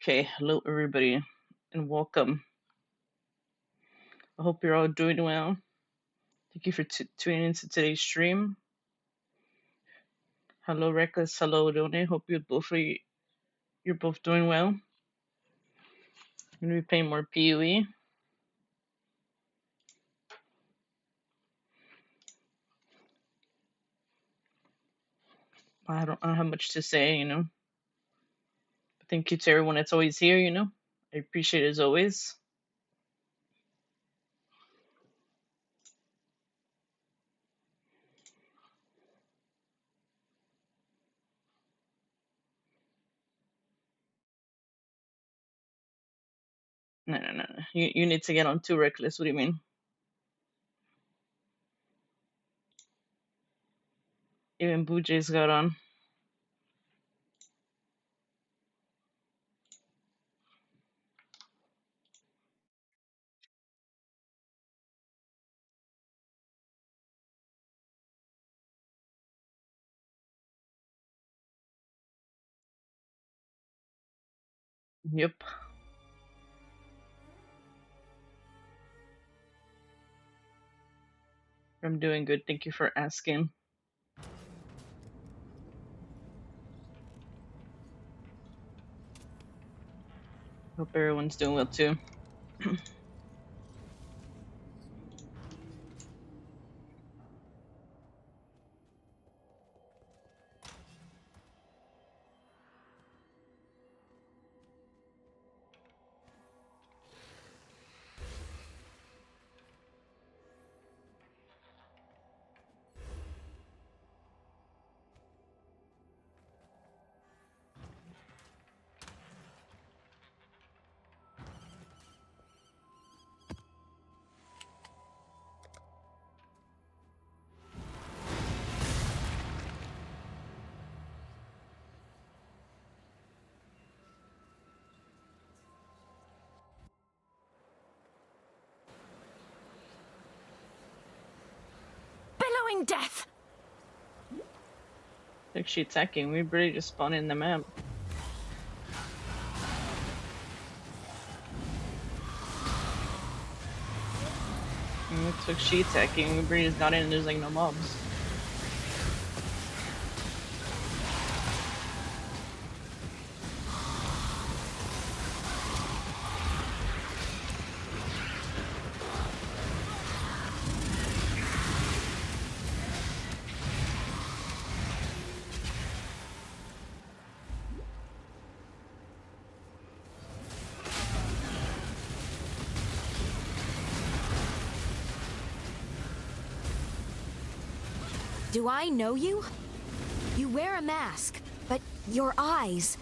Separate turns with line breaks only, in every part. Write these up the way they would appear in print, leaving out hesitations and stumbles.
Okay, hello everybody, and welcome. I hope you're all doing well. Thank you for tuning into today's stream. Hello, Reckless. Hello, Done. Hope you're both doing well. I'm gonna be playing more PoE. I don't have much to say, But thank you to everyone that's always here, I appreciate it as always. No. You need to get on too, Reckless. What do you mean? Even Boojay's got on. Yep. I'm doing good. Thank you for asking. Hope everyone's doing well too.
Death.
Like she attacking. We really just spawned in the map. Looks like she attacking. We really just got in and there's like no mobs.
Do I know you? You wear a mask, but your eyes...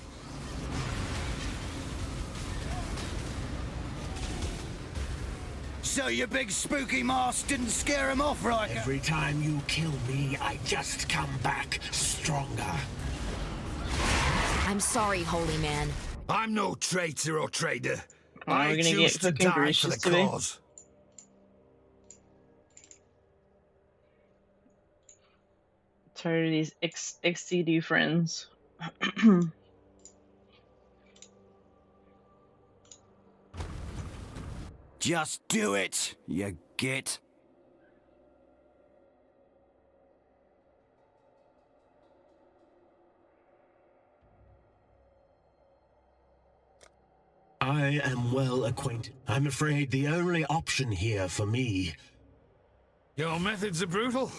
So your big spooky mask didn't scare him off, right?
Every time you kill me, I just come back stronger.
I'm sorry, holy man.
I'm no traitor or trader.
I
I choose to die for the
today.
cause.
Tired of these XCD friends.
Just do it, you git.
I am well acquainted. I'm afraid the only option here for me...
Your methods are brutal.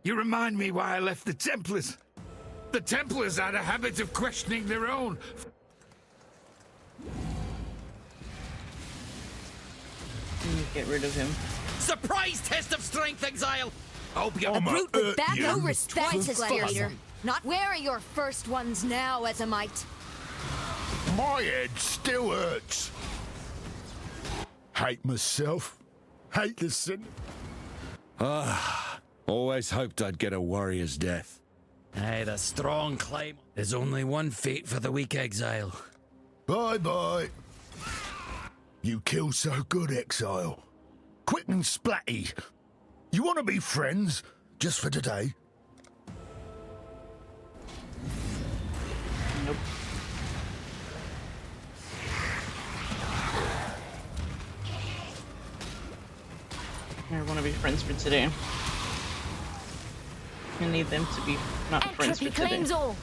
You remind me why I left the Templars. The Templars had a habit of questioning their own.
Get rid of him.
Surprise test of strength, Exile!
Hope you
A brute with back no
you.
respect,
Twice his
gladiator.
father.
Not where are your first ones now, Azamite?
My head still hurts. Hate myself. Hate the sin.
Always hoped I'd get a warrior's death.
Aye, the strong climb. There's only one fate for the weak, Exile.
Bye-bye. You kill so good, Exile. Quick and splatty. You want to be friends, just for today?
Nope. to be friends for today. I need them to be not friends for
Entropy
today.
claims all.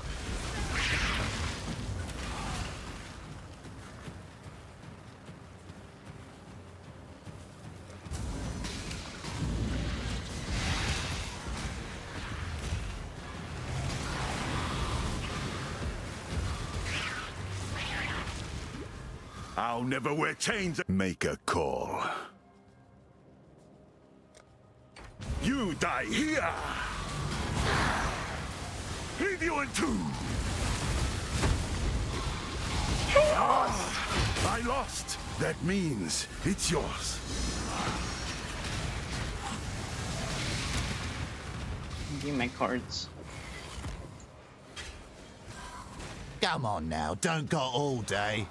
I'll never wear chains. Make a call. You die here. Leave you in two. Chaos! I lost. That means it's yours.
Give me my cards.
Come on now, don't got all day.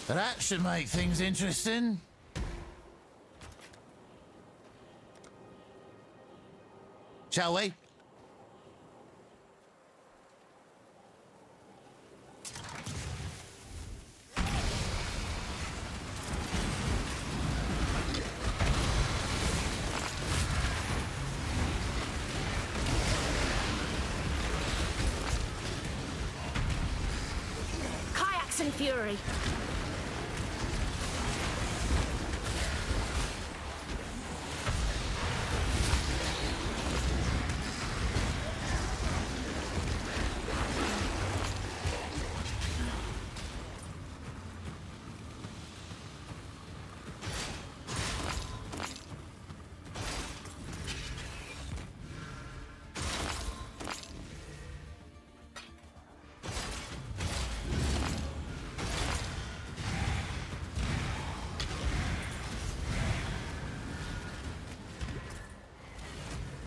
That should make things interesting. Shall we?
Kayaks and fury.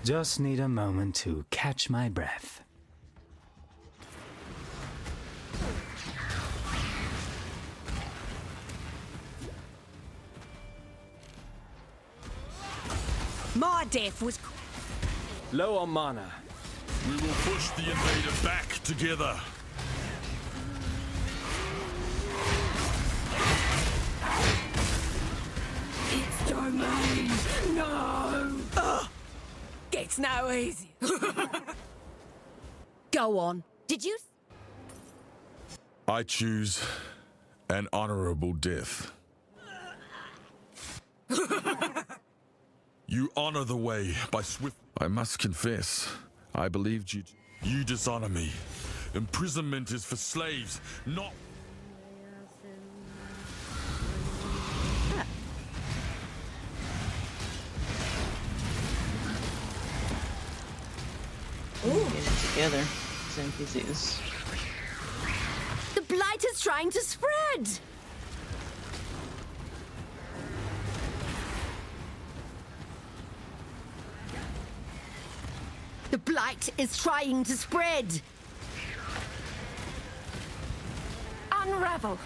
Just need a moment to catch my breath.
My death was...
Low on mana.
We will push the invader back together.
It's domain! No! Ugh. Gets no easy. Go on. Did you...
I choose an honorable death. You honor the way by swift. I must confess, I believed you. You dishonor me. Imprisonment is for slaves, not.
Get it together, NPCs.
The blight is trying to spread! The blight is trying to spread! Unravel!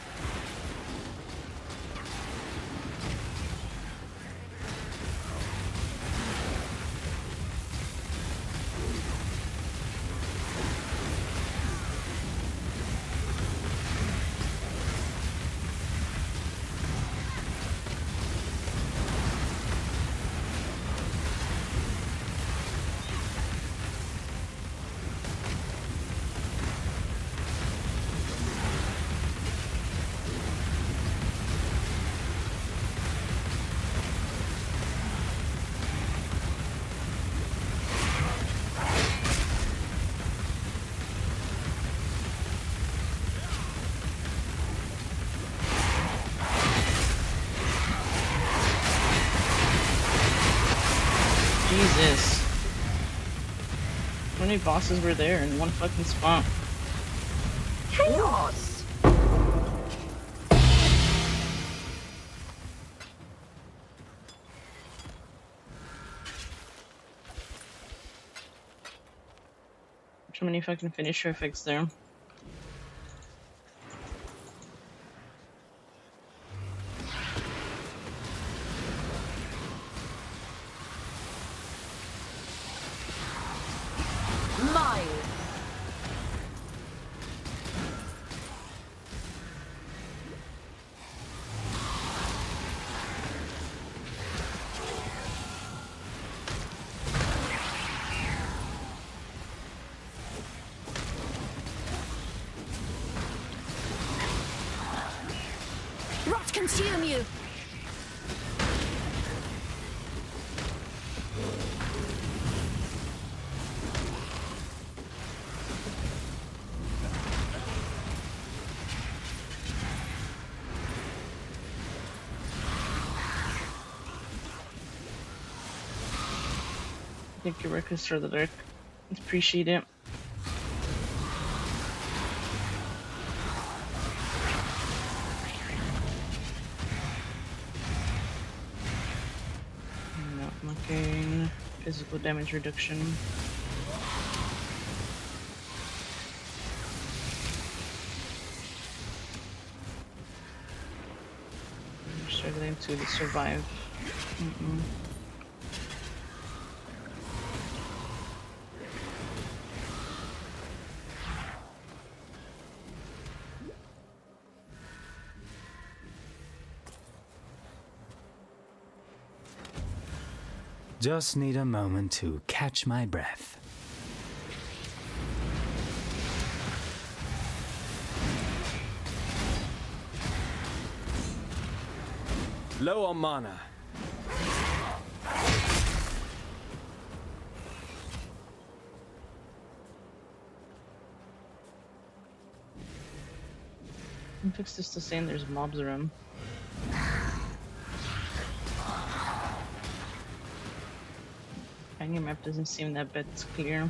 Jesus. How many bosses were there in one fucking spot?
Chaos!
Too many fucking finisher effects there.
consume you!
Thank you, Ruckus, for the dark. Appreciate it. Not looking. Physical damage reduction. I'm struggling to survive.
Just need a moment to catch my breath. Low on mana.
Fix this to saying there's mobs around. Your map doesn't seem that bad, it's clear.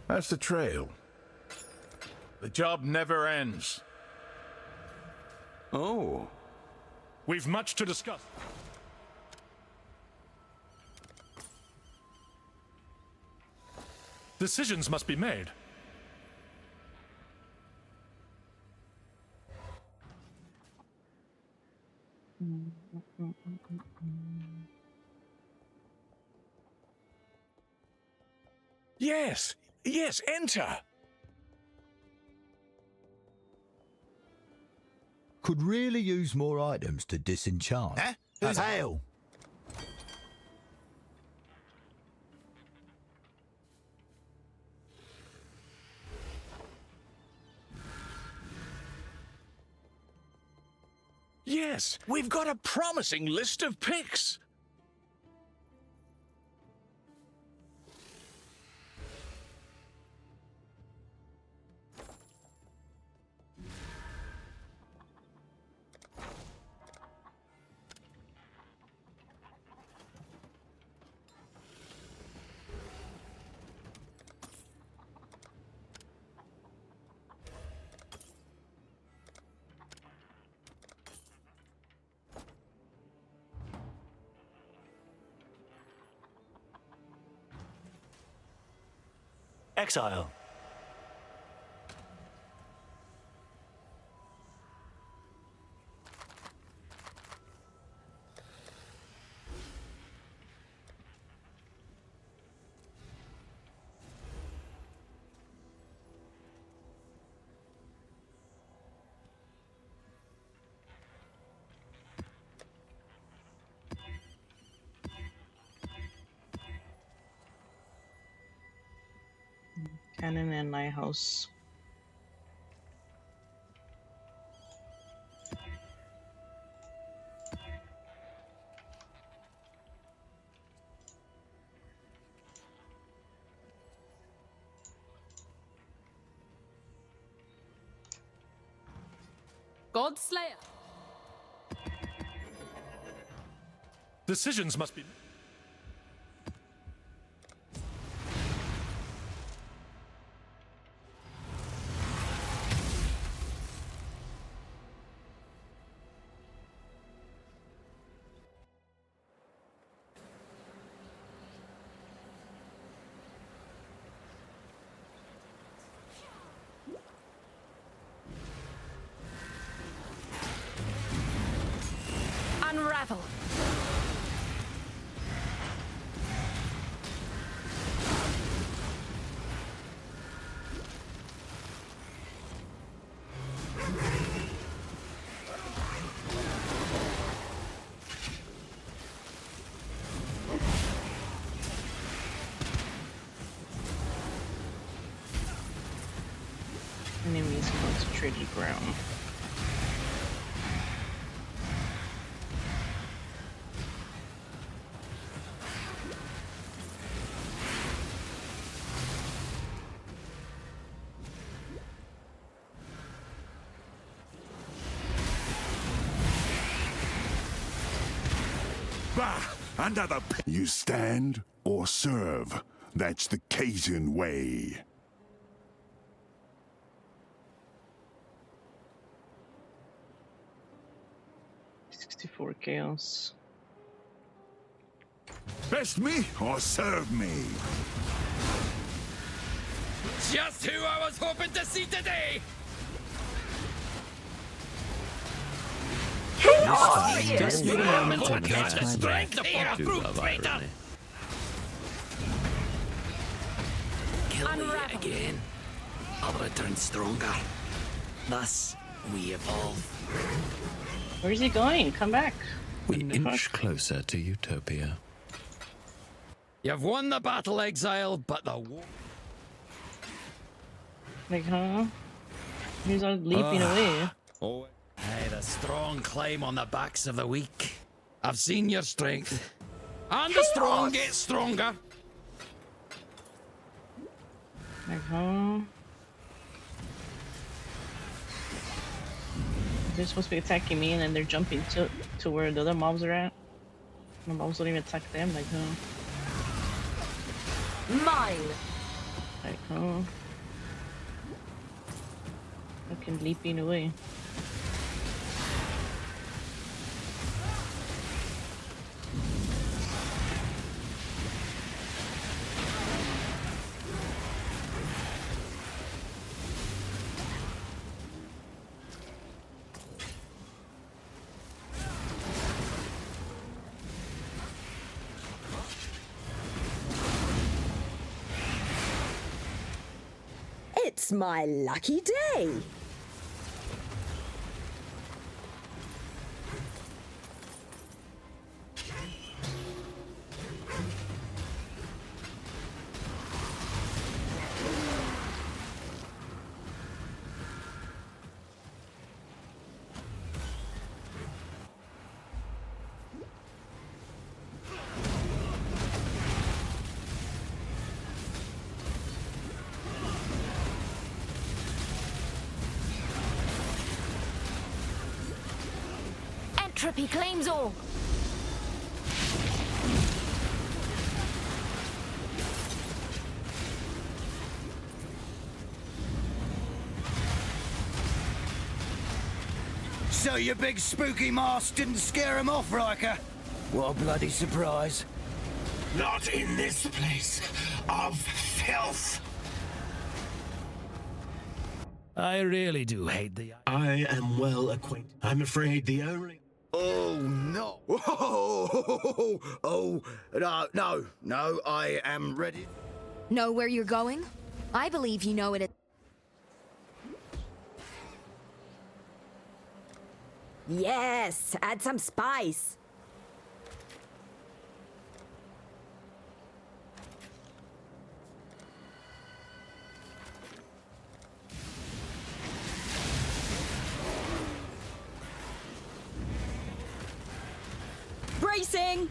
That's the trail. The job never ends.
Oh.
We've much to discuss. Decisions must be made.
Yes. Yes, enter.
Could really use more items to disenchant.
Eh?
Who's Hale?
Yes, we've got a promising list of picks.
Exile.
Cannon and Lighthouse.
Godslayer.
Decisions must be...
Enemies concentrated ground.
Bah! Another. You stand or serve. That's the Kazan way.
$64 chaos.
Best me or serve me?
Just who I was hoping to see today!
Just need a moment to
What
catch
kind of
my
strength
breath.
for a
Too
brute
have
fighter?
irony.
Kill me yet again. I'll return stronger. Thus, we evolve.
Where's he going? Come back.
We
What the
inch
fuck?
closer to utopia.
You've won the battle, Exile, but the war...
Like, huh? He's all leaping away.
Oh, hey, the strong climb on the backs of the weak. I've seen your strength. And the strong get stronger.
Like, huh? They're supposed to be attacking me, and then they're jumping to where the other mobs are at. The mobs don't even attack them. Like, huh?
Mine.
Like, huh? Fucking leaping away.
It's my lucky day.
Entropy claims all.
So your big spooky mask didn't scare him off, Riker? What a bloody surprise.
Not in this place of filth.
I really do hate the...
I am well acquainted. I'm afraid the only...
Oh, no. No, I am ready.
Know where you're going? I believe you know it.
Yes, add some spice. Bracing!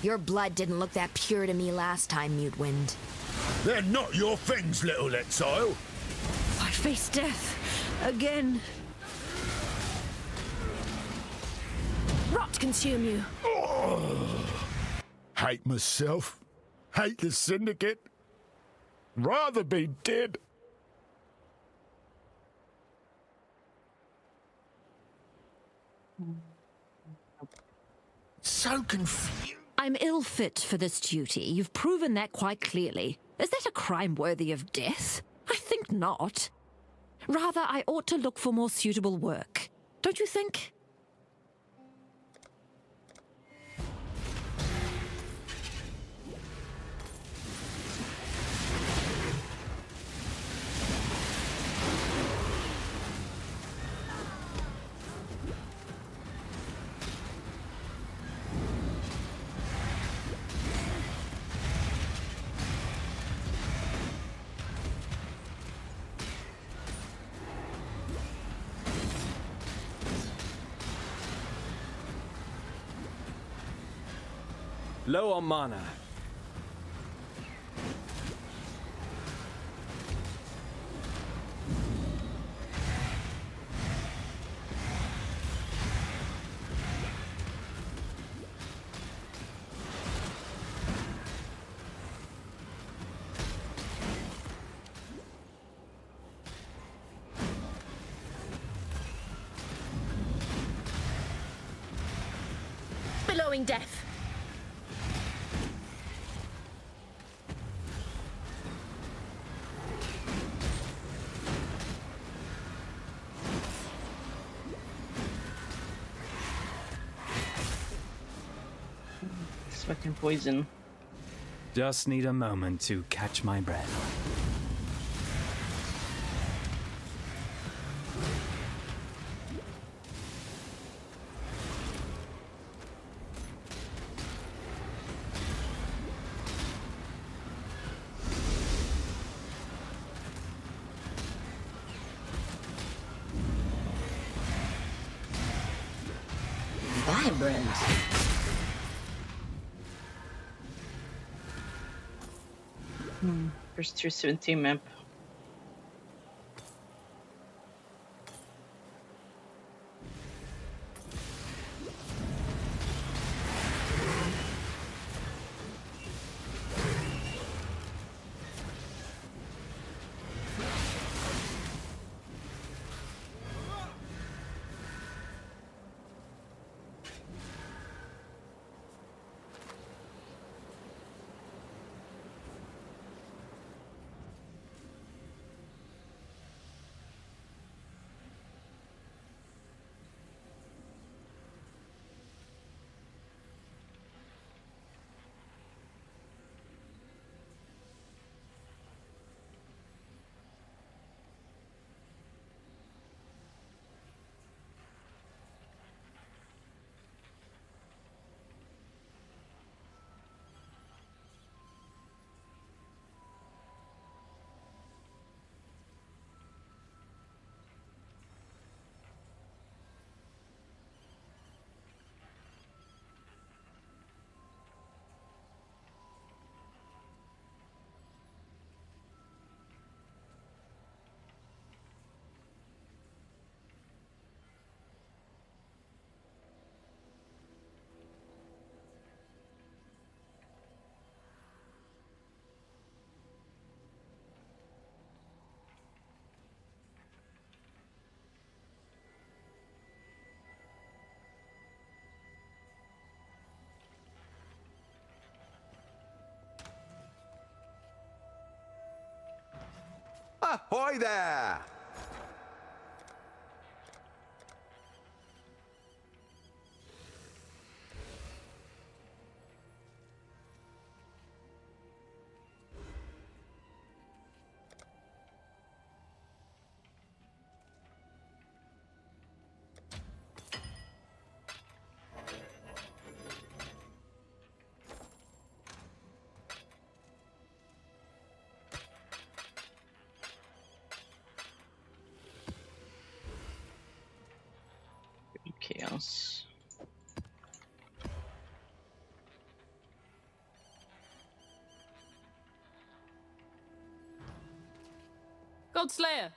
Your blood didn't look that pure to me last time, Mutewind.
They're not your things, little exile.
I face death again. Rot consume you.
Hate myself. Hate the Syndicate. Rather be dead. So confused.
I'm ill fit for this duty. You've proven that quite clearly. Is that a crime worthy of death? I think not. Rather, I ought to look for more suitable work. Don't you think?
Low on mana.
Billowing death.
Expecting poison.
Just need a moment to catch my breath.
Vibrant.
First 217 map.
Ahoy there!
Chaos.
Godslayer.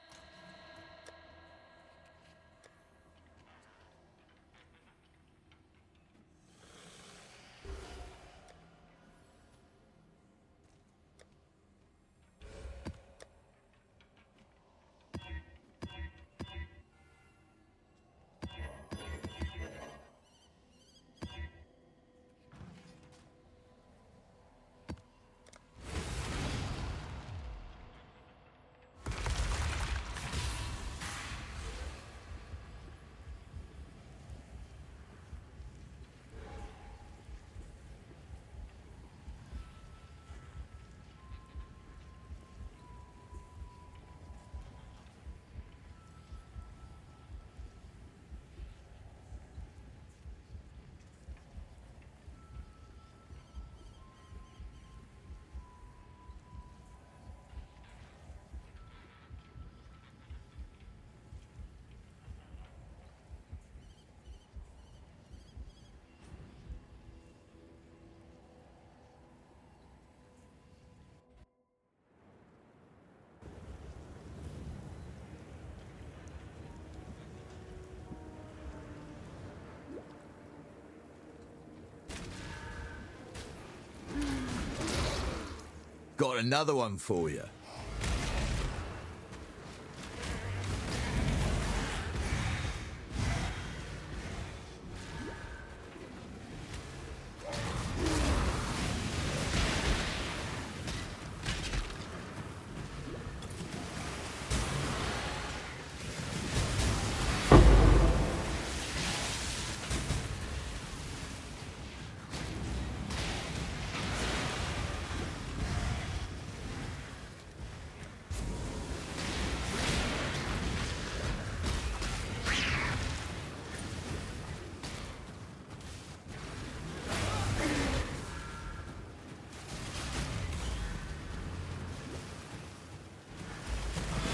Got another one for you.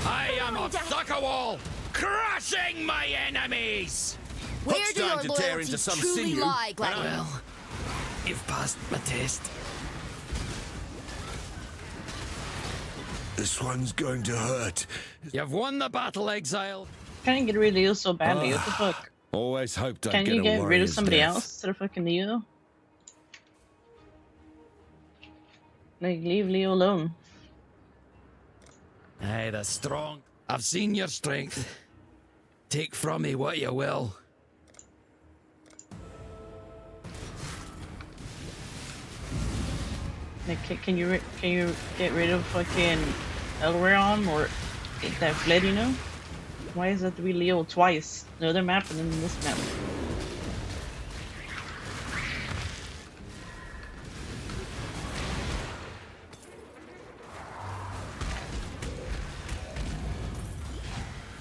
I am a sucker wall, crushing my enemies!
Where do your loyalties truly lie, Gladiator?
Well, you've passed my test.
This one's going to hurt.
You've won the battle, Exile.
Can't get rid of Leo so badly. What the fuck?
Always hoped I'd
Can't
get
you
a
get rid of
warrior's
somebody
death.
else instead of fucking Leo? Like, leave Leo alone.
Aye, the strong. I've seen your strength. Take from me what you will.
Like, can you get rid of fucking Elrond or that fled? You know? Why is that to be Leo twice? The other map and then this map.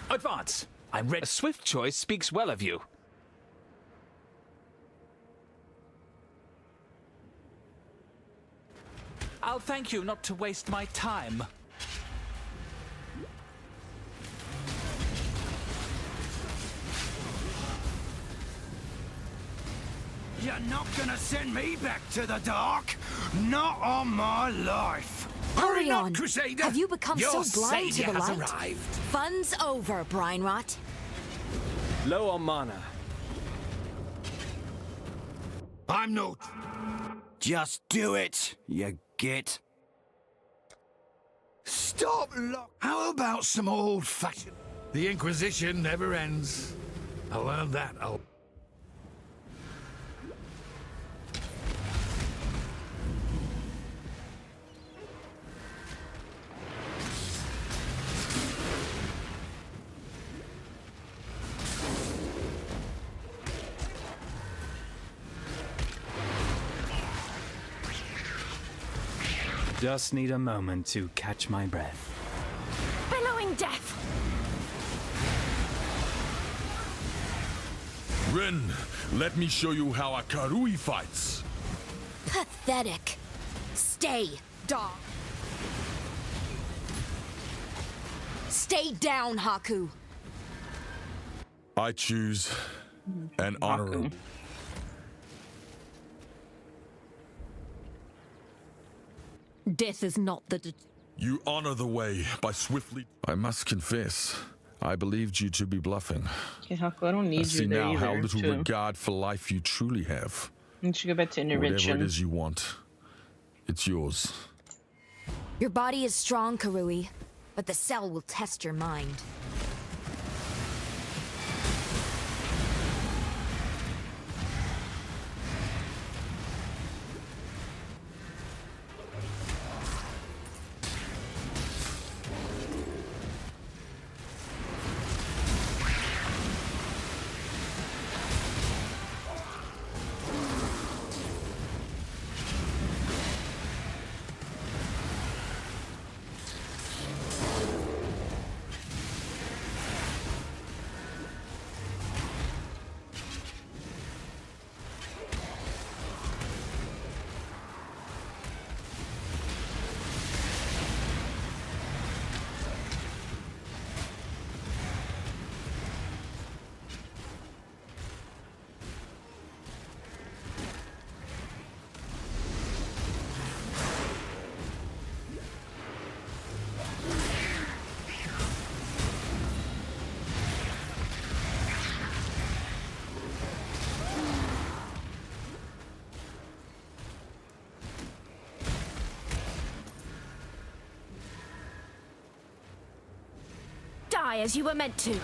Advance. I'm ready. A swift choice speaks well of you. I'll thank you not to waste my time.
You're not gonna send me back to the dark? Not on my life. Hurry up,
Orion,
Crusader!
have you become
Your
so blind to
savior
the
has
light?
arrived.
Fun's over, Brainrot.
Low on mana.
I'm not. Just do it, you git.
Stop, lock. How about some old-fashioned?
The Inquisition never ends. I learned that.
Just need a moment to catch my breath.
Billowing death!
Ren, let me show you how a Karui fights.
Pathetic. Stay, dog. Stay down, Haku.
I choose an honorable.
Death is not the
You honor the way by swiftly. I must confess, I believed you to be bluffing.
Okay, Haku, I don't
I
need
see
you there
now
either.
how little
to-
regard for life you truly have.
You should go back to
Whatever
intervention.
it is you want, it's yours.
Your body is strong, Karui, but the cell will test your mind.
Die as you were meant to.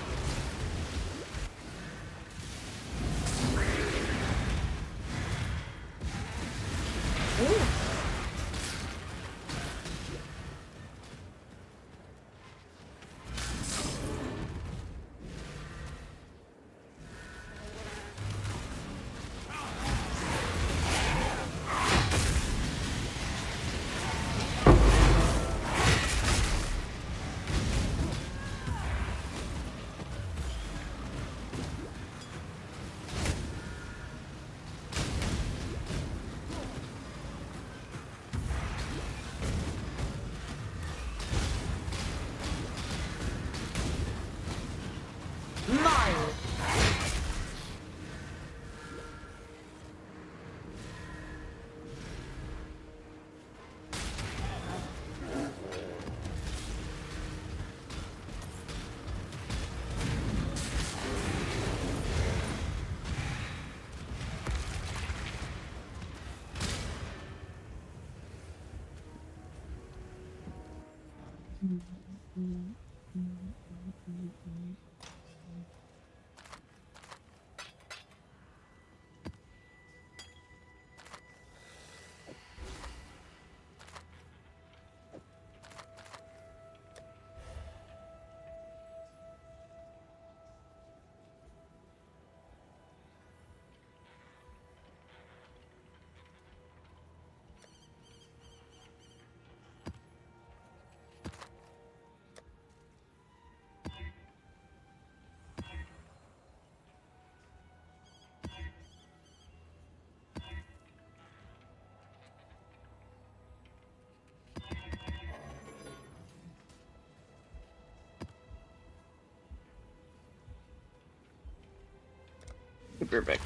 Be right back.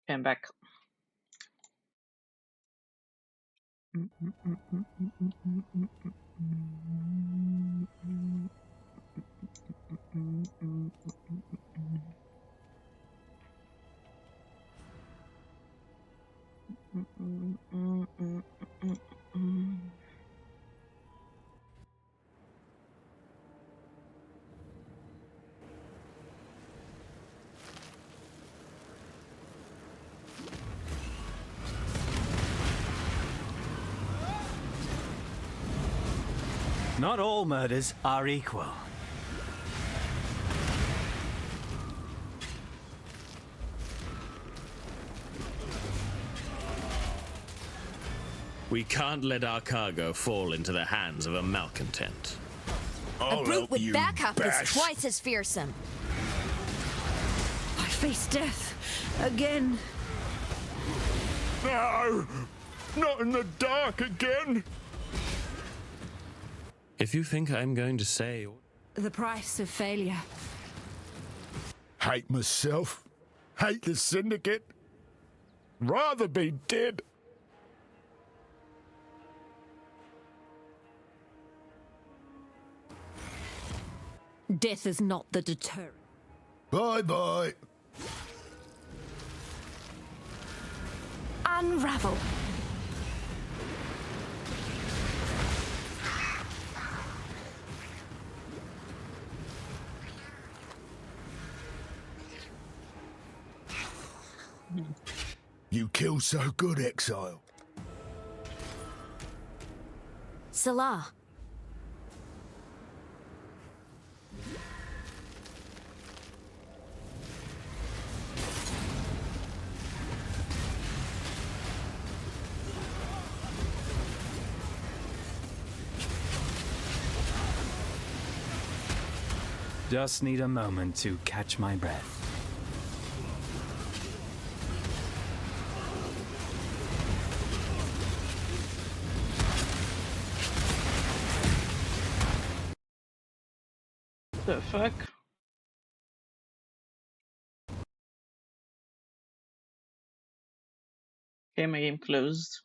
Okay, I'm back.
Not all murders are equal.
We can't let our cargo fall into the hands of a malcontent.
A brute with backup is twice as fearsome.
I face death again.
No! Not in the dark again!
If you think I'm going to say...
The price of failure.
Hate myself. Hate the Syndicate. Rather be dead.
Death is not the deterrent.
Bye-bye.
Unravel.
You kill so good, Exile.
Salah.
Just need a moment to catch my breath.
The fuck? Okay, my game closed.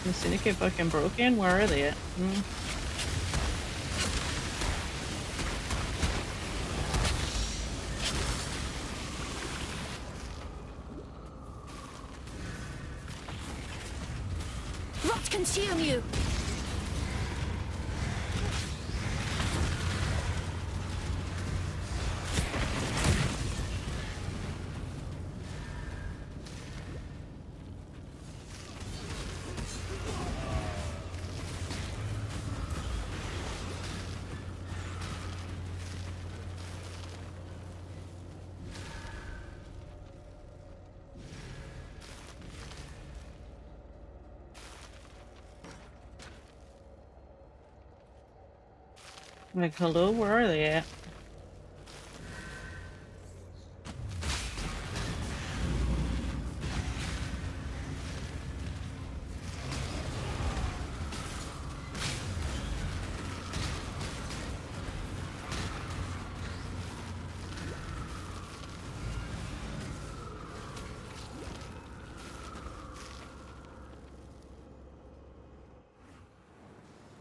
The Syndicate fucking broken? Where are they at?
consume you.
Like, hello, where are they at?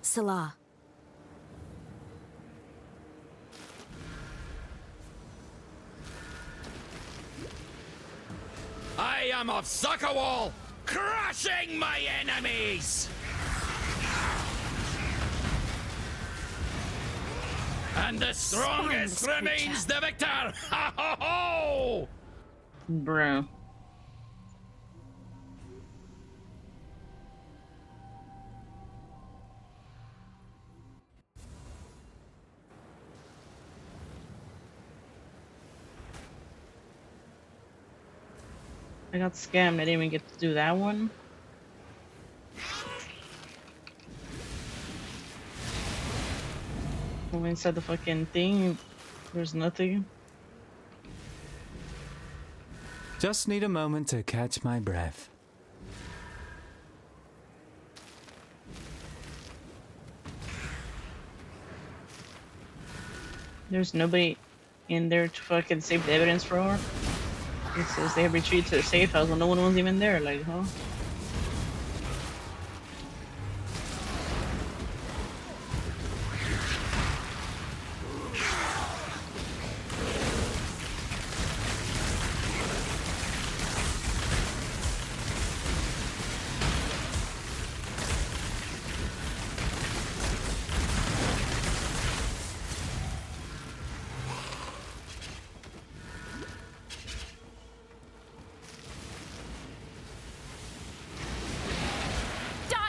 Salah.
I am of Zuckerwall, crushing my enemies! And the strongest
Spineless
remains the victor! Ha ha ho!
Bro. I got scammed. I didn't even get to do that one. When inside the fucking thing, there's nothing.
Just need a moment to catch my breath.
There's nobody in there to fucking save the evidence for her. It says they have retreated to the safe house when no one was even there, like, huh?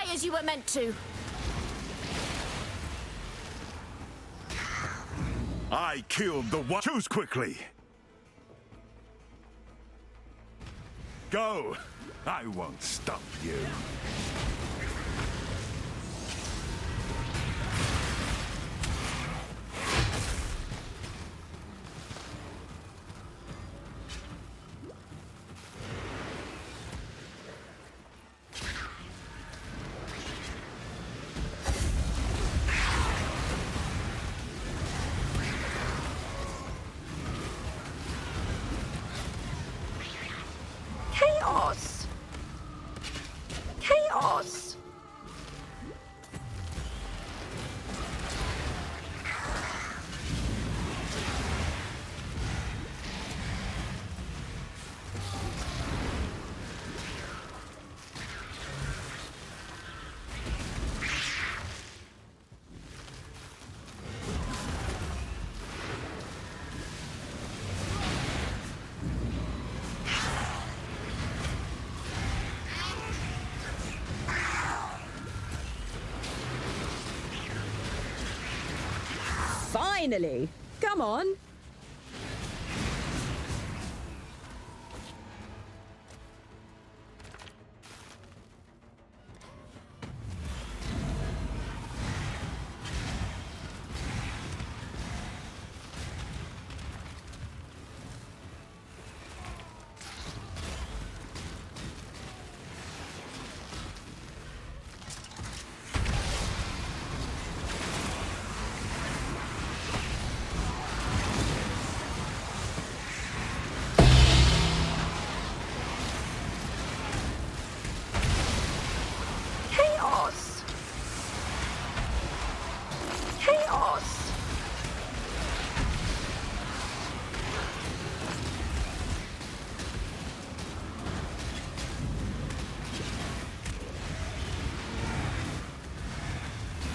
As you were meant to.
I killed the one. Choose quickly. Go. I won't stop you.
Chaos! Chaos!
Finally! Come on!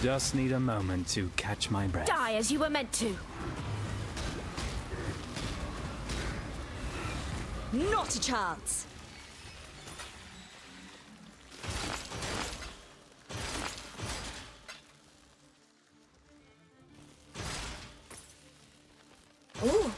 Just need a moment to catch my breath.
Die as you were meant to.
Not a chance. Ooh.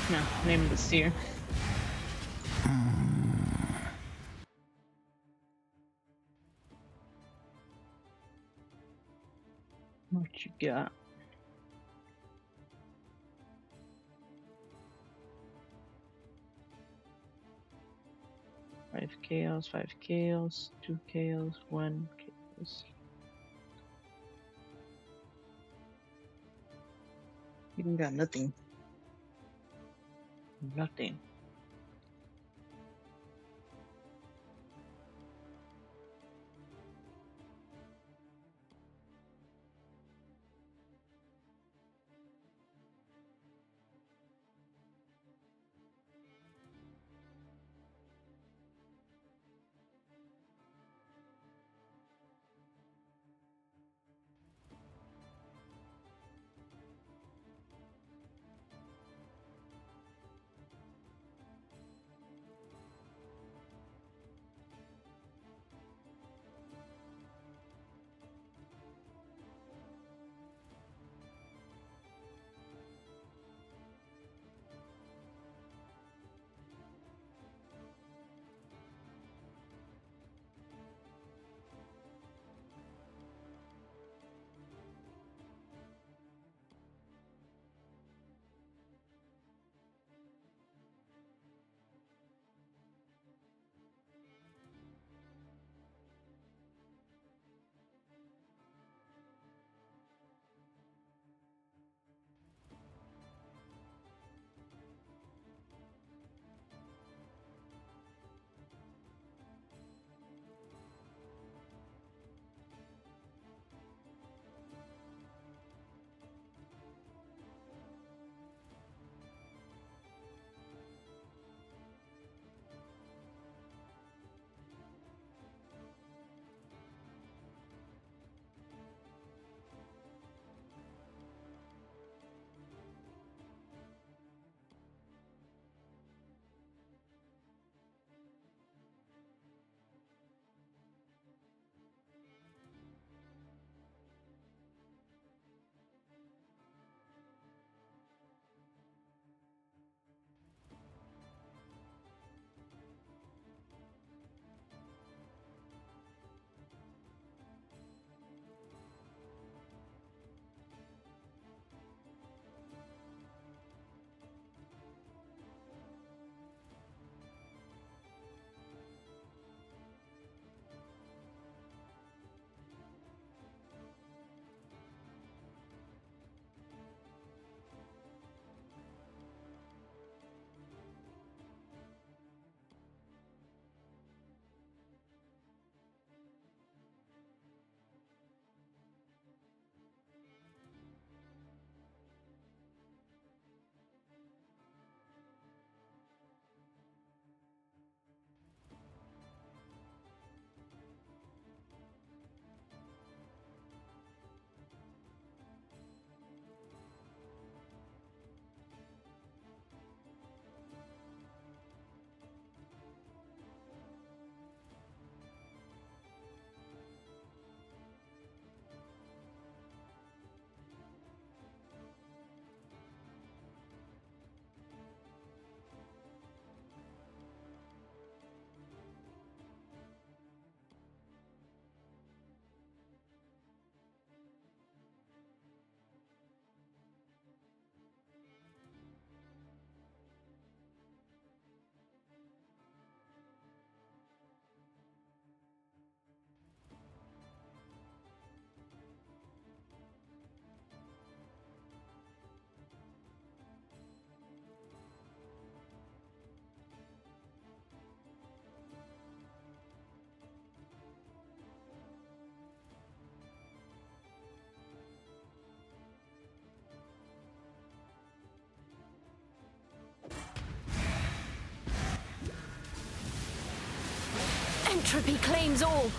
No, name the seer. What you got? Five chaos, 2 chaos, 1 chaos. You got nothing. Nothing.
Entropy claims all.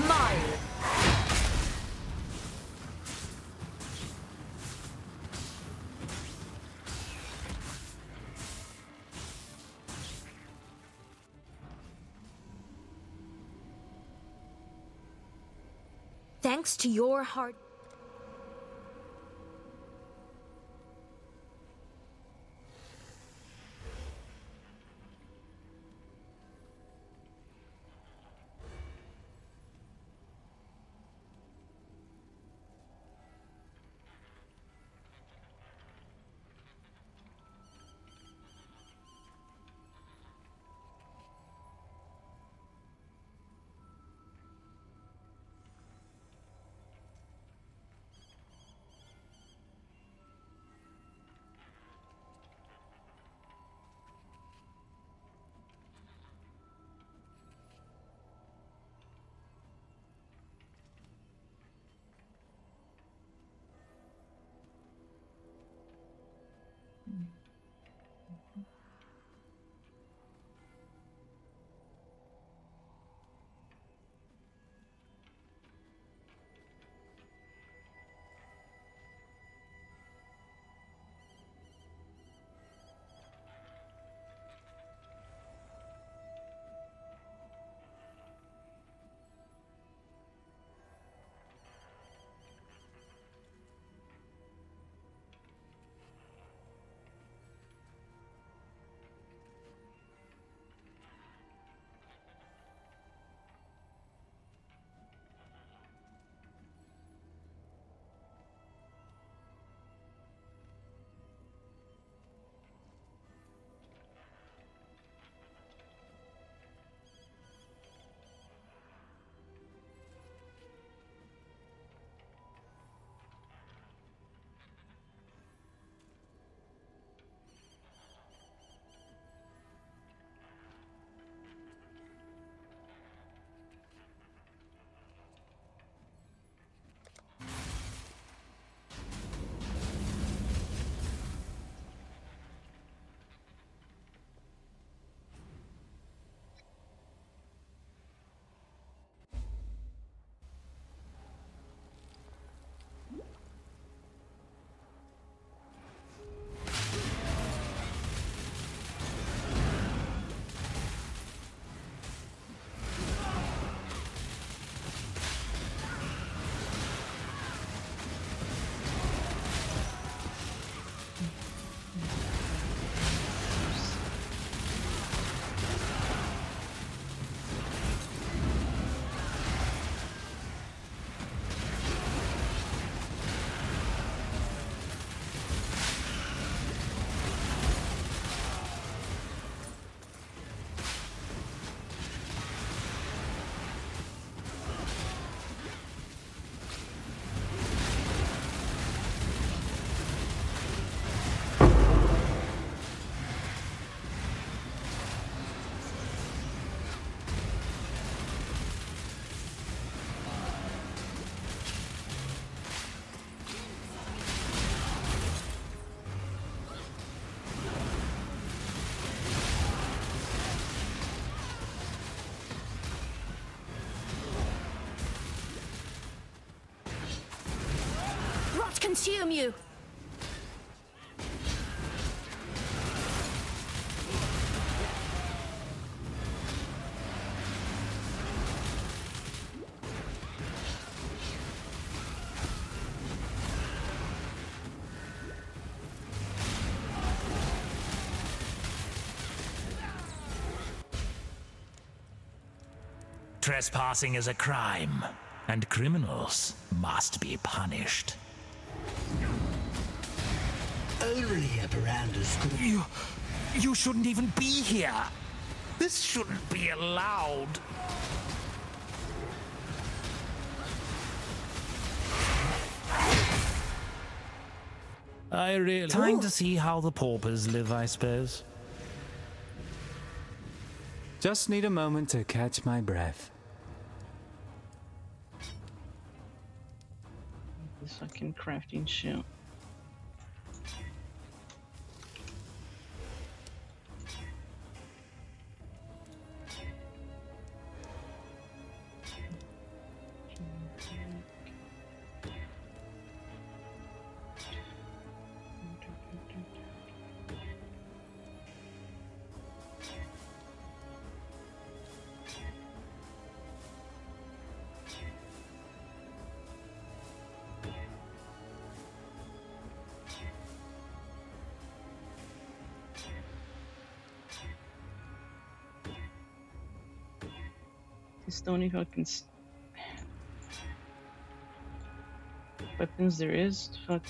Mine. Thanks to your hard...
Consume you!
Trespassing is a crime, and criminals must be punished.
Only a Miranda school.
You shouldn't even be here. This shouldn't be allowed. I really... Time to see how the paupers live, I suppose.
Just need a moment to catch my breath.
This fucking crafting shit. Stony fucking weapons there is. Fuck.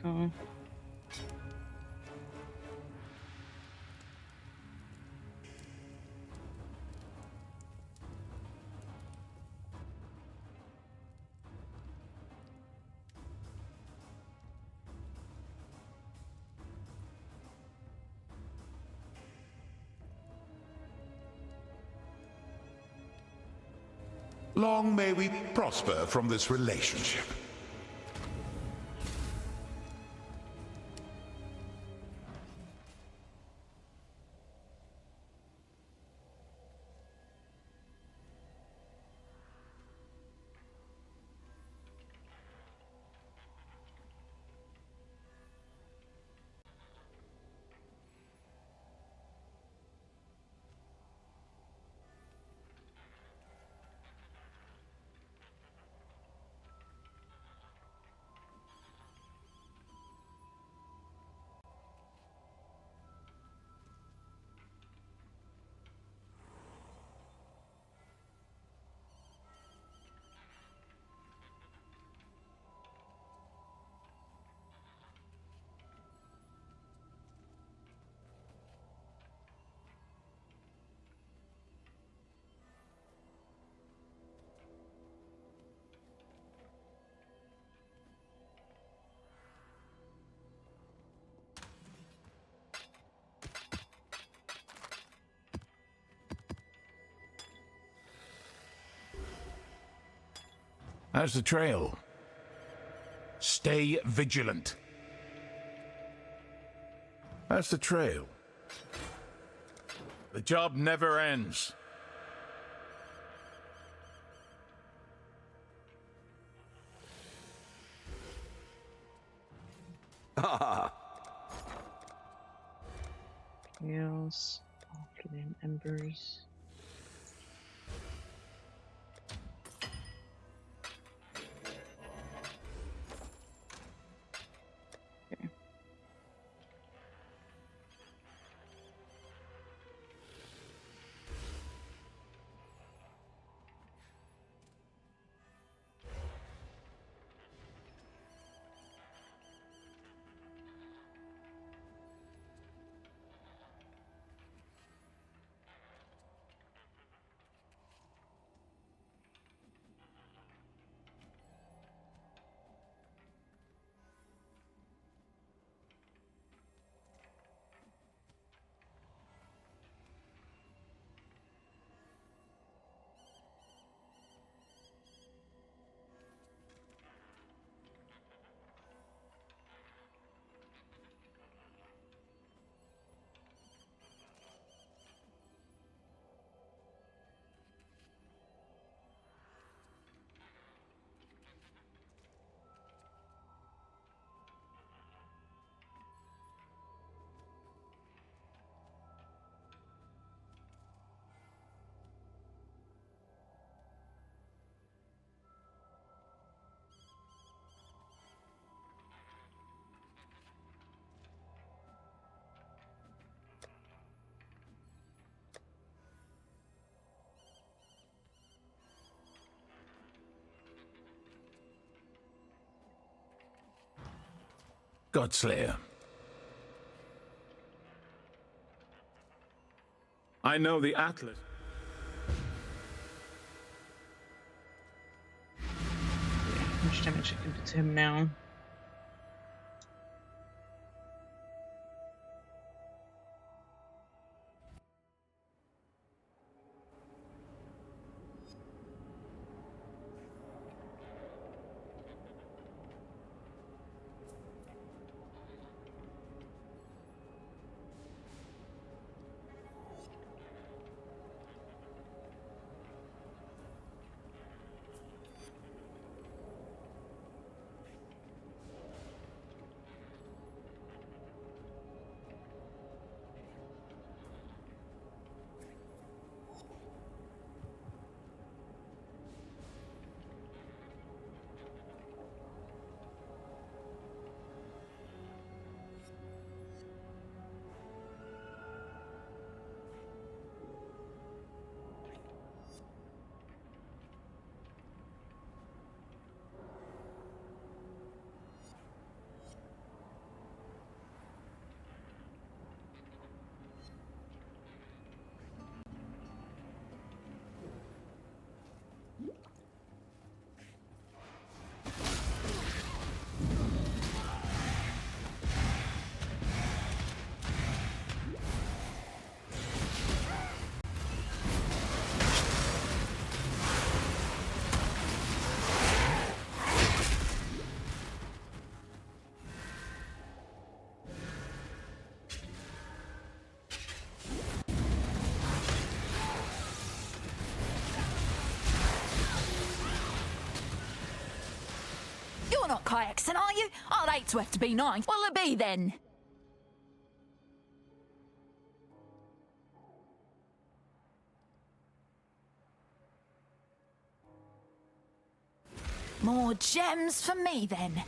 Okay.
Long may we prosper from this relationship.
How's the trail? Stay vigilant. How's the trail? The job never ends.
Yes. Flame embers.
Godslayer,
I know the Atlas.
How much damage I can do to him now?
You're not Kayakson, are you? I'd hate to have to be nice. What'll it be then? More gems for me then.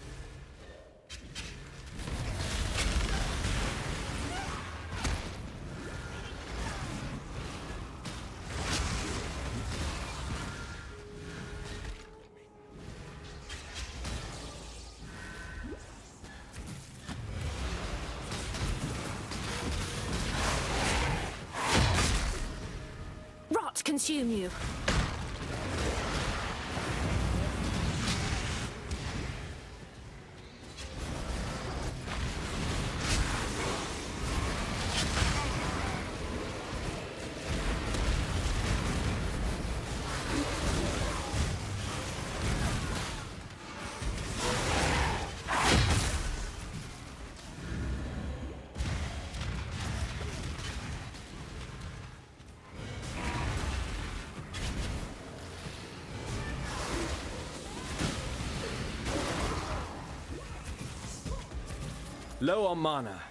Consume you.
Low on mana.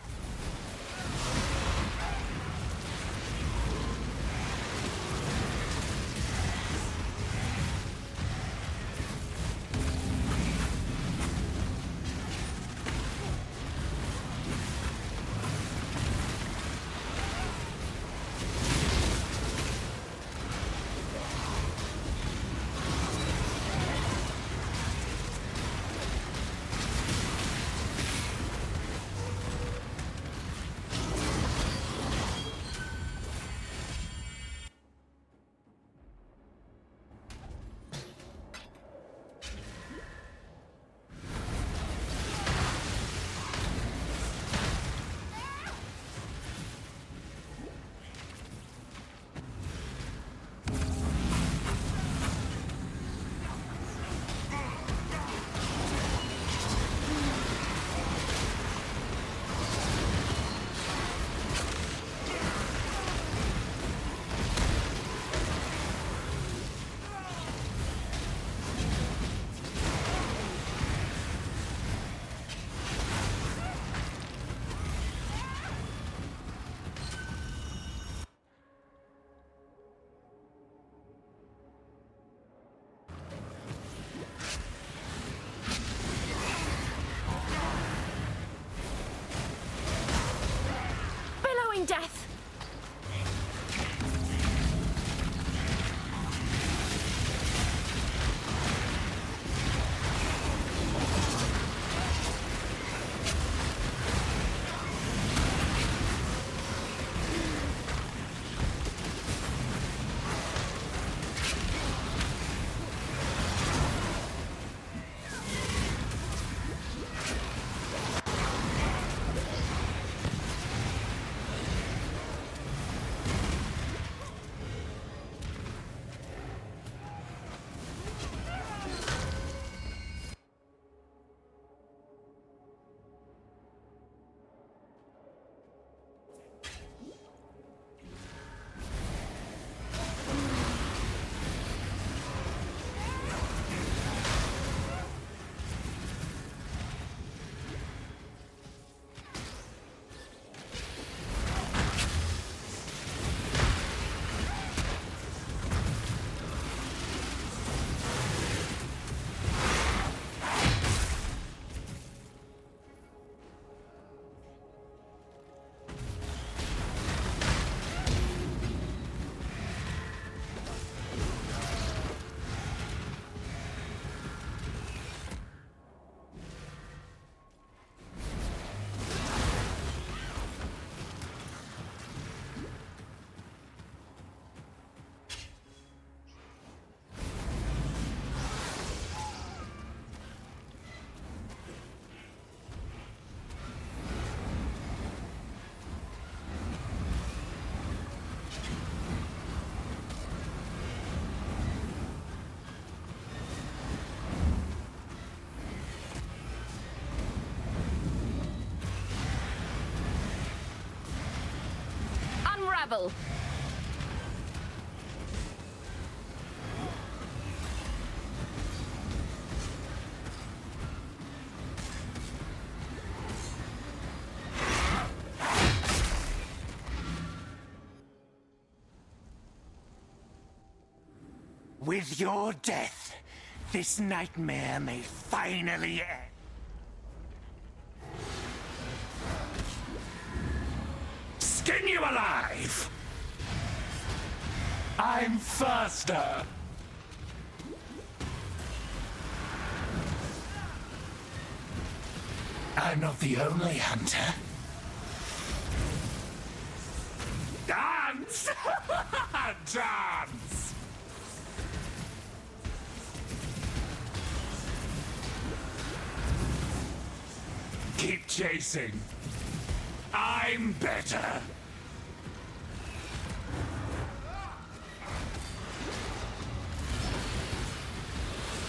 Death.
devil.
With your death, this nightmare may finally end. Skin you alive! I'm faster! I'm not the only hunter. Dance! Dance! Keep chasing. I'm better.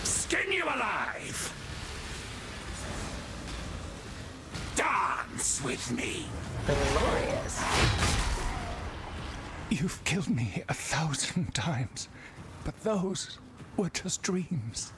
Skin you alive. Dance with me. Glorious. You've killed me 1,000 times, but those were just dreams.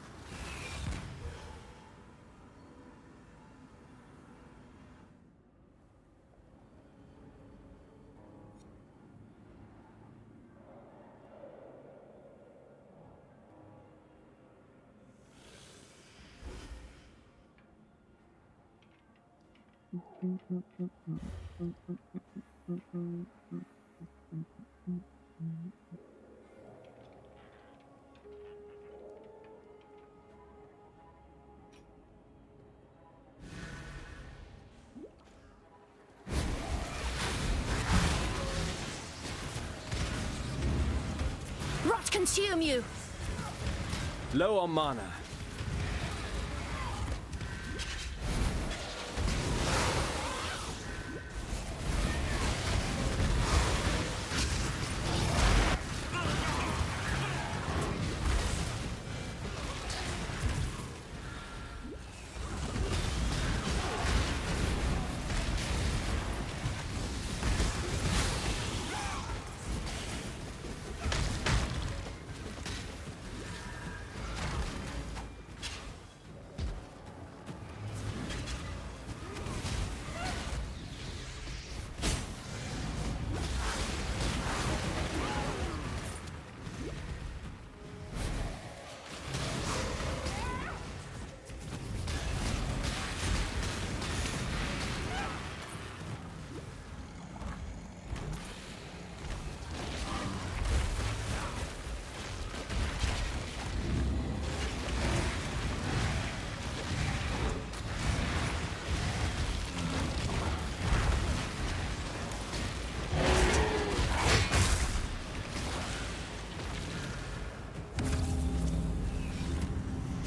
Rot consume you!
Low on mana.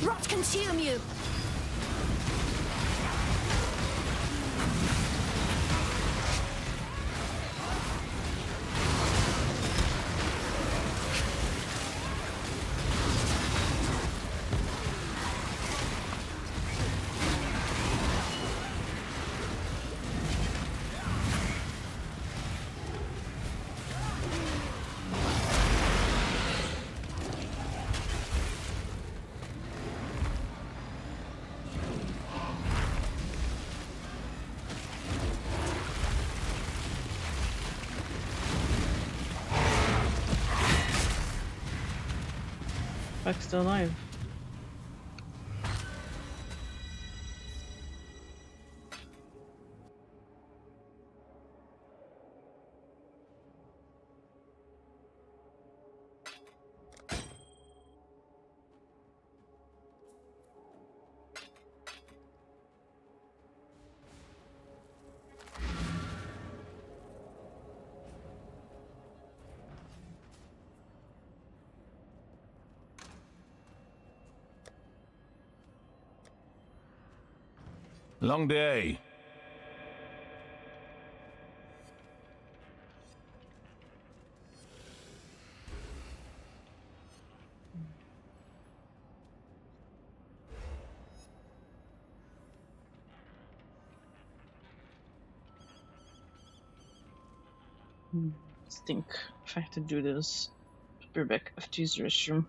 Rot consume you!
Fuck's still alive.
Long day.
think if I have to do this. Be back after use the restroom.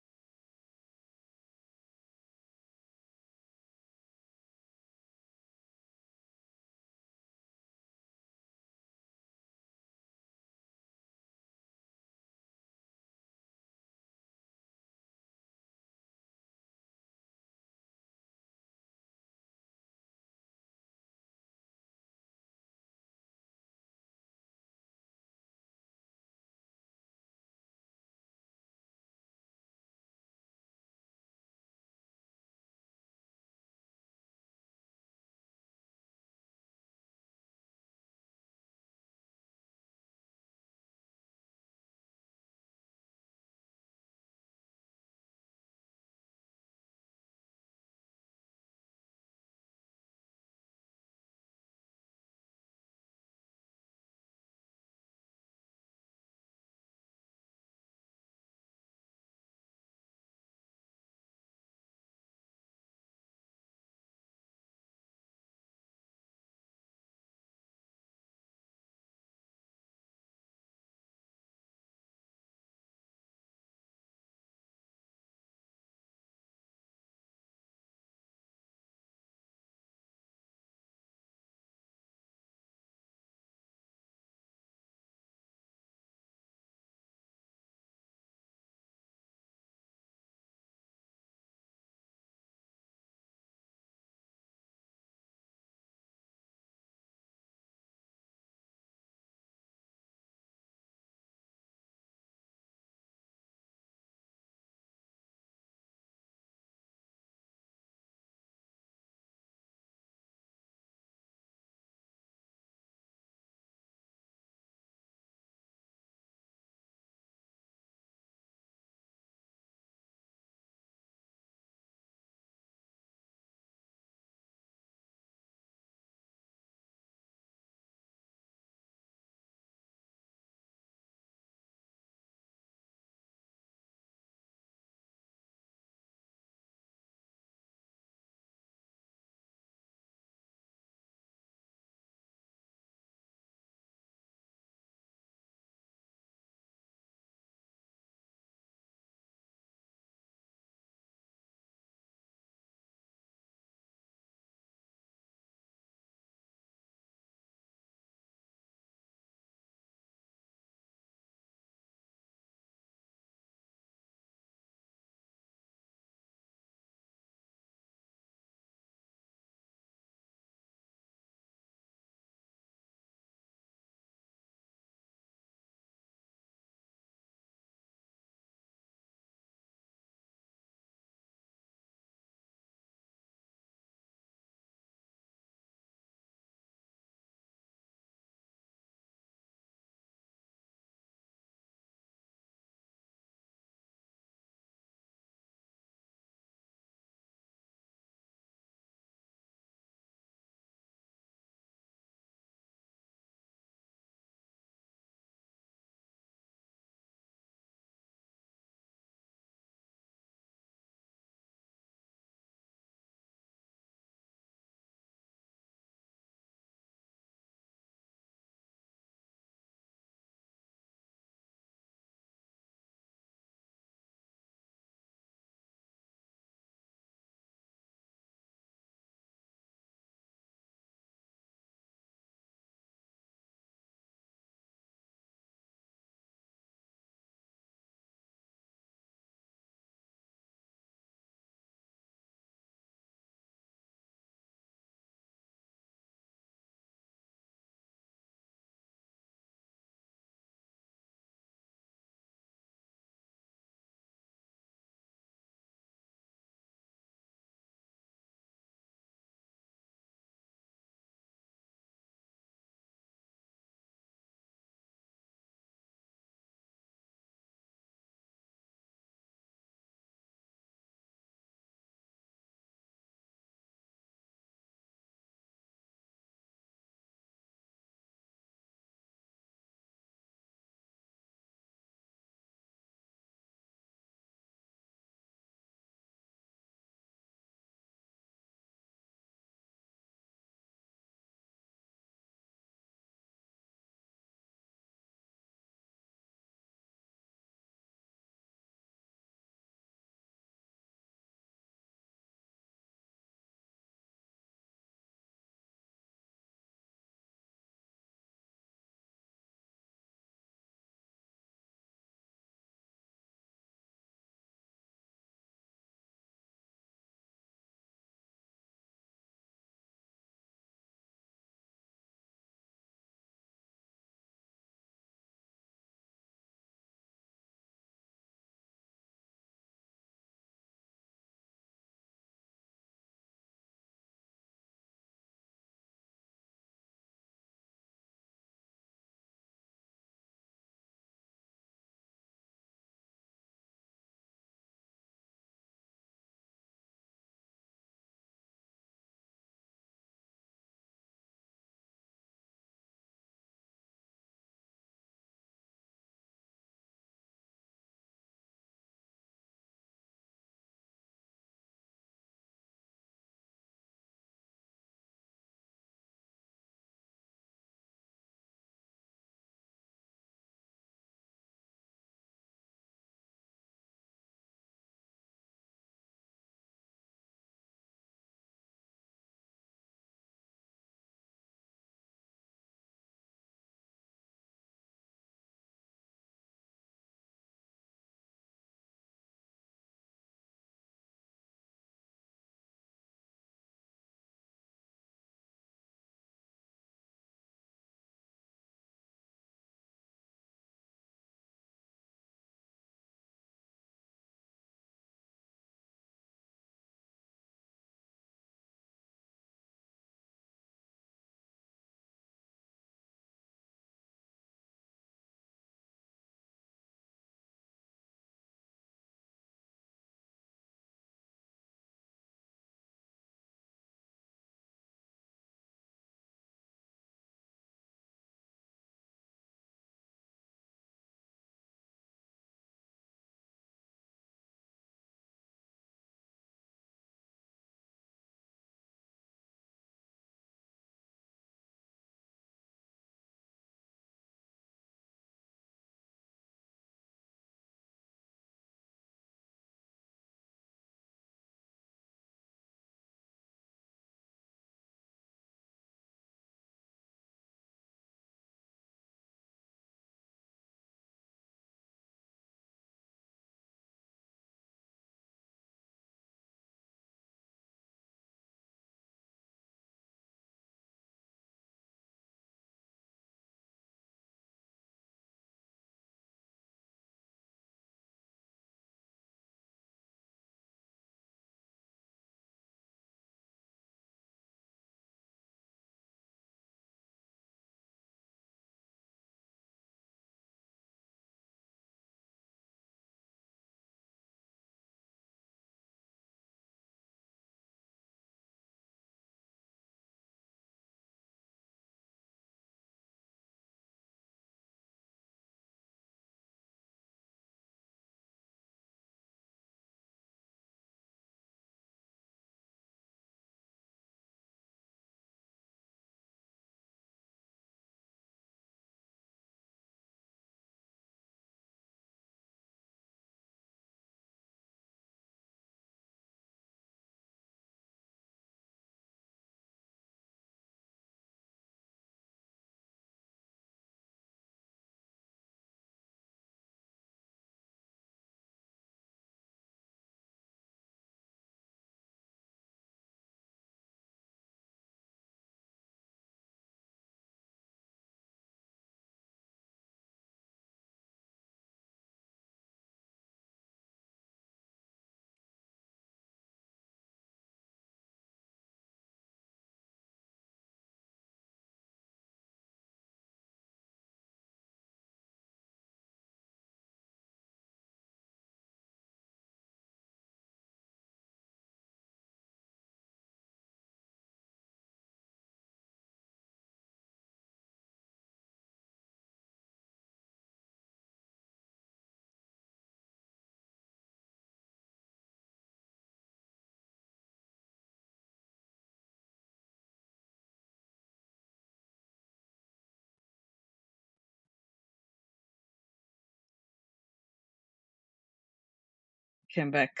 Came back.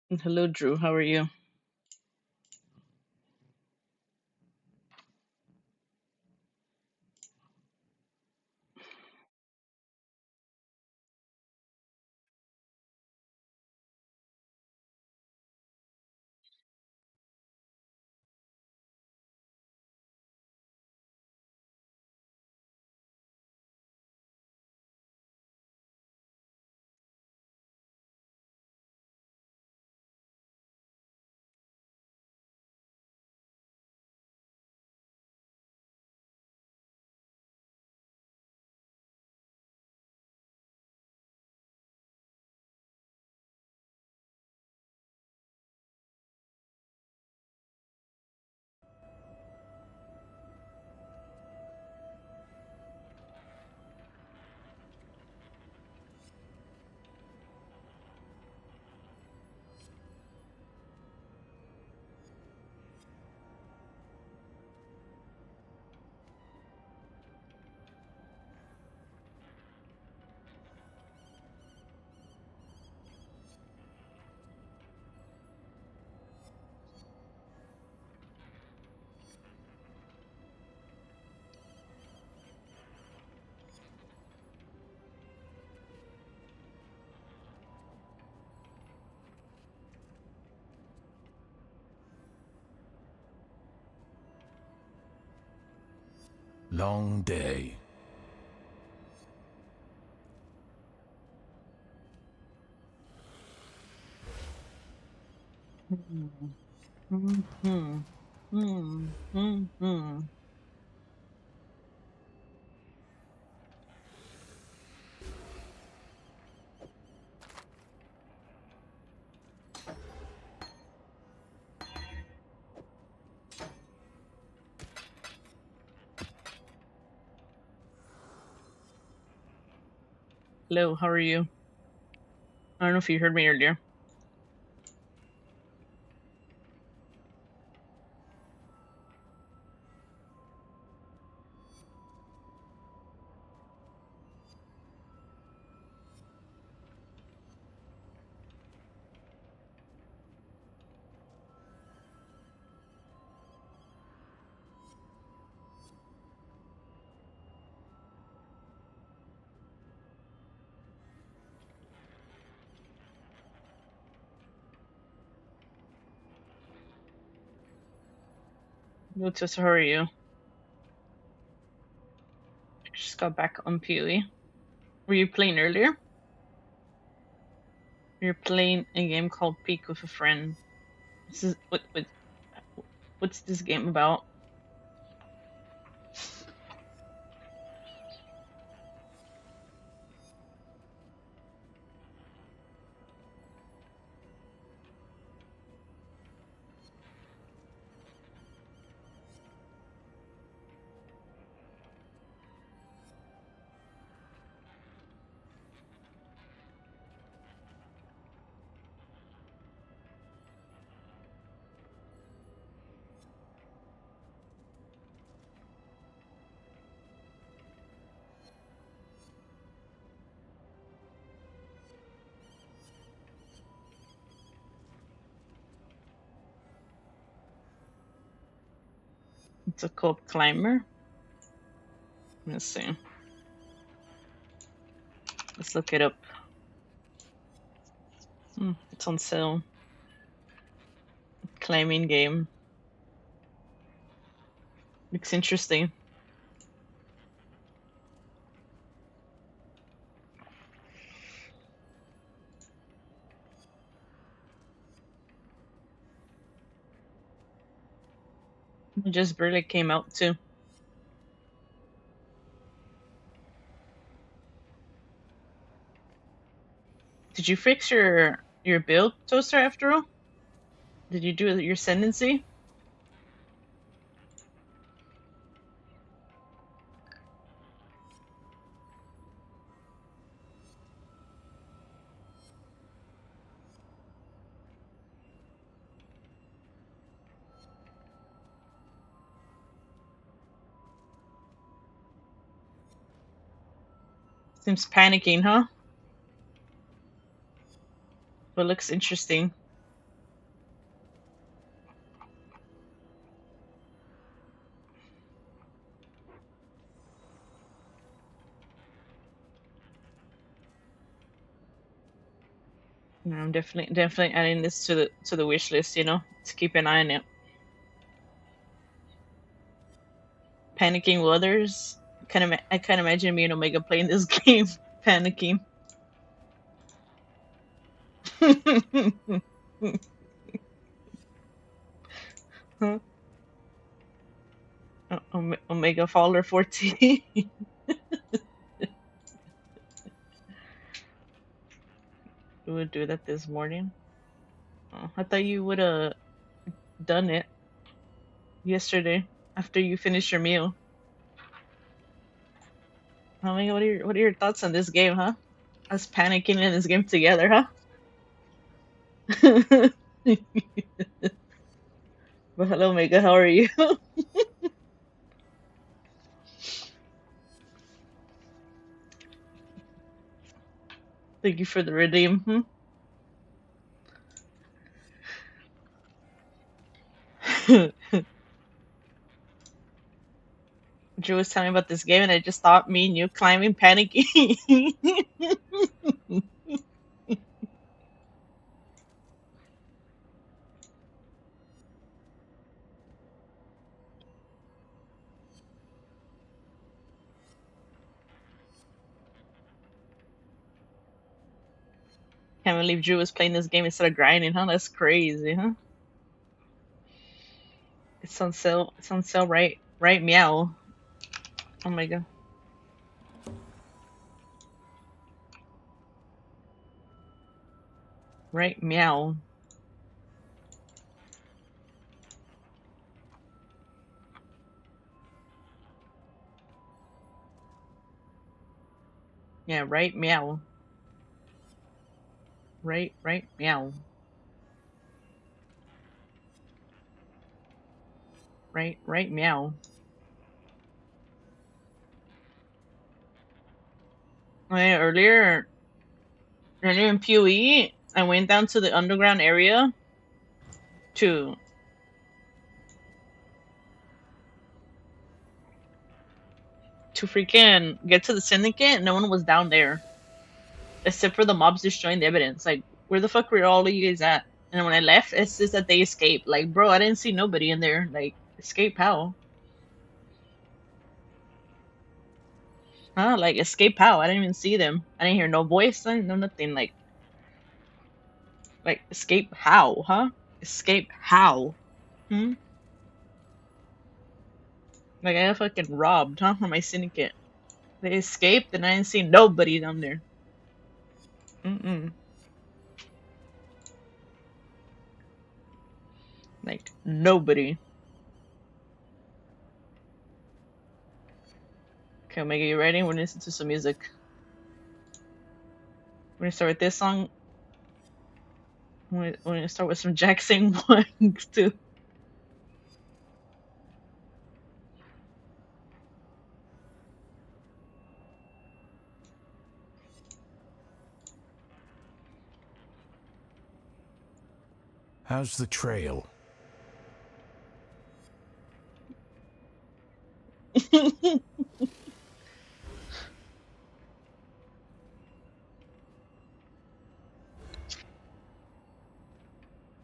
And hello, Drew. How are you?
Long day.
Hello, how are you? I don't know if you heard me earlier. Lotus, how are you? I just got back on PoE. Were you playing earlier? You're playing a game called Peak with a Friend. This is what's this game about? It's a called Climber. Let's see. Let's look it up. It's on sale. Climbing game. Looks interesting. It just barely came out too. Did you fix your build, Toaster, after all? Did you do your ascendancy? Seems panicking, huh? But looks interesting. I'm definitely adding this to the wish list, you know, to keep an eye on it. Panicking with others. I can't imagine me and Omega playing this game, panicking. Huh? Omega Faller 14. You would do that this morning? Oh, I thought you would have done it yesterday after you finished your meal. Omega, what are your thoughts on this game, huh? Us panicking in this game together, huh? Well, hello, Omega. How are you? Thank you for the redeem. Drew was telling me about this game, and I just thought me and you climbing, panicking. Can't believe Drew was playing this game instead of grinding, huh? That's crazy, huh? It's on sale. It's on sale, right? Right, meow. Oh my god. Right, meow. Yeah, right, meow. Right, meow. Right, meow. Earlier in PoE, I went down to the underground area to freaking get to the syndicate. No one was down there except for the mobs destroying the evidence. Like, where the fuck were all of you guys at? And when I left, it's just that they escaped. Like, bro, I didn't see nobody in there. Like, escape how? Huh? Like, escape how? I didn't even see them. I didn't hear no voice, no nothing. Like, escape how? Huh? Escape how? Hmm? Like, I got fucking robbed, huh? From my syndicate. They escaped and I didn't see nobody down there. Like, nobody. Okay, Omega, you ready? We're gonna listen to some music. We're gonna start with this song. We're gonna start with some Jackson 1, 2.
How's the trail?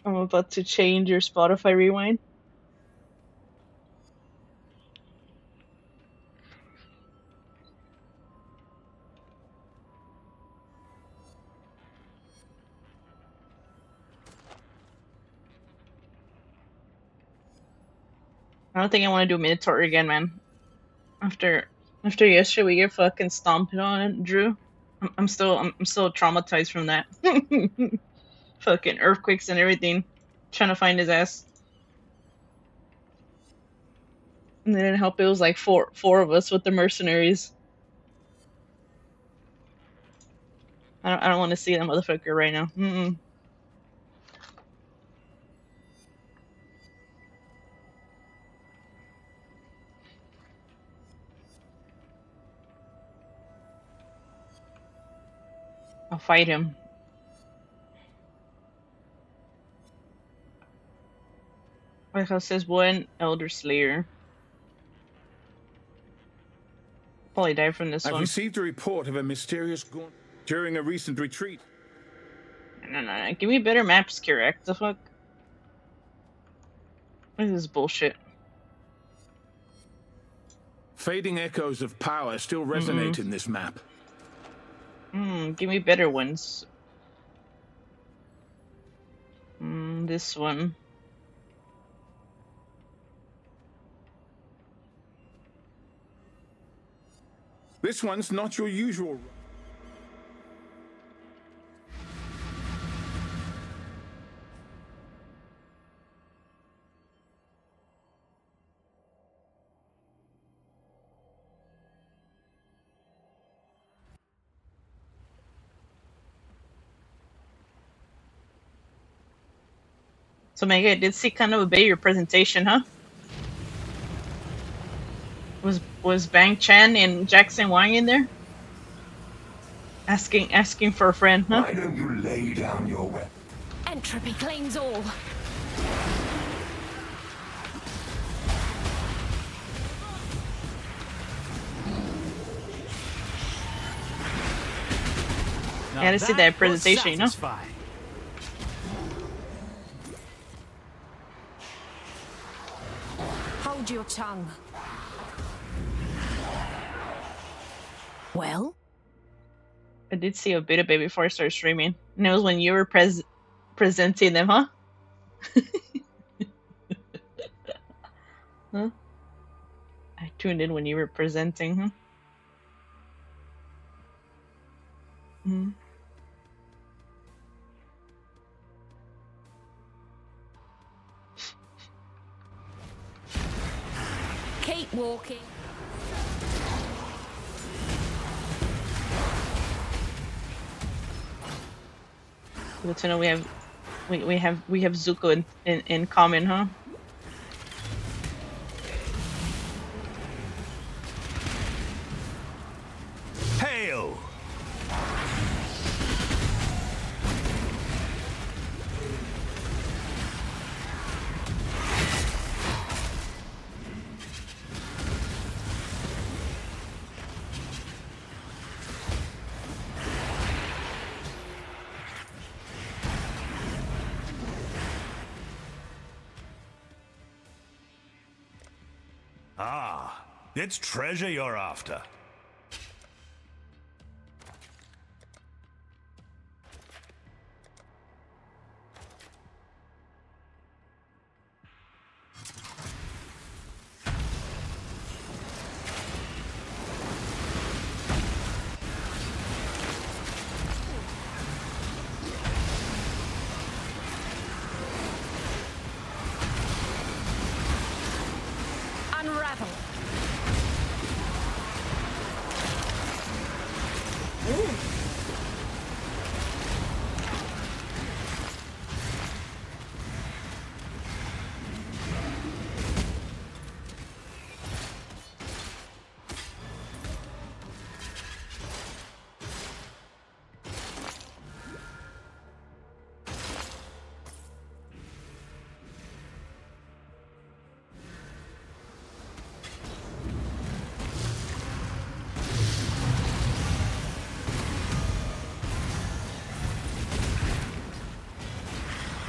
I'm about to change your Spotify rewind. I don't think I want to do Minotaur again, man. After yesterday, we get fucking stomped on, Drew. I'm still traumatized from that. Fucking earthquakes and everything. Trying to find his ass. And they didn't help. It was like four of us with the mercenaries. I don't want to see that motherfucker right now. I'll fight him.
White House says one Elder Slayer. Probably died from this
I've
one.
received a report of a mysterious gaunt during a recent retreat.
No. Give me better maps, Kirak. The fuck? What is this bullshit?
Fading echoes of power still resonate in this map.
Give me better ones. This one.
This one's not your usual.
So Mega, I did see kind of a bit of your presentation, huh? Was Bang Chan and Jackson Wang in there? Asking for a friend, huh?
Why don't you lay down your weapon?
Entropy claims all.
I had to see that presentation, you know?
Hold your tongue. Well?
I did see a bit of it before I started streaming. And it was when you were presenting them, huh? Huh? I tuned in when you were presenting, huh?
Keep walking.
Good to know we have Zuko in common, huh?
Hail! Ah, it's treasure you're after.
Unravel.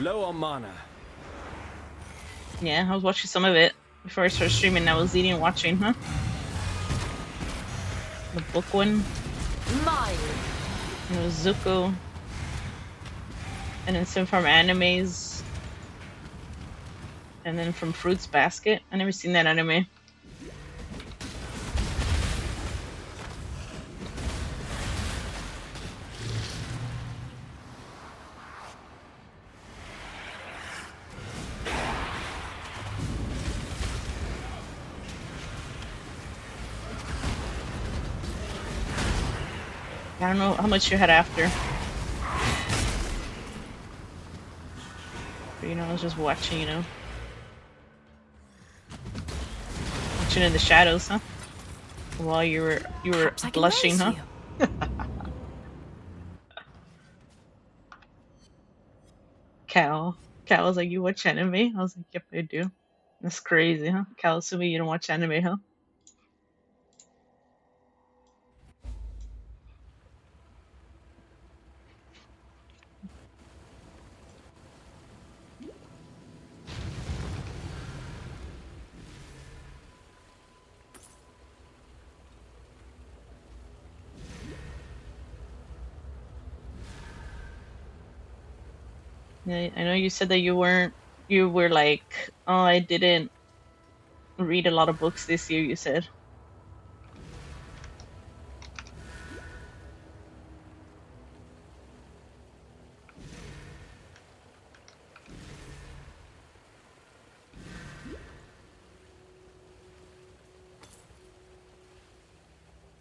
Low on mana.
Yeah, I was watching some of it before I started streaming. I was eating and watching, huh? The book one.
Mine.
It was Zuko. And then some from animes. And then from Fruits Basket. I never seen that anime. I don't know how much you had after. But, you know, I was just watching, you know. Watching in the shadows, huh? While you were blushing, huh? Cal. Cal was like, you watch anime? I was like, yep, I do. That's crazy, huh? Cal, assuming you don't watch anime, huh? Yeah, I know you said that you were like, oh, I didn't read a lot of books this year, you said.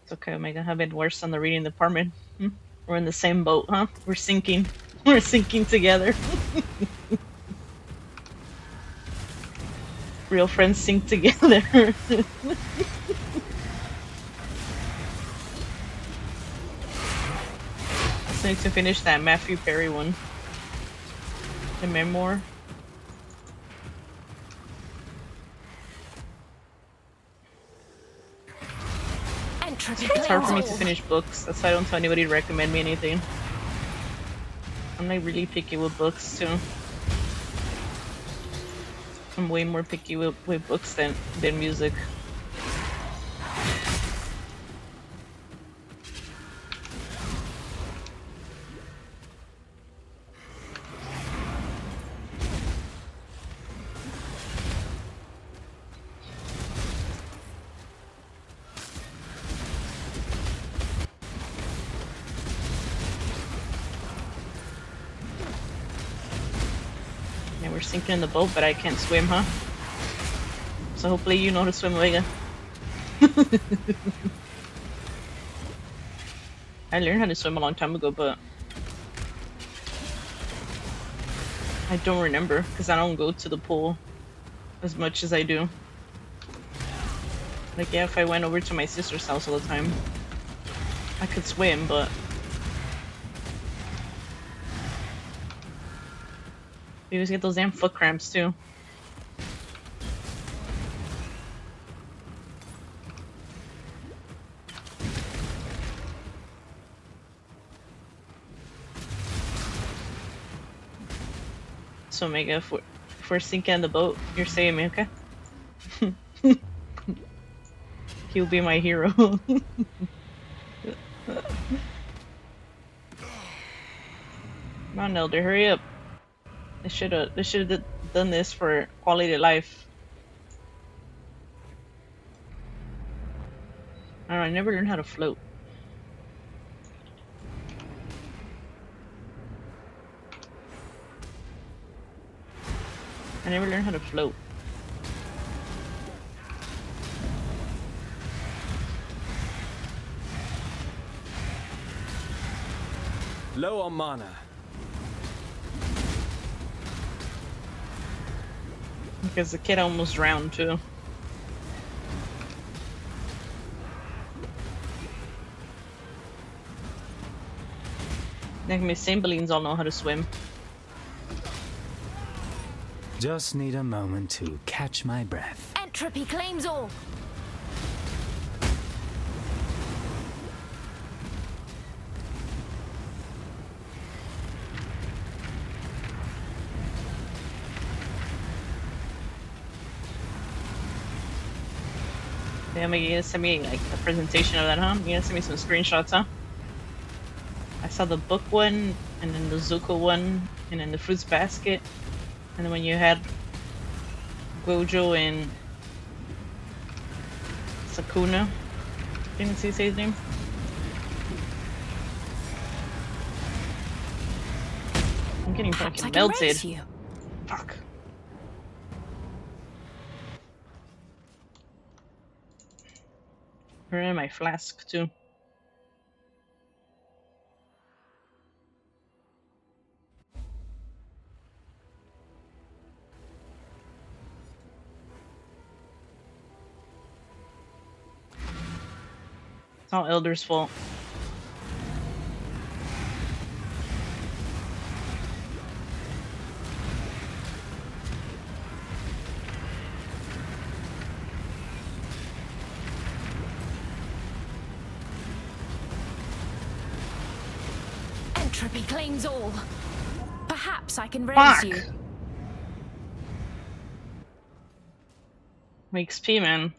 It's okay, Omega. Have been worse on the reading department. We're in the same boat, huh? We're sinking. We're sinking together. Real friends sink together. I need to finish that Matthew Perry one. The memoir. It's hard for me to finish books. That's why I don't tell anybody to recommend me anything. I'm like really picky with books too. I'm way more picky with books than music. We're sinking in the boat, but I can't swim, huh? So hopefully you know how to swim, Omega. I learned how to swim a long time ago, but I don't remember because I don't go to the pool as much as I do. Like, yeah, if I went over to my sister's house all the time, I could swim, but you just get those damn foot cramps too. So Omega, if we're sinking in the boat, you're saving me, okay? He'll be my hero. Come on, Elder, hurry up. They should have done this for quality of life. I don't know, I never learned how to float. I never learned how to float.
Low on mana.
Because the kid almost drowned too. Like my Cymbalines all know how to swim.
Just need a moment to catch my breath.
Entropy claims all.
Damn, you gonna send me like a presentation of that, huh? You gonna send me some screenshots, huh? I saw the book one, and then the Zuko one, and then the Fruits Basket, and then when you had Gojo and Sakuna, didn't see his name. I'm getting fucking melted. Fuck. In my flask too. It's all Elder's fault.
Entropy claims all. Perhaps I can raise
Fuck.
you.
My XP, man.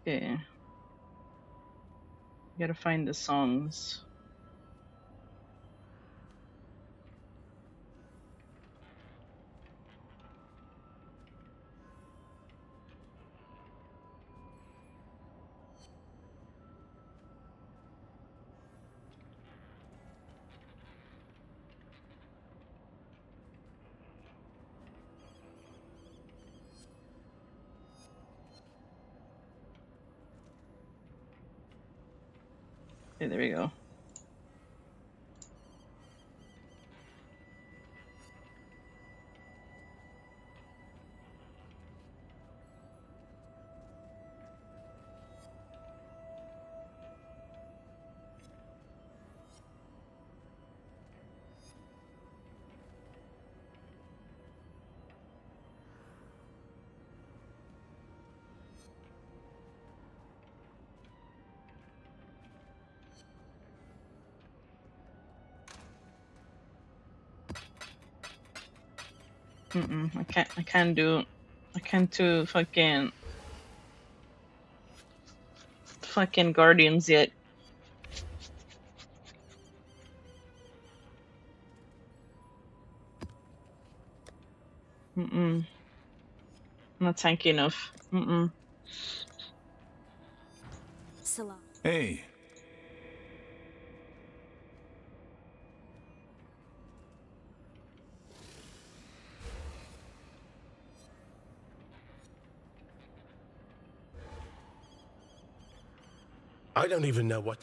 Okay. Gotta find the songs. Okay, there we go. I can't do fucking Guardians yet. I'm not tanky enough.
Salam.
Hey.
I don't even know what...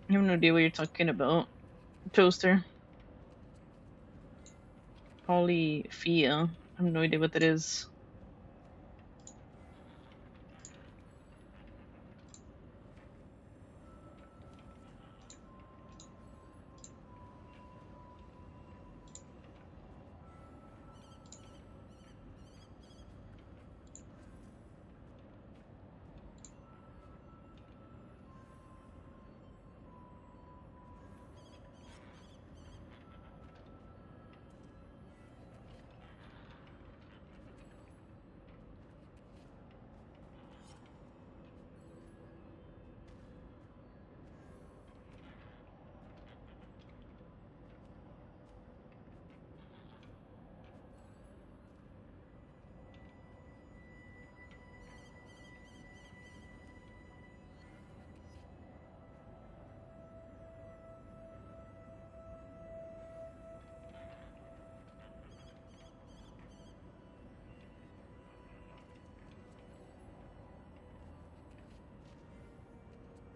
I have no idea what you're talking about. Toaster. Polyphia. I have no idea what that is.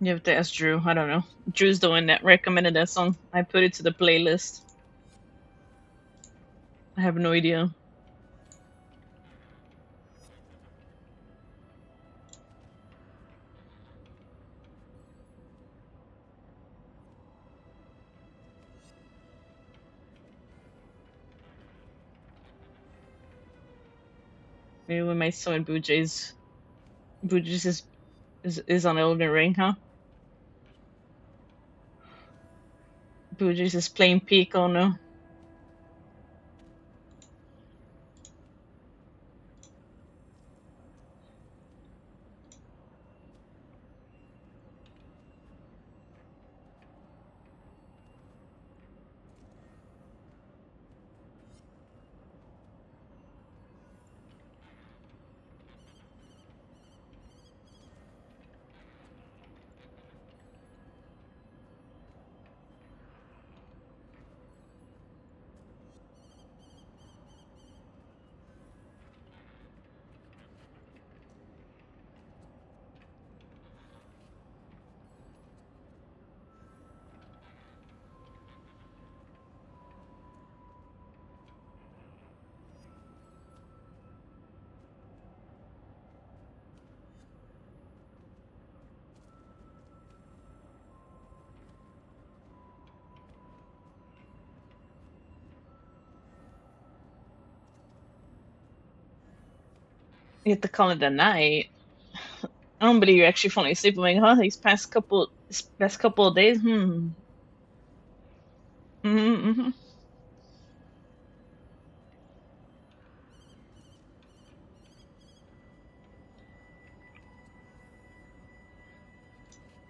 You have to ask Drew. I don't know. Drew's the one that recommended that song. I put it to the playlist. I have no idea. Maybe we might summon Boojays. Boojays is on Elden Ring, huh? Boojays is playing Pico now. You have to call it a night. I don't believe you're actually falling asleep. I'm like, huh? These past couple of days? Mm-hmm, mm-hmm.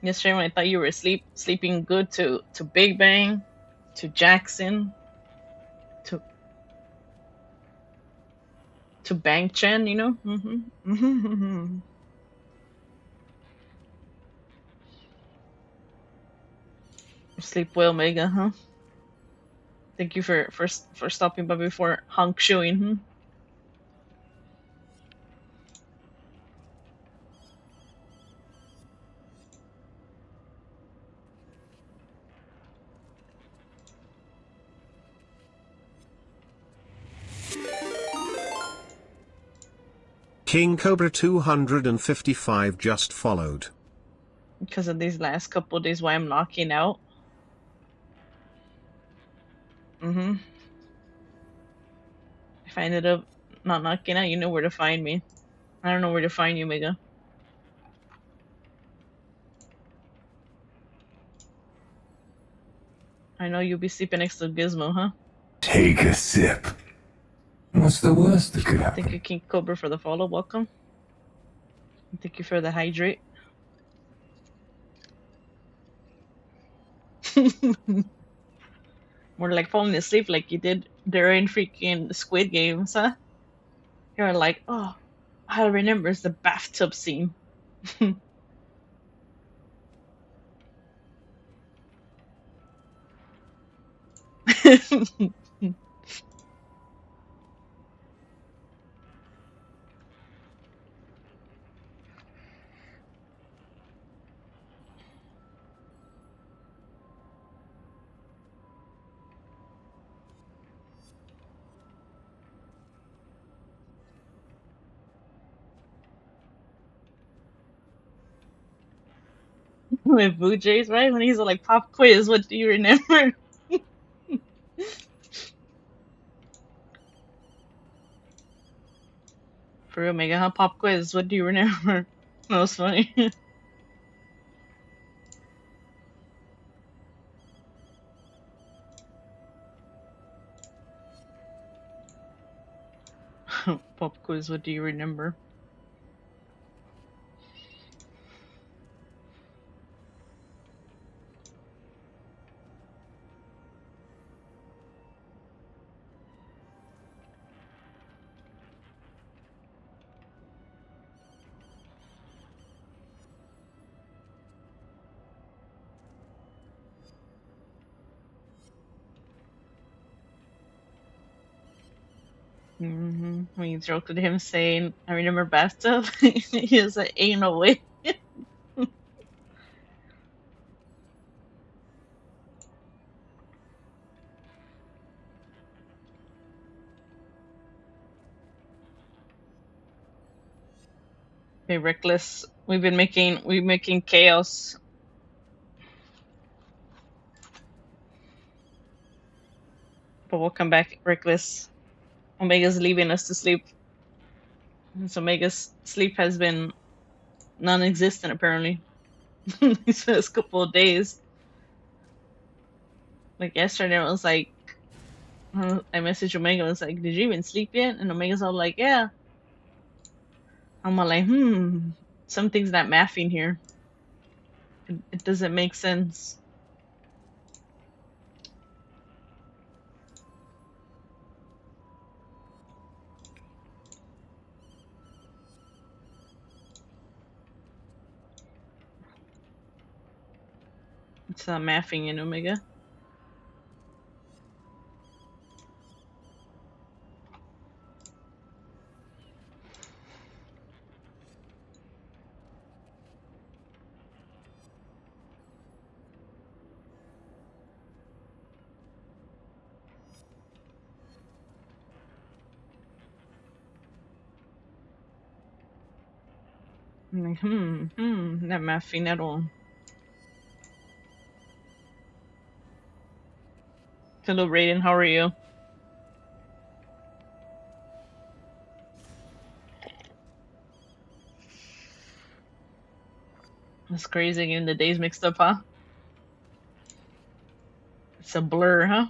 Yesterday when I thought you were sleeping good to Big Bang, to Jackson, to Bang Chen, you know? Mm-hmm. Mm-hmm. Sleep well, Mega, huh? Thank you for stopping by before Hunk Shuing, hmm?
King Cobra 255 just followed.
Because of these last couple of days why I'm knocking out. Mm-hmm. If I ended up not knocking out, you know where to find me. I don't know where to find you, Mega. I know you'll be sleeping next to Gizmo, huh?
Take a sip. What's the worst that could happen?
Thank you, King Cobra, for the follow. Welcome. Thank you for the hydrate. More like falling asleep like you did during freaking Squid Games, huh? You're like, oh, I remember it's the bathtub scene. With Blue Jays, right? When he's like, pop quiz, what do you remember? For real, Mega, huh? Pop quiz, what do you remember? That was funny. Pop quiz, what do you remember? Mm-hmm. When you joked with him saying, I remember bathtub, he was like, ain't no way. Hey, Reckless, we're making chaos. But we'll come back, Reckless. Omega's leaving us to sleep. So Omega's sleep has been non-existent apparently. These first couple of days. Like yesterday, I was like, I messaged Omega. I was like, "Did you even sleep yet?" And Omega's all like, "Yeah." I'm all like, something's not mathing here. It doesn't make sense. It's not mathing in Omega. I'm like, not mathing at all. Hello, Raiden, how are you? That's crazy, getting the days mixed up, huh? It's a blur, huh?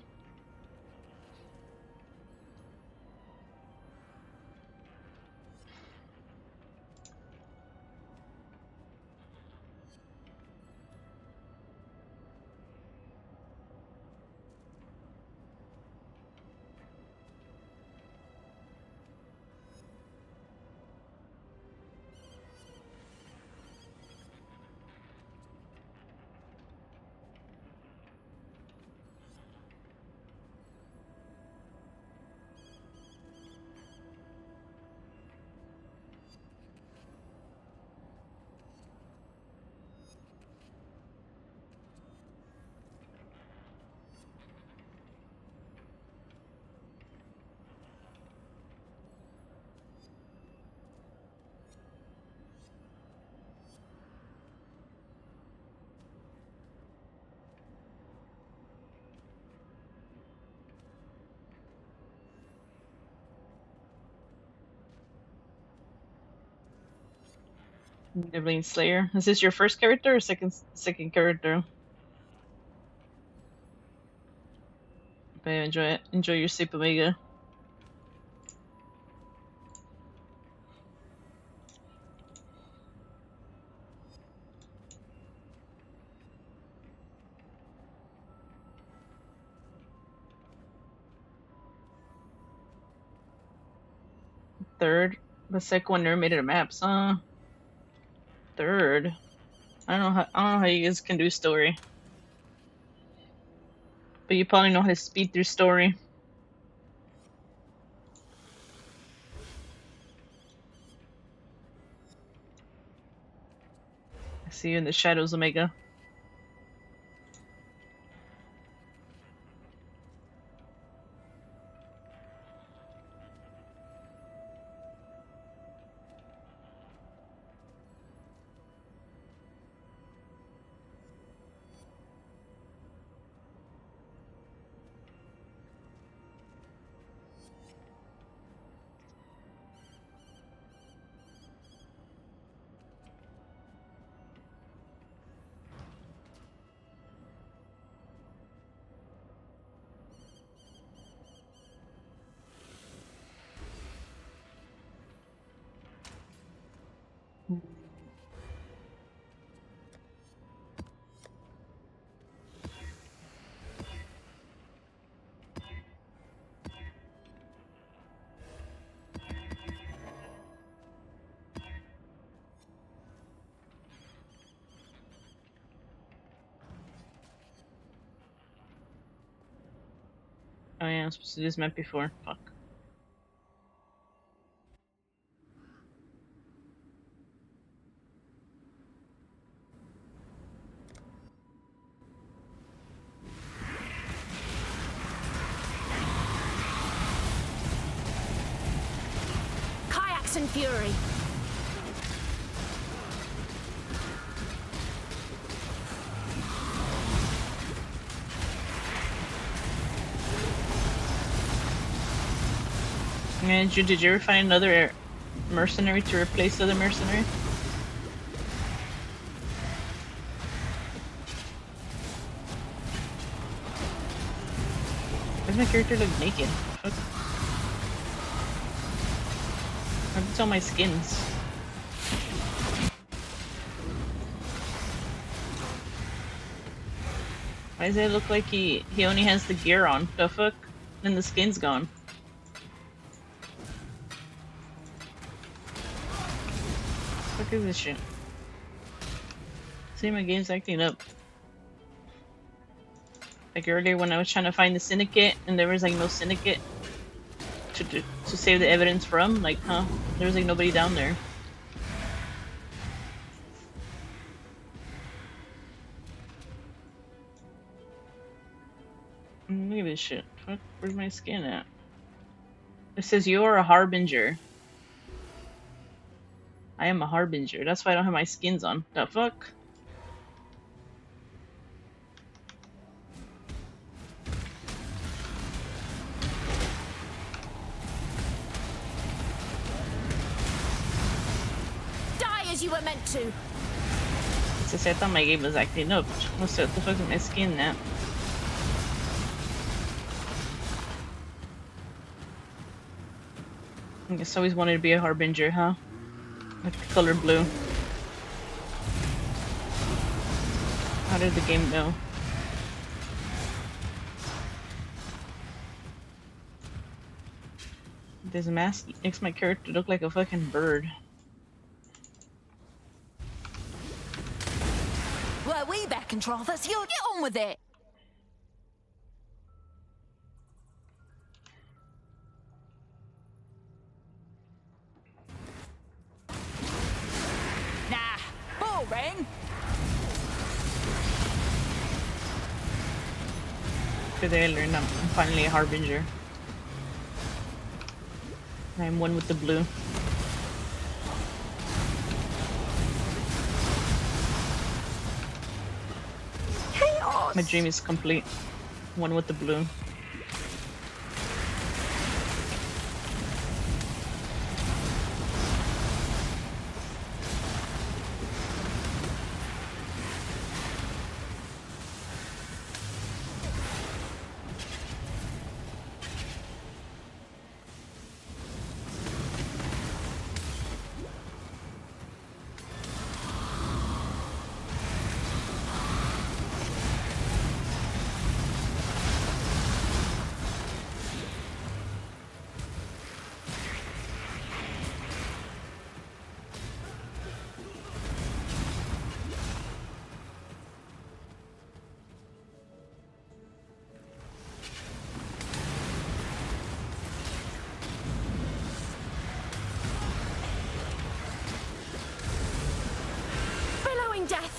Evelyn Slayer. Is this your first character or second character? But enjoy it. Enjoy your Super Omega. Third. The second one never made it a maps, huh? Third. I don't know how you guys can do story. But you probably know how to speed through story. I see you in the shadows, Omega. Oh yeah, I'm supposed to do this map before. Fuck.
Kayaks and Fury.
And did you ever find another mercenary to replace the other mercenary? Why does my character look naked? Fuck. That's all my skins. Why does it look like he only has the gear on? The fuck? Then the skin's gone. Fuck is this shit? See, my game's acting up. Like earlier when I was trying to find the syndicate and there was like no syndicate to save the evidence from, like, huh? There was like nobody down there. Look at this shit. Fuck, where's my skin at? It says you are a harbinger. I am a harbinger. That's why I don't have my skins on. The fuck?
Die as you were meant to.
Yes, I said I thought my game was acting up. What's the fuck is my skin at? I guess I always wanted to be a harbinger, huh? Like the color blue. How did the game know? This mask makes my character look like a fucking bird.
Well, we back in Trothus. You get on with it. Nah, boring.
Today I learned I'm finally a harbinger. I'm one with the blue.
Chaos.
My dream is complete. One with the blue.
Billowing death.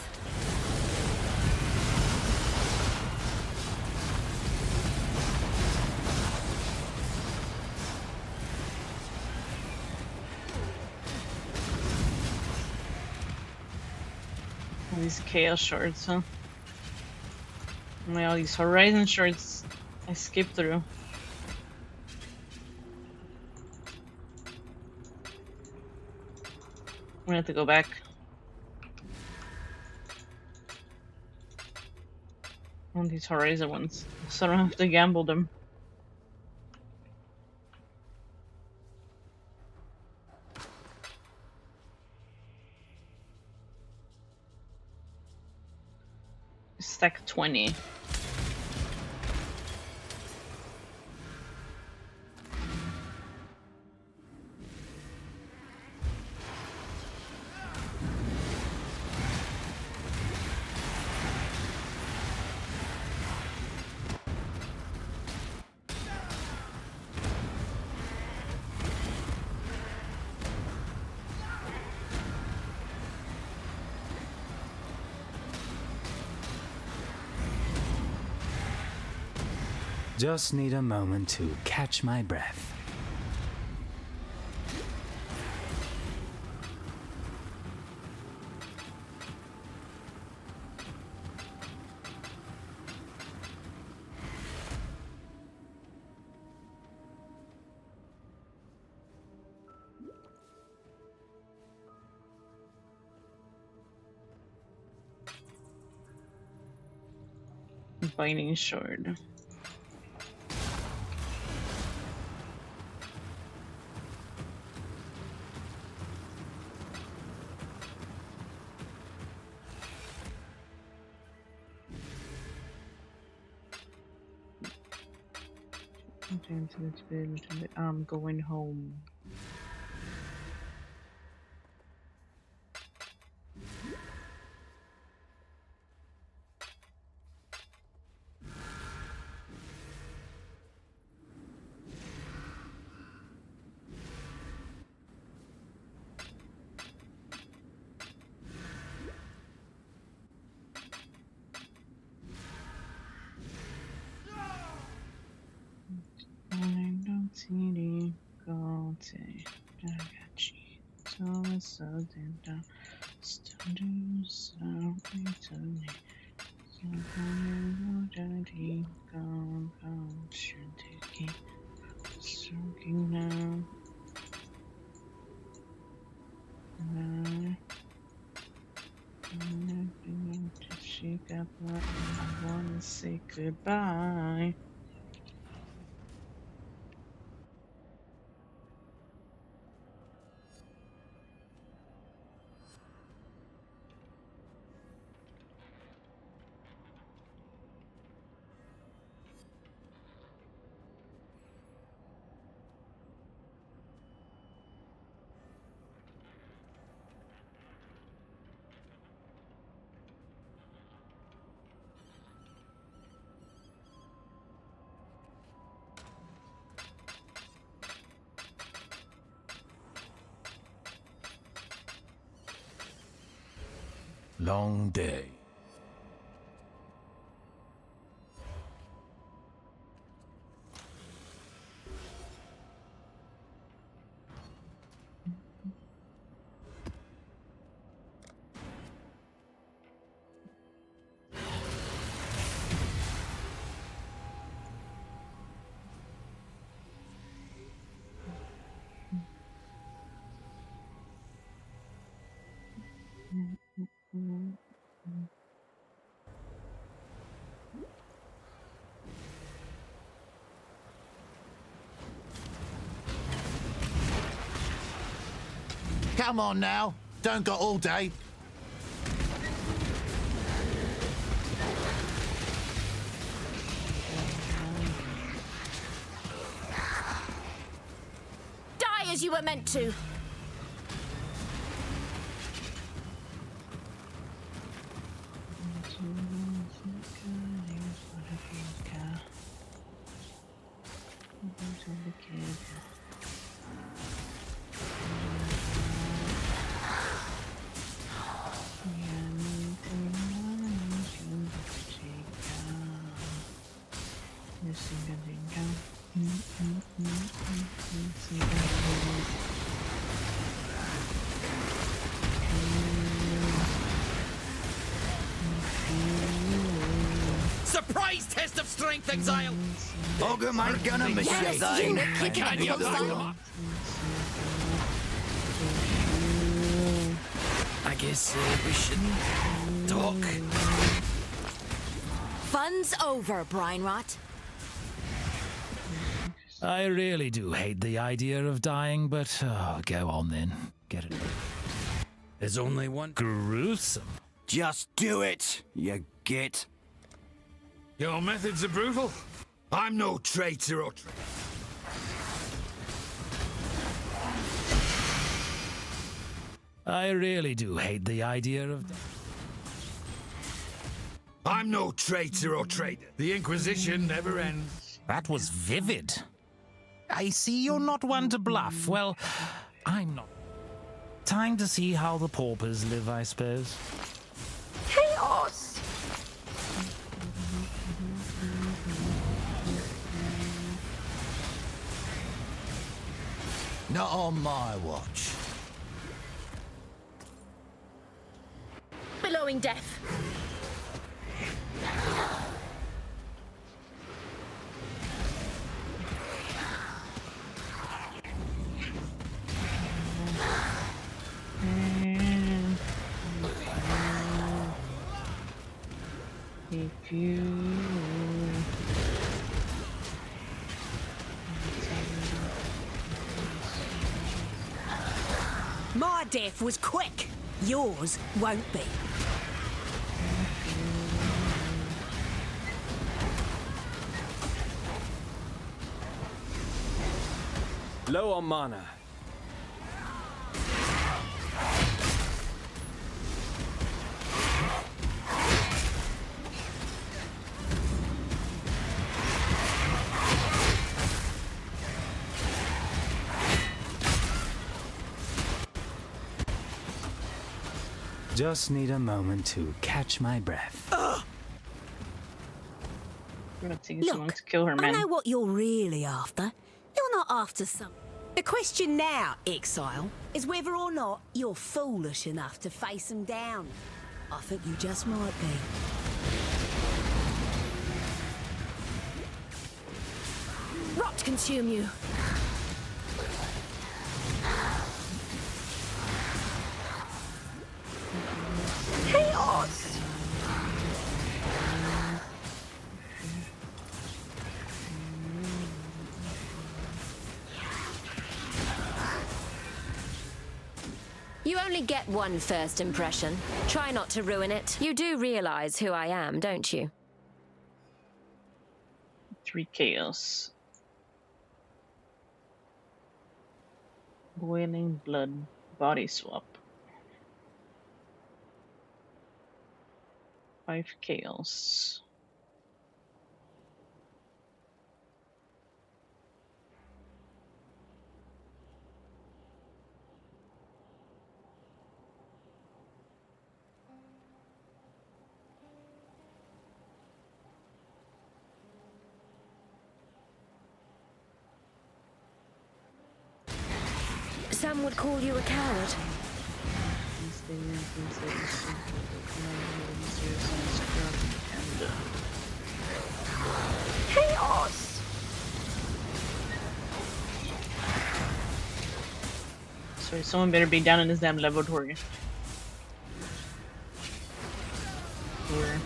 All these chaos shards, huh? All these horizon shards I skipped through. I'm gonna have to go back. On these horizon ones, so I don't have to gamble them. Stack 20.
Just need a moment to catch my breath.
Binding shard. I'm going home. forgot what I wanna say goodbye.
Long day.
Come on now, don't got all day.
Die as you were meant to.
Surprise test of strength, Exile!
Ogre my gunner,
Yes, you
I can't
kill
hear
someone.
I guess we should talk.
Fun's over, Brainrot.
I really do hate the idea of dying, but go on then. Get it.
There's only one.
Gruesome.
Just do it, you git.
Your methods are brutal.
I'm no traitor or
I really do hate the idea of...
I'm no traitor or traitor.
The Inquisition never ends.
That was vivid. I see you're not one to bluff. Well, I'm not. Time to see how the paupers live, I suppose.
Chaos!
Not on my watch.
Billowing death.
If you
My death was quick. Yours won't be.
Low on mana.
Just need a moment to catch my breath.
We're gonna take so long to kill her, man.
I know what you're really after. You're not after some. The question now, Exile, is whether or not you're foolish enough to face them down. I think you just might be.
Rot consume you. Chaos!
only get one first impression. Try not to ruin it. You do realize who I am, don't you?
3 chaos. Boiling blood body swap. 5 chaos.
Some would call you a coward.
Chaos!
Sorry, someone better be down in this damn laboratory. Or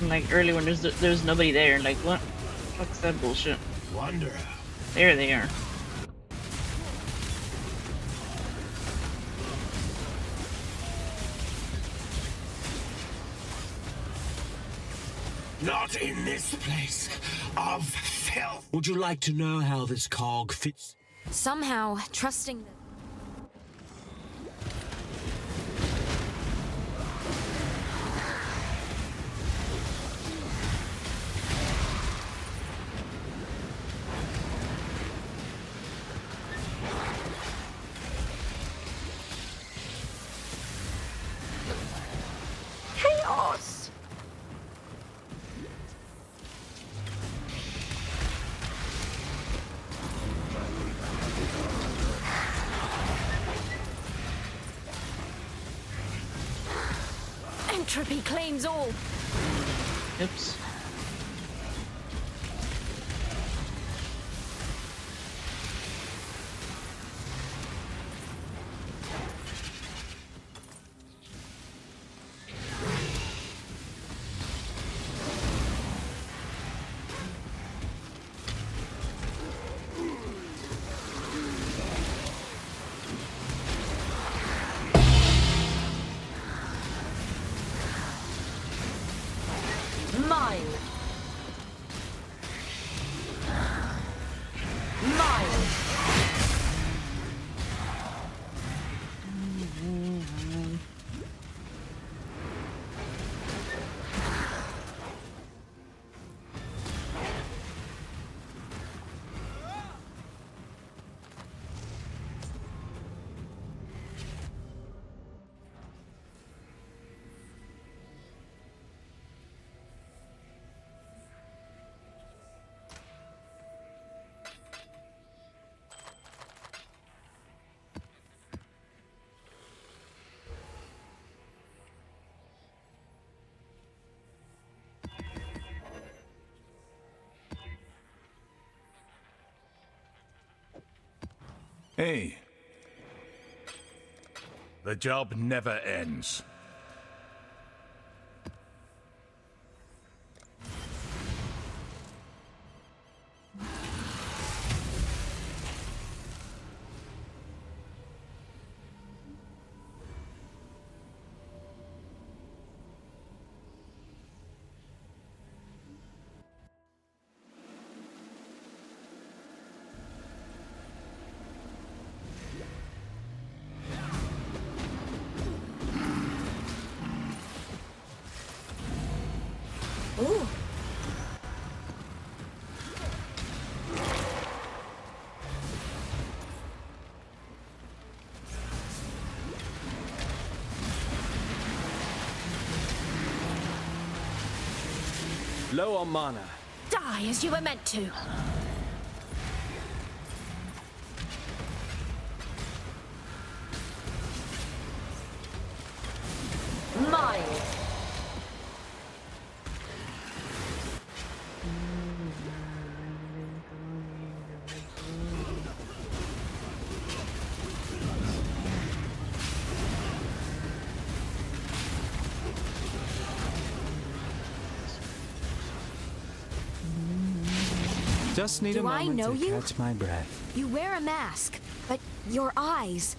like early when there's nobody there. Like what? What's that bullshit?
Wanderer.
There they are.
Not in this place of filth. Would you like to know how this cog fits?
Somehow, trusting the
Chaos!
Entropy claims all.
Oops.
Mine. Mine.
Hey. The job never ends.
Ooh.
Low on mana.
Die as you were meant to.
Mine.
Just need
Do
a
I
moment
know
to
you?
catch my breath.
You wear a mask, but your eyes.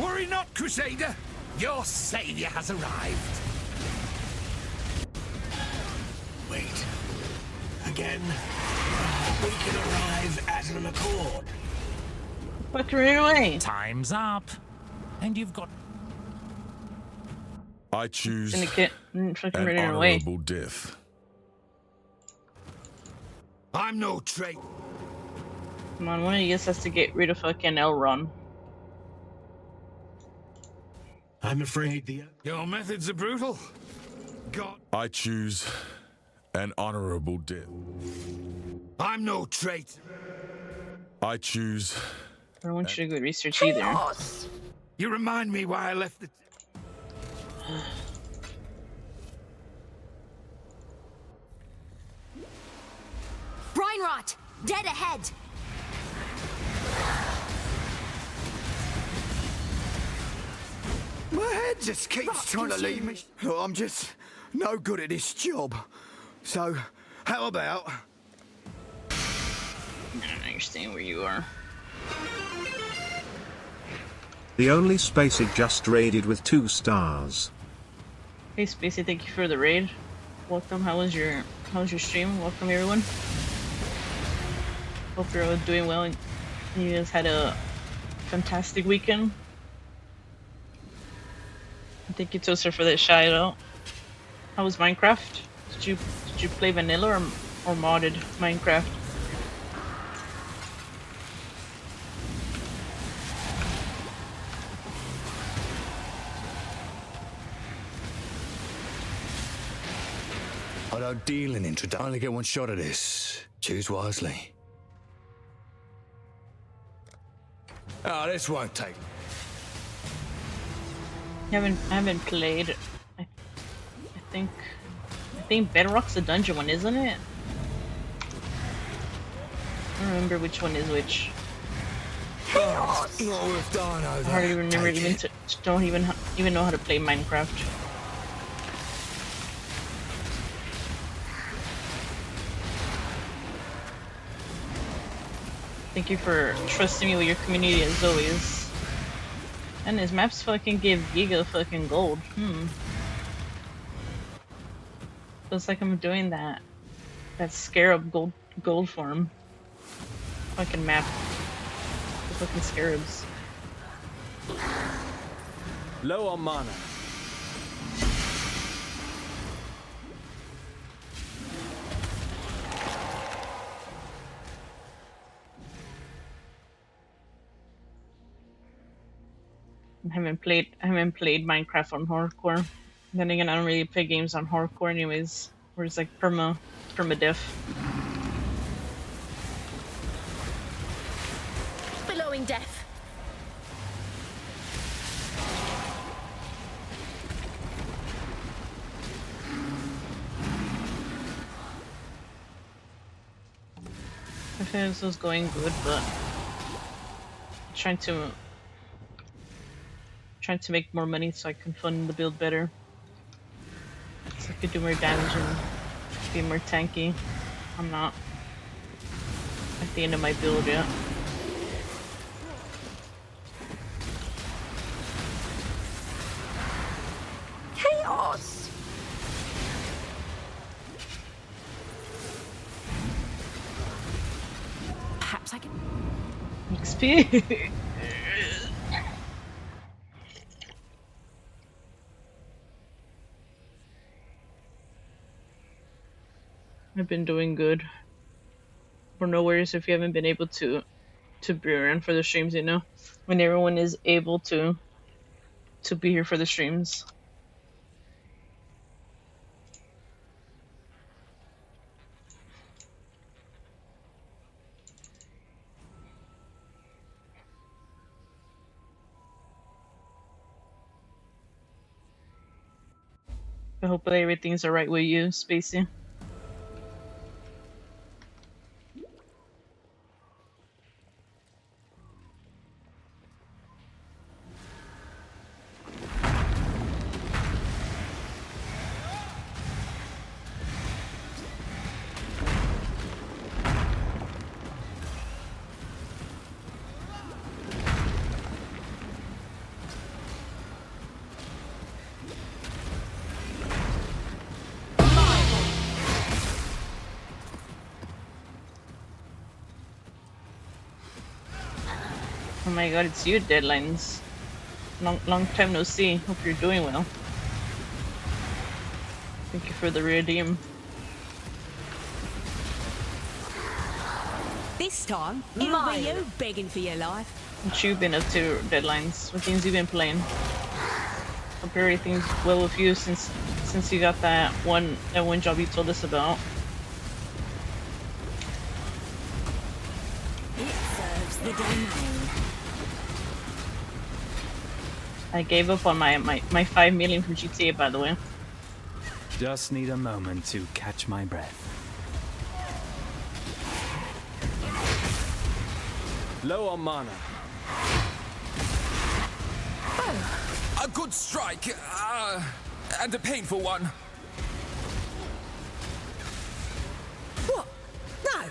Worry not, Crusader. Your savior has arrived.
Wait. Again. We can arrive at an accord.
Fuck right away.
Time's up. And you've got...
I choose
Syndicate. Fucking
an
running away.
honorable death.
I'm no traitor.
Come on, one of you guys has to get rid of fucking Elrond.
I'm afraid
your methods are brutal. God.
I choose an honorable death.
I'm no traitor.
I choose.
I don't want you to go research either.
You remind me why I left the...
Reinrot! Dead ahead!
My head just keeps
Rot
trying to leave me.
consumed.
I'm just no good at this job. So, how about...
I don't understand where you are.
The only space it just raided with 2 stars.
Hey Spacey, thank you for the raid. Welcome. How was your stream? Welcome everyone. Hope you're all doing well and you guys had a fantastic weekend. Thank you Toaster for that shout out. How was Minecraft? Did you play vanilla or modded Minecraft?
I don't deal in introduction. I only get one shot at this. Choose wisely. Oh, this won't take.
I haven't played. I think Bedrock's the dungeon one, isn't it? I don't remember which one is which.
Not worth dying over.
I hardly remember don't even know how to play Minecraft. Thank you for trusting me with your community as always. And his maps fucking give Giga fucking gold. Feels like I'm doing that scarab gold farm. Fucking map. The fucking scarabs.
Low on mana.
I haven't played Minecraft on hardcore. Then again, I don't really play games on hardcore anyways. Where it's like perma-def.
Billowing death.
I feel this was going good, but trying to make more money so I can fund the build better. So I could do more damage and be more tanky. I'm not at the end of my build yet.
Chaos!
Perhaps I can...
XP! I've been doing good. For no worries if you haven't been able to be around for the streams, you know? When everyone is able to be here for the streams. I hope that everything's alright with you, Spacey. Oh my god, it's you, Deadlines. Long time no see. Hope you're doing well. Thank you for the redeem.
This time, it'll be you begging for your life.
What you been up to, Deadlines? What things you been playing? Hope everything's well with you since you got that one job you told us about.
It serves the domain.
I gave up on my 5 million from GTA, by the way.
Just need a moment to catch my breath. Low on mana.
A good strike, and a painful one.
What? No.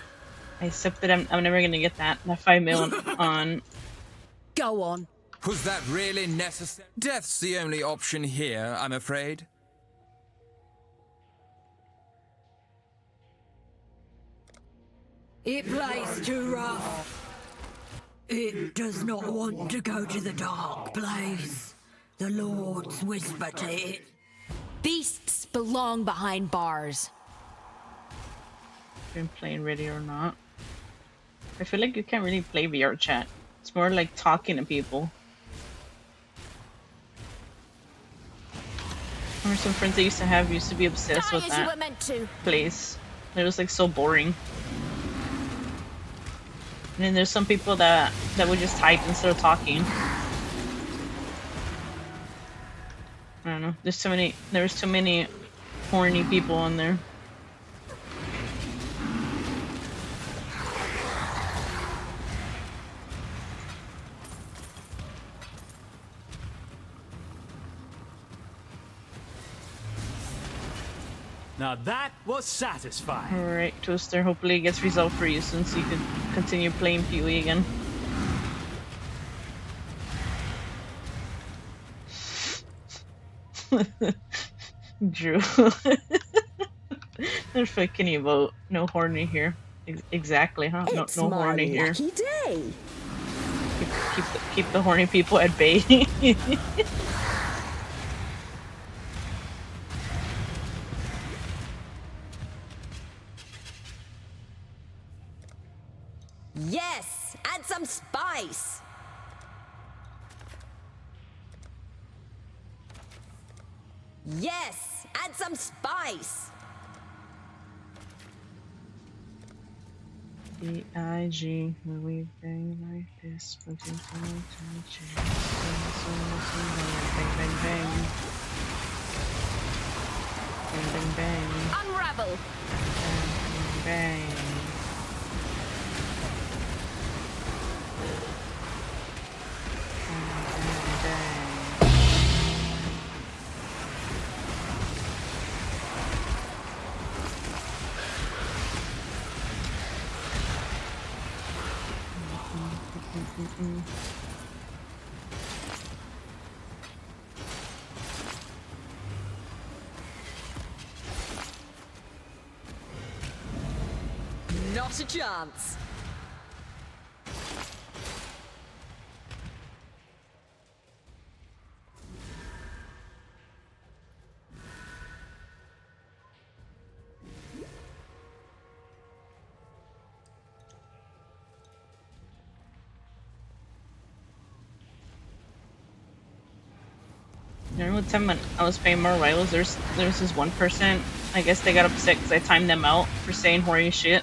I accepted. I'm never gonna get that 5 million on.
Go on.
Was that really necessary? Death's the only option here, I'm afraid.
It plays too rough. It does not want to go to the dark place. The Lords whisper to it.
Beasts belong behind bars.
Been playing Ready or Not. I feel like you can't really play VR chat. It's more like talking to people. I remember some friends I used to have used to be obsessed with that place. It was like so boring. And then there's some people that would just type instead of talking. I don't know. There was too many horny people on there.
Now that was satisfying.
Alright, Toaster, hopefully it gets resolved for you soon so you can continue playing PoE again. Drew. There's fucking emote. No horny here. Exactly, huh? No horny here.
Lucky day.
Keep the horny people at bay.
Yes, add some spice. Yes, add some spice.
B-I-G, when we bang like this, but you can't touch it. Bang, bang, bang. Bang, bang, bang.
Unravel.
Bang, bang, bang.
Not a chance.
Remember one time when I was playing more Rivals, there was this one person, I guess they got upset because I timed them out for saying horny shit.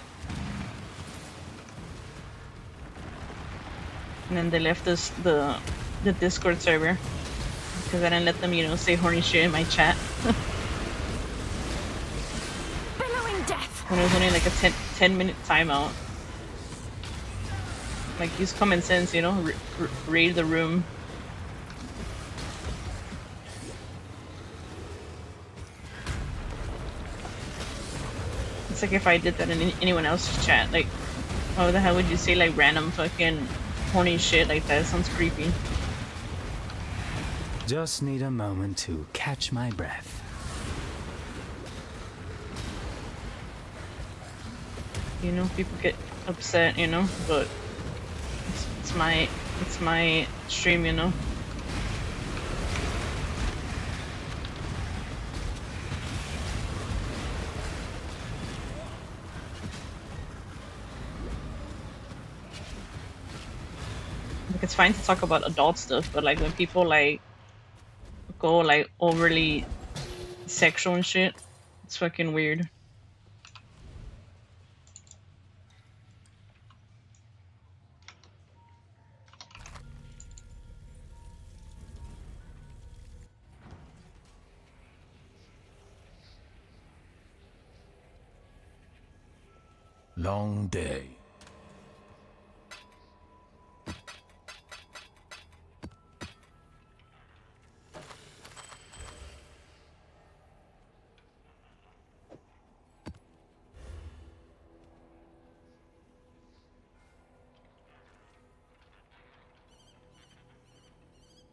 And then they left us the Discord server because I didn't let them, say horny shit in my chat.
Billowing death.
When it was only like a 10-minute timeout. Like, use common sense, read the room. It's like if I did that in anyone else's chat, like, why the hell would you say like random fucking horny shit like that? It sounds creepy.
Just need a moment to catch my breath.
People get upset, but it's my stream, you know. Like, it's fine to talk about adult stuff, but like when people like go like overly sexual and shit, it's fucking weird.
Long day.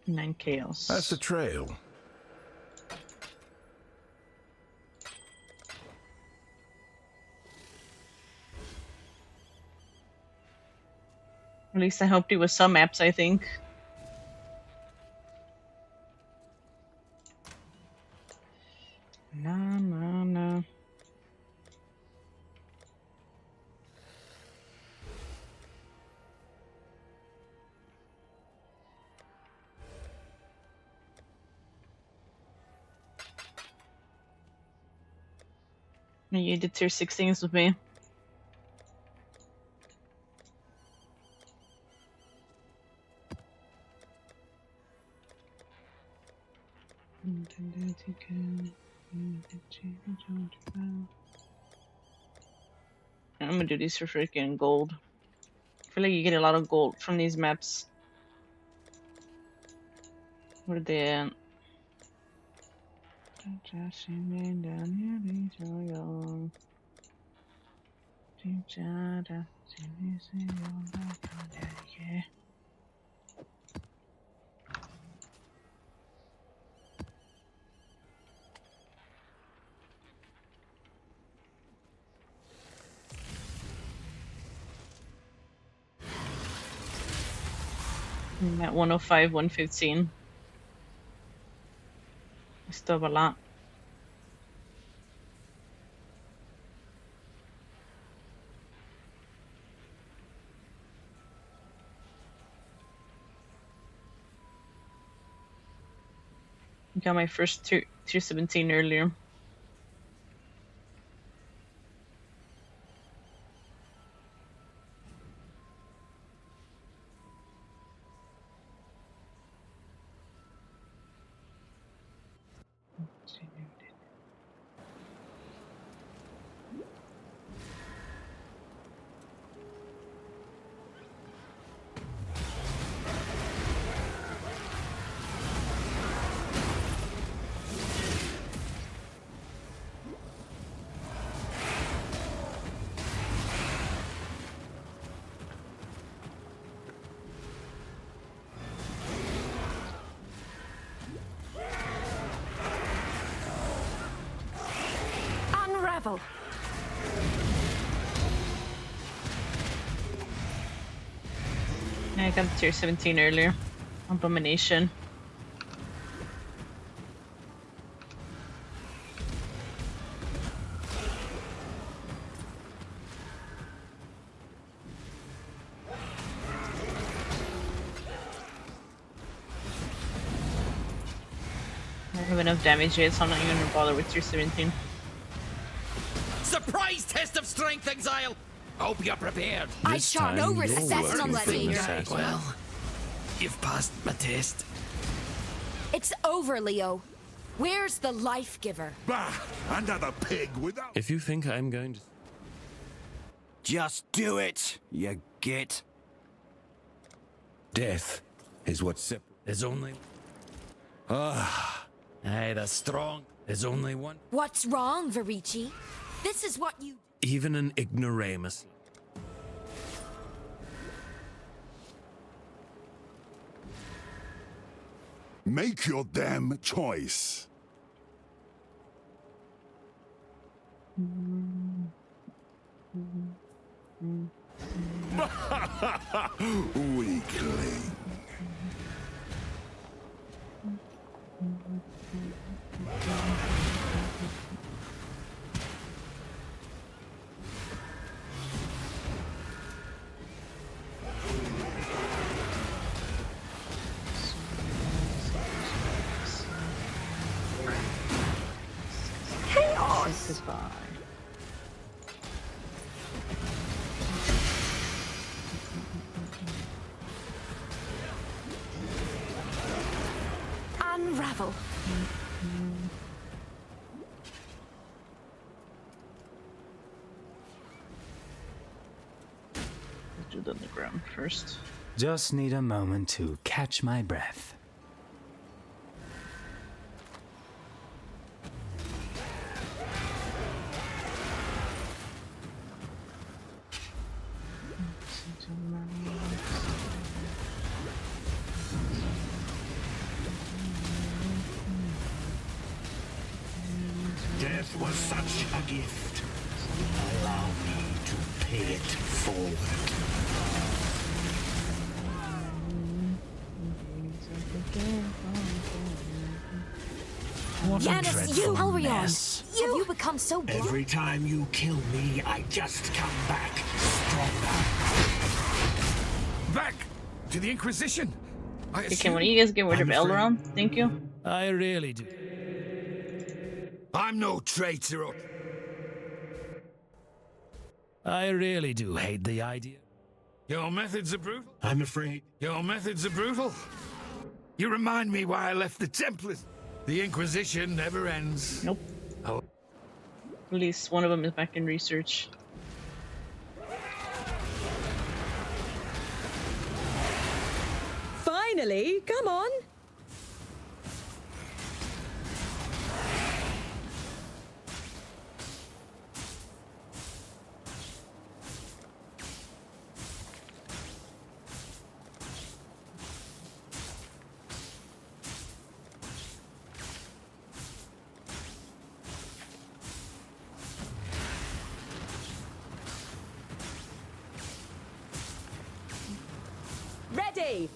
Nine chaos.
That's the trail.
At least I helped you with some maps, I think. No. You did tier 16s with me. I'm gonna do these for freaking gold. I feel like you get a lot of gold from these maps. Where are they at? I'm at 105, 115. I still have a lot. Got my first tier 17 earlier.
Unravel.
Yeah, I got tier 17 earlier. Abomination. I don't have enough damage yet, so I'm not even gonna bother with tier 17.
Surprise test of strength, Exile! Hope you're prepared.
I saw no recess on that leader.
Well, you've passed my test.
It's over, Leo. Where's the life giver?
Bah! Another pig without.
If you think I'm going to...
Just do it, you git.
Death is what
There's only... Aye, the strong. There's only one.
What's wrong, Varici? This is what you...
Even an ignoramus.
Make your damn choice. Weakling.
Chaos!
Goodbye.
Unravel.
Let's do it on the ground first.
Just need a moment to catch my breath.
Death was such a gift. Allow me to pay it forward.
What a
Yanis,
dreadful
you, Elrion,
mess.
have you become so blind?
Every time you kill me, I just come back stronger.
Back to the Inquisition.
Okay, can one of you guys get rid of Elrond? Thank you.
I really do.
I'm no traitor.
I really do hate the idea.
Your methods are brutal.
I'm afraid.
Your methods are brutal. You remind me why I left the Templars. The Inquisition never ends.
Nope.
Oh.
At least one of them is back in research.
Finally, come on. Ready.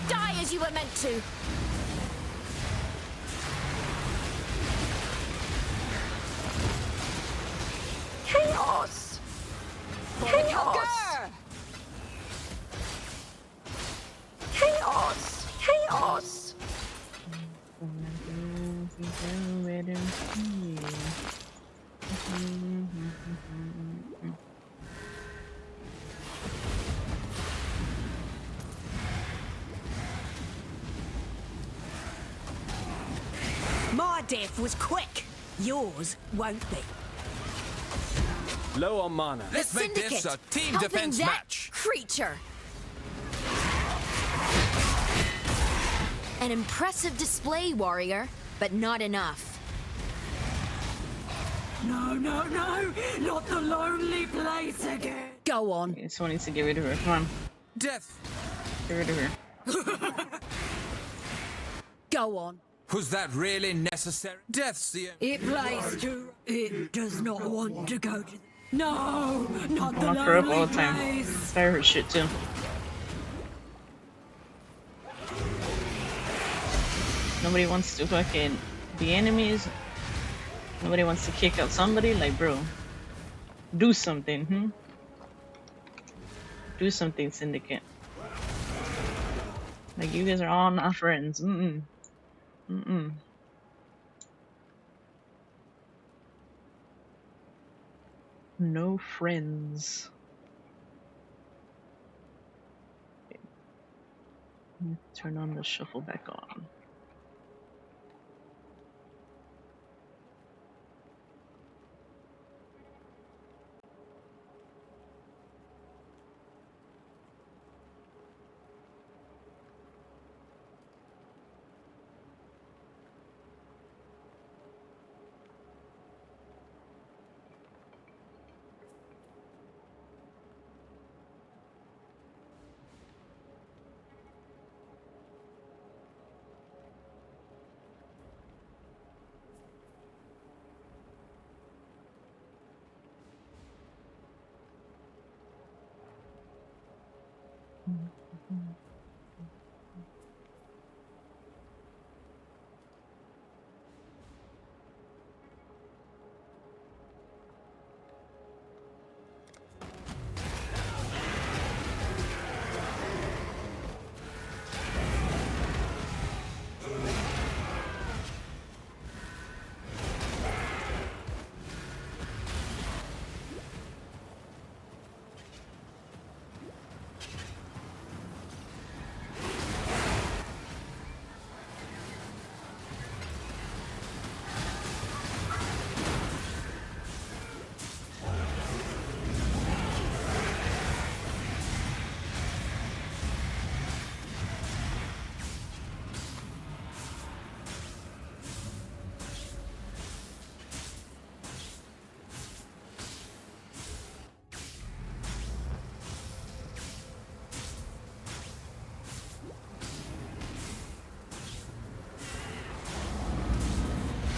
Die as you were meant to.
Chaos! Chaos! Chaos! Chaos!
My death was quick. Yours won't be.
Low on mana.
Let's
The
make this
Syndicate,
a team
helping
defense
that
match.
creature. An impressive display, warrior, but not enough.
No, no, no! Not the lonely place again!
Go on.
Okay, someone needs to get rid of her. Come on.
Death.
Get rid of her.
Go on.
Was that really necessary? Death's the
It plays too. It does not want to go to. No, not
I
the
lock her up all
lonely
the time.
place.
Fire her shit too. Nobody wants to fucking be enemies. Nobody wants to kick out somebody. Like, bro, do something, hmm? Do something, Syndicate. Like, you guys are all not friends. Mm-mm. Mm-mm. No friends. Okay. Turn on the shuffle back on.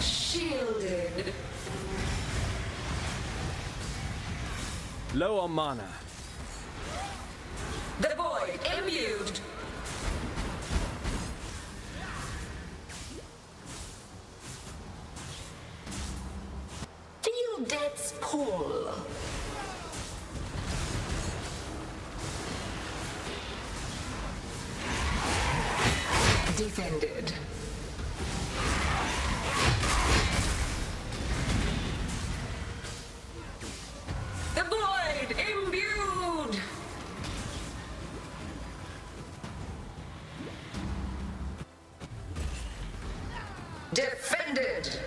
Shielded.
Low on mana.
The void imbued. Feel death's pull. Defended. The void imbued. Defended.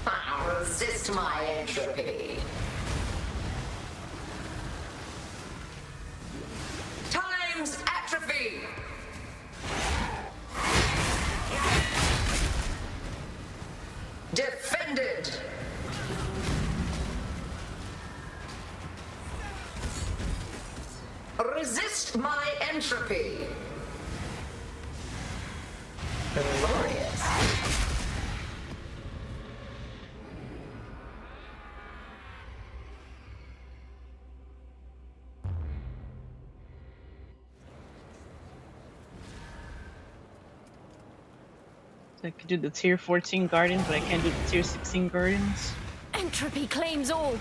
I'll resist my entropy. Time's atrophy. Defended. Resist my entropy. Glorious.
So I could do the tier 14 Guardians, but I can't do the tier 16 Guardians.
Entropy claims all.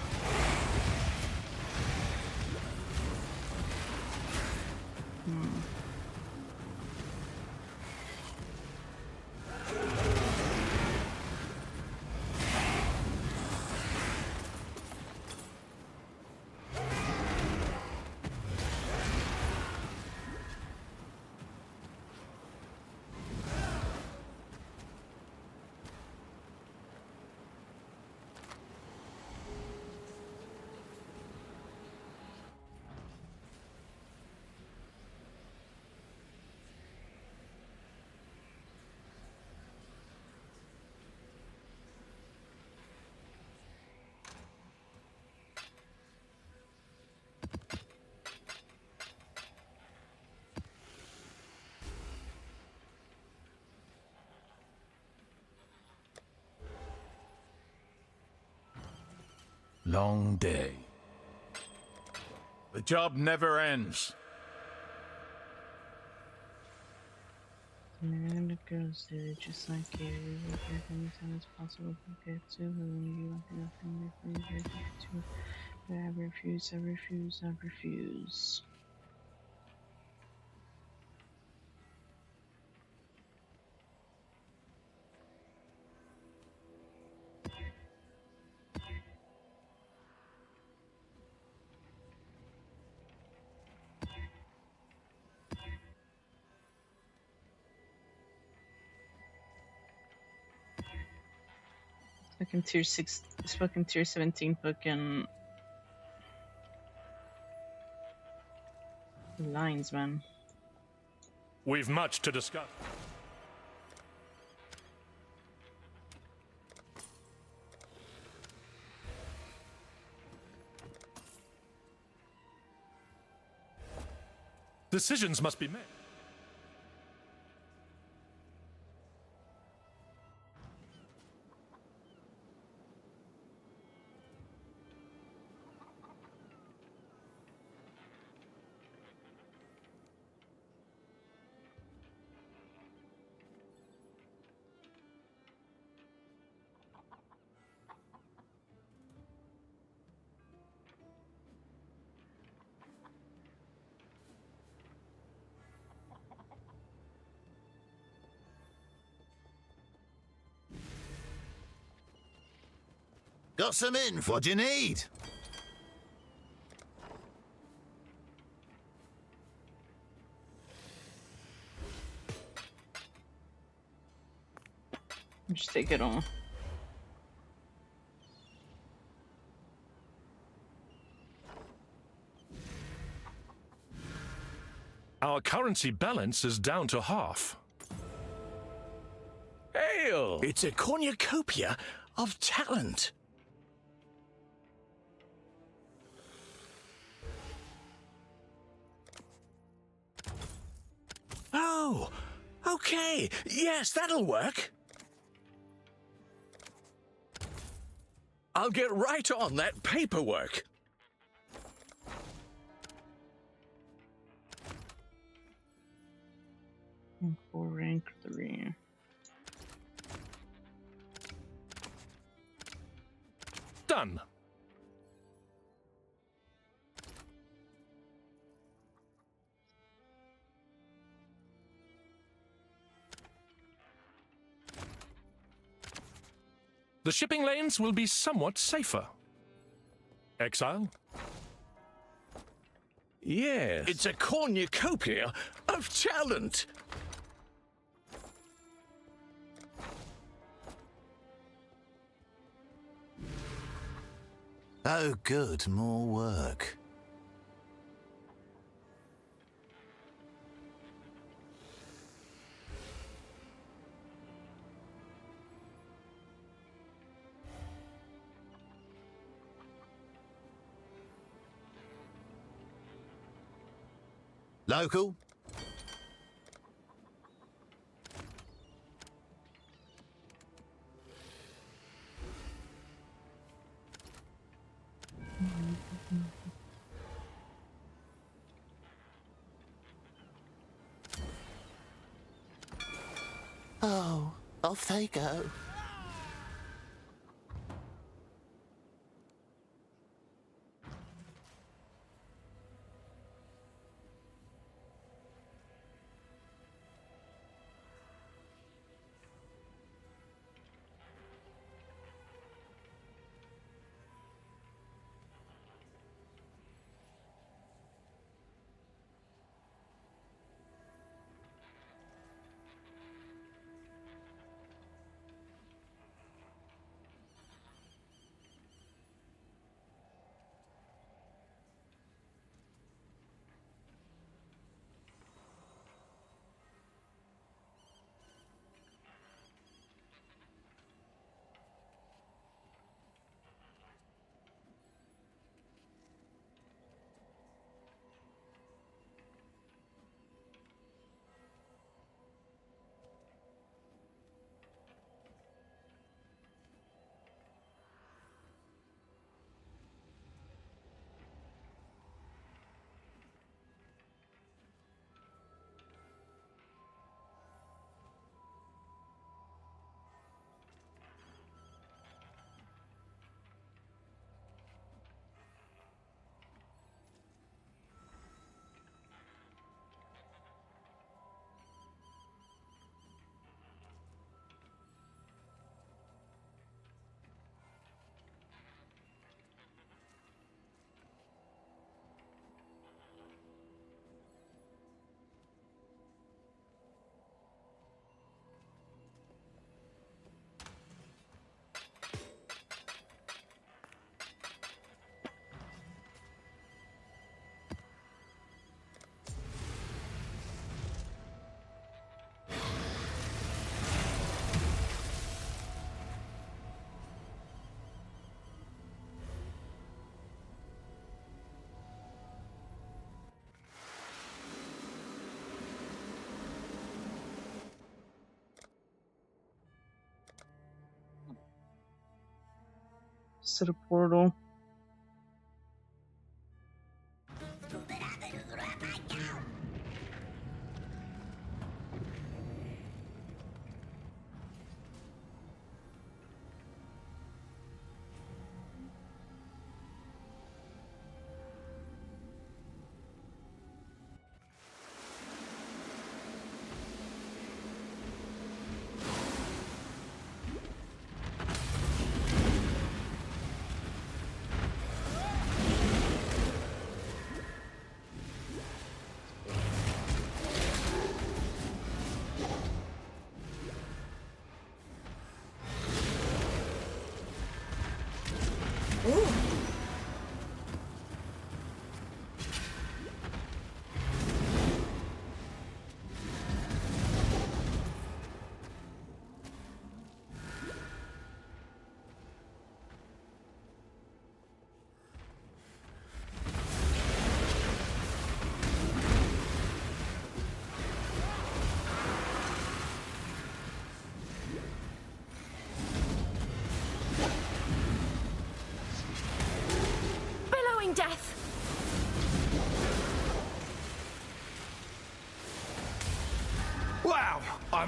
Long day.
The job never ends.
And it goes there just like you. As many times as possible to get to who you want to get to. But I refuse, I refuse, I refuse. Fucking tier 6, it's fucking tier 17 fucking lines, man.
We've much to discuss. Decisions must be made.
Got some info. What do you need?
Just take it all.
Our currency balance is down to half.
Ale! It's a cornucopia of talent. Oh, okay. Yes, that'll work. I'll get right on that paperwork.
For rank 3.
Done. The shipping lanes will be somewhat safer. Exile?
Yes. It's a cornucopia of talent.
Oh, good. More work. Local? Oh, off they go.
To the portal.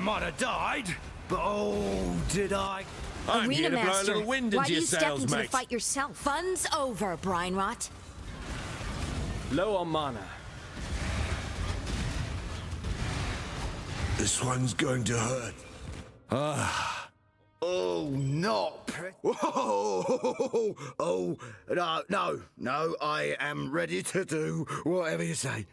might have died, but oh, did I?
I'm
Arena
here to blow a
Master,
little wind
why
into
do
your
you step
sails,
into the
mate.
fight yourself? Fun's over, Brainrot.
Low on mana.
This one's going to hurt.
Ah. Oh, not pretty. Whoa! Oh, no, I am ready to do whatever you say.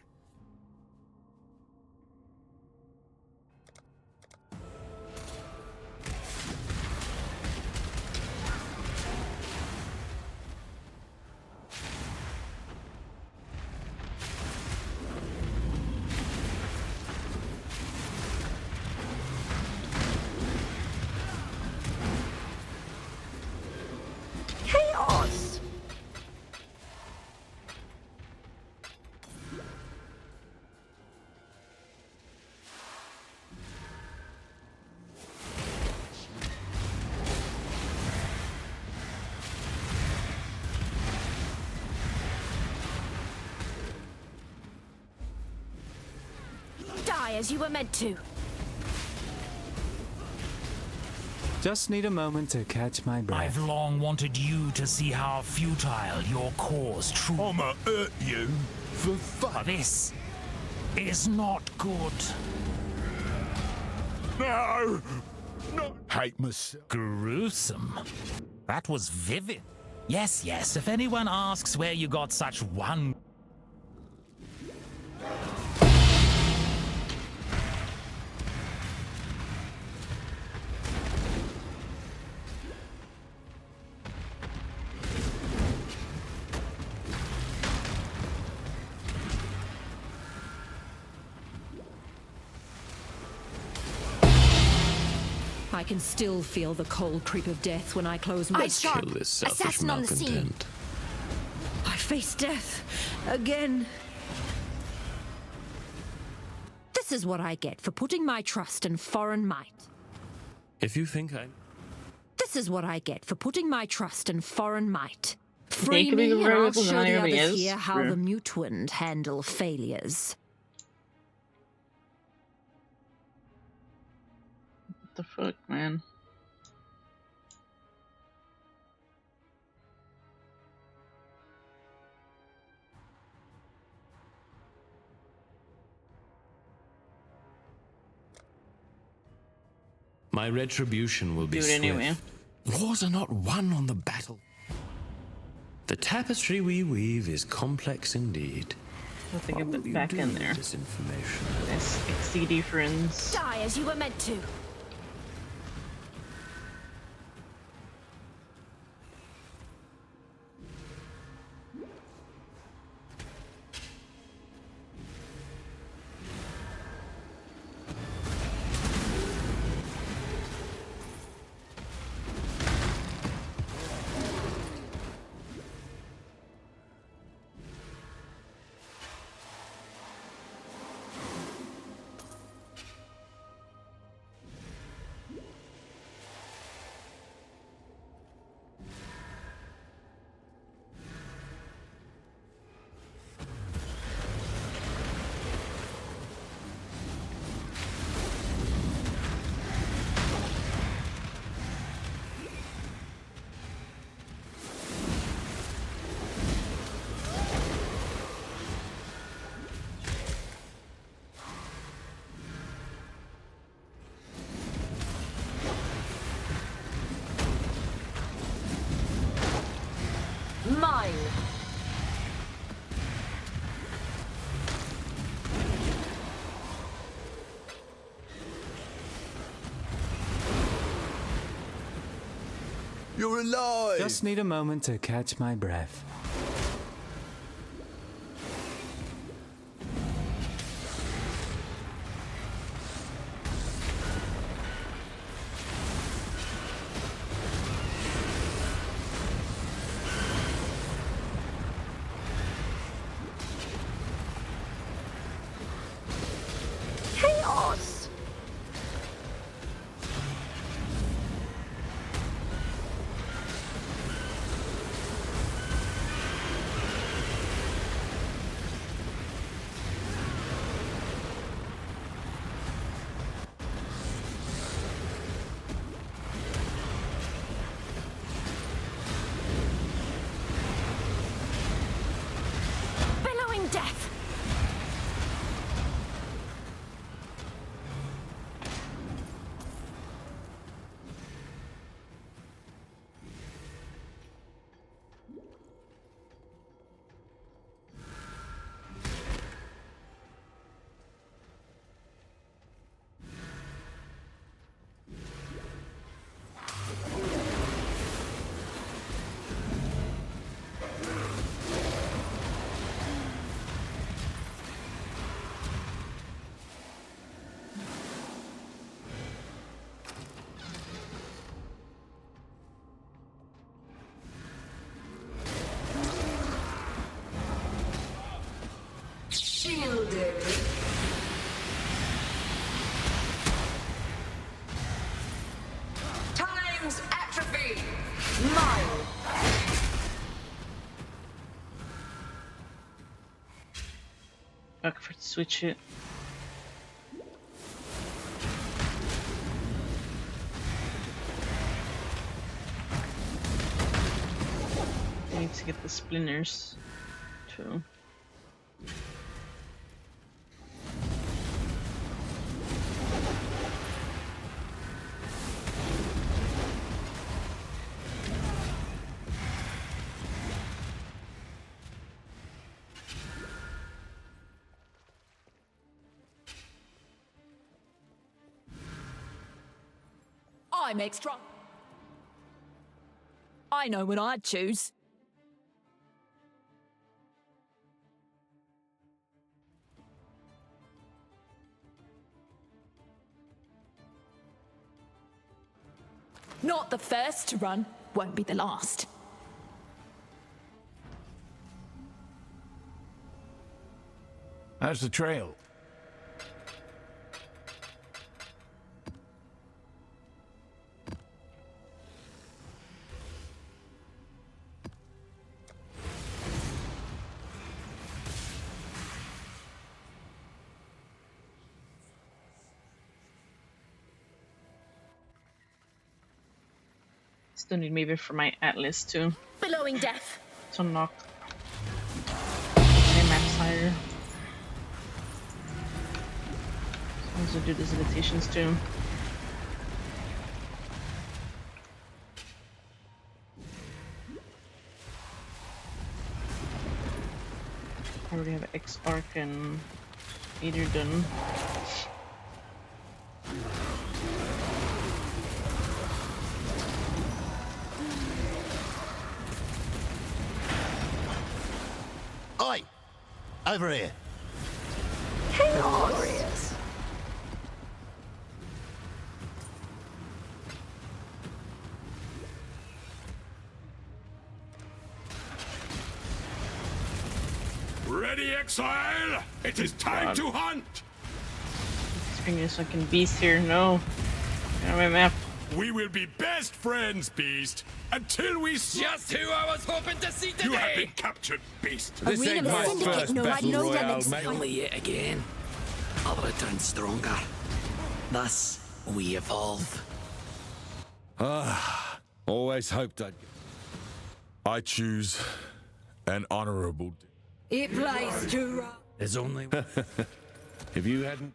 Chaos!
Die as you were meant to.
Just need a moment to catch my breath.
I've long wanted you to see how futile your cause truly.
I'ma hurt you for fun.
This is not good.
No! No! Hate myself.
Gruesome. That was vivid. Yes, yes, if anyone asks where you got such one...
I can still feel the cold creep of death when I close my...
Eyes sharp. Assassin on the scene.
I face death again. This is what I get for putting my trust in foreign might.
If you think I'm...
This is what I get for putting my trust in foreign might.
They
Free
could be
me and
very
I'll
able to
show
know
the
everybody
others
else.
here how
True.
the Mutwind handle failures.
What the fuck, man?
My retribution will be
Do it
swift.
anyway.
Wars are not won on the battle. The tapestry we weave is complex indeed.
I have to
What
get
will you
back
do
in
with
there.
this information?
This XCD friends.
Die as you were meant to. Mine.
You're alive!
Just need a moment to catch my breath.
Chaos!
Times atrophy. Mine.
I prefer to switch it. I need to get the splinters too.
I make strong. I know when I'd choose. Not the first to run, won't be the last.
How's the trail?
Still need maybe for my Atlas too.
Billowing death.
To unlock my max higher. Also do these invitations too. I already have X-Arc and Meteor done.
Oi! Over here.
Glorious.
Ready, exile? It is time to hunt!
Screen this fucking beast here. No. Get on my map.
We will be best friends, Beast, until we...
Just who I was hoping to see today!
You have been captured, Beast.
This ain't my first battle royale, mate.
Only yet again. I'll return stronger. Thus, we evolve.
Always hoped I'd... I choose an honorable...
It plays too rough.
There's only...
If you hadn't...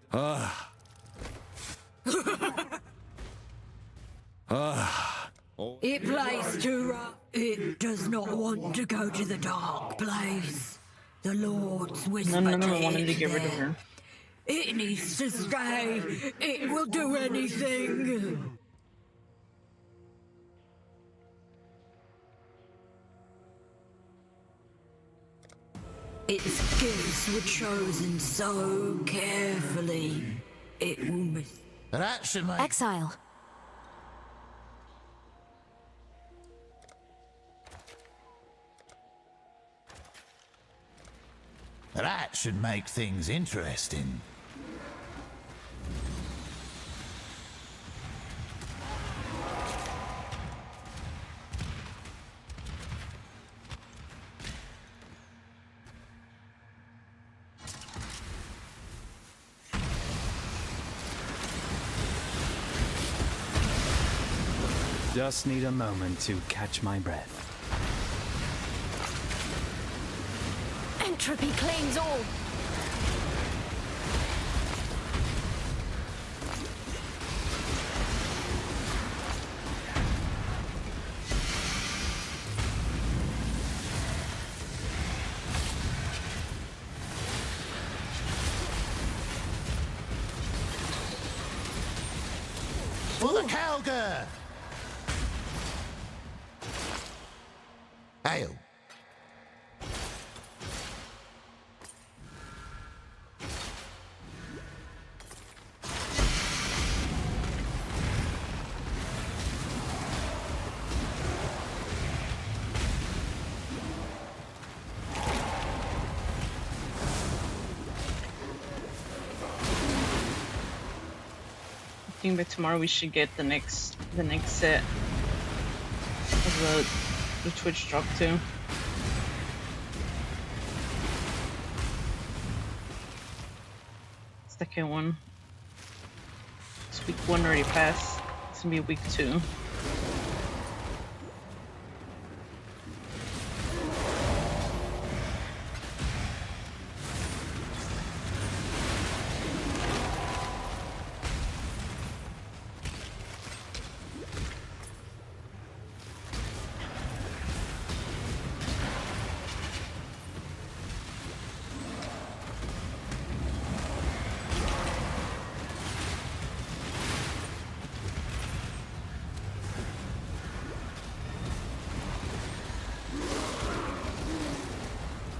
It plays too rough. It does not want to go to the dark place. The Lord's whisper.
No, I wanted to get rid of
there.
her.
It needs to stay. It will do anything. Its gifts were chosen so carefully. It will miss.
That should make...
Exile.
That should make things interesting.
Just need a moment to catch my breath.
Entropy claims all.
For the Calgar! Hail.
I think by tomorrow we should get the next set. The Twitch drop too. Second one. It's week 1 already passed. It's gonna be week 2.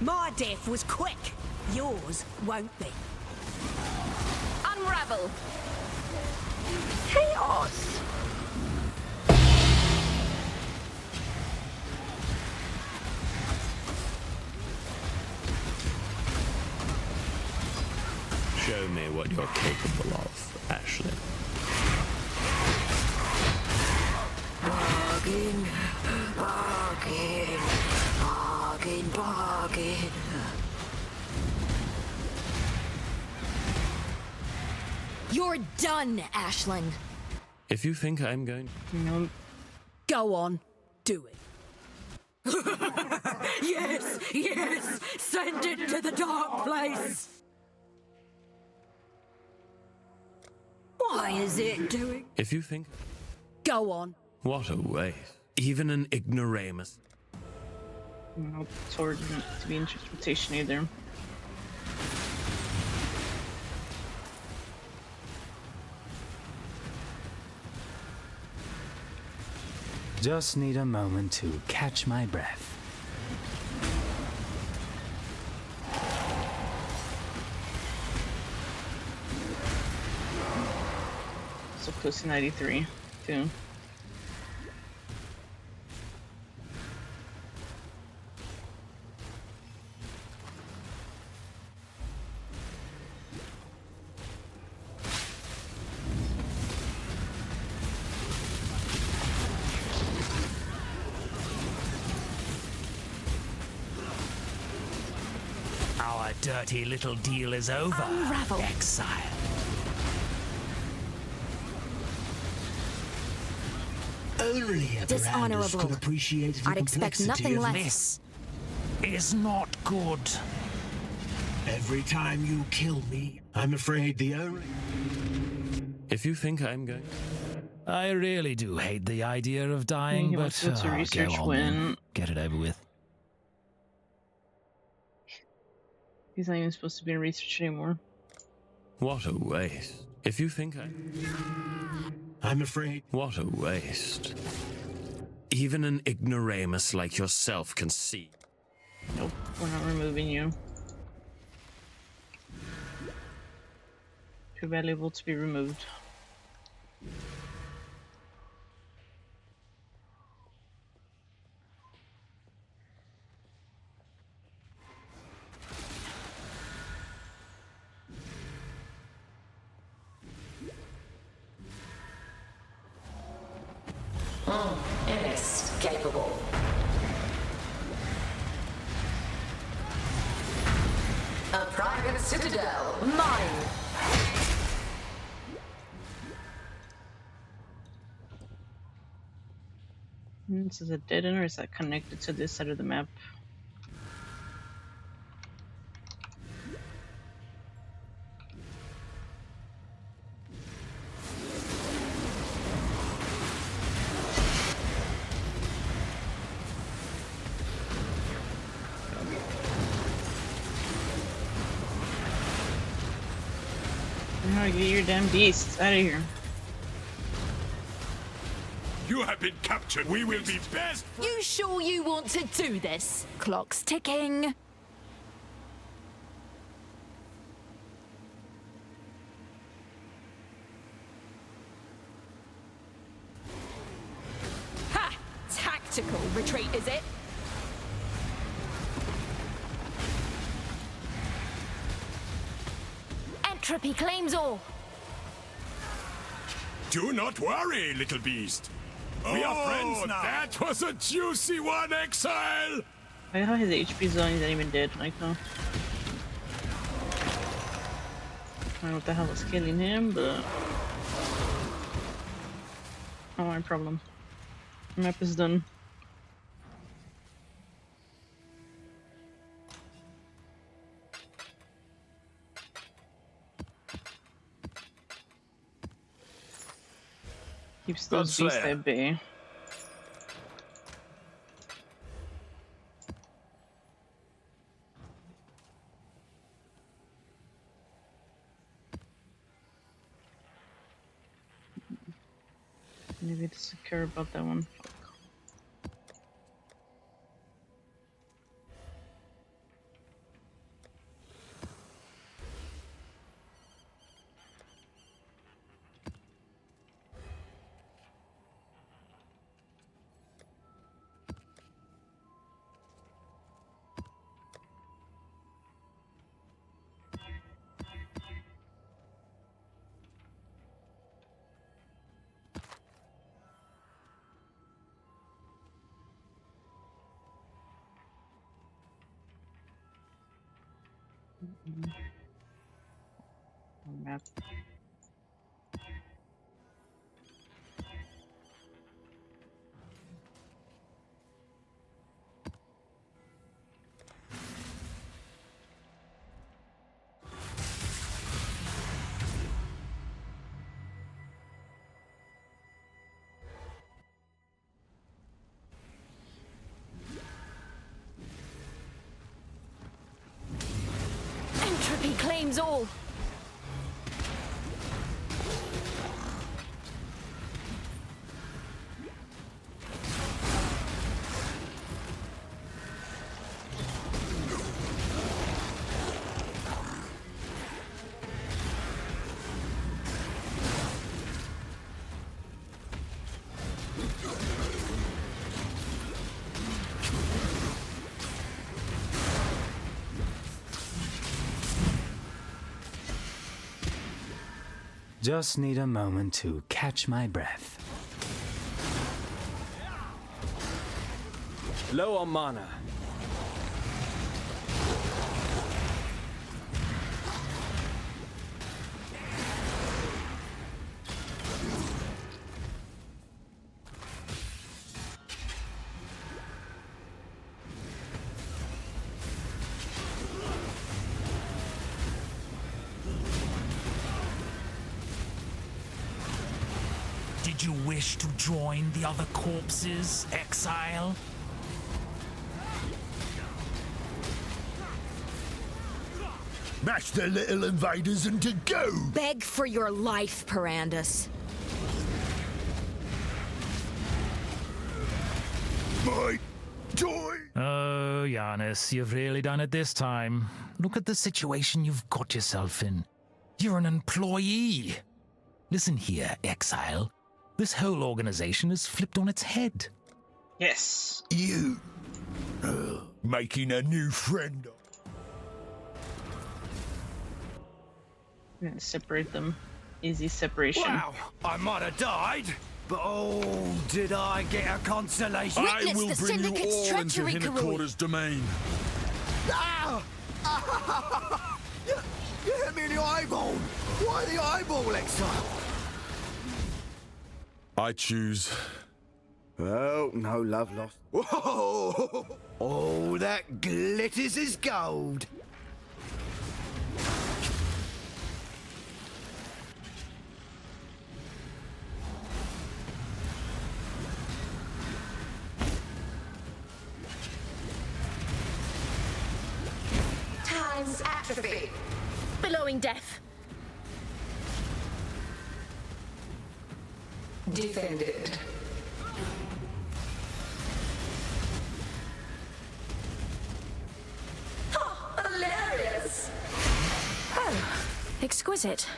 My death was quick. Yours won't be.
Unravel.
Chaos!
Show me what you're capable of, Ashley.
Bargain, bargain, bargain, bargain.
You're done, Aisling.
If you think I'm going...
Go on, do it.
Yes, yes, send it to the dark place. Why is it doing?
If you think...
Go on.
What a waste. Even an ignoramus.
Nope, sword isn't to be interpretation either.
Just need a moment to catch my breath.
So close to 93 too.
Our dirty little deal is over,
Unravel.
exile.
Only a Brandis
Dishonorable.
could appreciate the
I'd expect
complexity
nothing
of
less.
This is not good.
Every time you kill me, I'm afraid the only...
If you think I'm going...
I really do hate the idea of dying,
He
but
wants to go to research
go on,
when-
then. Get it over with.
He's not even supposed to be in research anymore.
What a waste. If you think
I'm afraid...
What a waste. Even an ignoramus like yourself can see.
Nope, we're not removing you. Too valuable to be removed.
Inescapable. A private citadel, mine.
This is a dead end, or is that connected to this side of the map? Get your damn beasts out of here.
You have been captured. We will be best.
You sure you want to do this? Clock's ticking.
Ha! Tactical retreat, is it?
Entropy claims all.
Do not worry, little beast.
We are friends now. That was a juicy one, Exile!
I know his HP's on, he's not even dead, like no. I don't know what the hell was killing him, but not my problem. Map is done. Keeps those beasts at bay. Maybe doesn't care about that one. Map.
Entropy claims all.
Just need a moment to catch my breath. Low on mana.
Did you wish to join the other corpses, Exile?
Match the little invaders and to go!
Beg for your life, Perandus.
My toy!
Oh, Giannis, you've really done it this time. Look at the situation you've got yourself in. You're an employee. Listen here, Exile. This whole organization is flipped on its head.
Yes.
You making a new friend.
I'm gonna separate them. Easy separation.
Wow, I might have died, but oh, did I get a consolation?
I will bring you all into Hinokora's domain.
Ah! You hit me in the eyeball. Why the eyeball, Exile?
I choose.
Oh, no love lost. Whoa! Oh, that glitters as gold.
Time's atrophy.
Billowing death.
Defended. Oh, hilarious!
Oh, exquisite.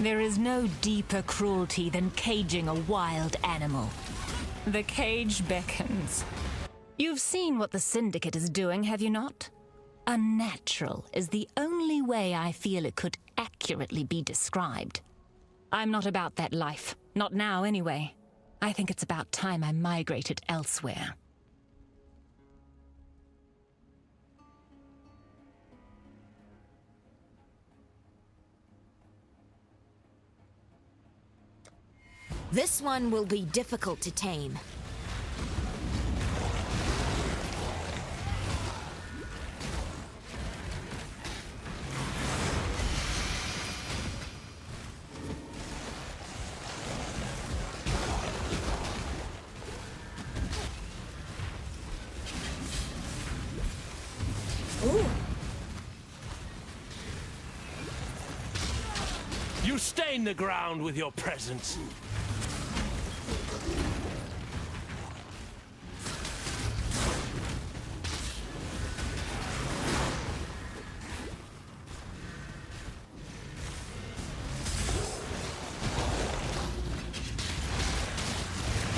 There is no deeper cruelty than caging a wild animal.
The cage beckons. You've seen what the Syndicate is doing, have you not? Unnatural is the only way I feel it could accurately be described. I'm not about that life. Not now, anyway. I think it's about time I migrated elsewhere.
This one will be difficult to tame.
You stain the ground with your presence.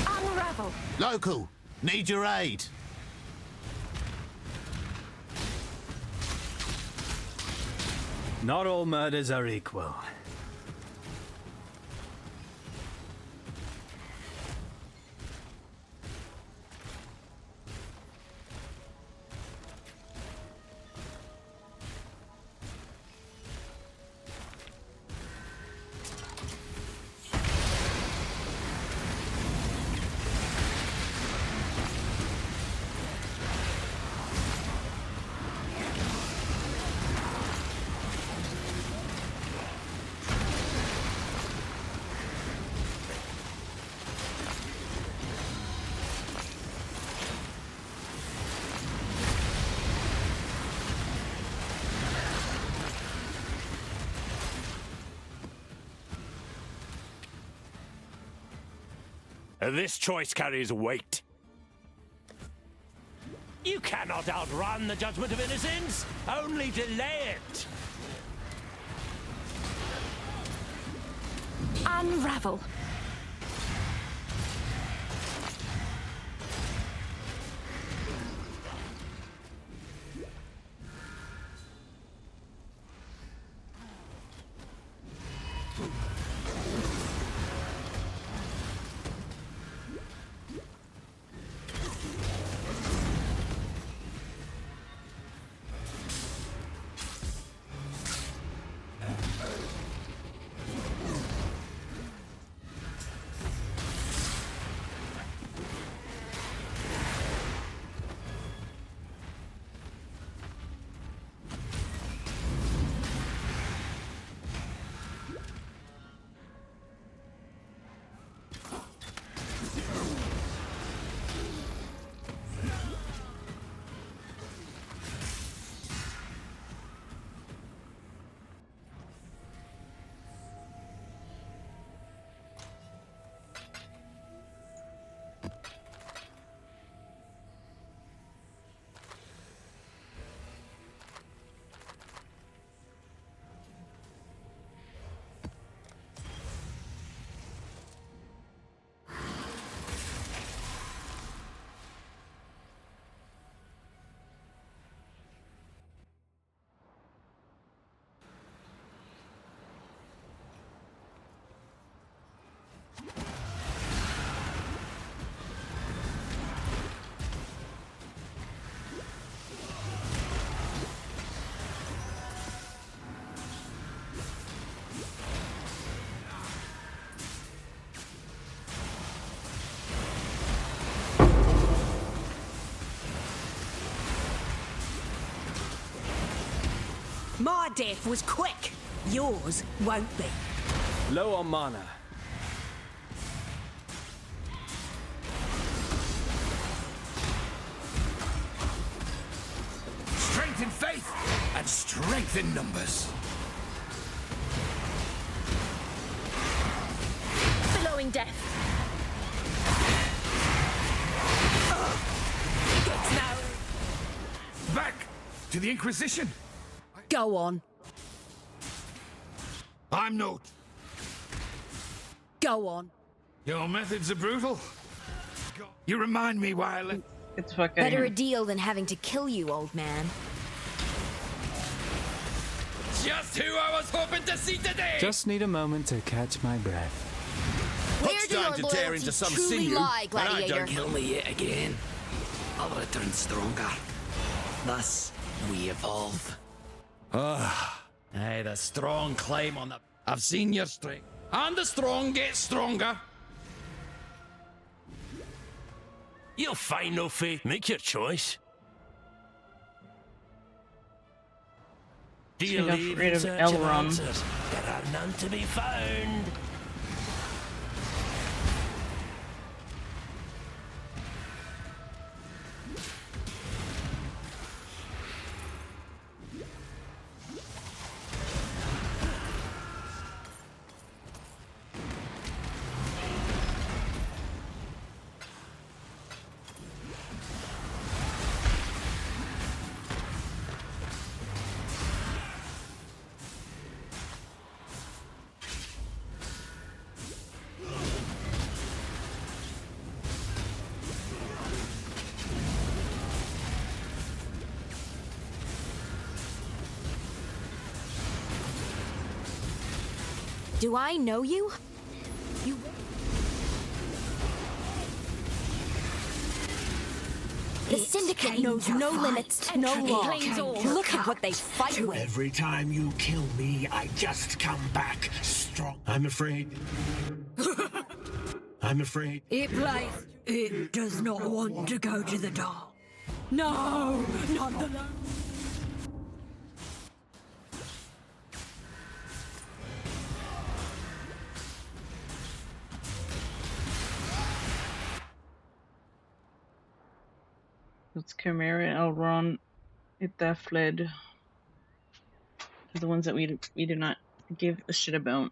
Unravel.
Local, need your aid.
Not all murders are equal.
This choice carries weight. You cannot outrun the judgment of innocence, only delay it.
Unravel.
My death was quick. Yours won't be.
Low on mana.
Strength in faith and strength in numbers.
Billowing death.
Back to the Inquisition.
Go on.
I'm not.
Go on.
Your methods are brutal. You remind me why I left.
Get the fuck out of
Better
here.
a deal than having to kill you, old man.
Just who I was hoping to see today!
Just need a moment to catch my breath.
Where
It's
do your
time to tear
loyalties
into some
truly
sinew,
lie,
and I
gladiator?
don't
Kill me yet again. I'll return stronger. Thus, we evolve.
Aye, the strong climb on the... I've seen your strength. And the strong get stronger.
You'll find no faith. Make your choice. Do you
Should got
leave
rid
in
of
search of
Elrond.
answers? There are none to be found.
Do I know you? You. The Syndicate knows no limits, no law. Look at what they fight with.
Every time you kill me, I just come back strong. I'm afraid. I'm afraid.
It does not want to go to the dark. No, not the light.
It's Chimera, Elrond, Itha fled. The ones that we do not give a shit about.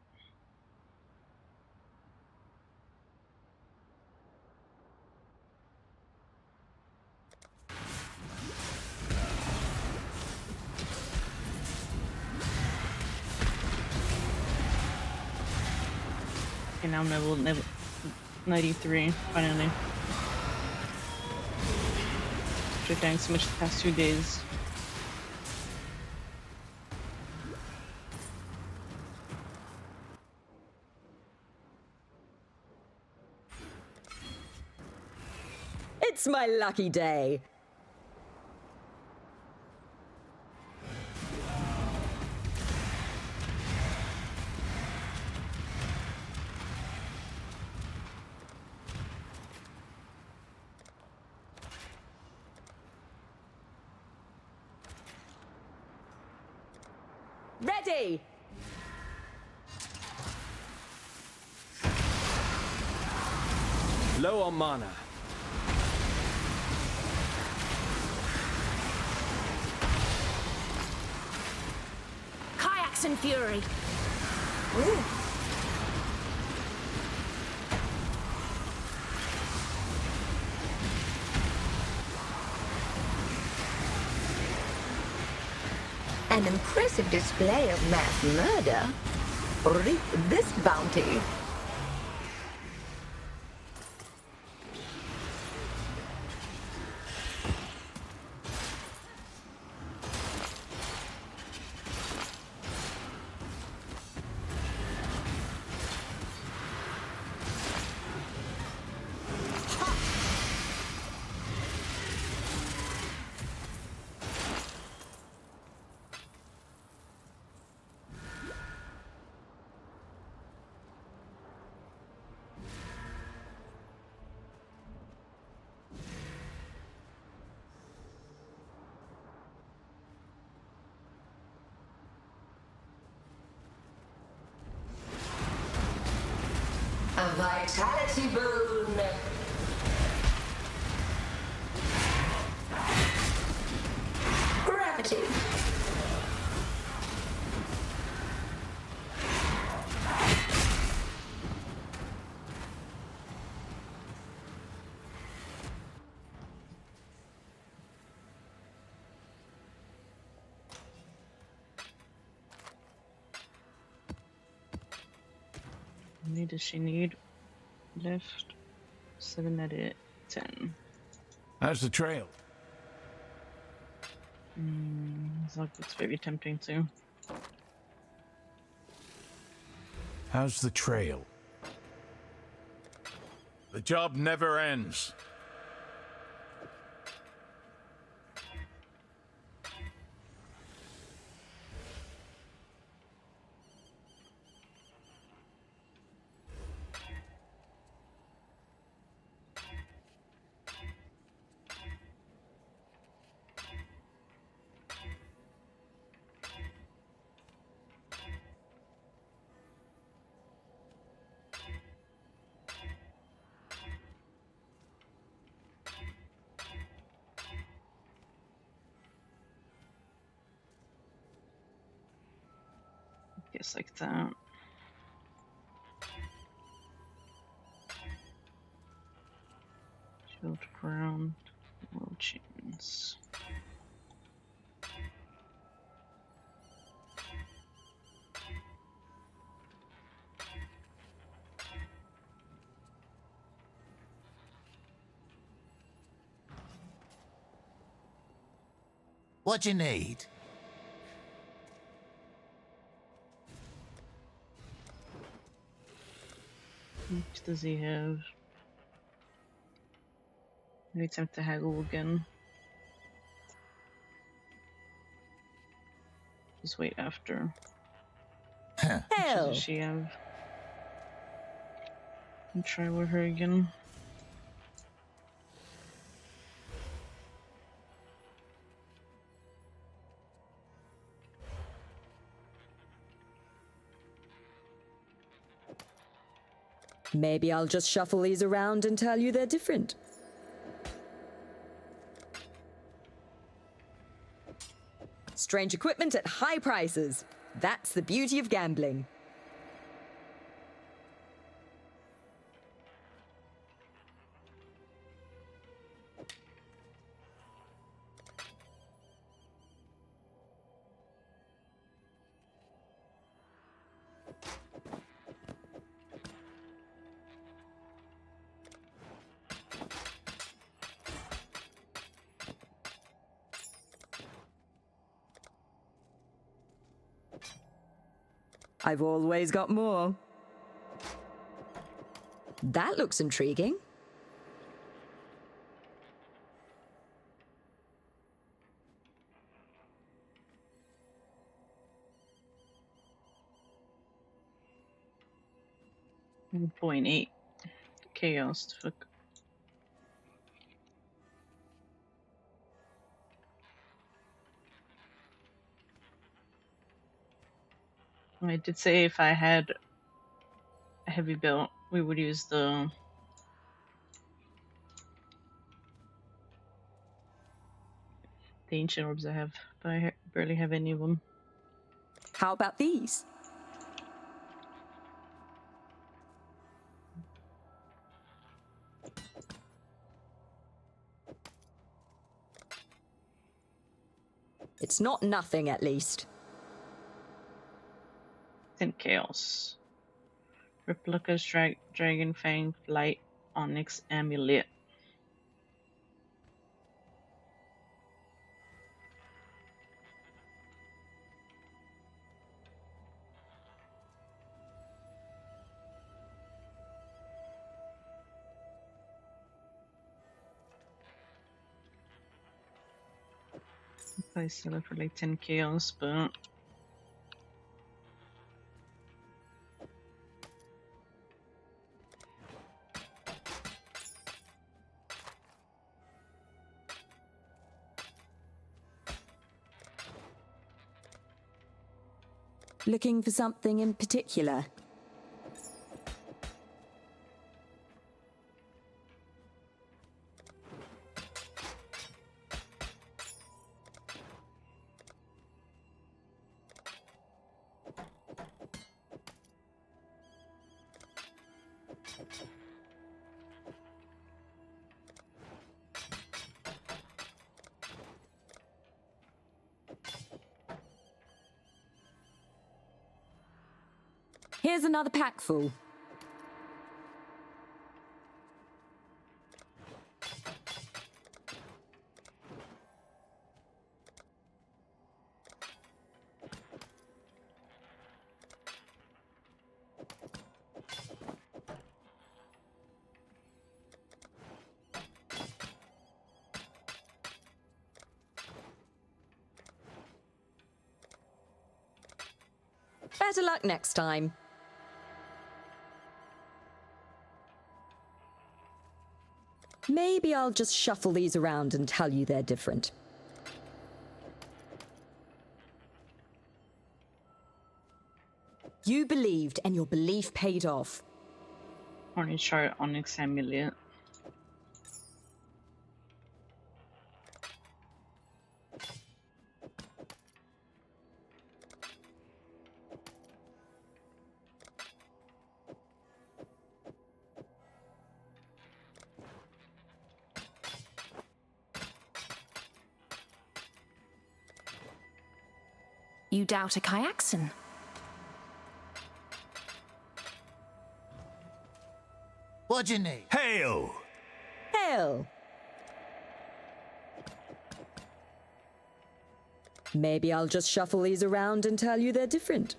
And now I'm level 93, finally. After dying so much the past 2 days.
It's my lucky day. Ready!
Low on mana.
Kayaks and Fury.
An impressive display of mass murder. Reap this bounty. A vitality boon. Gravity.
How many does she need left? 7 at it. 10.
How's the trail?
It's very tempting too.
How's the trail? The job never ends.
Guess like that. Shield ground, world chains.
What you need?
What does he have? Maybe attempt to haggle again. Just wait after. What does she have? And try with her again.
Maybe I'll just shuffle these around and tell you they're different. Strange equipment at high prices. That's the beauty of gambling. I've always got more. That looks intriguing.
.8 chaos. Fuck. I did say if I had a heavy build, we would use the ancient orbs I have, but I barely have any of them.
How about these? It's not nothing, at least.
And chaos. Replica's Dragon Fang Light Onyx Amulet. I sell it for like 10 chaos, but
Looking for something in particular? Here's another pack full. Better luck next time. Maybe I'll just shuffle these around and tell you they're different. You believed, and your belief paid off.
Horny chart, Onyx Amulet.
You doubt a Kyaxin?
What do you need?
Hail!
Hail! Maybe I'll just shuffle these around and tell you they're different.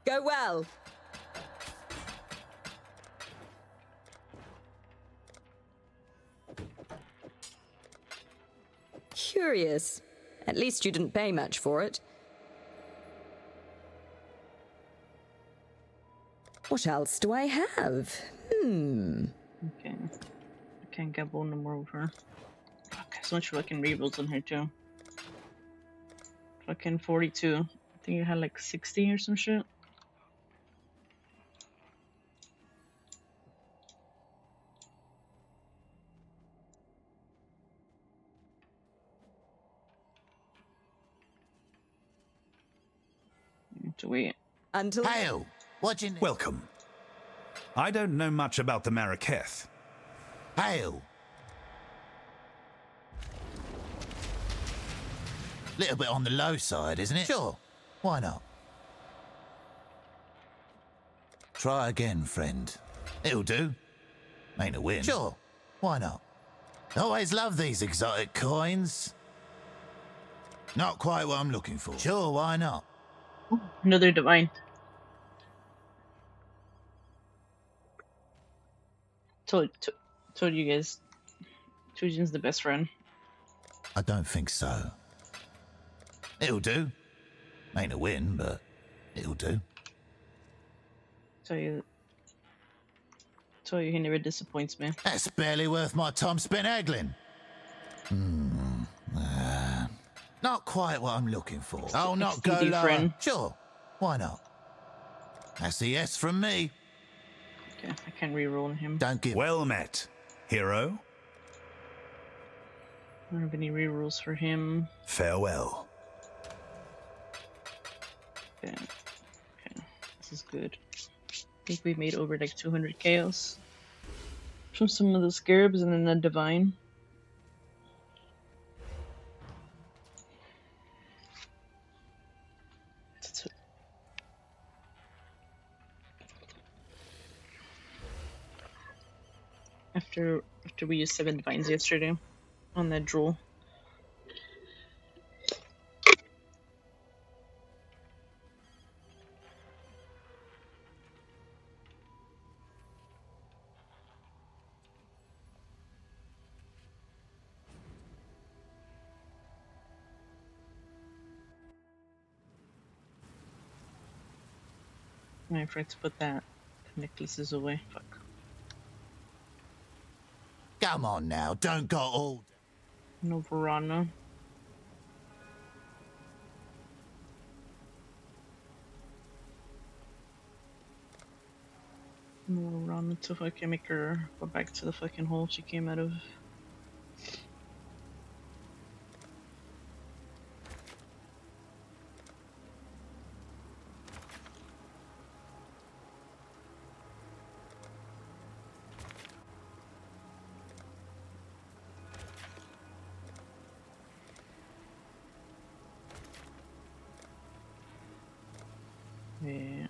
Go well. Curious. At least you didn't pay much for it. What else do I have?
Okay. I can't get one no more over. Fuck, so much fucking rerolls in here too. Fucking 42. I think you had like 60 or some shit. To wait.
Until
Hail! What do you need?
Welcome. I don't know much about the Maraketh.
Hail! Little bit on the low side, isn't it? Sure. Why not? Try again, friend. It'll do. Ain't a win. Sure. Why not? Always love these exotic coins. Not quite what I'm looking for. Sure, why not?
Another divine. Told you guys, Tujin's the best friend.
I don't think so. It'll do. Ain't a win, but it'll do.
Tell you he never disappoints me.
That's barely worth my time spent haggling. Not quite what I'm looking for. I'll not go lower.
Friend.
Sure. Why not? That's a yes from me.
Okay, I can reroll him.
Don't give.
Well met, hero.
I don't have any rerolls for him.
Farewell.
Okay. This is good. I think we made over like 200 chaos from some of the scarabs and then the divine. After we used 7 divines yesterday on that drool. I forgot to put the necklaces away. Fuck.
Come on now, don't go all.
No Verana. No Verana to fucking make her go back to the fucking hole she came out of. Yeah.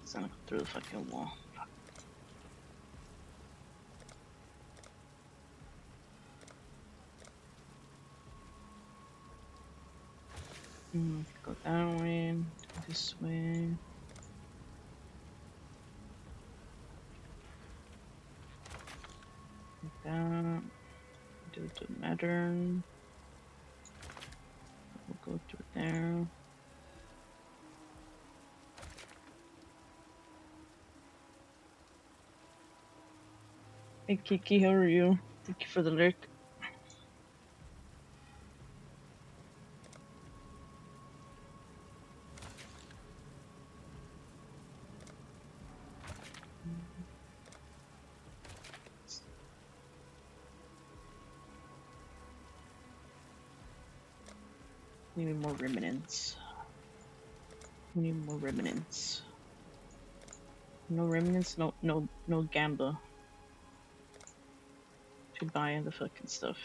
It's gonna go through the fucking wall. Fuck. Go that way, this way. Like that. Doesn't matter. We'll go through there. Hey Kiki, how are you? Thank you for the lurk. We need more remnants. We need more remnants. No remnants, no gamba. To buy the fucking stuff.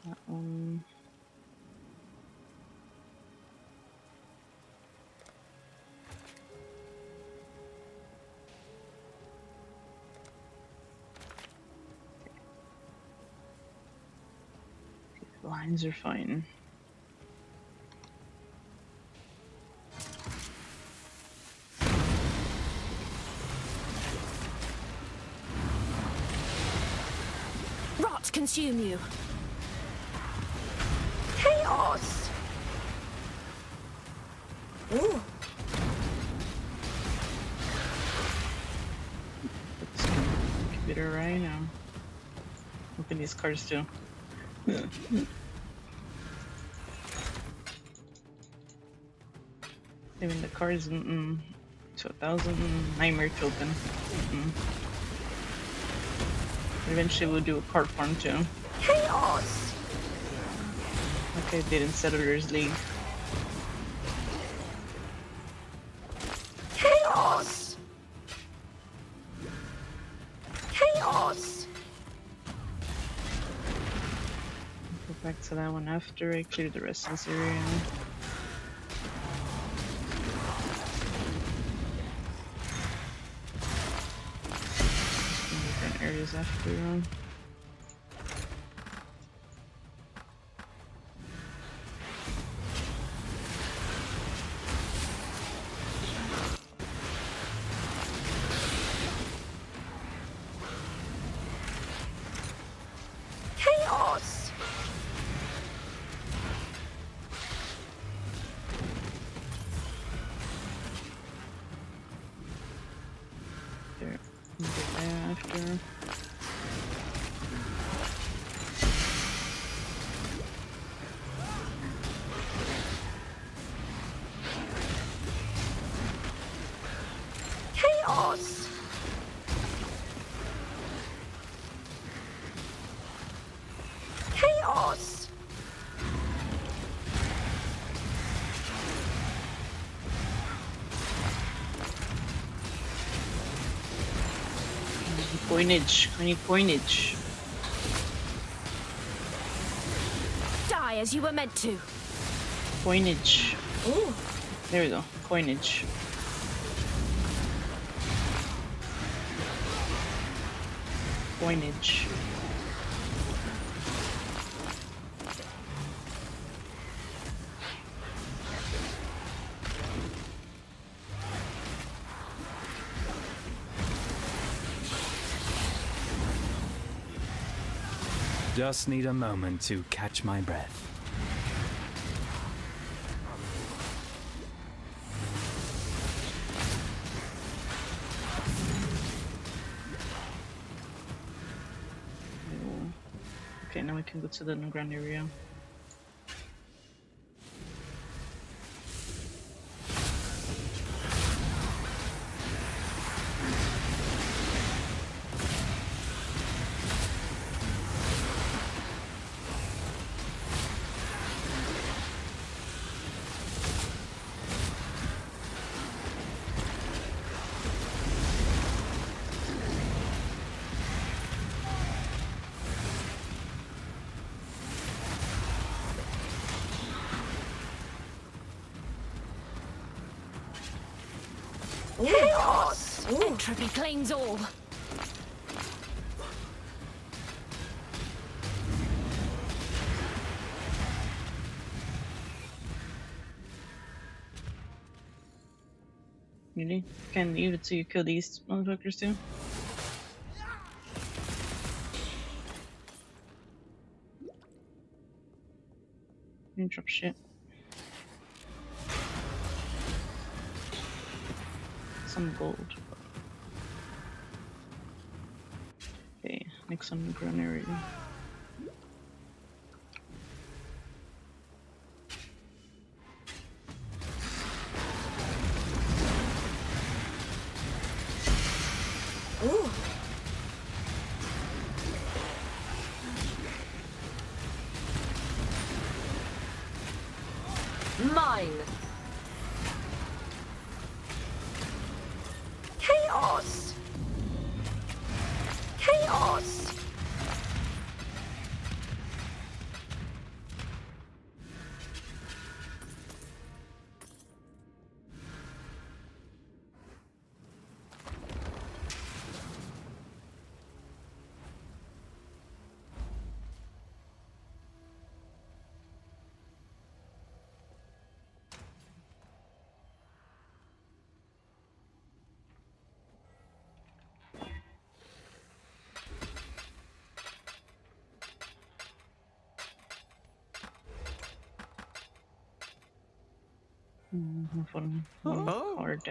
That one. The lines are fine.
Rot consume you.
Chaos! Ooh.
Computer right now. Open these cards too. Even the cards, 2,000 nightmare token. Eventually we'll do a card farm too.
Chaos!
Okay, did in Settlers League.
Chaos! Chaos!
Go back to that one after I clear the rest of this area. Different areas after.
Chaos!
There, get that after.
Chaos! Chaos!
Coinage. I need coinage.
Die as you were meant to.
Coinage.
Ooh.
There we go. Coinage. Coinage.
Just need a moment to catch my breath.
Okay, now we can go to the underground area.
Chaos!
Entropy claims all.
You can't leave it till you kill these motherfuckers too. You drop shit. Some gold. Okay, make some granary.
Ooh.
Mine.
Chaos! Chaos!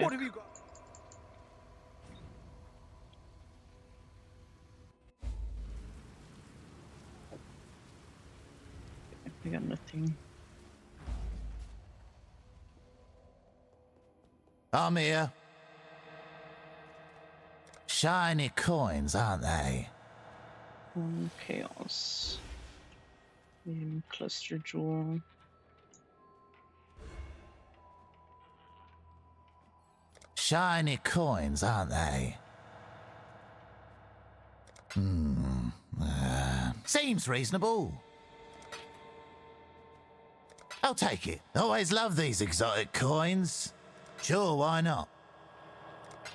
What
have you got?
I got nothing.
I'm here. Shiny coins, aren't they?
Chaos. Cluster jewel.
Shiny coins, aren't they? Seems reasonable. I'll take it. Always love these exotic coins. Sure, why not?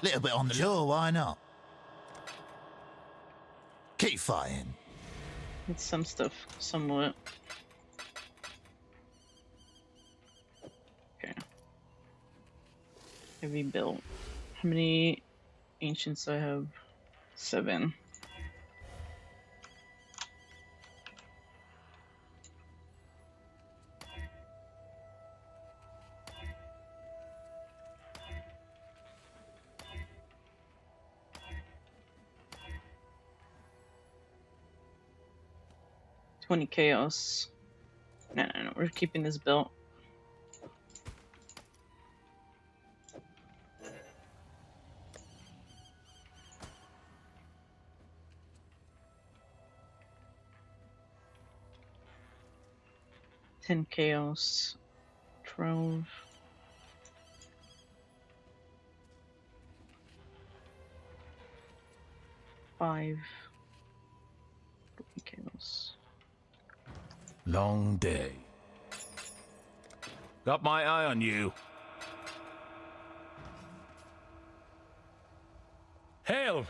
Little bit on the... Sure, why not? Keep fighting.
It's some stuff, somewhat. Okay. Heavy built. How many ancients do I have? 7. Chaos. No, we're keeping this built. Chaos. 12. Five. Chaos.
Long day. Got my eye on you. Hail!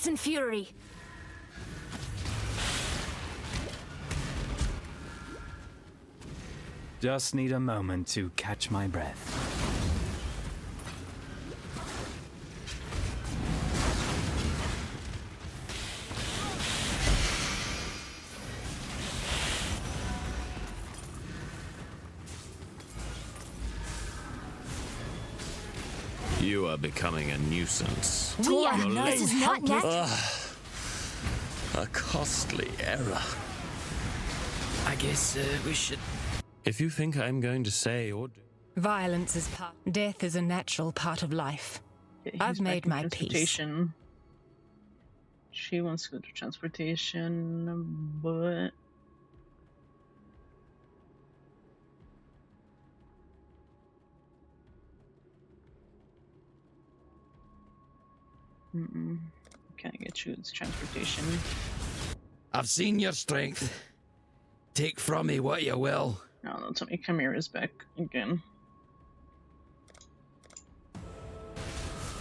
And fury.
Just need a moment to catch my breath.
You are becoming a nuisance.
This is not natural.
A costly error.
I guess we should.
If you think I'm going to say or do.
Violence is part. Death is a natural part of life.
Okay,
I've
he's back
made
in
my peace.
transportation. She wants to go to transportation, but can't get you to transportation.
I've seen your strength. Take from me what you will.
Oh no, tell me Chimera's back again.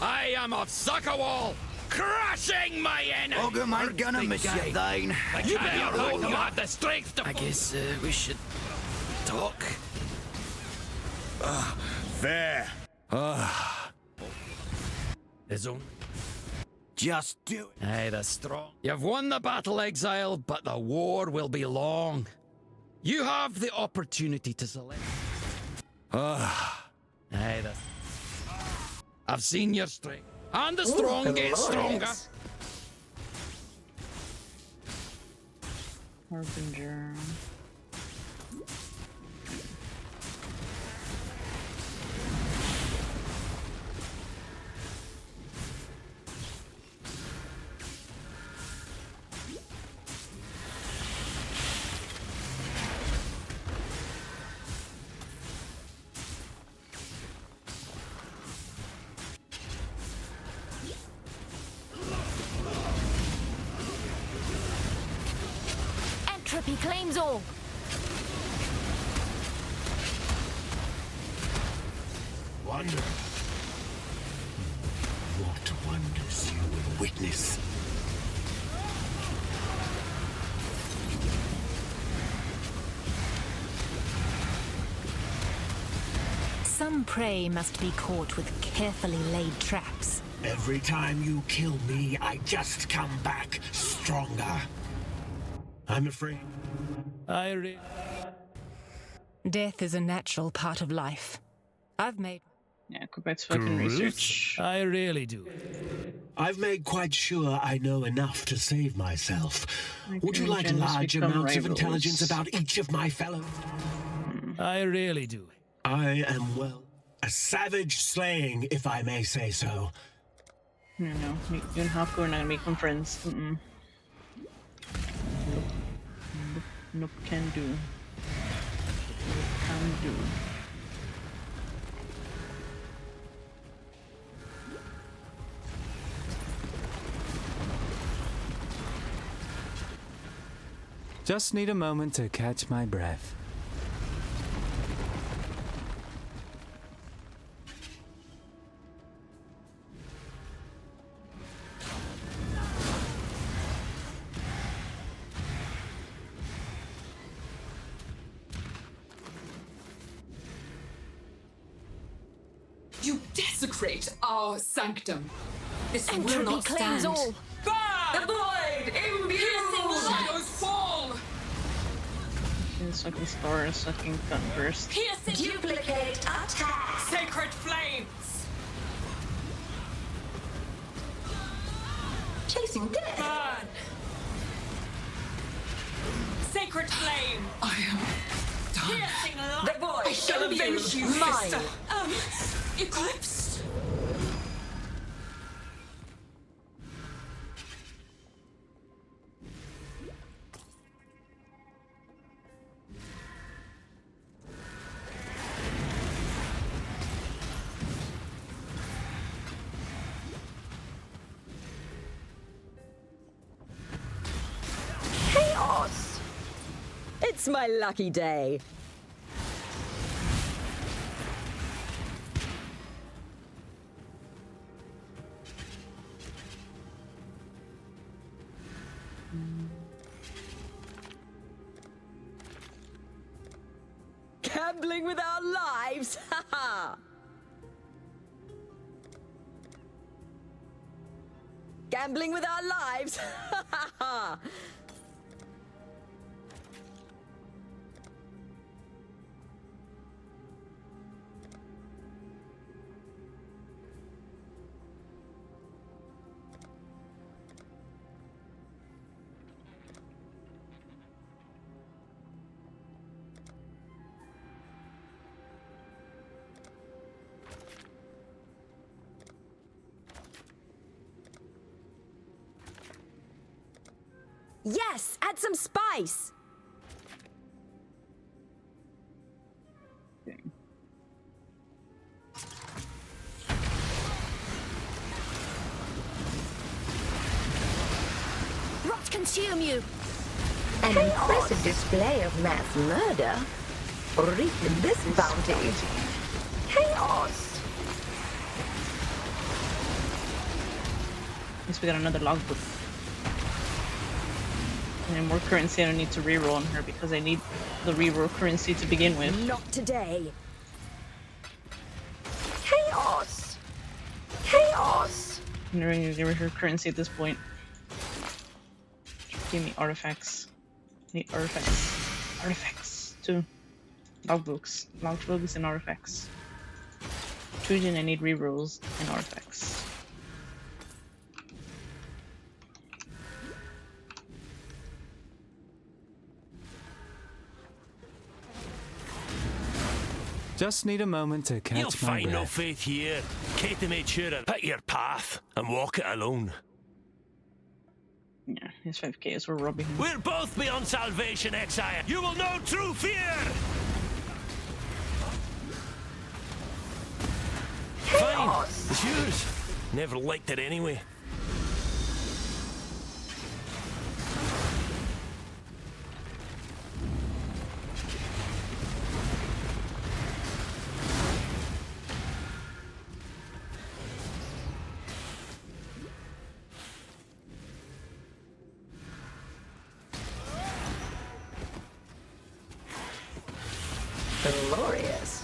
I am of Suckerwall, crushing my enemy.
Ogum ain't gonna miss you, Thane.
You better right, you have the strength to. I guess we should talk.
Fair.
There's only.
Just do it.
Aye, the strong. You've won the battle, Exile, but the war will be long. You have the opportunity to select. Aye, that's. I've seen your strength. And the strong get stronger.
Harbinger.
Entropy claims all.
Wonder. What wonders you will witness?
Some prey must be caught with carefully laid traps.
Every time you kill me, I just come back stronger. I'm afraid.
Death is a natural part of life. I've made.
Yeah, go back to fucking research.
I really do.
I've made quite sure I know enough to save myself. Would you like
Gens
large
become
amounts of
rivals.
intelligence about each of my fellows?
I really do.
I am, well, a savage slaying, if I may say so.
No, you and Hopko are not gonna become friends. Nope, can do. Can do.
Just need a moment to catch my breath.
You desecrate our sanctum. This will
Entropy
not
claims
stand.
all.
Burn! The void! Imbue! Shadows fall!
It's fucking stars, fucking gunburst.
Duplicate attack! Sacred flames! Chasing death! Burn! Sacred flame! I am done. Piercing light! The void! I shall avenge you,
Mine.
Eclipsed!
Chaos! It's my lucky day. Gambling with our lives! Ha ha! Gambling with our lives! Ha ha ha! Yes, add some spice.
Rot consume you!
An impressive display of mass murder. Reap this bounty. Chaos!
At least we got another logbook. And more currency I don't need to reroll on her because I need the reroll currency to begin with.
Not today.
Chaos! Chaos!
I'm never gonna give her currency at this point. Give me artifacts. I need artifacts. Artifacts too. Logbooks. Logbooks and artifacts. Trujin, I need rerolls and artifacts.
Just need a moment to catch
You'll
my
find no
breath.
faith here. Katie made sure to pick your path and walk it alone.
Yeah, his 5k is we're robbing him.
We'll both be on salvation, Exile. You will know true fear! Fine, it's yours. Never liked it anyway.
Glorious.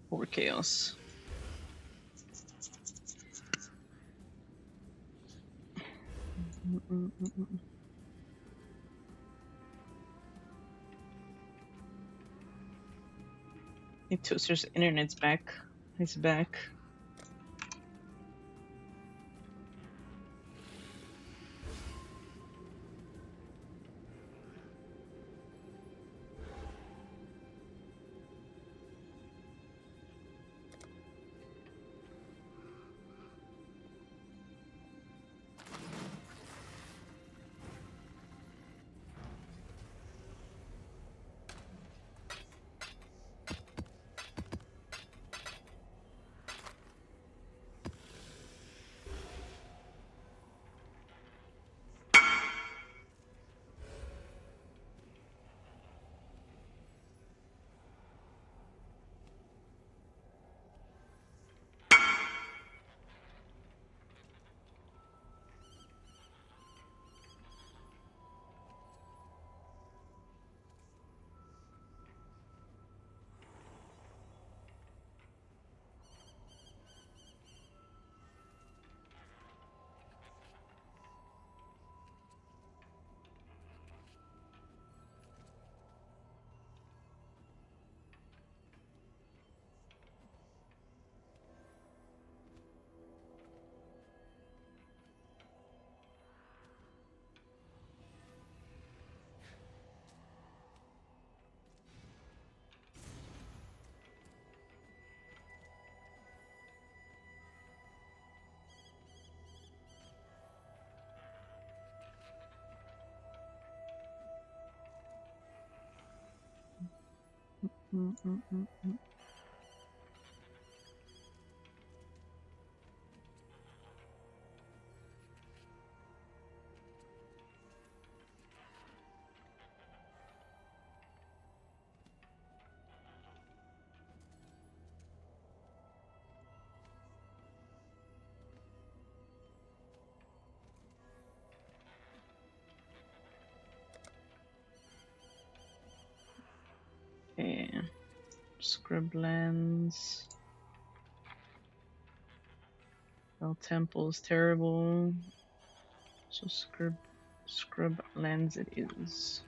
Or chaos. I think Toaster's internet's back. He's back. Okay. Scriblands. Bell Temple is terrible. So Scriblands it is.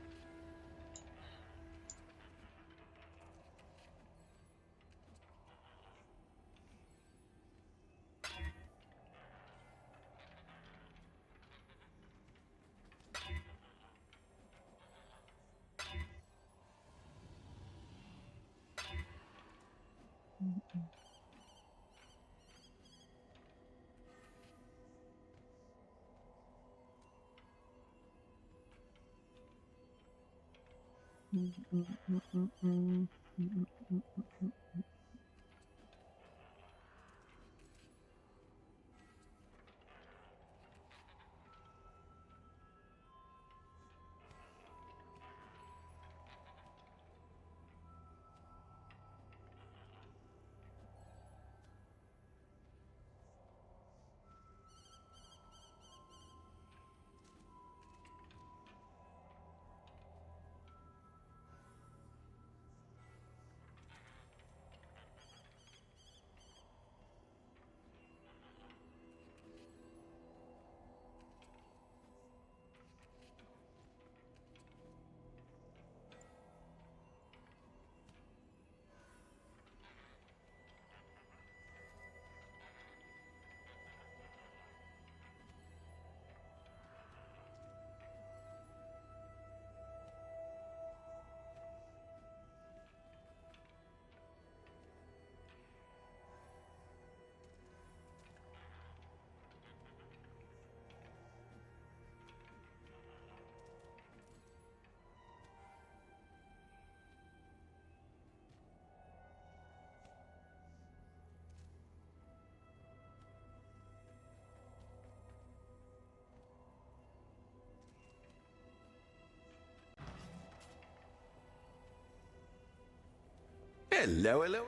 Hello, hello.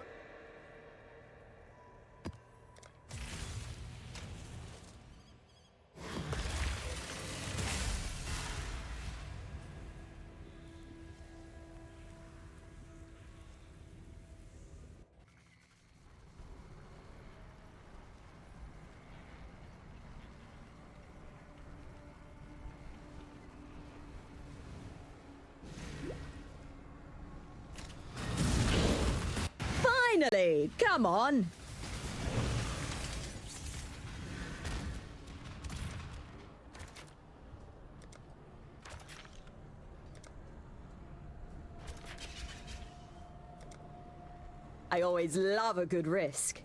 Finally! Come on! I always love a good risk.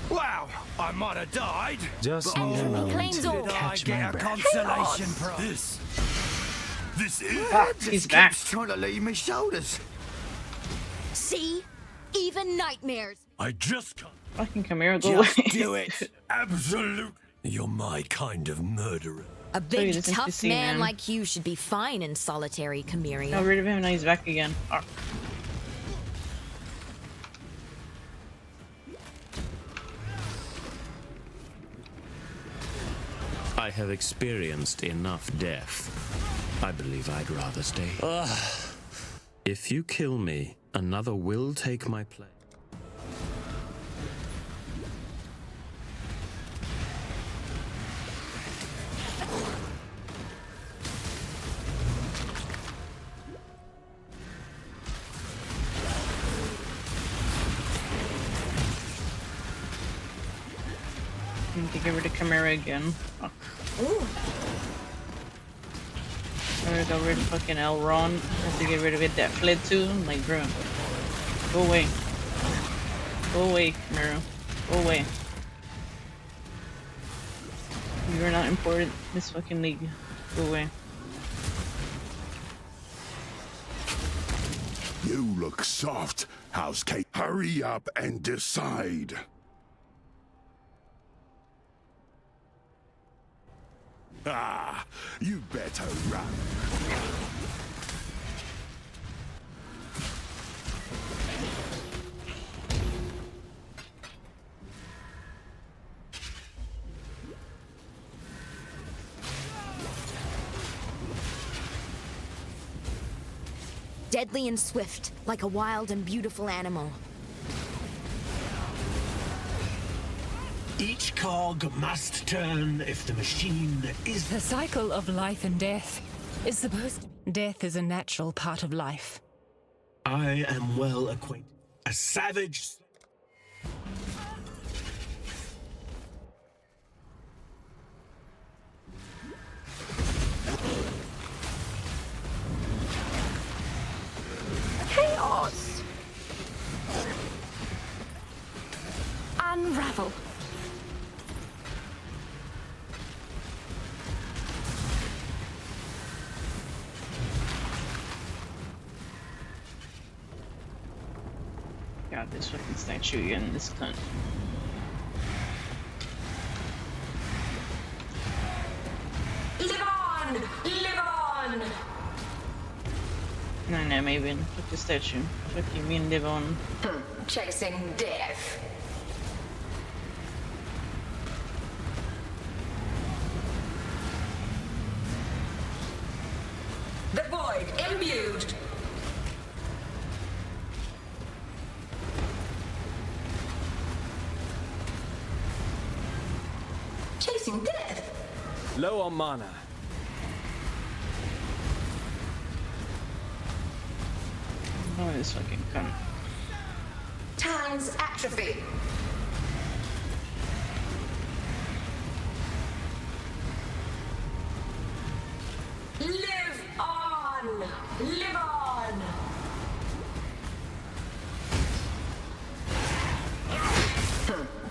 Wow, I might have died.
Just
but
need a moment
did
to
I
catch
get
my
a
breath.
consolation prize? This is.
He's back.
Keeps trying to leave me shoulders.
See? Even nightmares.
I just can't.
Fucking Chimera, go away.
Just do it. Absolute. You're my kind of murderer.
A
Tell you
big,
this
tough
NPC,
man
man.
like you should be fine in solitary, Chimera.
Got rid of him, now he's back again. Oh.
I have experienced enough death. I believe I'd rather stay. If you kill me, another will take my place.
I need to get rid of Chimera again. Oh. I got rid of fucking Elrond. I have to get rid of it that fled too. I'm like, bro, go away. Go away, Chimera. Go away. You're not important in this fucking league. Go away.
You look soft, House Kate. Hurry up and decide. Ah, you better run.
Deadly and swift, like a wild and beautiful animal.
Each cog must turn if the machine is...
The cycle of life and death is supposed to... Death is a natural part of life.
I am well acquainted. A savage...
Chaos!
Unravel.
God, this fucking statue again, this cunt.
Live on! Live on!
No, maybe. Fuck the statue. Fuck you mean live on.
Chasing death. The void imbued. Chasing death.
Low on mana.
Oh, this fucking cunt.
Time's atrophy. Live on! Live on!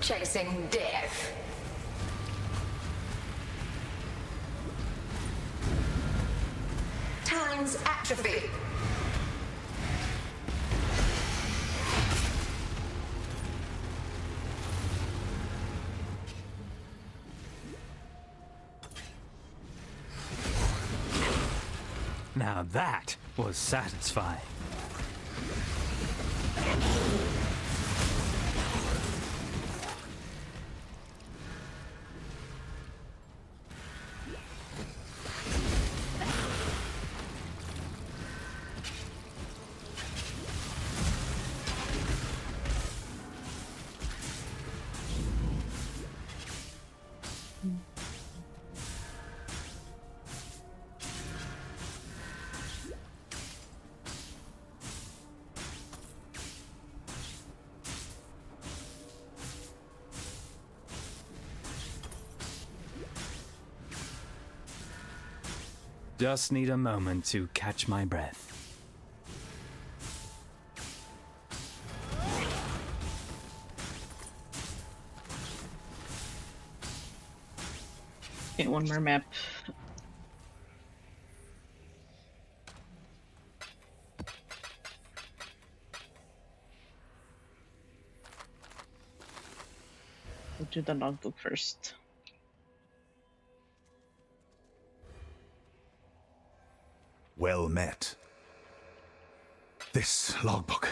Chasing death. Time's atrophy.
Now that was satisfying. Just need a moment to catch my breath.
Okay, one more map. We'll do the logbook first.
Well met. This logbook.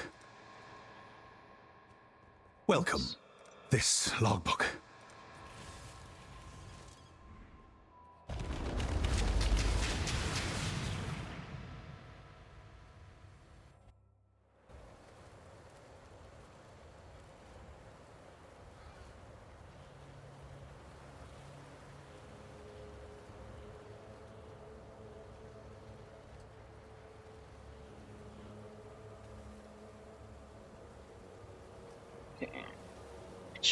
Welcome. This logbook.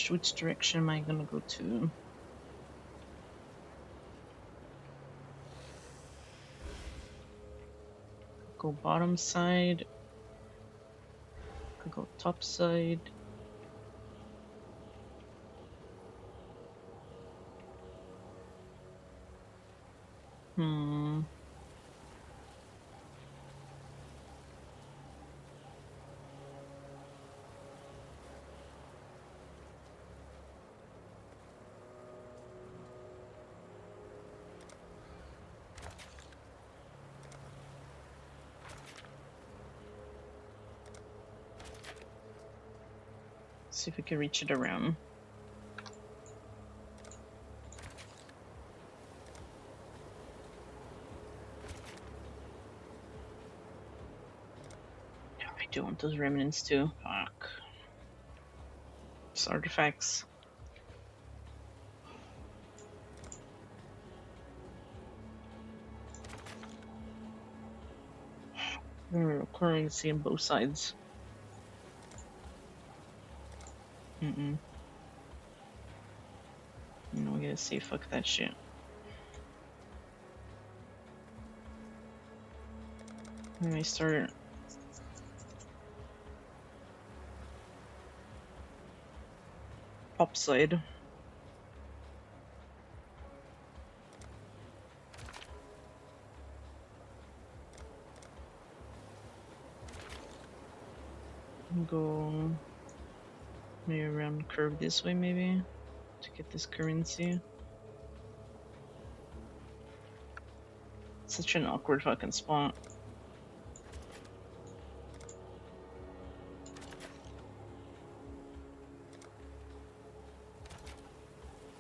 Which direction am I gonna go to? Go bottom side. Could go top side. See if we can reach it around. Yeah, I do want those remnants too. Fuck. It's artifacts. Currency on both sides. No, we gotta say fuck that shit. Let me start. Top side. Go maybe around curve this way, maybe to get this currency. Such an awkward fucking spot.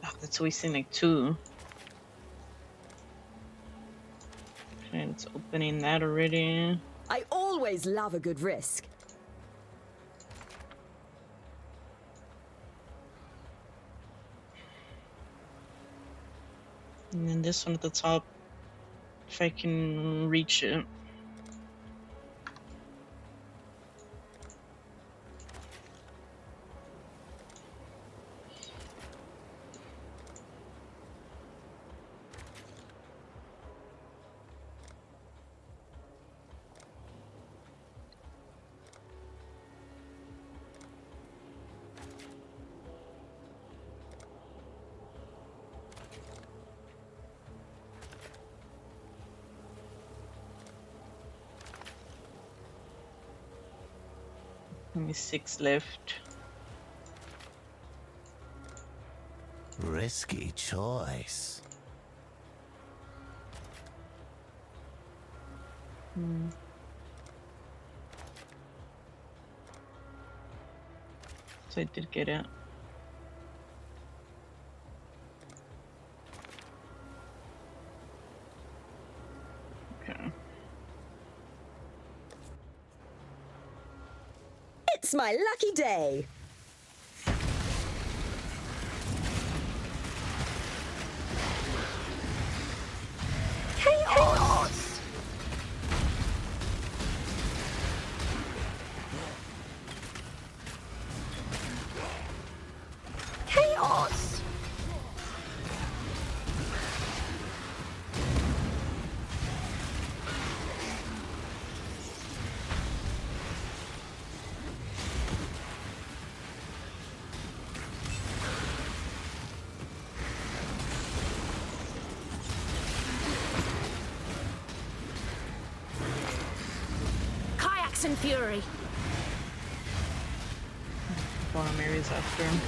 Oh, that's wasting like 2. Okay, it's opening that already.
I always love a good risk.
And then this one at the top, if I can reach it. Only 6 left.
Risky choice.
So I did get it. Okay.
It's my lucky day. Chaos! Chaos!
Kayaks and fury.
Bottom areas after him.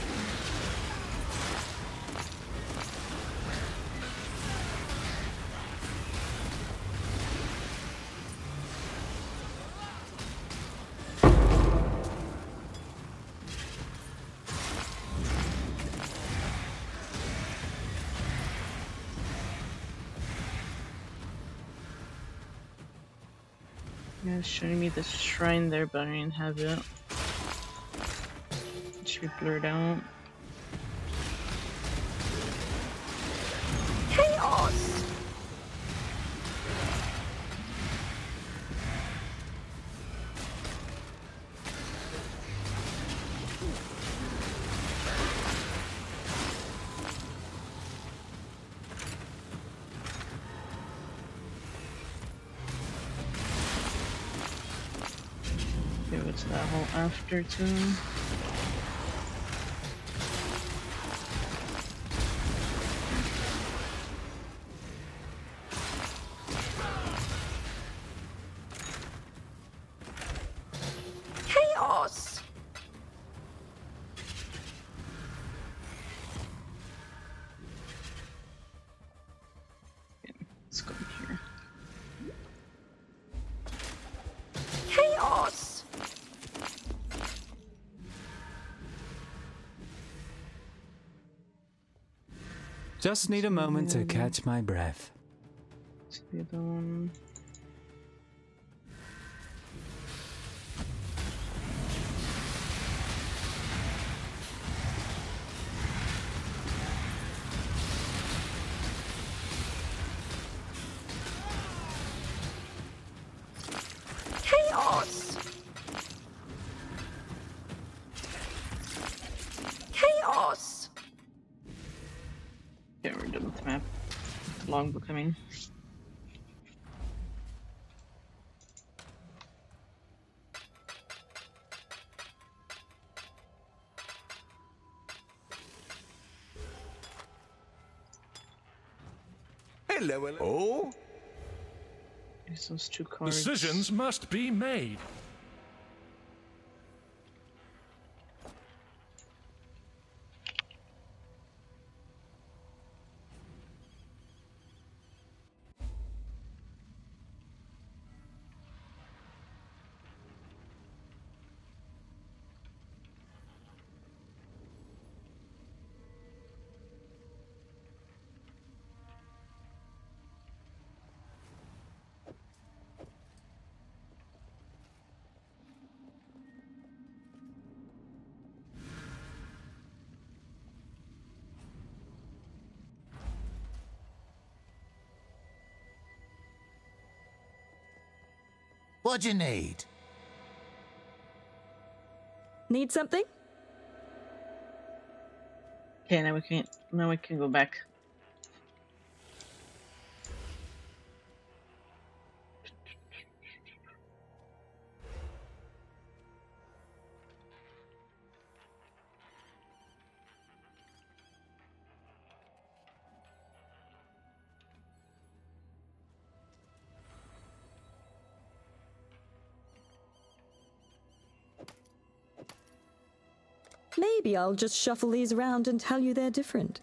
Yeah, it's showing me the shrine there, but I didn't have it. It should be blurred out.
Chaos!
Give it to that whole after too.
Chaos!
Let's go here.
Chaos!
Just need a moment to catch my breath.
Let's do the other one. done with the map. The logbook, I mean.
Hello, hello. Oh?
Use those 2 cards.
Decisions must be made.
What do you need?
Need something?
Okay, now we can. Now we can go back.
Maybe I'll just shuffle these around and tell you they're different.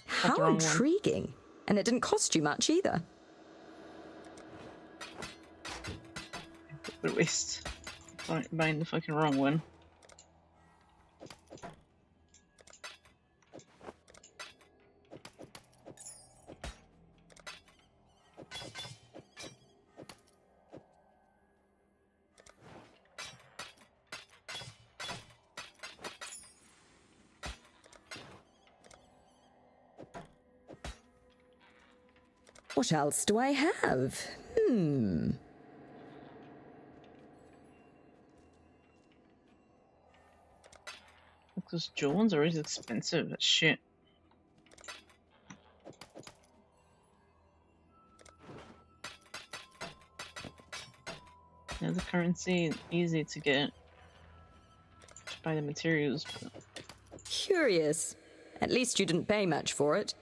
How intriguing. And it didn't cost you much either.
What a waste. Buying the fucking wrong one.
What else do I have?
Look, those Jones are always expensive as shit. Yeah, the currency easy to get. To buy the materials. But...
Curious. At least you didn't pay much for it.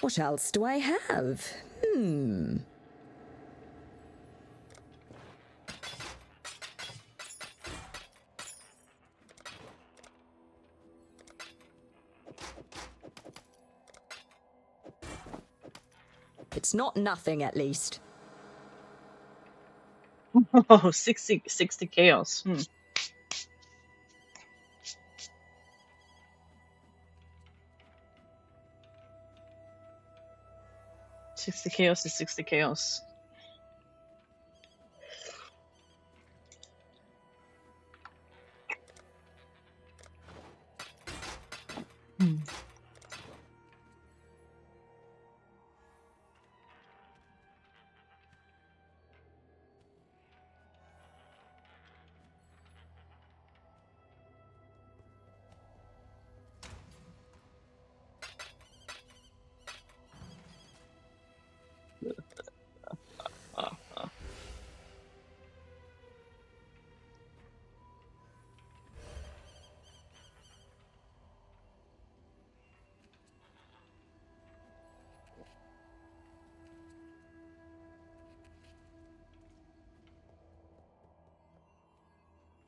What else do I have? It's not nothing, at least.
Oh, 60 chaos. 60 chaos is 60 chaos.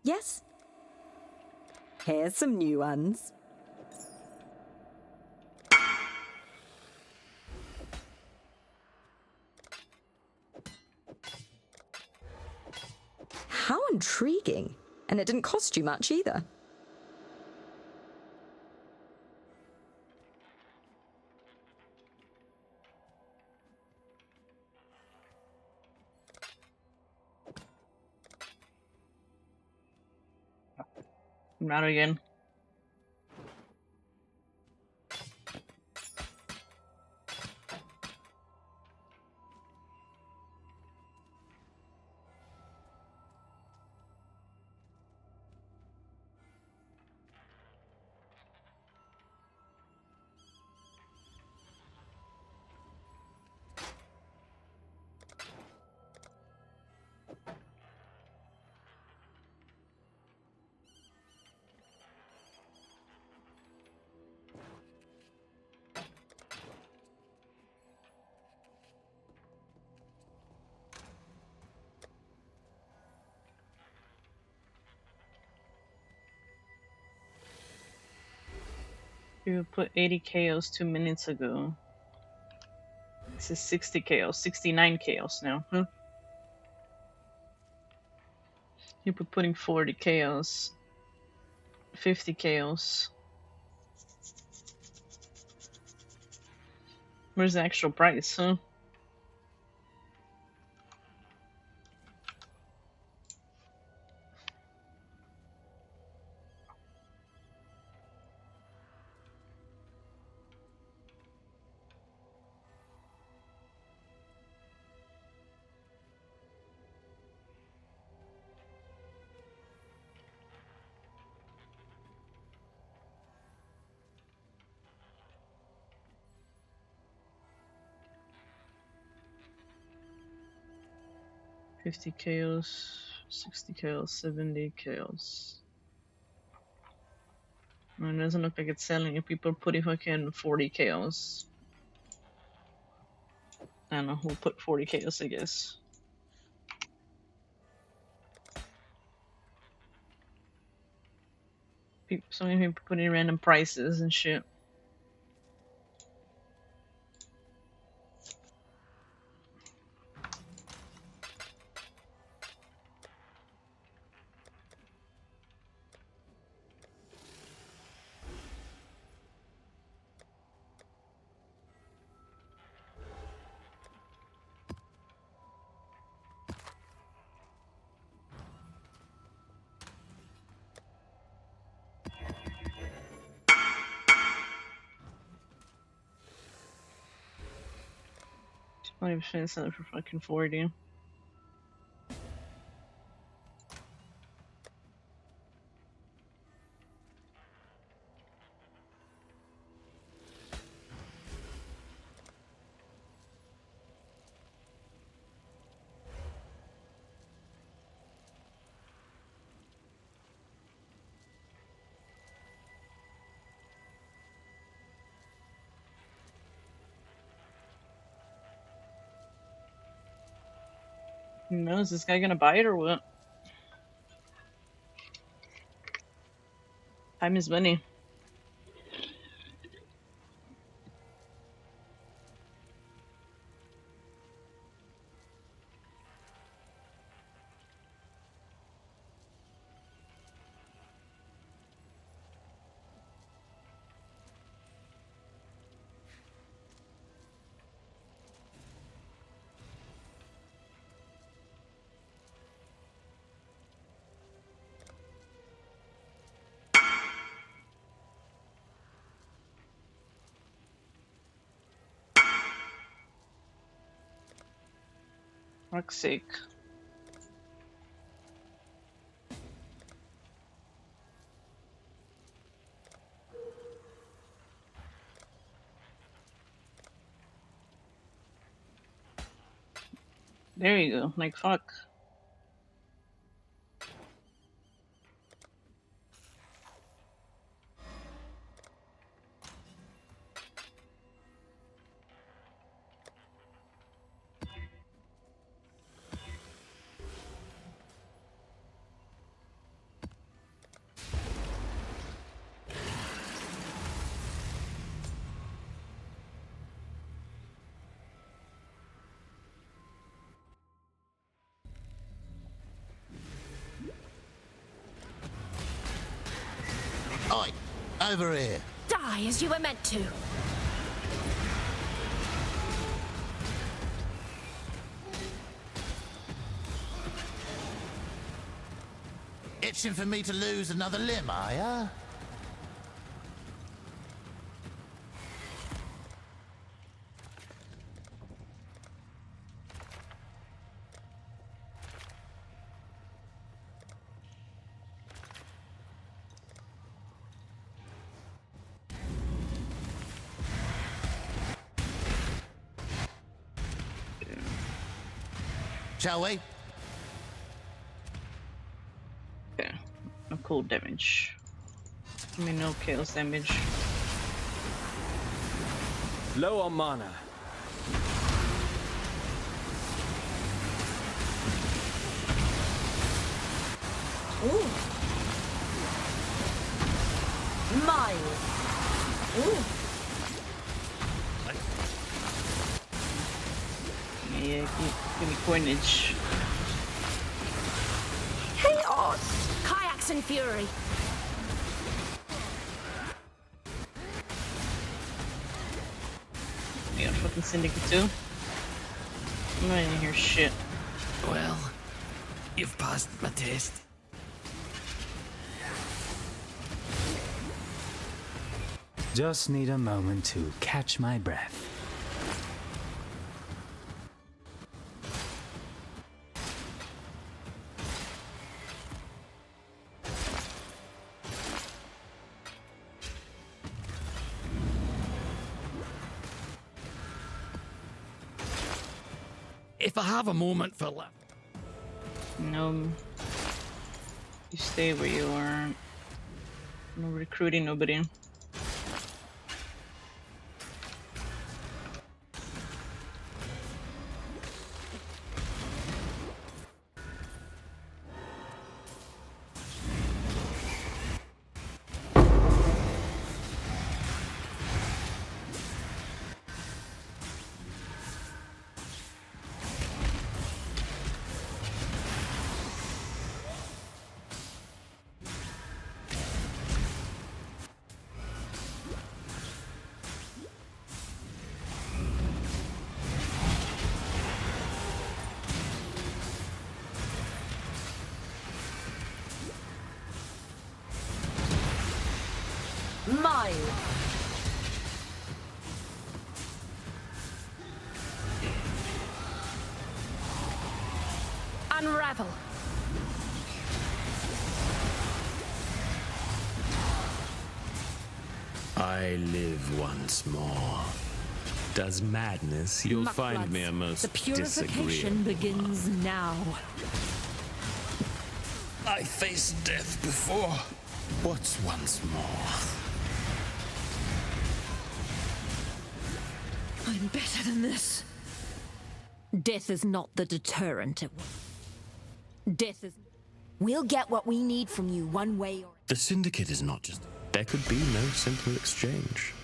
Yes? Here's some new ones. How intriguing. And it didn't cost you much either.
I'm out again. You put 80 chaos 2 minutes ago. This is 60 chaos, 69 chaos now, huh? You put putting 40 chaos, 50 chaos. Where's the actual price, huh? $50 chaos, 60 chaos, 70 chaos. It doesn't look like it's selling. If people put fucking 40 chaos. I don't know, we'll put 40 chaos, I guess. So many people putting random prices and shit. Not even trying to sell it for fucking 40. Who knows? Is this guy gonna buy it or what? Time is money. Fuck's sake. There you go. Like, fuck.
Oi, over here.
Die as you were meant to.
Itching for me to lose another limb, are ya? Shall we?
Okay. No cold damage. I mean, no chaos damage.
Low on mana.
Ooh. Miles.
Yeah, give me coinage.
Chaos! Kayaks and fury.
Yeah, fucking Syndicate too. I'm not even hear shit.
Well, you've passed my test.
Just need a moment to catch my breath.
If I have a moment for
No. You stay where you are. No recruiting nobody.
Mine. Unravel.
I live once more. Does madness? You'll find me a most
The purification begins now.
I faced death before. What's once more?
I'm better than this. Death is not the deterrent it was. Death is...
We'll get what we need from you one way or...
The Syndicate is not just... There could be no simple exchange.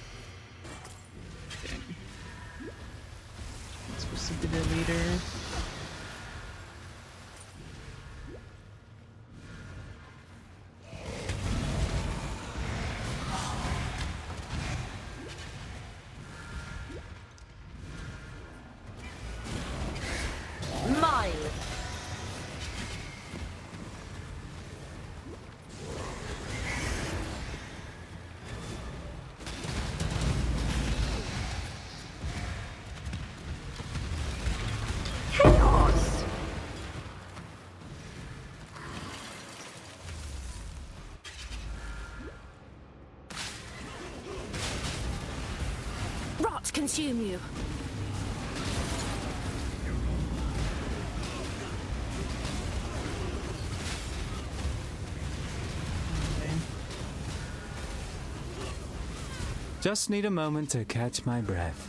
Supposed to be the leader.
Mine. Chaos. Rot consume you.
Just need a moment to catch my breath.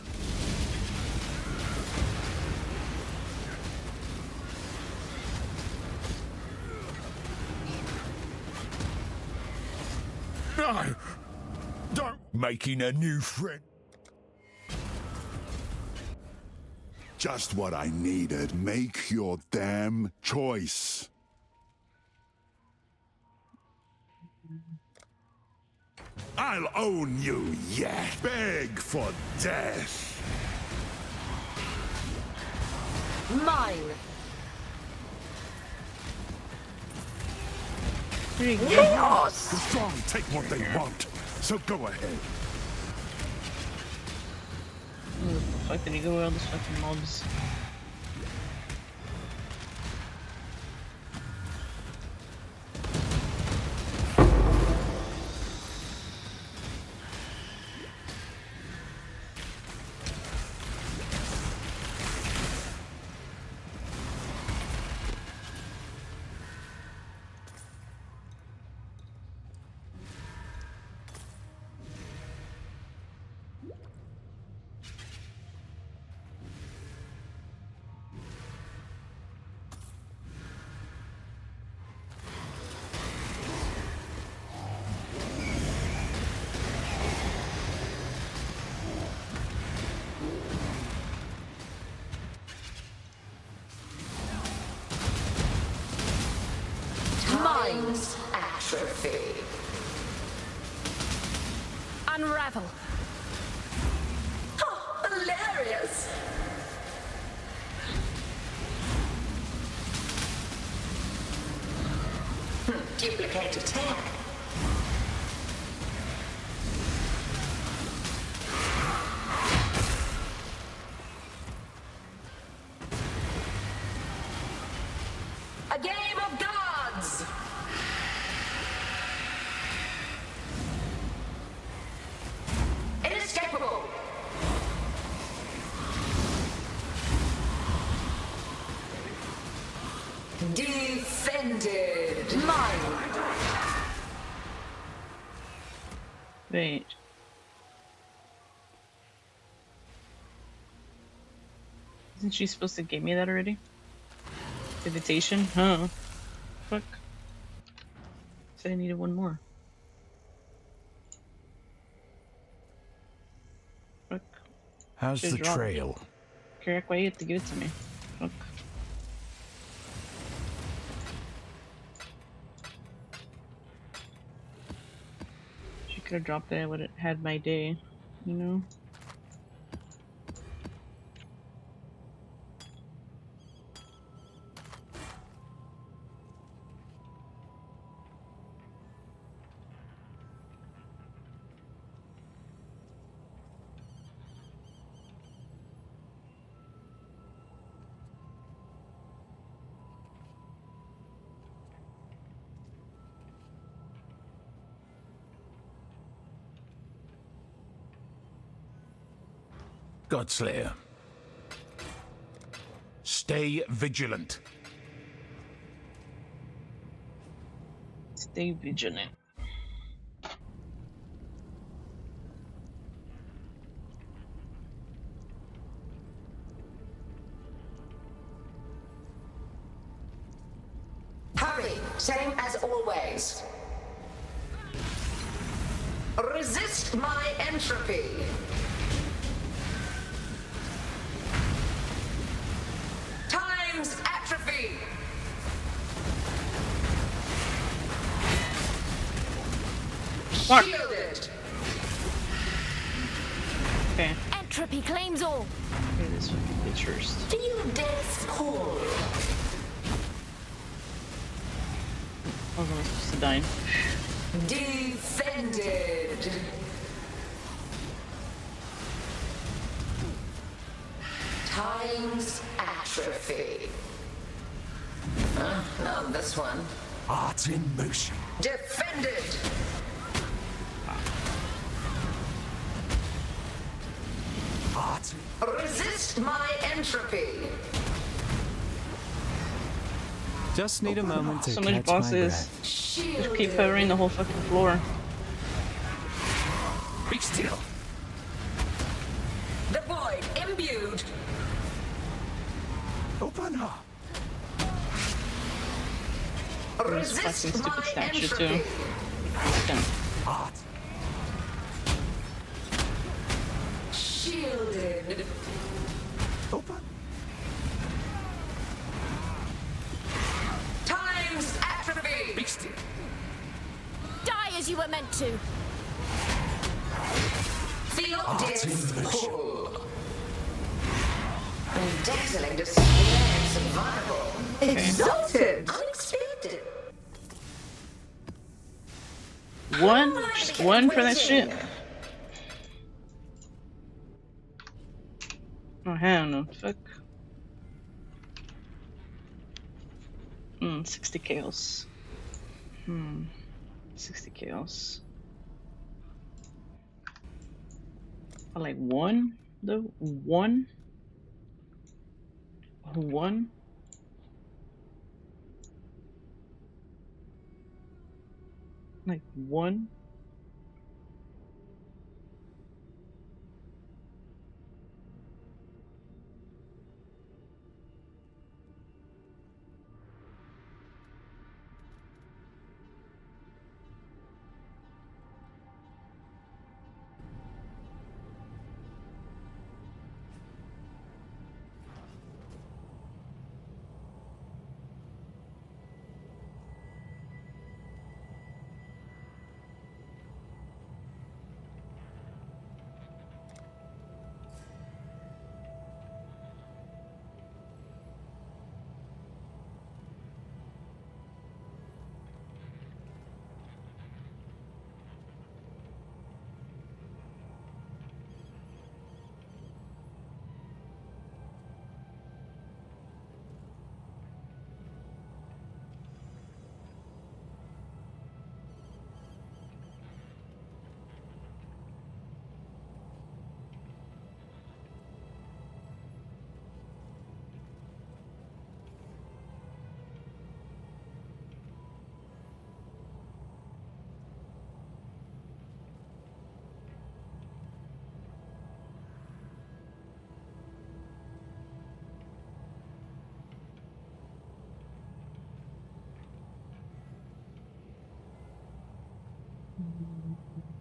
No! Don't! Making a new friend. Just what I needed. Make your damn choice. I'll own you yet. Beg for death.
Mine.
Chaos! The strong take what they want, so go ahead.
Where the fuck did he go with all these fucking mobs?
Time's atrophy.
Unravel.
Oh, hilarious. Duplicate attack. A game of gods. Inescapable. Defended. Mine.
Wait. Isn't she supposed to give me that already? Invitation? Huh. Fuck. Said I needed one more. Fuck.
How's
Should've
the
dropped it.
trail?
Correct, why you have to give it to me? Fuck. She could have dropped it, I would have had my day, you know?
Godslayer. Stay vigilant.
Stay vigilant.
Hurry, same as always. Resist my entropy. Time's atrophy.
Fuck.
Shielded.
Okay.
Entropy claims all.
Okay, this fucking bitch first.
Feel death's call.
I was only supposed to die.
Defended. Time's atrophy. Not this one.
Art in motion.
Defended.
Art.
Resist my entropy.
Just need a moment to
So many
catch my
bosses.
breath.
Just keep covering the whole fucking floor.
Be still.
The void imbued.
Open up.
This fucking
Resist
stupid
my
statue too.
entropy.
Fucking
Art.
Shielded.
Open.
Time's atrophy.
Be still.
Die as you were meant to.
Feel
Art in
death's
motion.
pull. Dazzling display and survival. Exalted. Unexpected.
one, just one for that shit. Oh hell no, fuck. 60 chaos. 60 chaos. I like one though. One. Like one.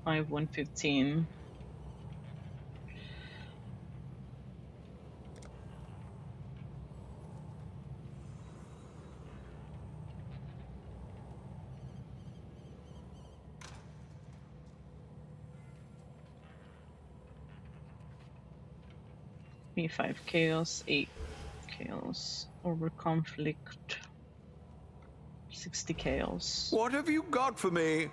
115. B5 chaos, 8 chaos, over conflict, 60 chaos.
What have you got for me?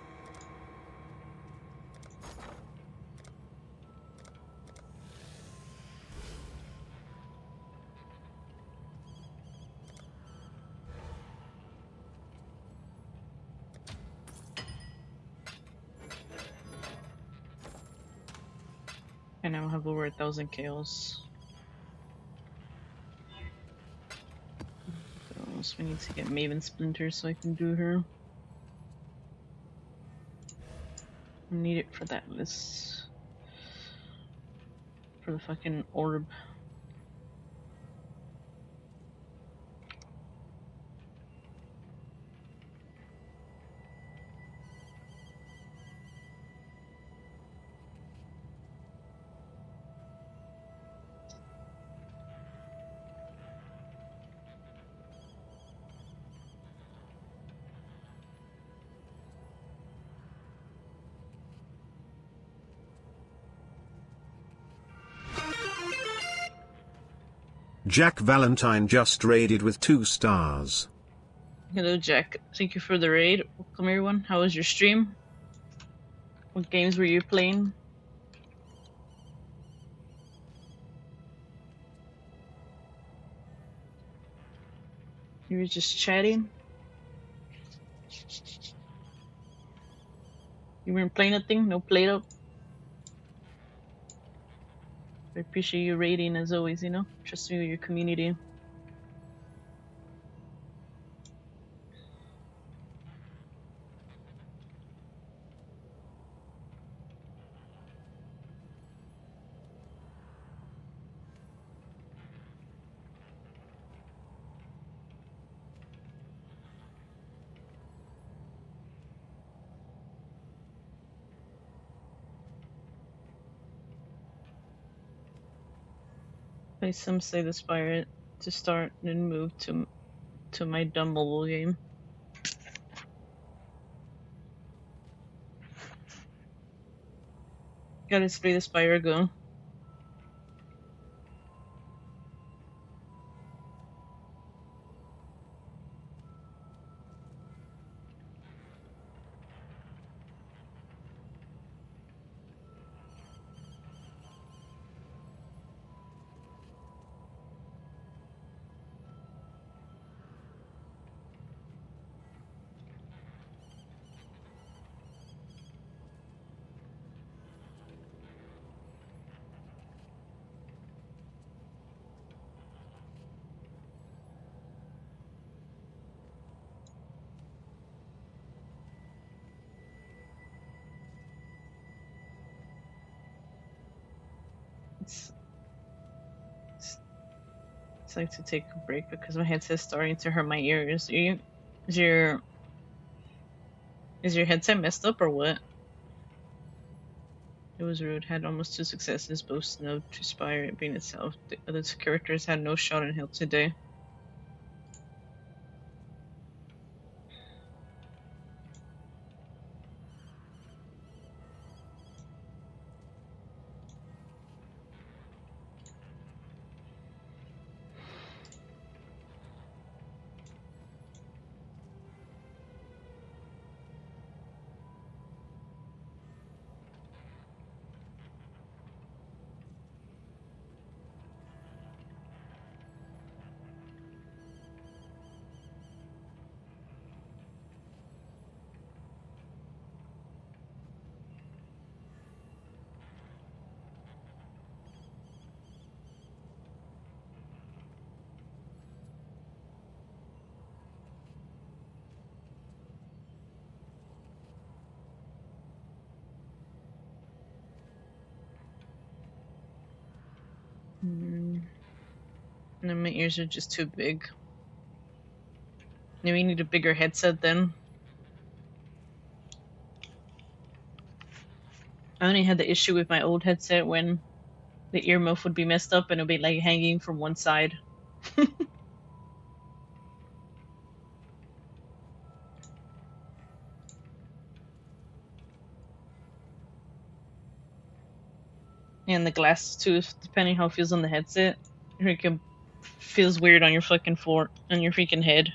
And I will have over 1,000 chaos. So we need to get Maven Splinter so I can do her. I need it for that list. For the fucking orb.
Jack Valentine just raided with 2 stars.
Hello Jack, thank you for the raid. Welcome everyone. How was your stream? What games were you playing? You were just chatting? You weren't playing nothing? No Play-Doh? I appreciate you raiding as always, you know? Trust me with your community. Some say the Spire to start and move to my Dumble game. Gotta play the Spire go. It's like to take a break because my headset's starting to hurt my ears. Is your headset messed up or what? It was rude. Had almost 2 successes, both Snow to Spire being itself. The other 2 characters had no shot in hell today. No, my ears are just too big. Maybe we need a bigger headset then. I only had the issue with my old headset when the earmuff would be messed up and it would be like hanging from one side. And the glass too, depending how it feels on the headset, it can feels weird on your fucking on your freaking head.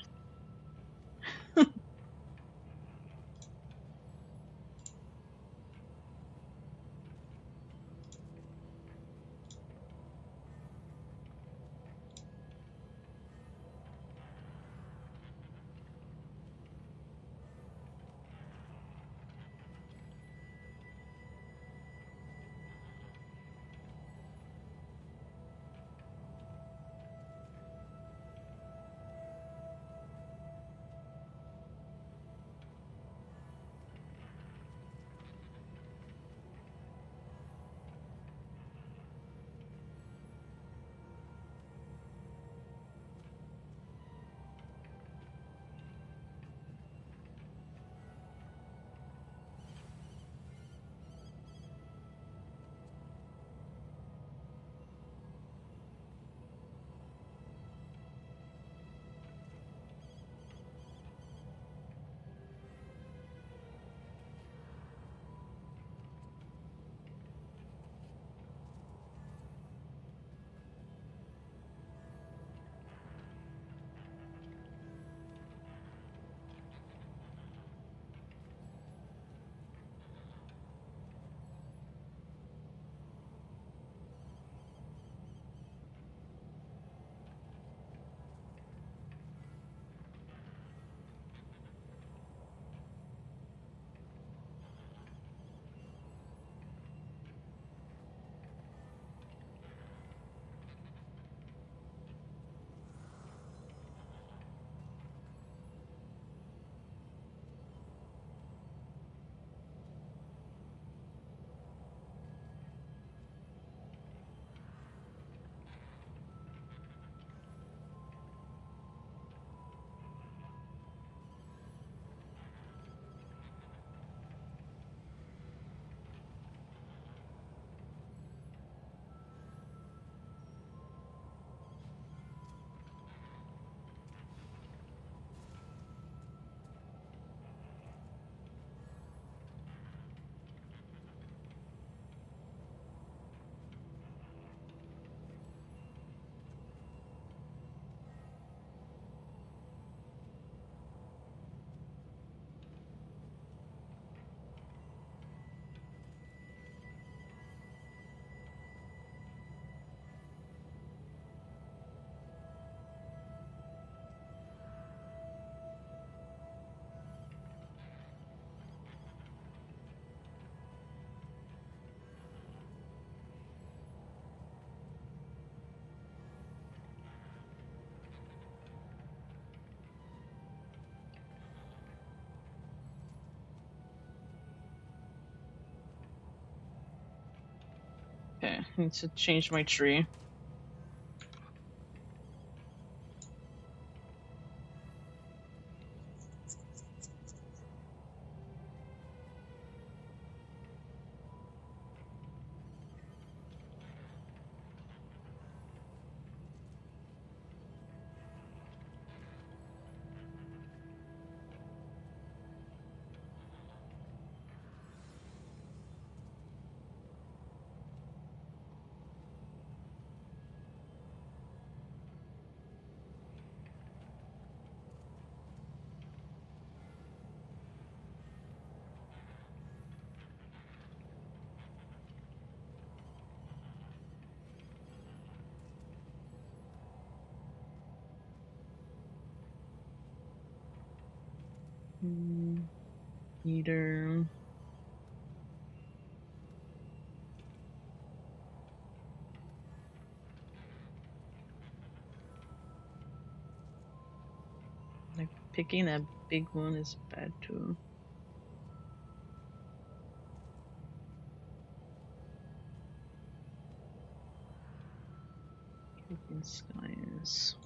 Okay, I need to change my tree. Heater. Like picking a big one is bad too. Picking skies.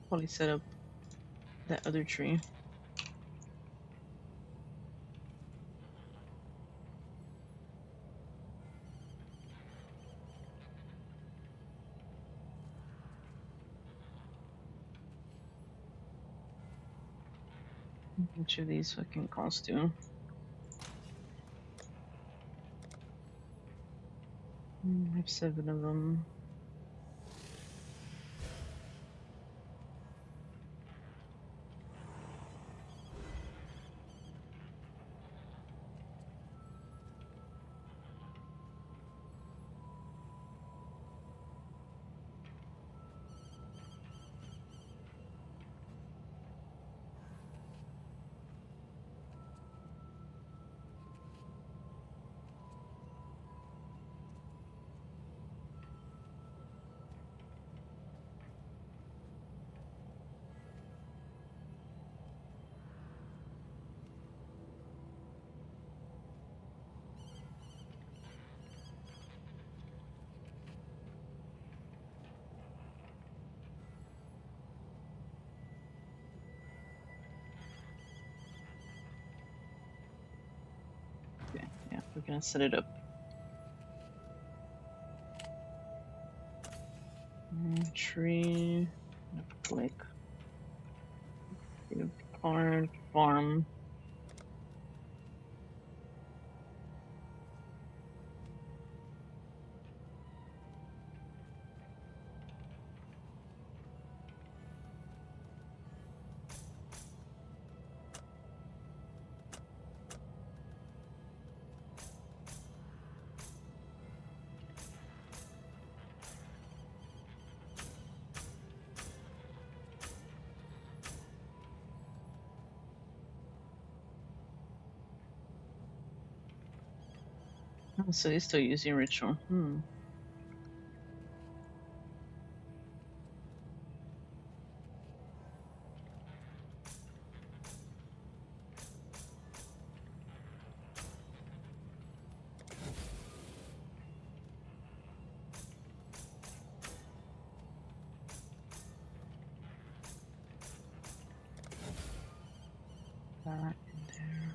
Probably set up that other tree. Each of these fucking costume. I have 7 of them. We're gonna set it up. Tree, click, card, farm. Oh, so they're still using ritual. That in there.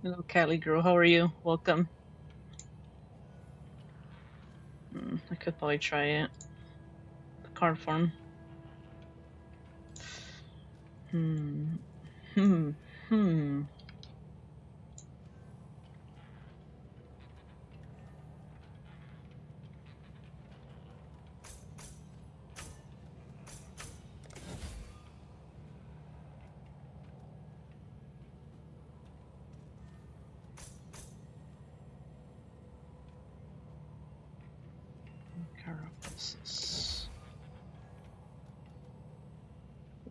Hello, Cali girl. How are you? Welcome. I could probably try it. The card form. Carapaces.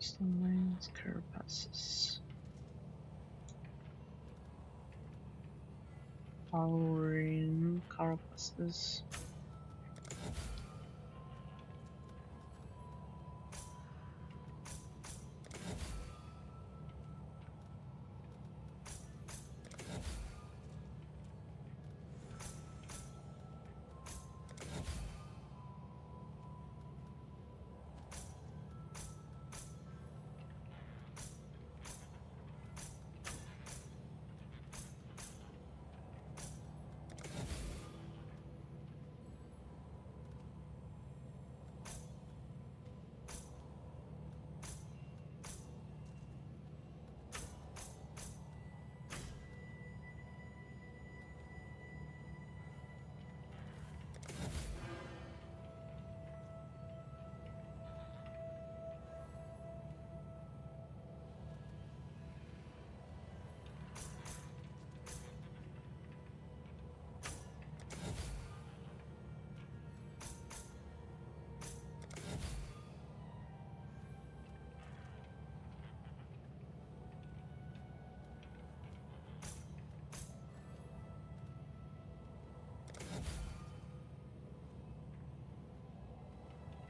Stone mines, carapasses. Powering carapasses.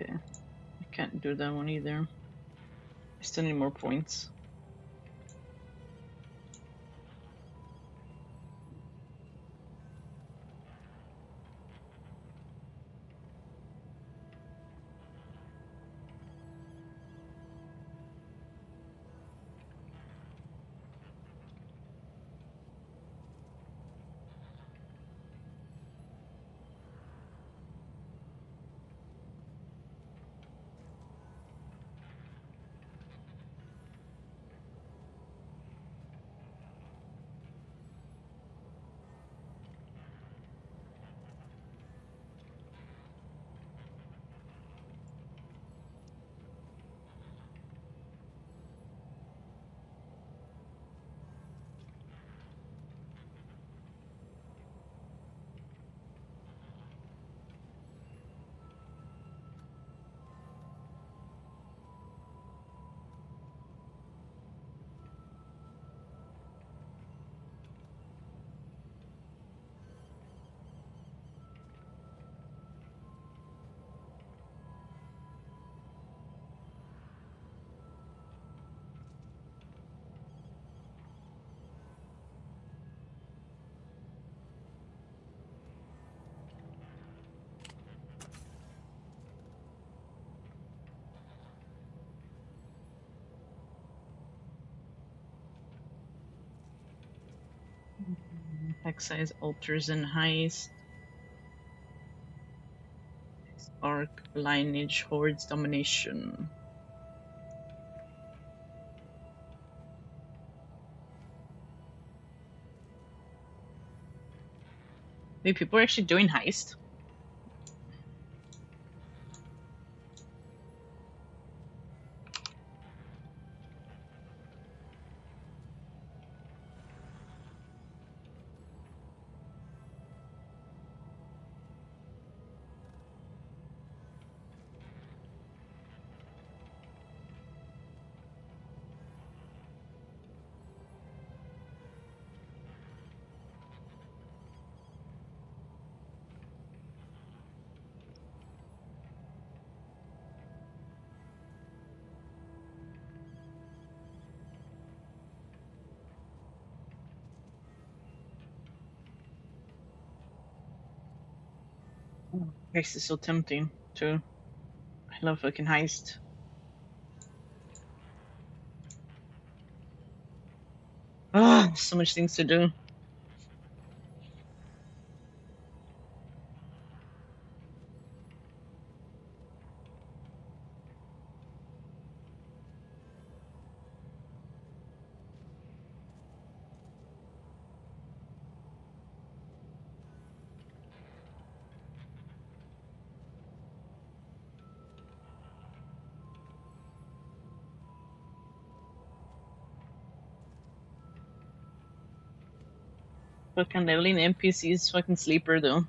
Okay, I can't do that one either. I still need more points. Excise altars and heist. Arc, lineage, hordes, domination. Wait, people are actually doing heist? Heist is so tempting too. I love fucking heist. Ah, so much things to do. Fucking leveling NPCs fucking sleeper though.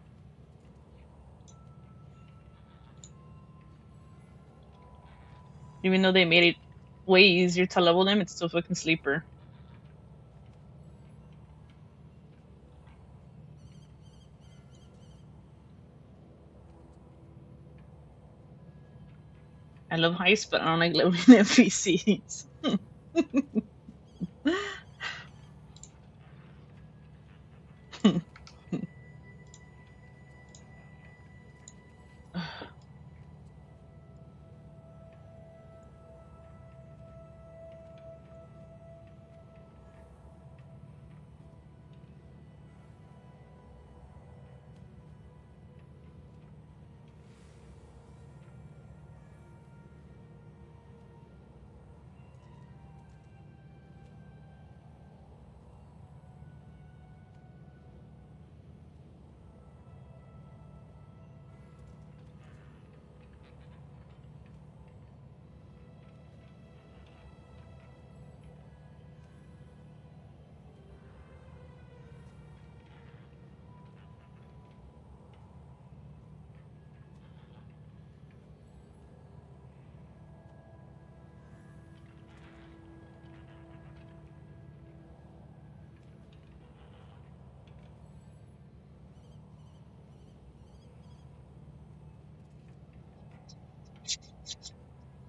Even though they made it way easier to level them, it's still fucking sleeper. I love heist, but I don't like leveling NPCs.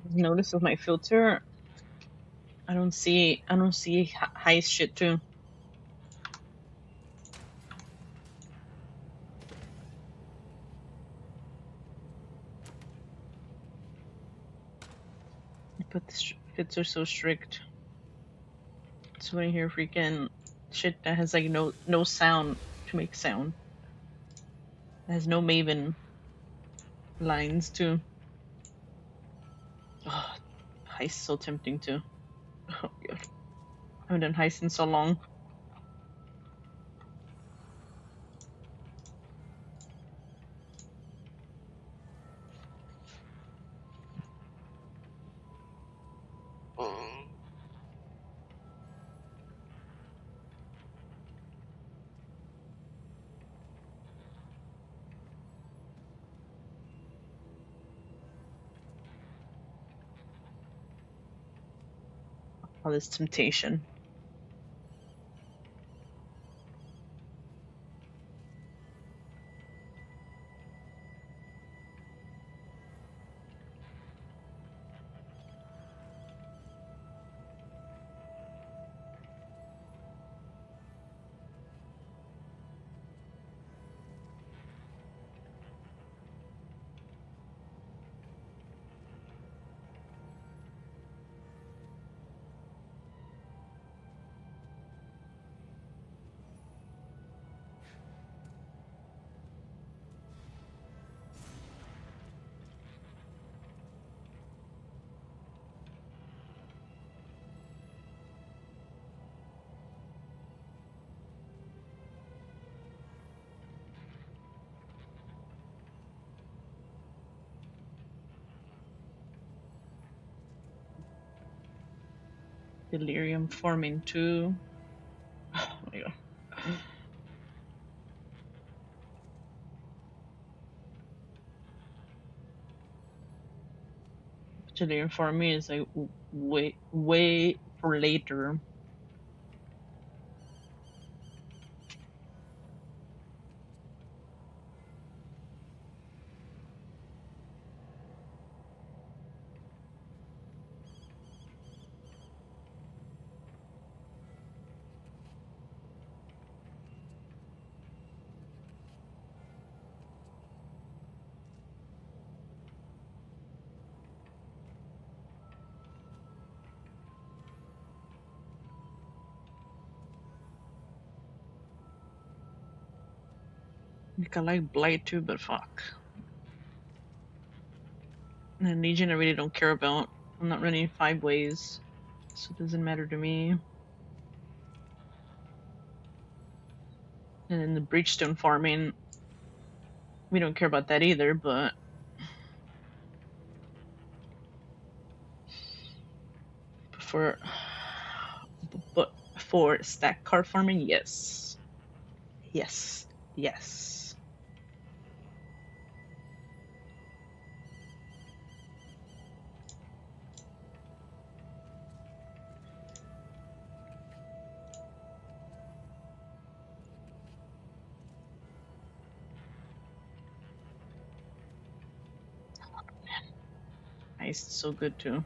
Notice with my filter, I don't see heist shit too. But the fits are so strict. So when I hear freaking shit that has like no sound to make sound, it has no Maven lines too. Oh, heist so tempting too. Oh god, I haven't done heist in so long. All this temptation. Delirium forming too. Oh my god. Delirium forming is like way for later. Like I like Blight too, but fuck. And Legion I really don't care about. I'm not running 5 ways, so it doesn't matter to me. And then the Breachstone farming, we don't care about that either, but for stack card farming, yes. Yes. Yes. Heist is so good too.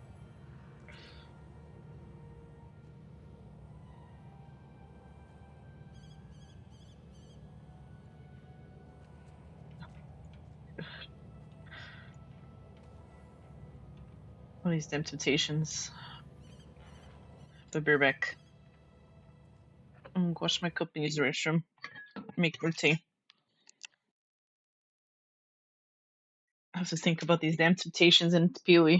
All these damn temptations. The beer back. I'm gonna wash my cup and use the restroom. Make more tea. I have to think about these damn temptations and PoE.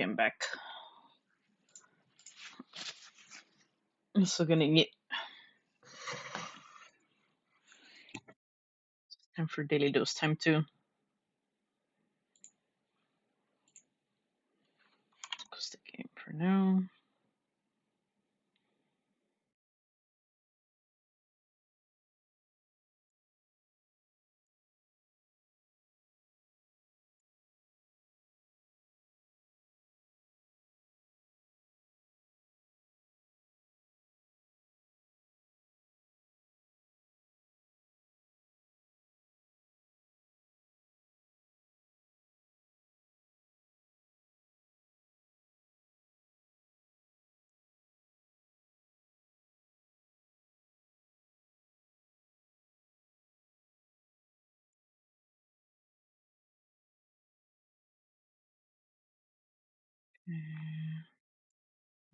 Getting back. I'm still gonna get time for daily dose time too. Close the game for now.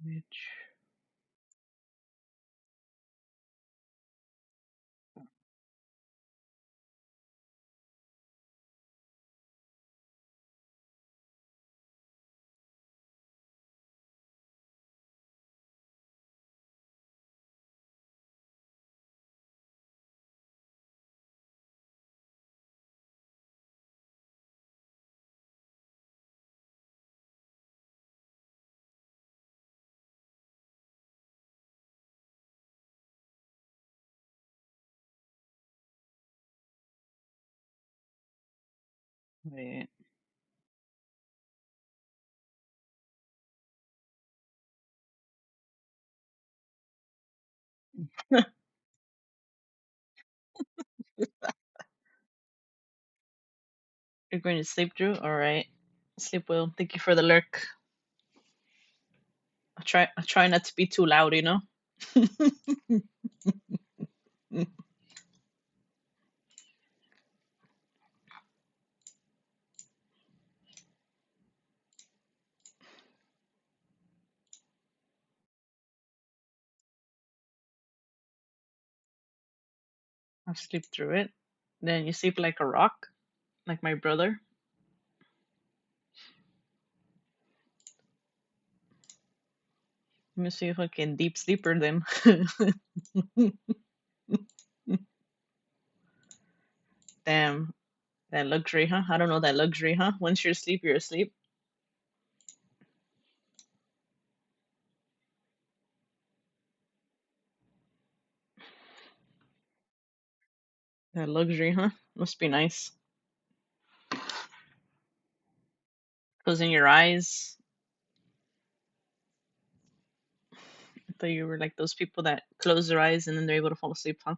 Which wait. You're going to sleep, Drew? Alright. Sleep well. Thank you for the lurk. I try not to be too loud, you know? I'll sleep through it. Then you sleep like a rock, like my brother. Let me see if I can deep sleeper then. Damn, that luxury, huh? I don't know that luxury, huh? Once you're asleep, you're asleep. That luxury, huh? Must be nice. Closing your eyes. I thought you were like those people that close their eyes and then they're able to fall asleep, huh?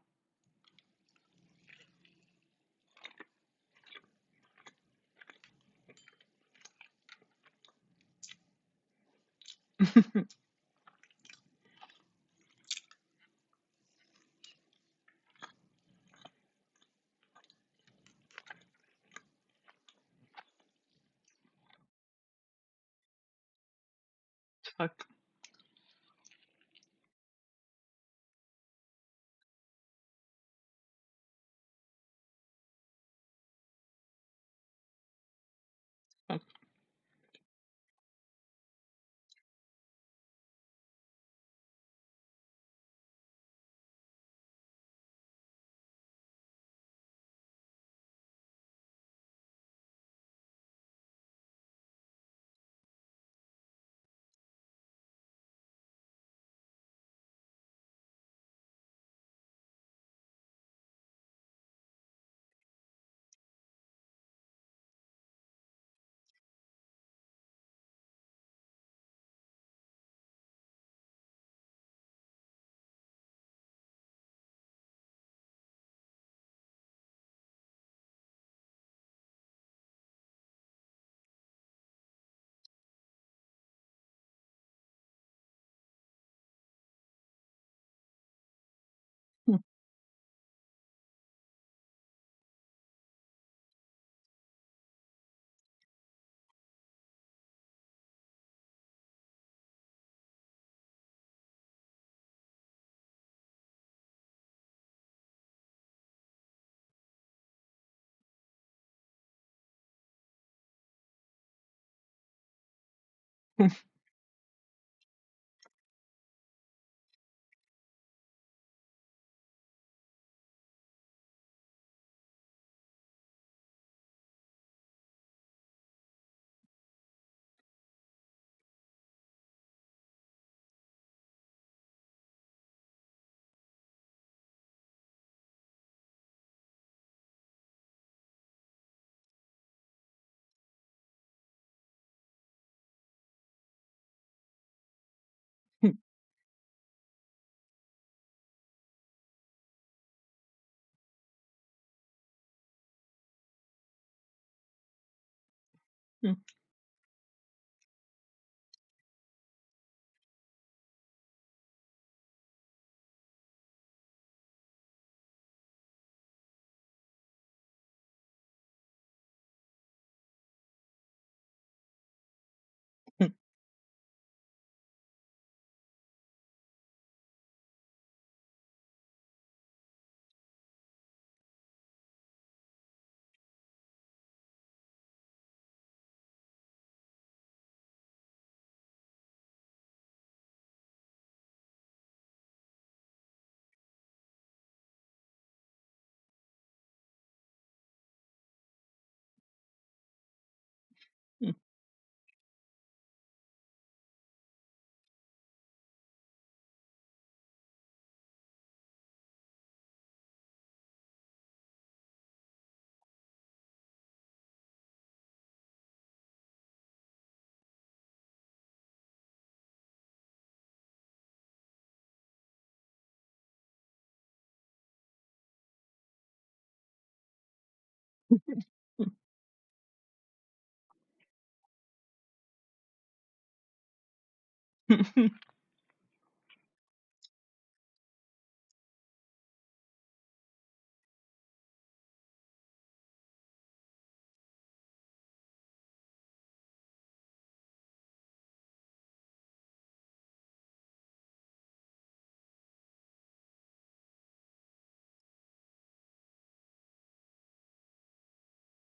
Fuck. Fuck.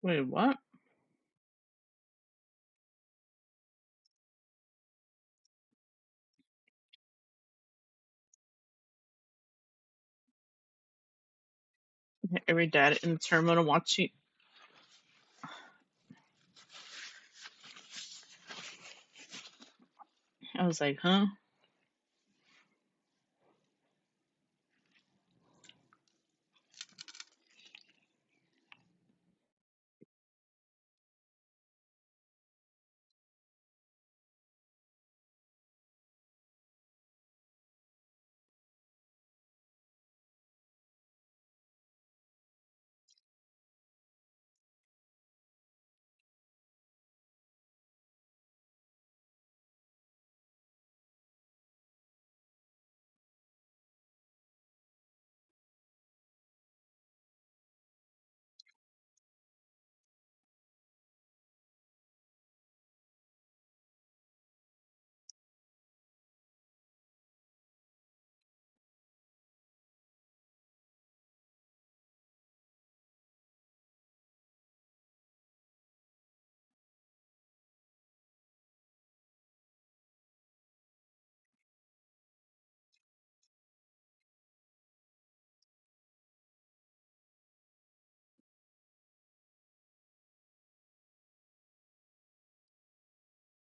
Wait, what? Every dad in the terminal watching. I was like, huh?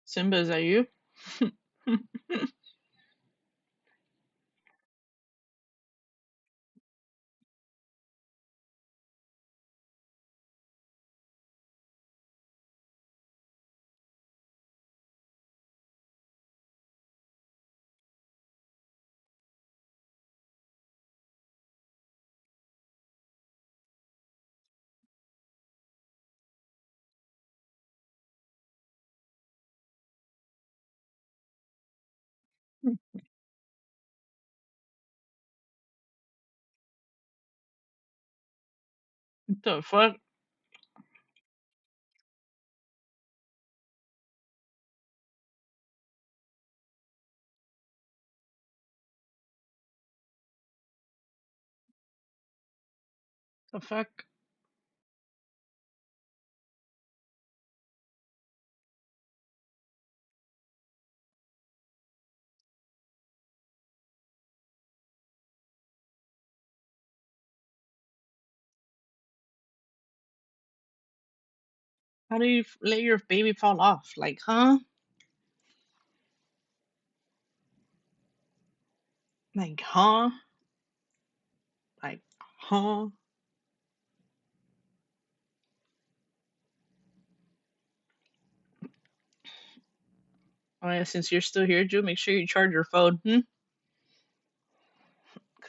Simba, is that you? What the fuck? The fuck? How do you let your baby fall off? Like, huh? Like, huh? Like, huh? Oh, yeah, since you're still here, Joe, make sure you charge your phone. Because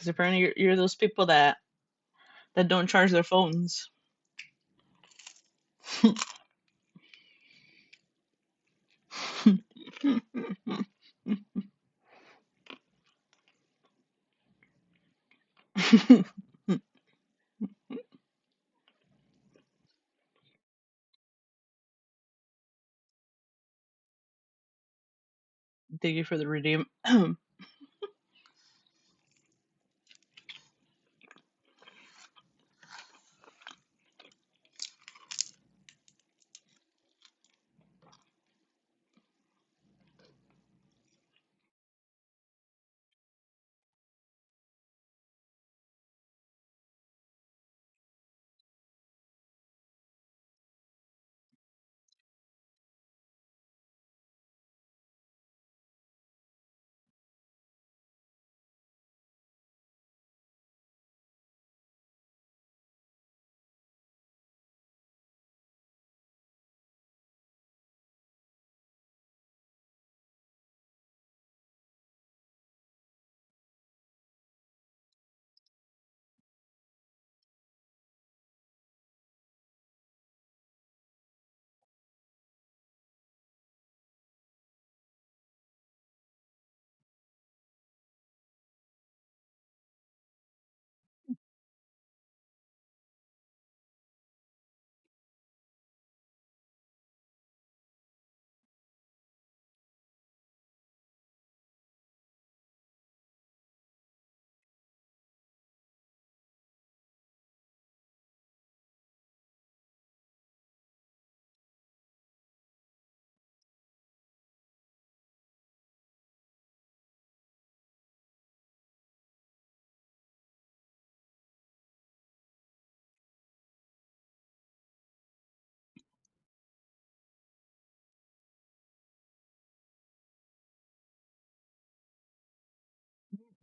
apparently you're those people that don't charge their phones. Thank you for the redeem.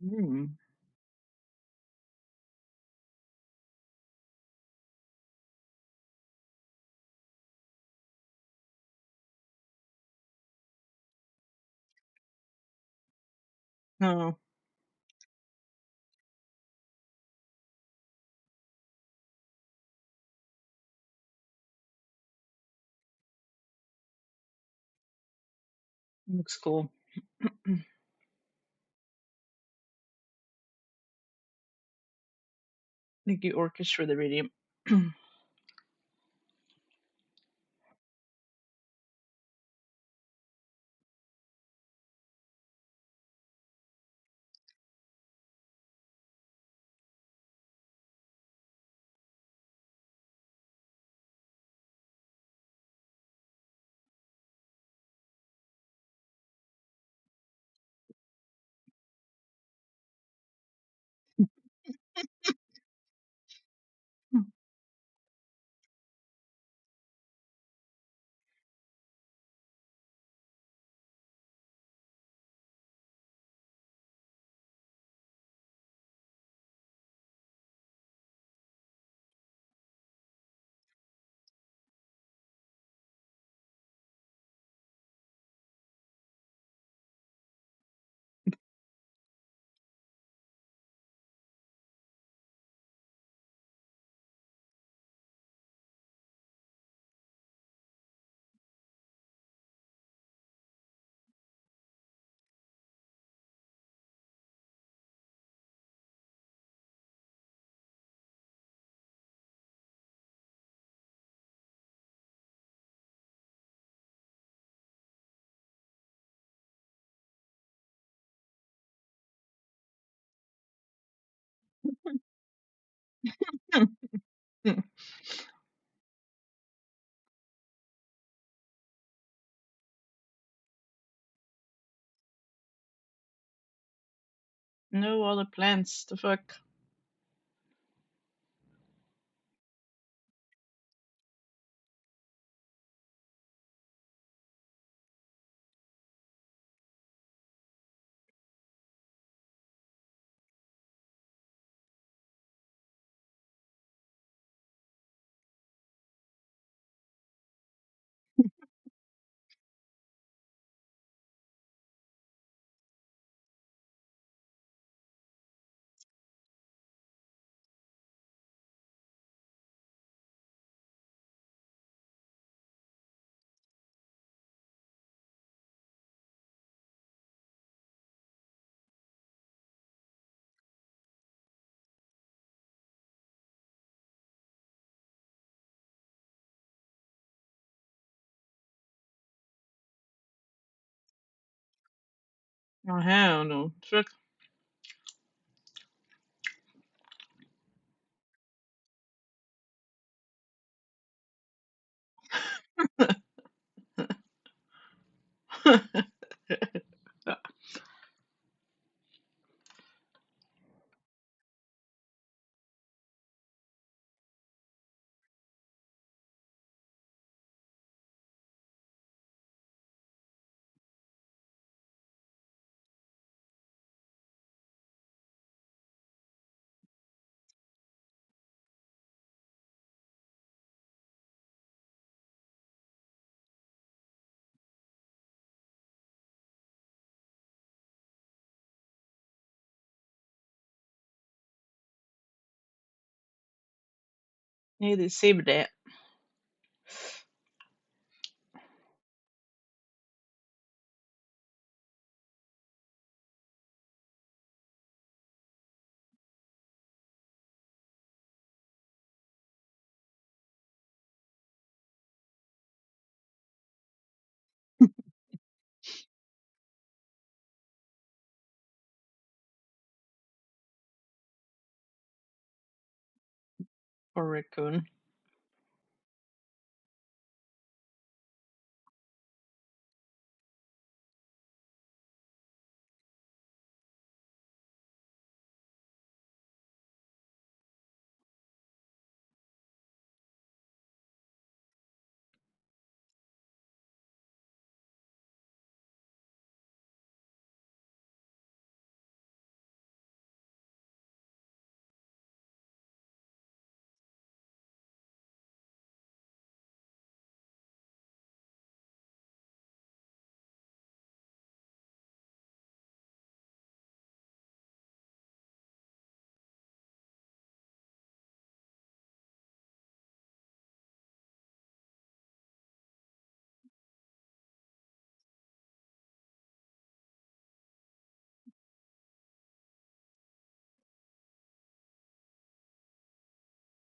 Mm. No, looks cool. Thank you, Orcish, for the redeem. No other plans. The fuck. Oh hell no. Fuck. Need to save that. Or raccoon.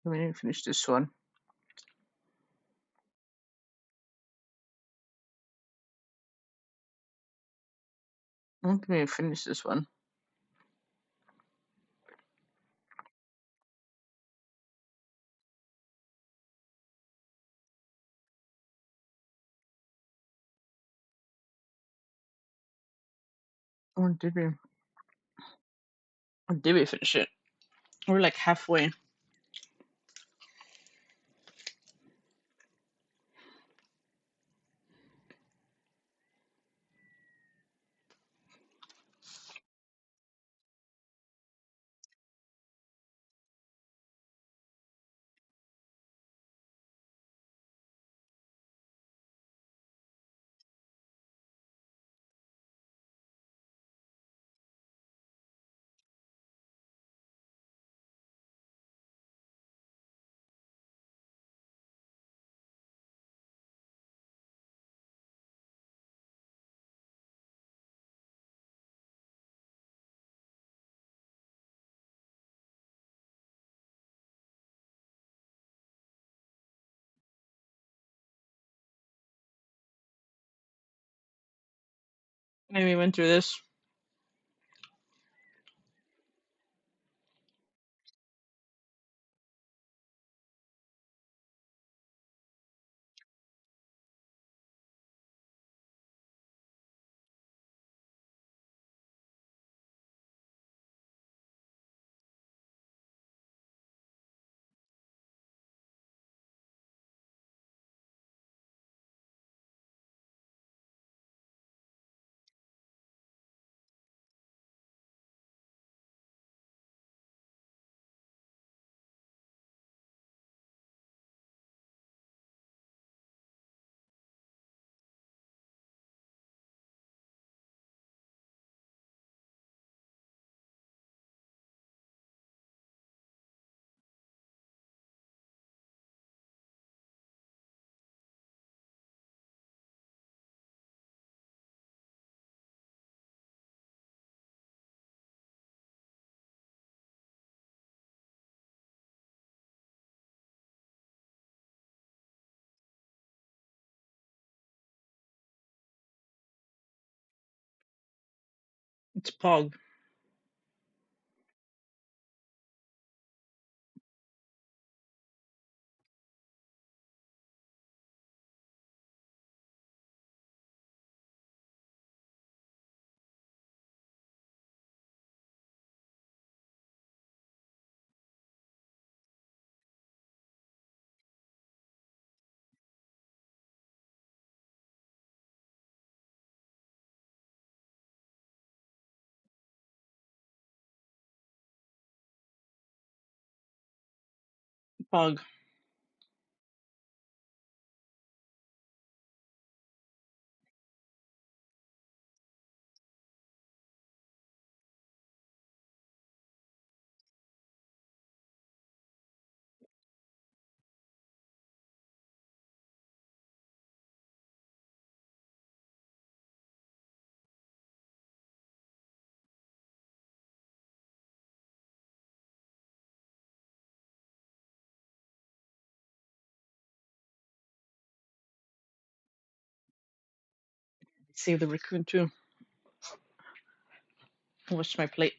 We need to finish this one. I think we need to finish this one. Or did we? Or did we finish it? We're like halfway. Maybe we went through this. It's Pog. Pog. Save the raccoon too. What's my plate?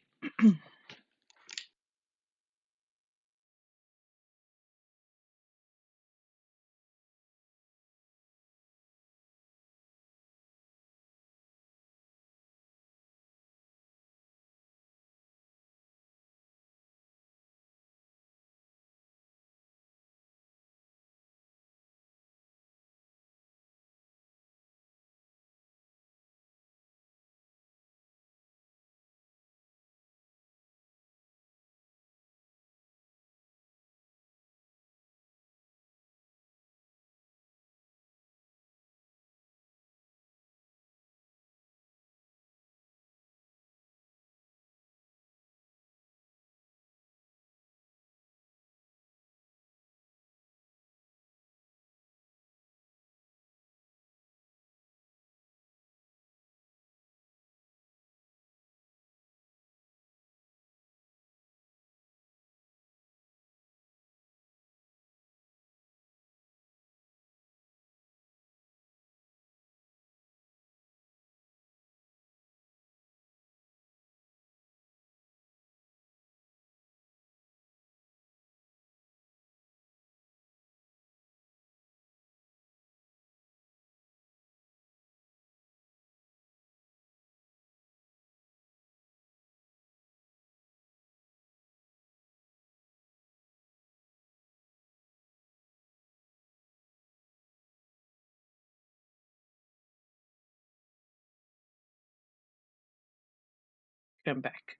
Come back.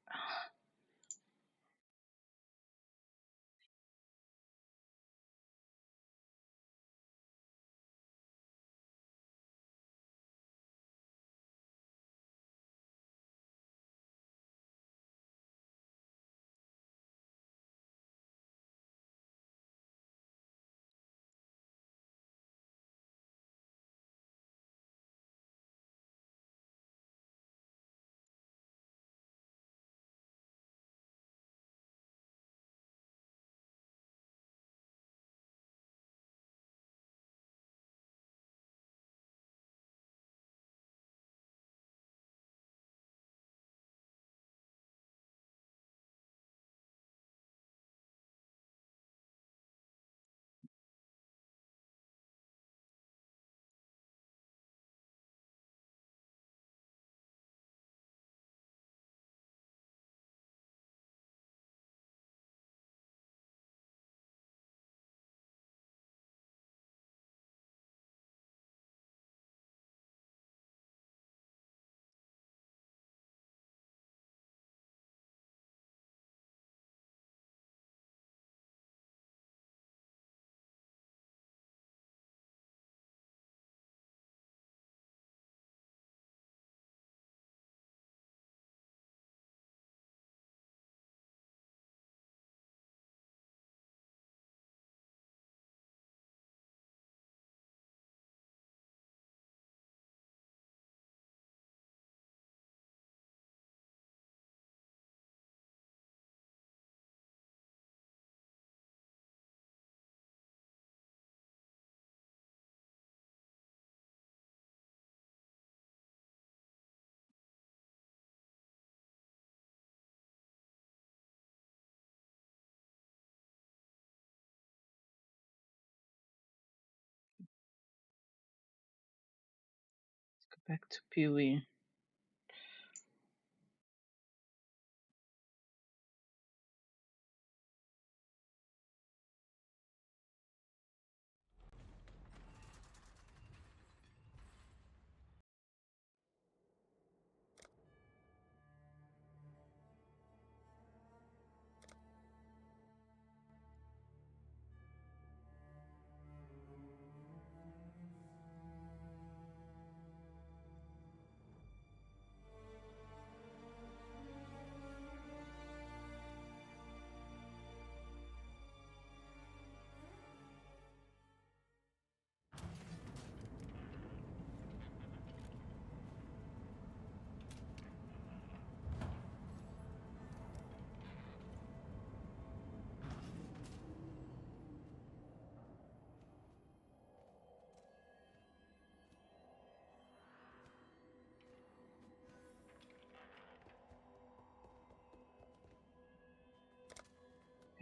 Back to Pee-wee.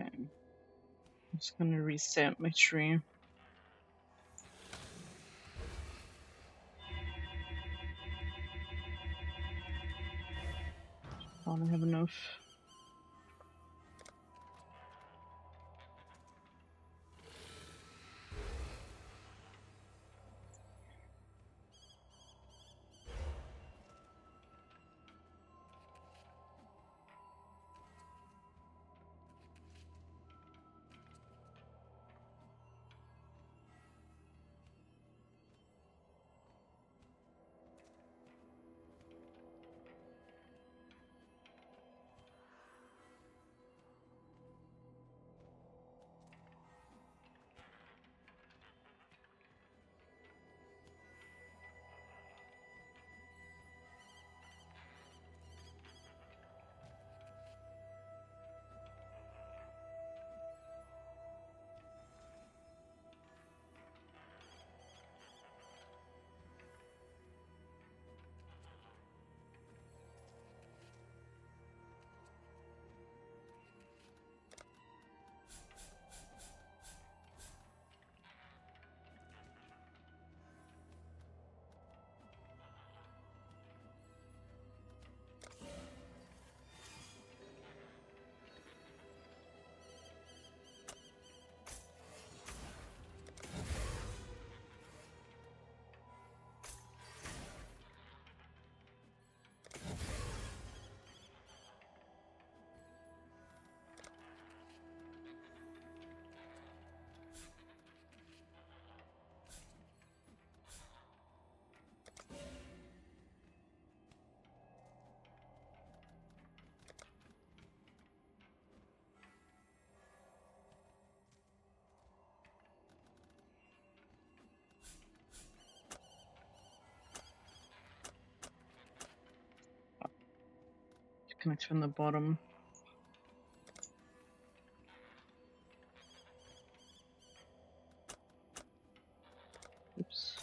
Okay. I'm just gonna reset my tree. I don't have enough. Connect from the bottom. Oops.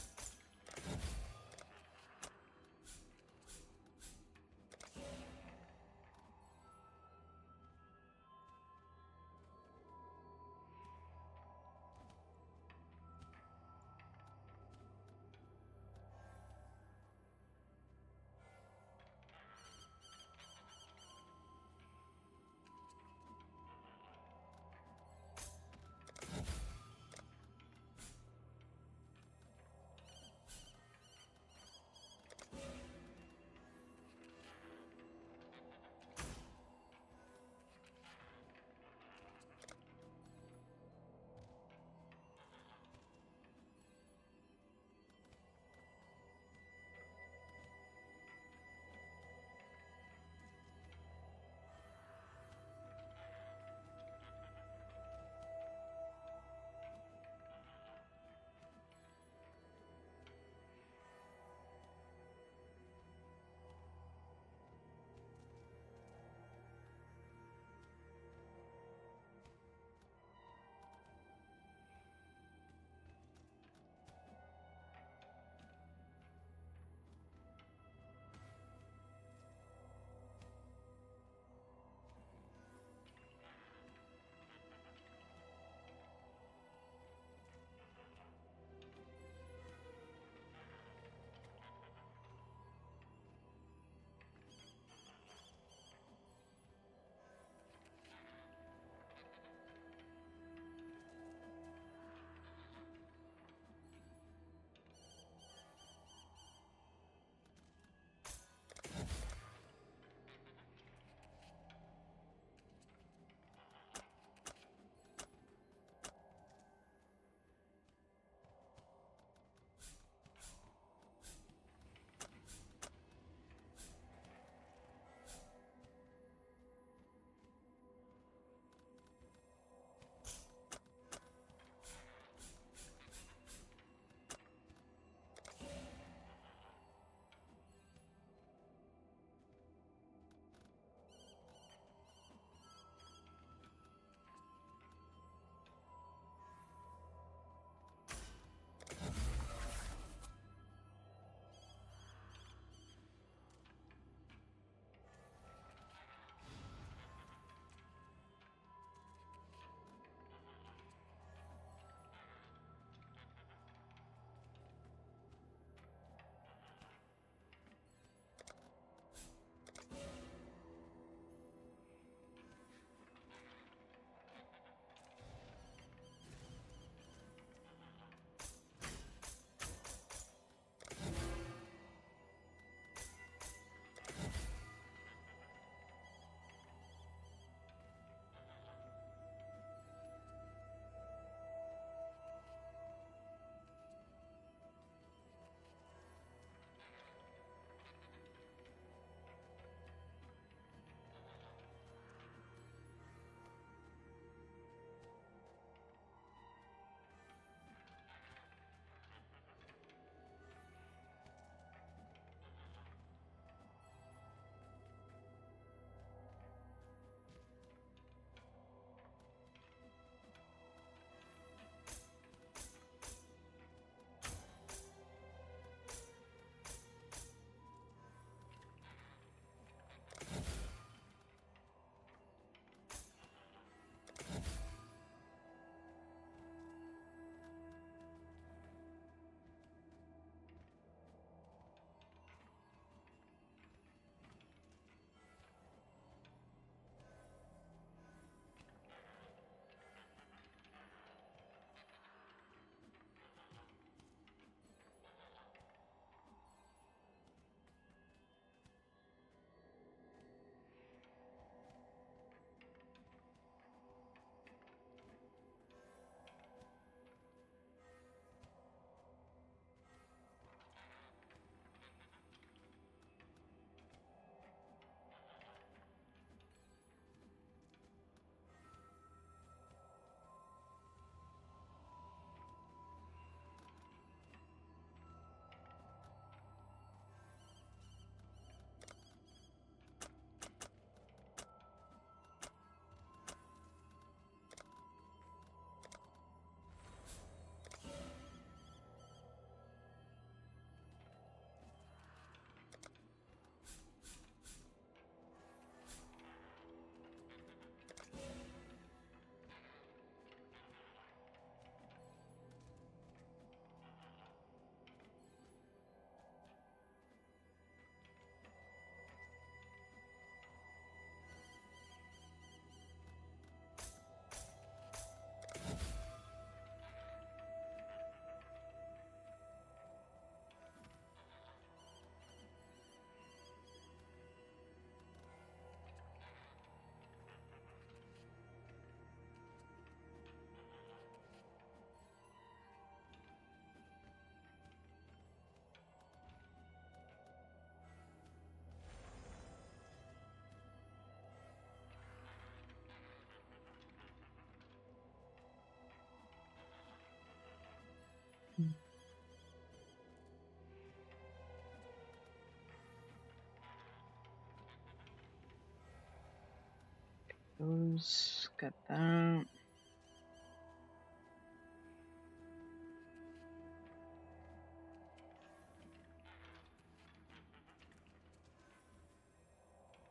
Those, got that.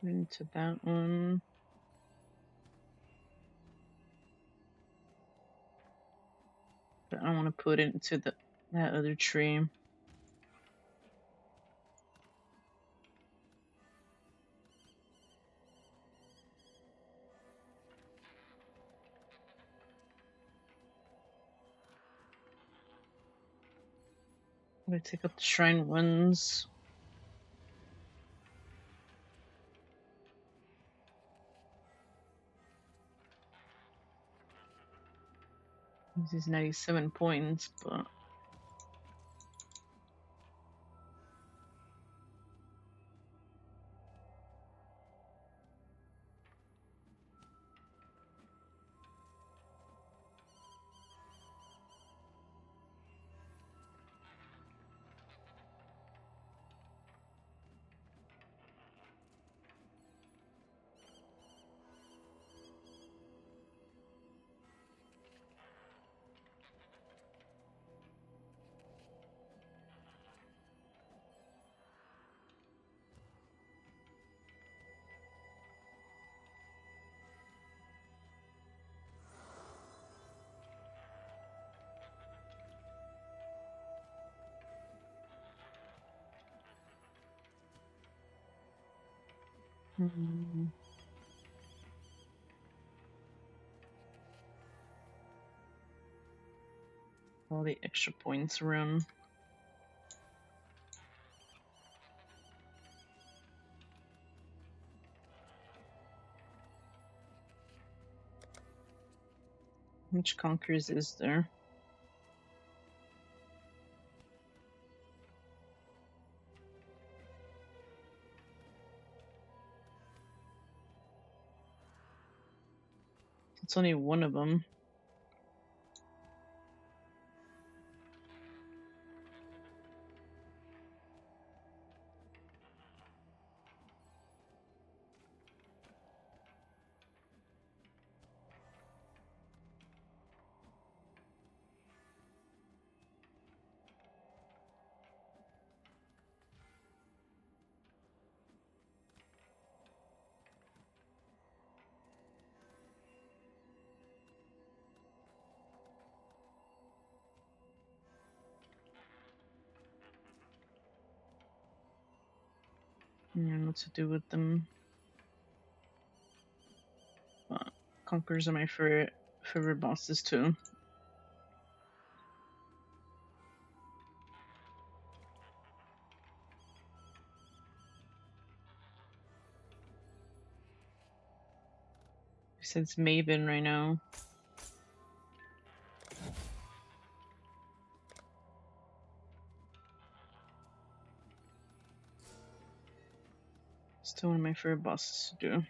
Into that one. But I want to put it into that other tree. I'm gonna take up the shrine ones. This is 97 points, but all the extra points around. How much conquerors is there? It's only one of them. I don't know what to do with them. Conquerors are my favorite bosses too. Besides Maven right now. Still one of my favorite bosses to do.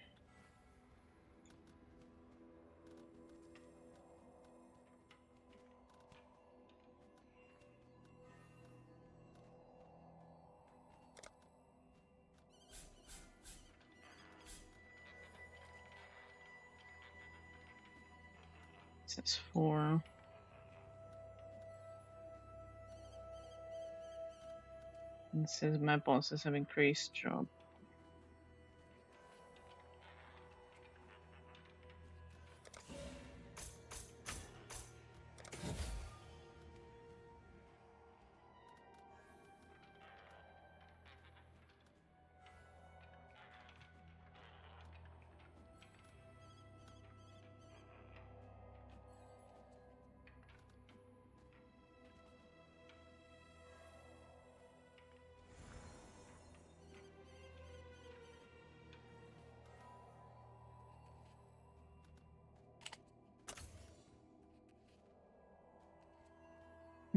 That's 4. It says my bosses have increased job.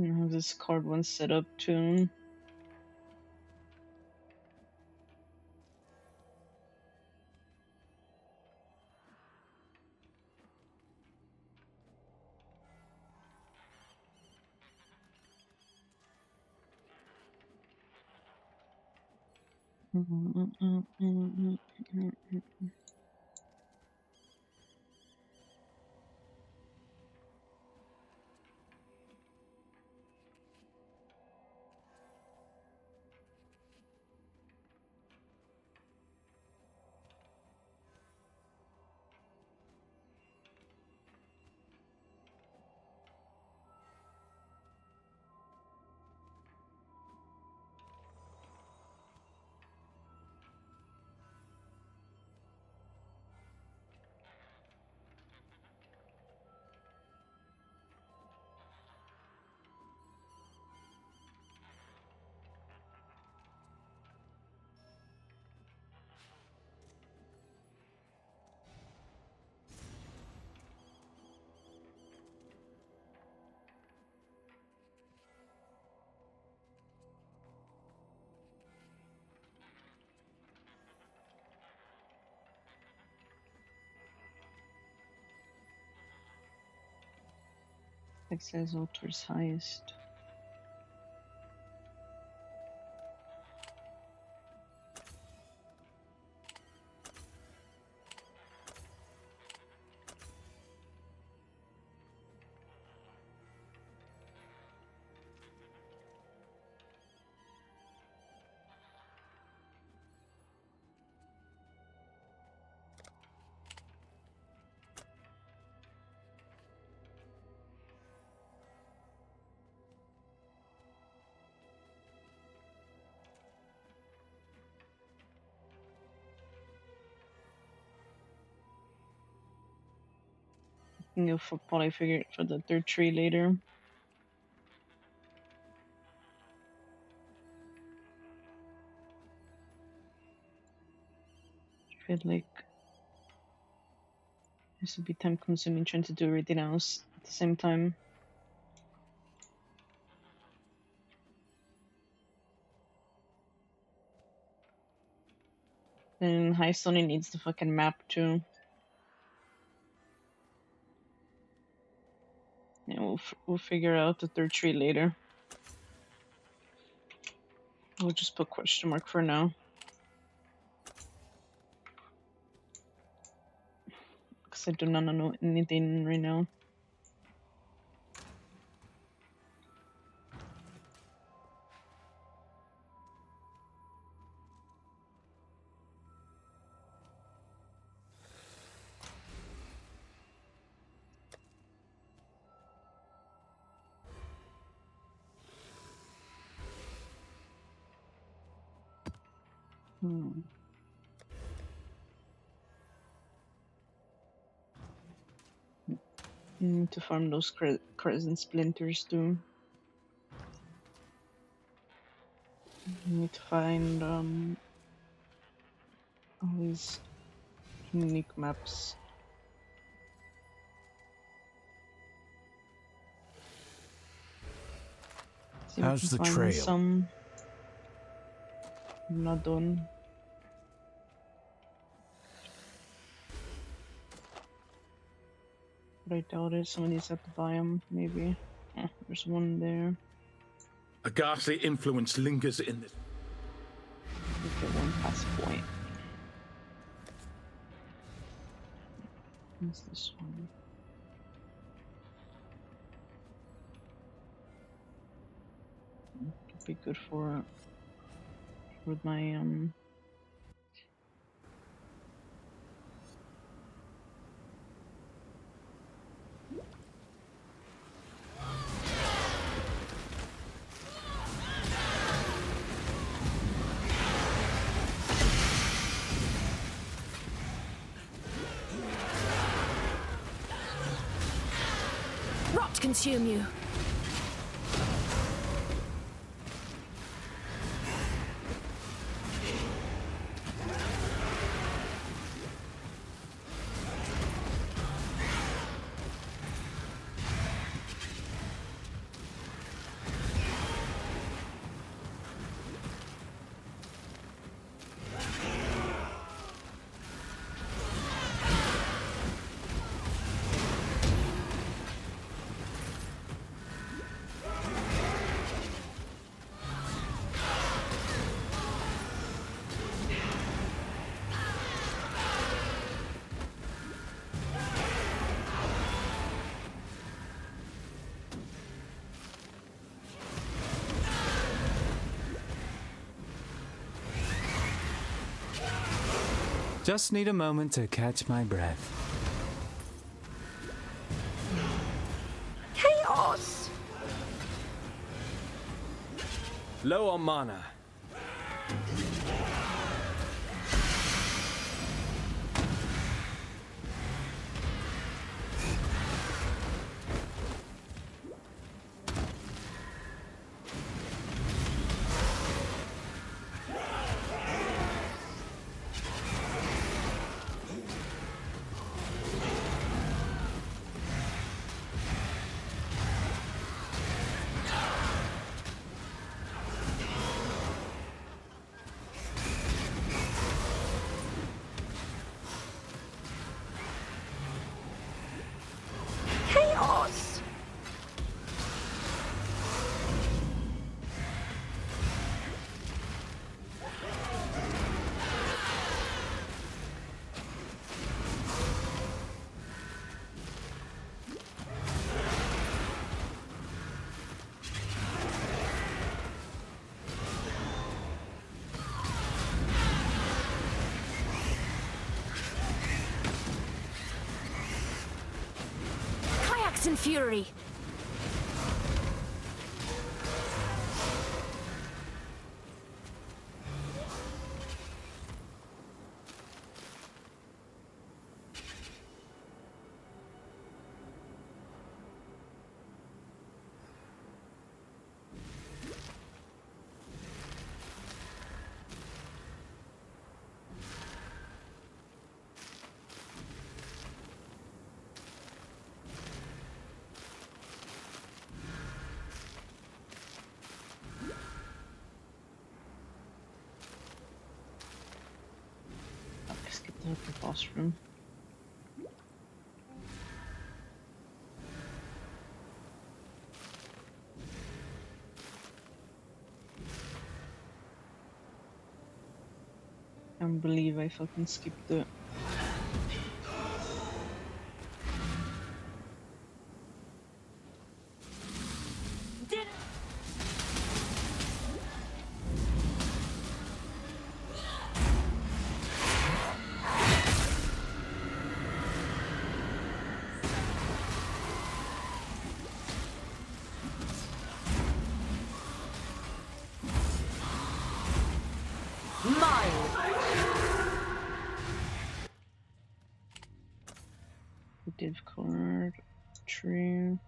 I have this card one set up too. Exile's altar's highest. You'll probably figure it for the third tree later. I feel like this would be time consuming trying to do everything else at the same time. And High Sony needs the fucking map too. Yeah, we'll figure out the third tree later. We'll just put question mark for now. Because I do not know anything right now. Need to farm those crescent splinters too. Need to find all these unique maps. See if we
How's
can
the
find
trail?
Some. I'm not done. But I doubt it. Somebody's at the biome, maybe. There's one there.
A ghastly influence lingers in this.
Look at one past point. What's this one? Could be good for with my
Rot consume you.
Just need a moment to catch my breath.
Chaos!
Low on mana.
Crimson Fury.
Skip the boss room. I can't believe I fucking skipped it. Div card, true.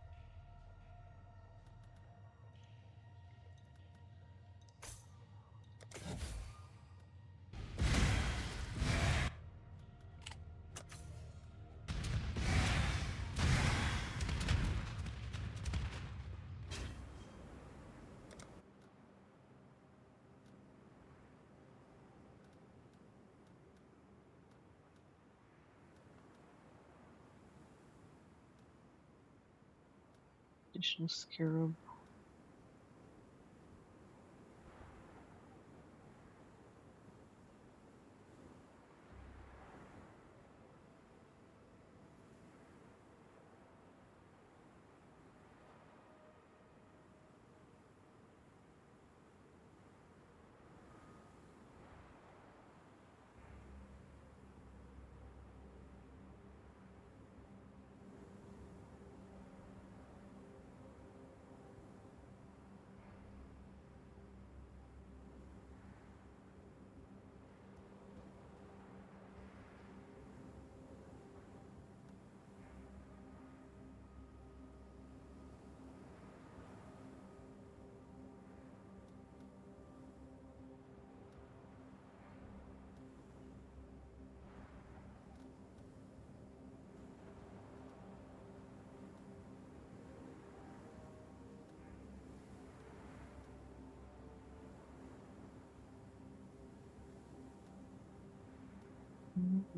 Additional scarab.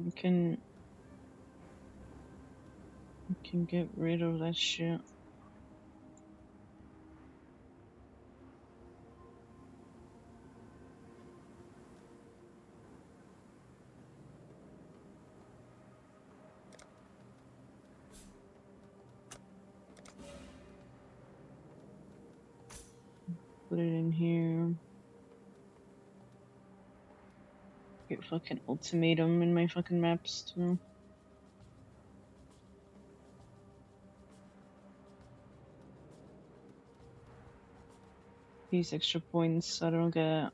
We can get rid of that shit. Put it in here. Get fucking ultimatum in my fucking maps too. These extra points I don't get.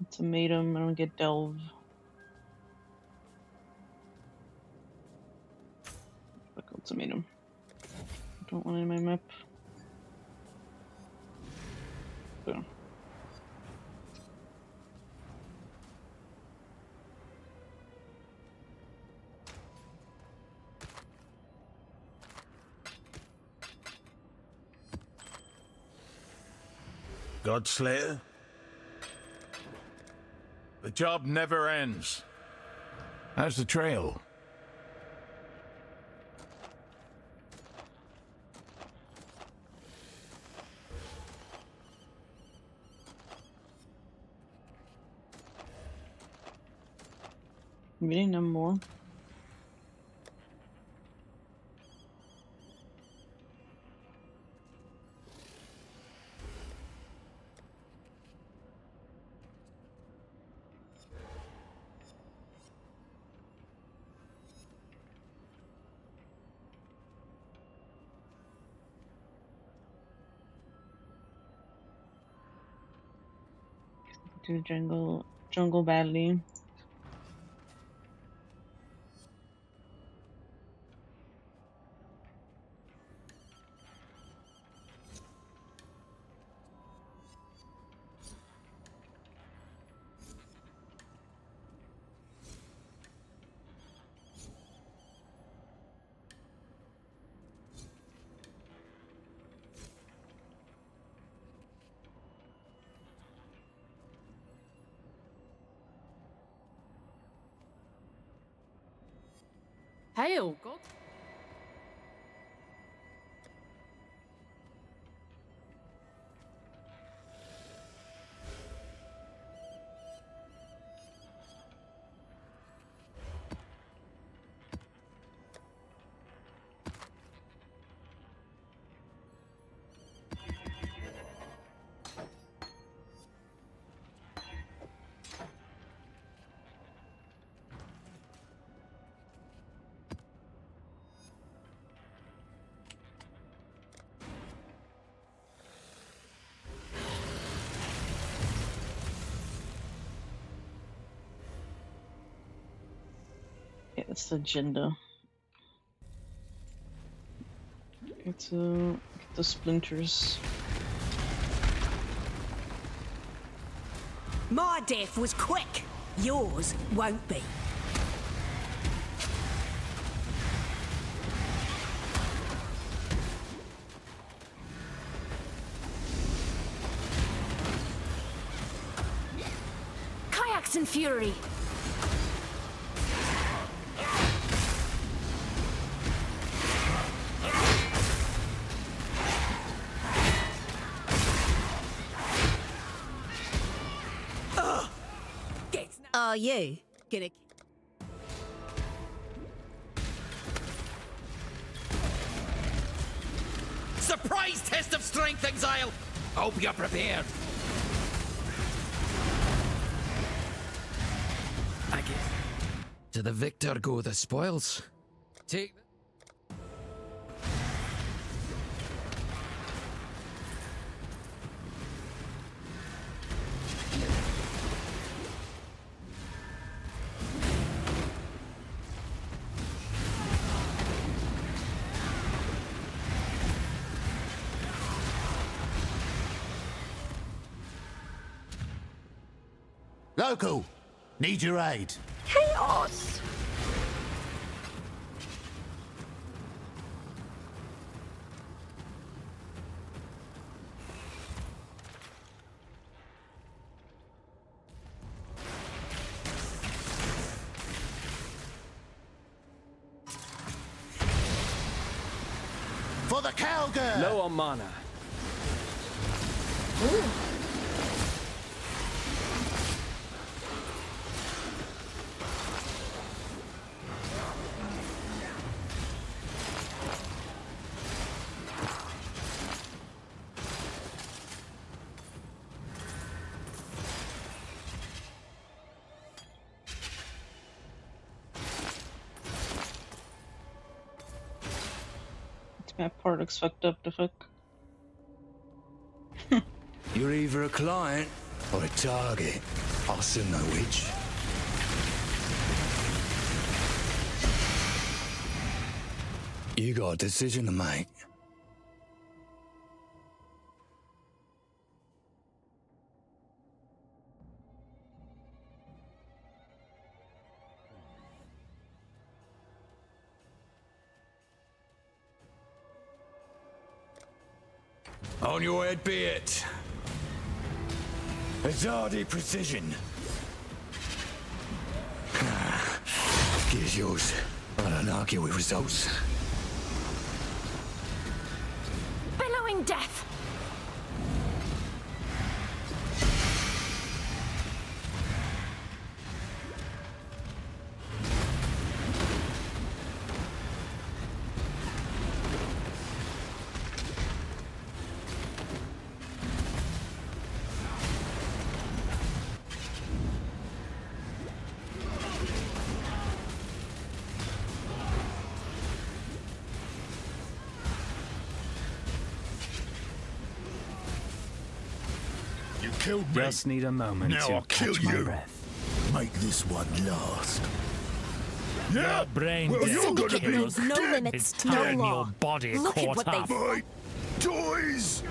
Ultimatum, I don't get delve. Fuck ultimatum. I don't want it in my map. So.
Godslayer? The job never ends. How's the trail?
We need no more. to jungle badly.
Hail, God.
Yeah, that's the agenda. Get the splinters.
My death was quick. Yours won't be.
Kayaks and fury.
Are you gonna...
Surprise test of strength, Exile! Hope you're prepared. I guess. To the victor go the spoils. Take...
Local, need your aid.
Chaos!
For the cowgirl!
Low on mana.
Ooh.
My part looks fucked up the fuck.
You're either a client or a target. I'll soon know which. You got a decision to make. On your head be it. Azadi precision. Gears yours. I don't argue with results.
Billowing death.
killed me.
Just need a moment
Now
to
I'll kill
catch my
you.
breath.
Make this one last.
Yeah,
Brain
well,
dead.
you're gonna
Syndicate
be
knows no
dead.
limits,
It's
no
time
law.
your body
Look at
caught
what
up.
they've...
My toys.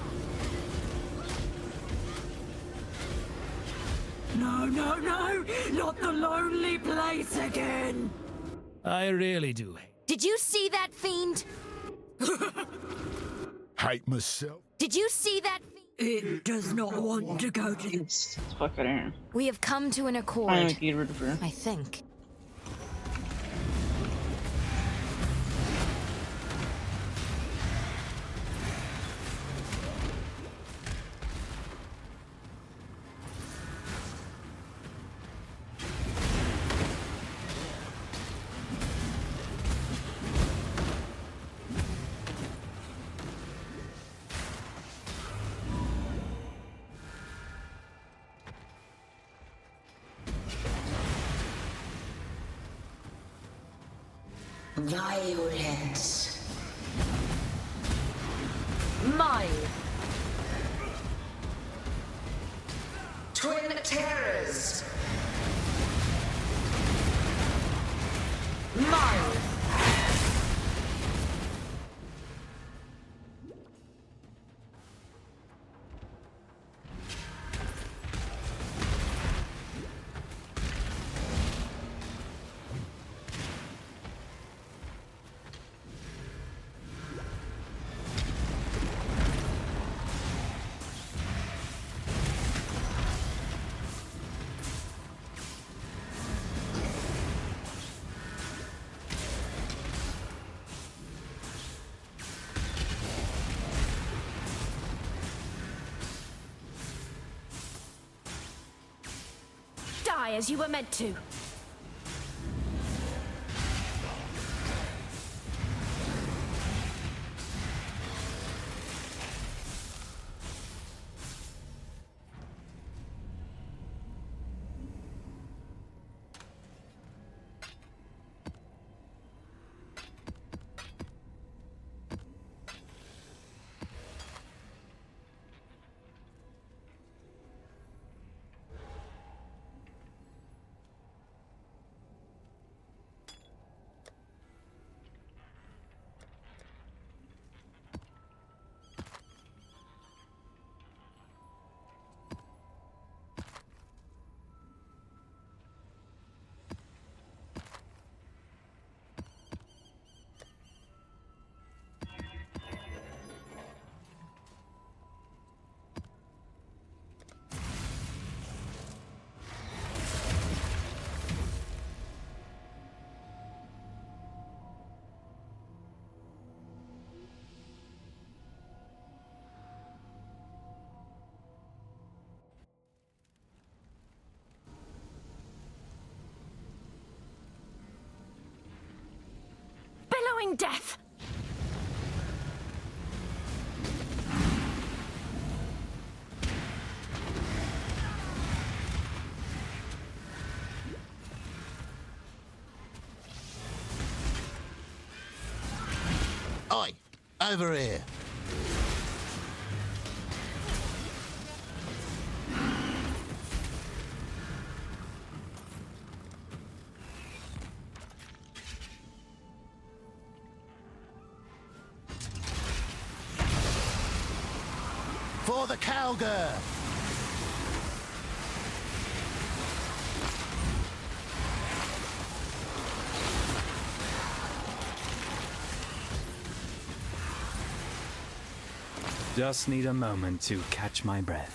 No, no, no! Not the lonely place again!
I really do.
Did you see that fiend?
Hate myself.
Did you see that fiend?
It does not want to go to...
It's fuck out of here.
We have come to an accord.
I'm gonna get rid of her.
I think.
Violence. Mine. Twin terrors. Mine.
Die as you were meant to. Billowing death!
Oi, over here. For the cowgirl.
Just need a moment to catch my breath.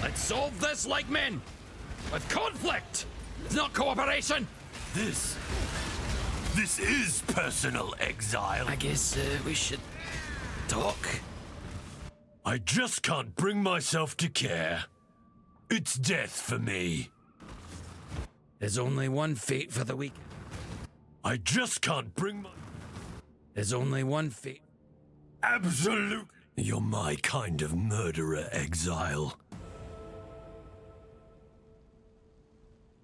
Let's solve this like men! With conflict! It's not cooperation!
This is personal exile.
I guess we should talk.
I just can't bring myself to care. It's death for me.
There's only one fate for the weak.
I just can't bring my...
There's only one fate.
Absolutely. You're my kind of murderer, Exile.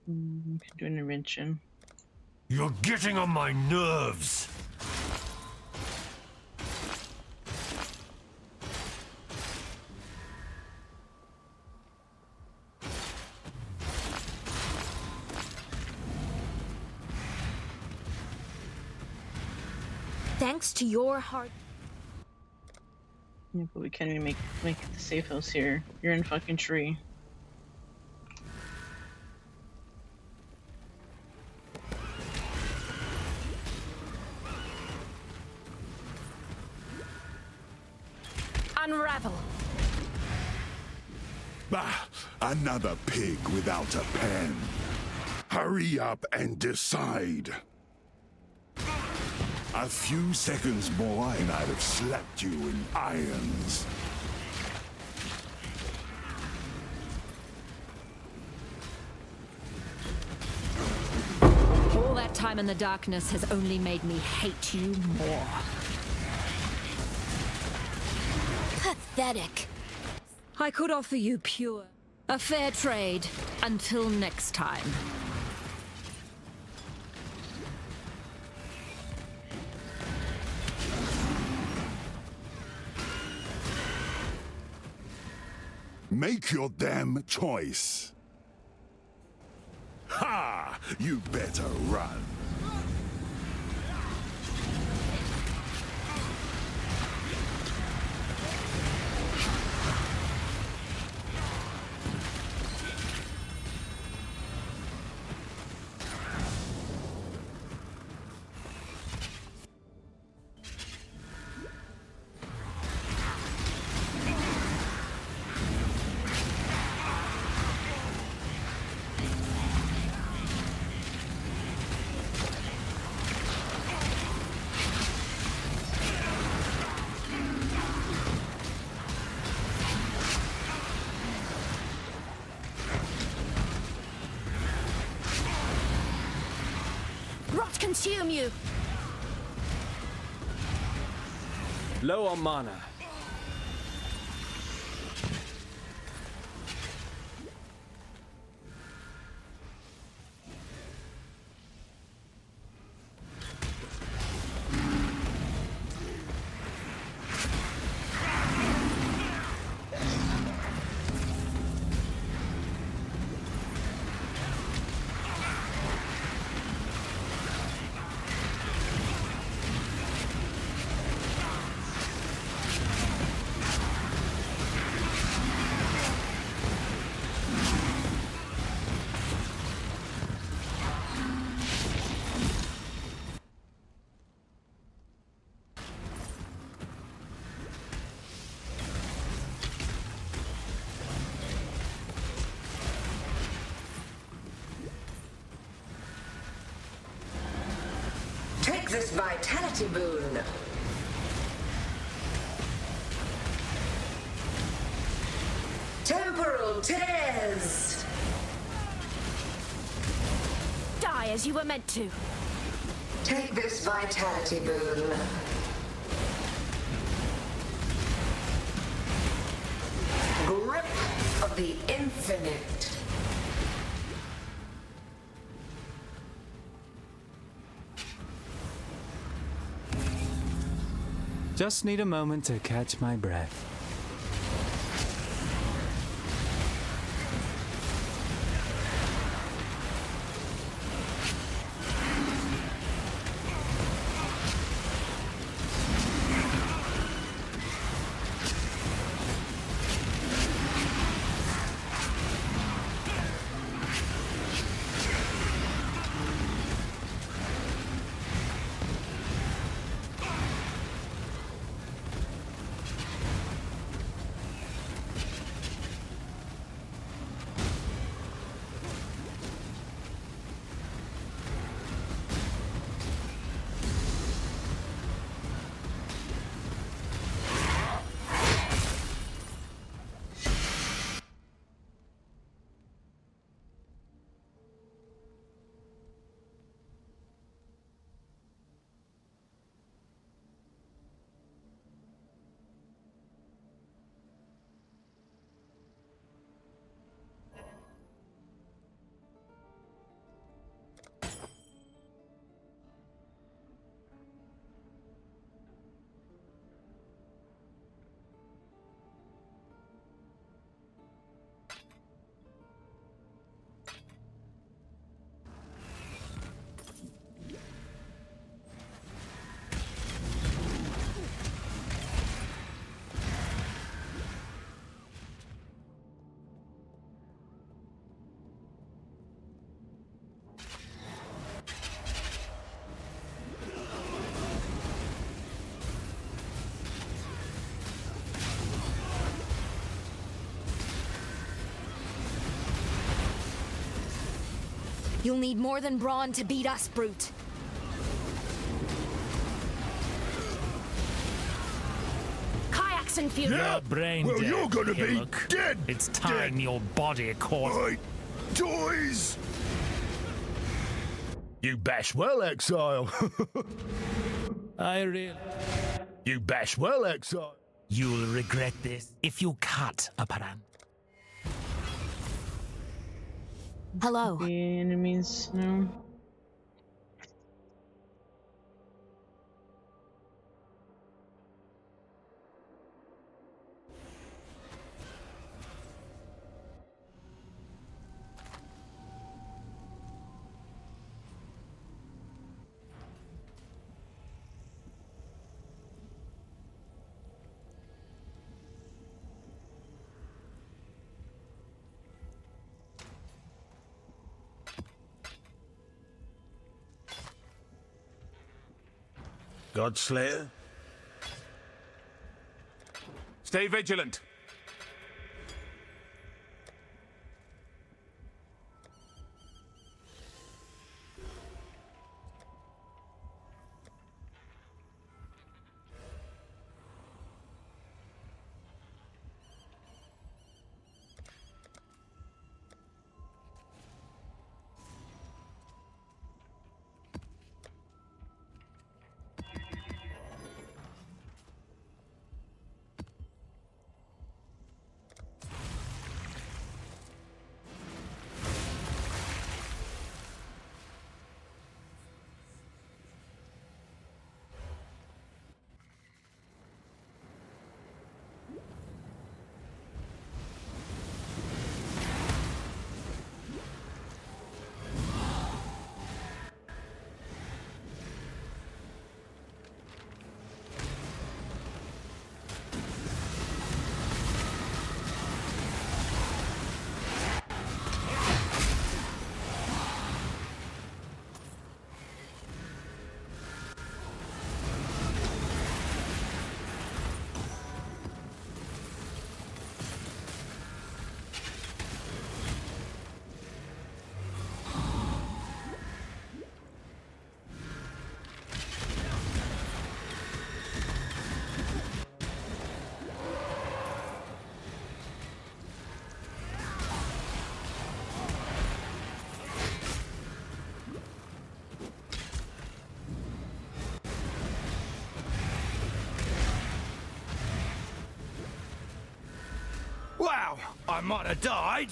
Can do an intervention.
You're getting on my nerves.
Thanks to your hard...
Yeah, but we can't even make it the safe house here. You're in a fucking tree.
Unravel.
Bah! Another pig without a pen. Hurry up and decide. A few seconds more and I'd have slapped you in irons.
All that time in the darkness has only made me hate you more.
Pathetic.
I could offer you pure, a fair trade. Until next time.
Make your damn choice. Ha! You better run.
Rot consume you!
Low on mana.
Take this vitality boon. Temporal tears.
Die as you were meant to.
Take this vitality boon. Grip of the infinite.
Just need a moment to catch my breath.
You'll need more than brawn to beat us, brute. Kayaks and fuel.
Your brain
well,
dead,
you're gonna be
Hillock.
dead.
It's time your body caught.
Right. Toys!
You bash well, Exile.
I really...
You bash well, Exile.
You'll regret this if you cut a paran.
Hello.
The enemies, no.
Godslayer?
Stay vigilant.
Wow, I might have died.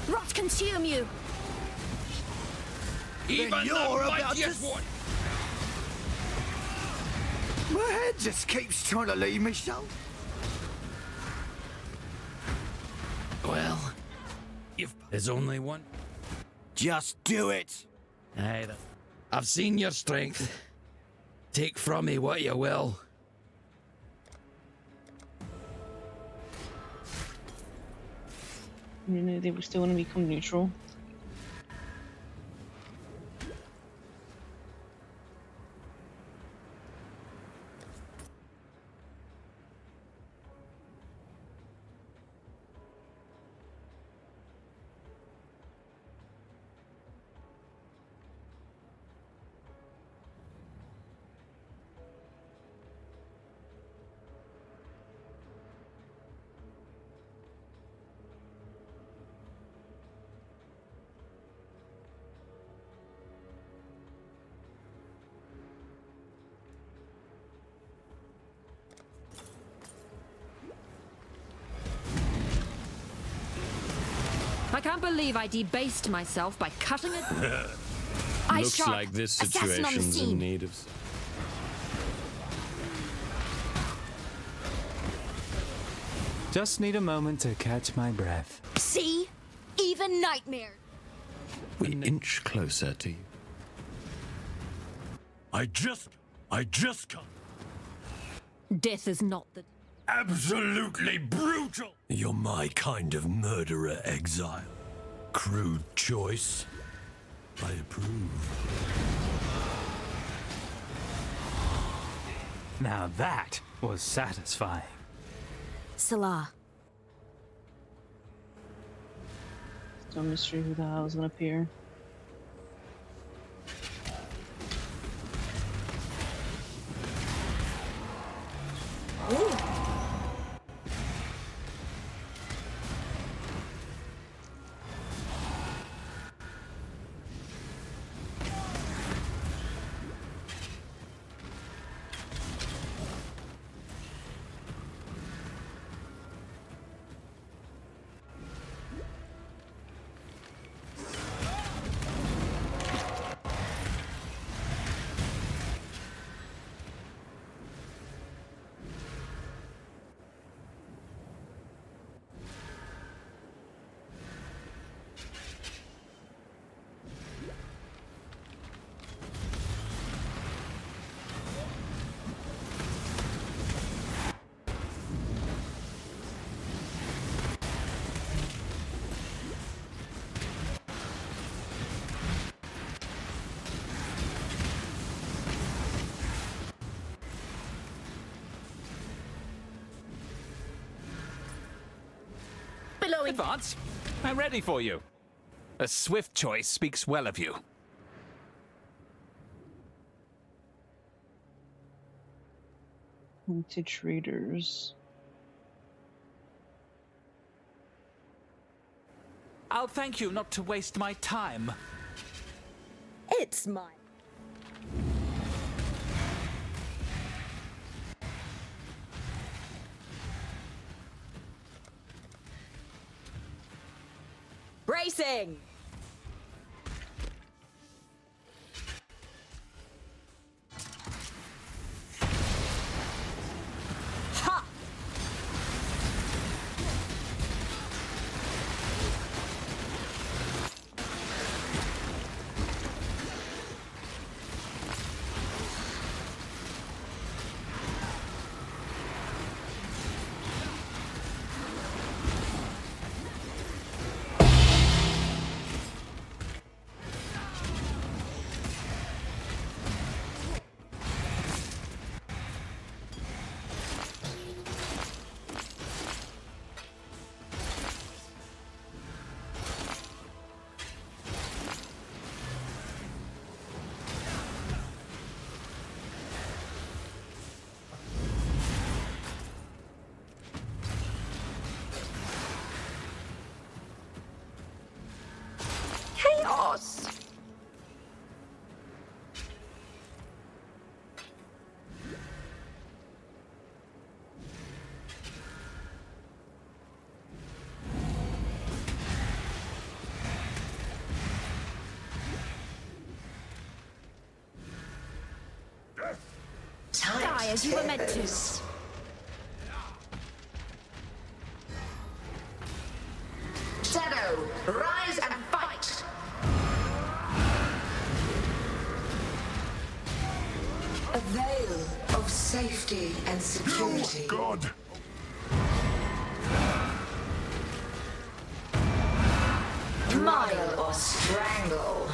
Rot consume you.
Even
you're
the
about
mightiest
to
one.
My head just keeps trying to leave me, so.
Well, there's only one.
Just do it.
Aye, I've seen your strength. Take from me what you will.
You know, they were still going to become neutral.
I can't believe I debased myself by cutting it.
Looks like this situation's in need of...
Just need a moment to catch my breath.
See? Even nightmare.
We inch closer to you.
I just can't.
Death is not the...
Absolutely brutal. You're my kind of murderer, Exile. Crude choice. I approve.
Now that was satisfying.
Salah,
Still mystery who the hell is gonna appear.
Advance, I'm ready for you. A swift choice speaks well of you.
Vintage readers.
I'll thank you not to waste my time.
It's mine. Bracing! Ha!
Chaos!
Die as you were meant to.
Shadow, rise and fight! A veil of safety and security.
Oh, God!
Model or strangle.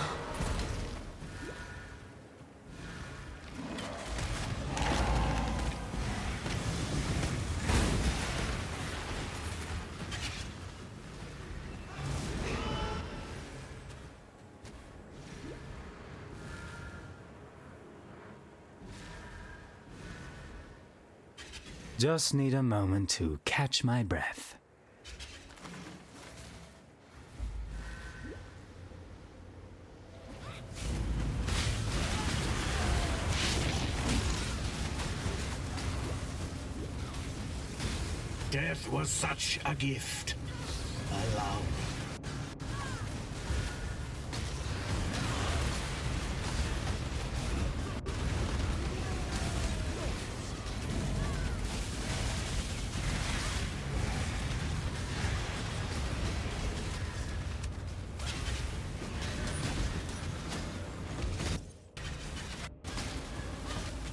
Just need a moment to catch my breath.
Death was such a gift. Allow me.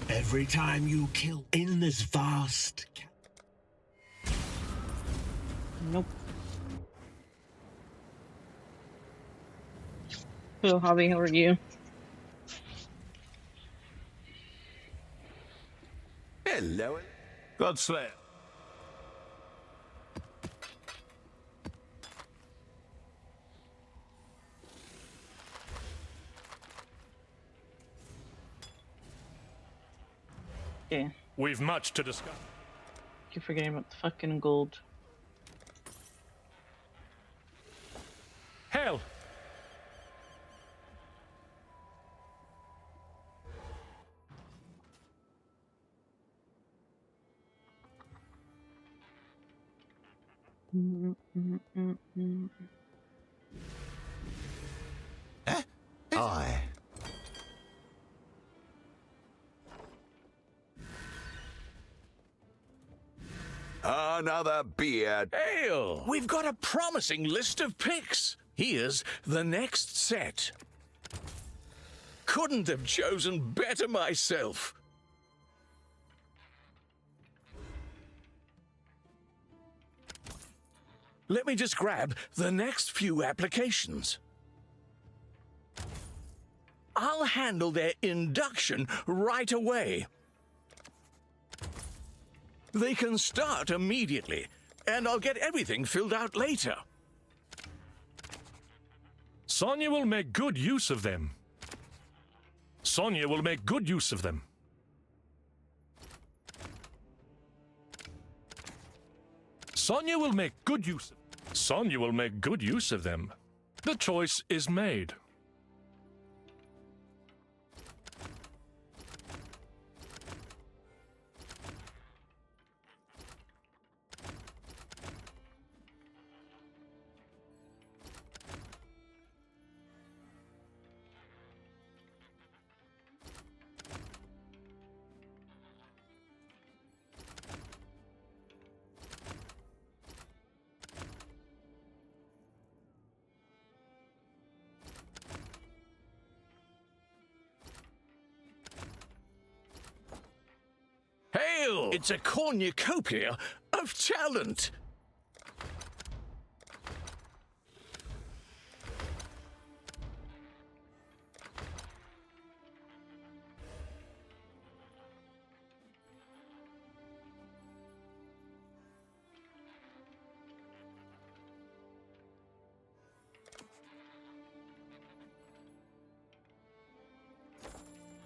Every time you kill in this vast...
Nope. Hello, Hobby, how are you?
Hello.
Godslayer.
Okay.
We've much to discuss.
Keep forgetting about the fucking gold.
Hell!
Aye.
Another beer.
Ale! We've got a promising list of picks. Here's the next set. Couldn't have chosen better myself. Let me just grab the next few applications. I'll handle their induction right away. They can start immediately, and I'll get everything filled out later.
Sonya will make good use of them. Sonya will make good use of them. Sonya will make good use. Sonya will make good use of them. The choice is made.
Hail! It's a cornucopia of talent.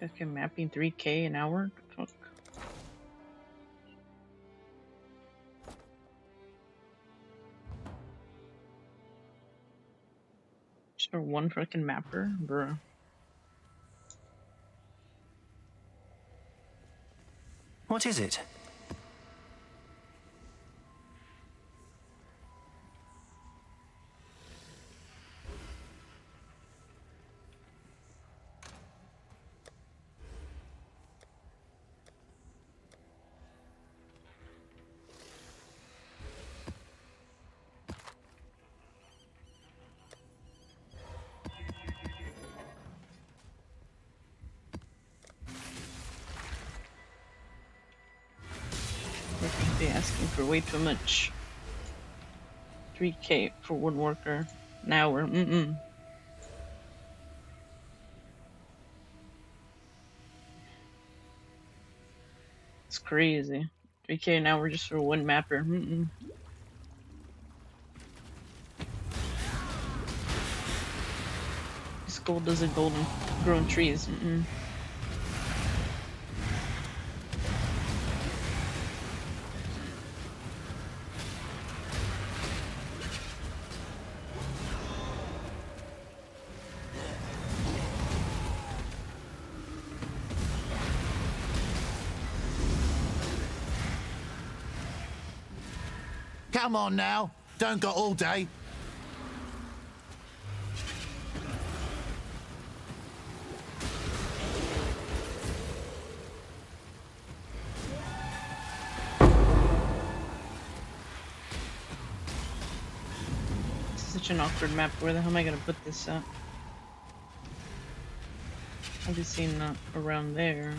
Okay, mapping 3K an hour. Fuck. Just for one freaking mapper, bro.
What is it?
They're asking for way too much. 3K for one worker an hour. It's crazy. 3K an hour just for one mapper. This gold doesn't grow in trees.
Come on now. Don't got all day.
This is such an awkward map. Where the hell am I gonna put this at? I've just seen that around there.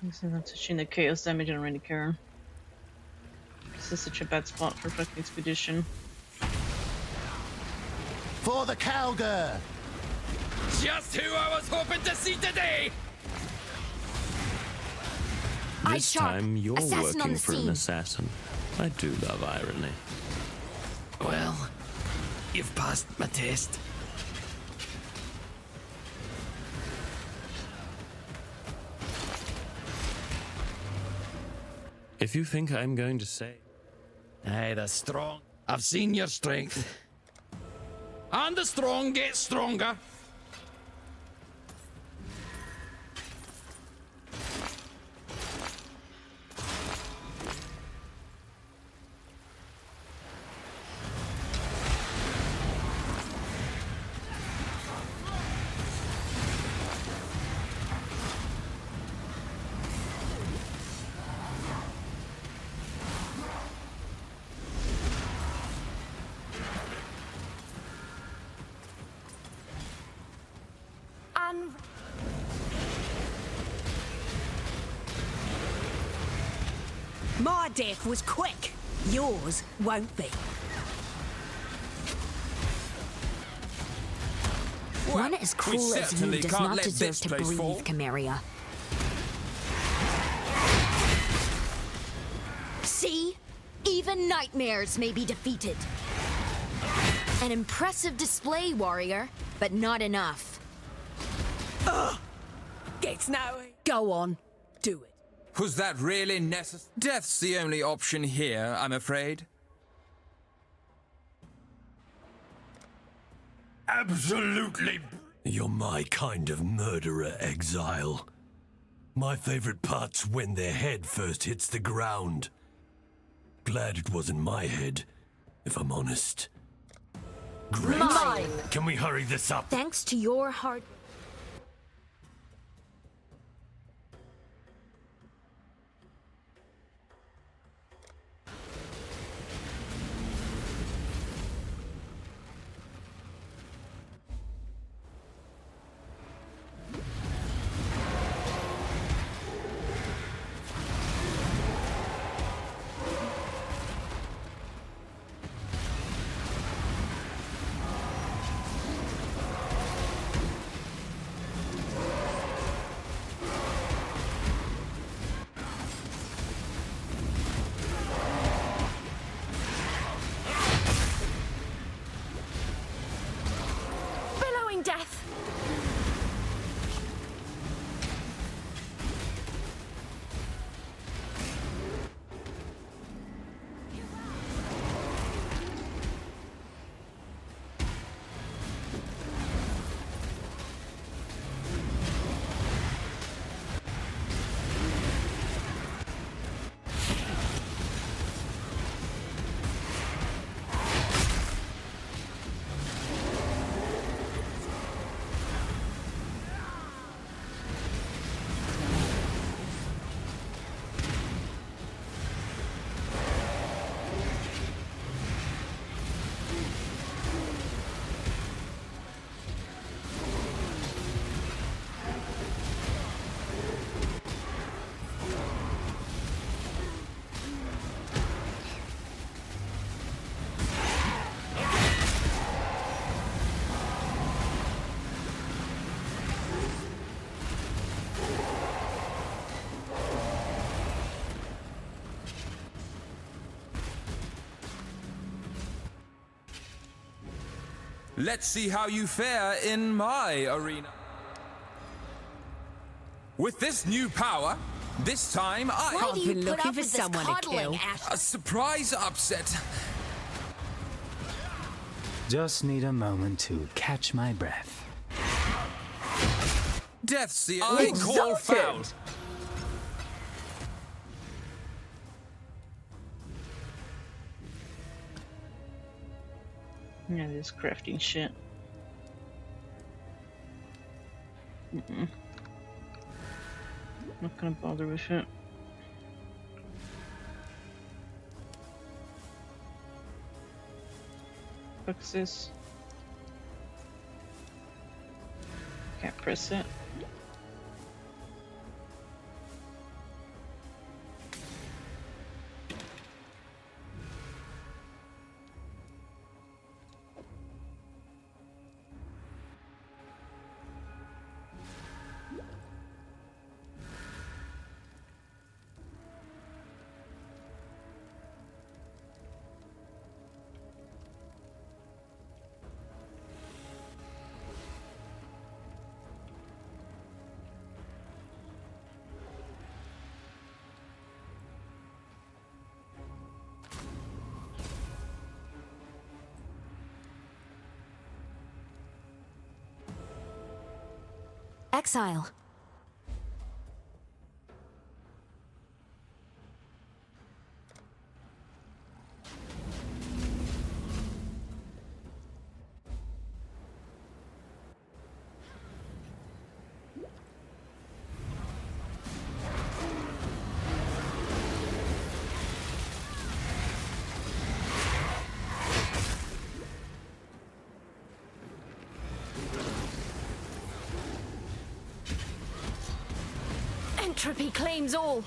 This is not touching the chaos damage, I don't really care. This is such a bad spot for fucking expedition.
For the Calgar!
Just who I was hoping to see today!
This time you're working for an assassin. I do love irony.
Well, you've passed my test.
If you think I'm going to say...
Aye, the strong. I've seen your strength. And the strong get stronger.
My death was quick. Yours won't be.
One as cruel as you does not deserve to breathe, Camaria. See? Even nightmares may be defeated. An impressive display, warrior, but not enough.
Ugh! Gets no. Go on. Do it.
Was that really necessary? Death's the only option here, I'm afraid.
Absolutely.
You're my kind of murderer, Exile. My favorite part's when their head first hits the ground. Glad it wasn't my head, if I'm honest. Great.
Mine.
Can we hurry this up?
Thanks to your hard...
Death.
Let's see how you fare in my arena. With this new power, this time I...
Why do you put looking for someone to kill?
A surprise upset.
Just need a moment to catch my breath.
Death's the only call found.
Yeah, this crafting shit. Not gonna bother with it. What's this? Can't press it.
Exile.
Entropy claims all.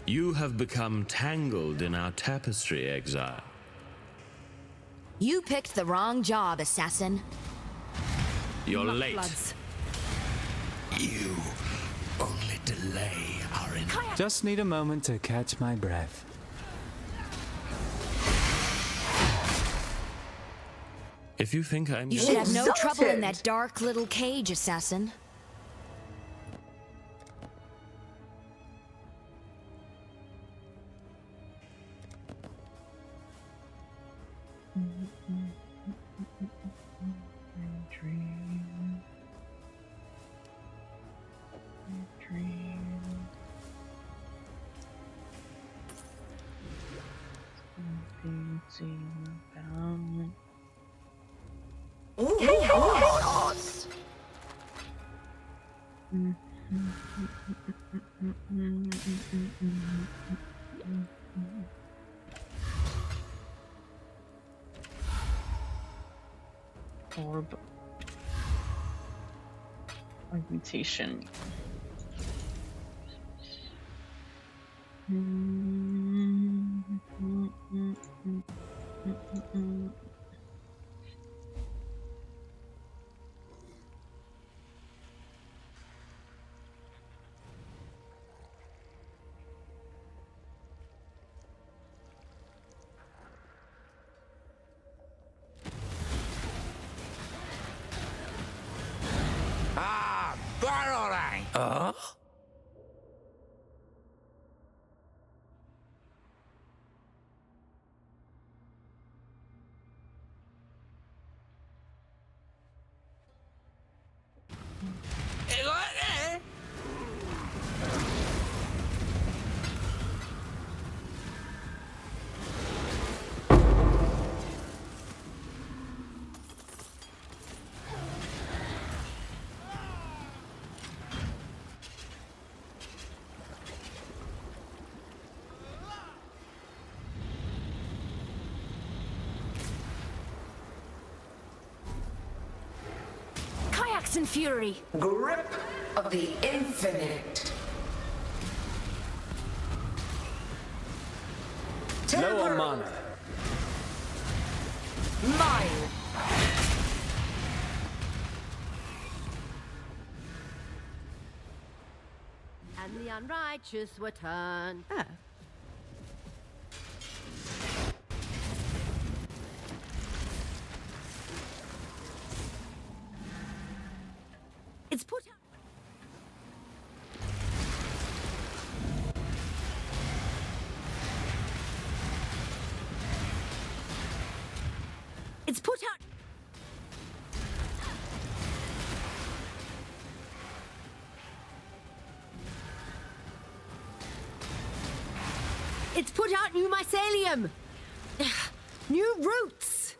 You have become tangled in our tapestry, Exile.
You picked the wrong job, assassin.
You're late.
Bloods.
You only delay our
Just need a moment to catch my breath.
If you think I'm...
You should have no trouble in that dark little cage, assassin.
Chaos!
Orb. Augmentation.
Ah, Barorang!
Kayaks and fury.
Grip of the infinite.
Lower mana.
Mine.
And the unrighteous were turned. Ah.
It's put out. It's put out. It's put out new mycelium. New roots.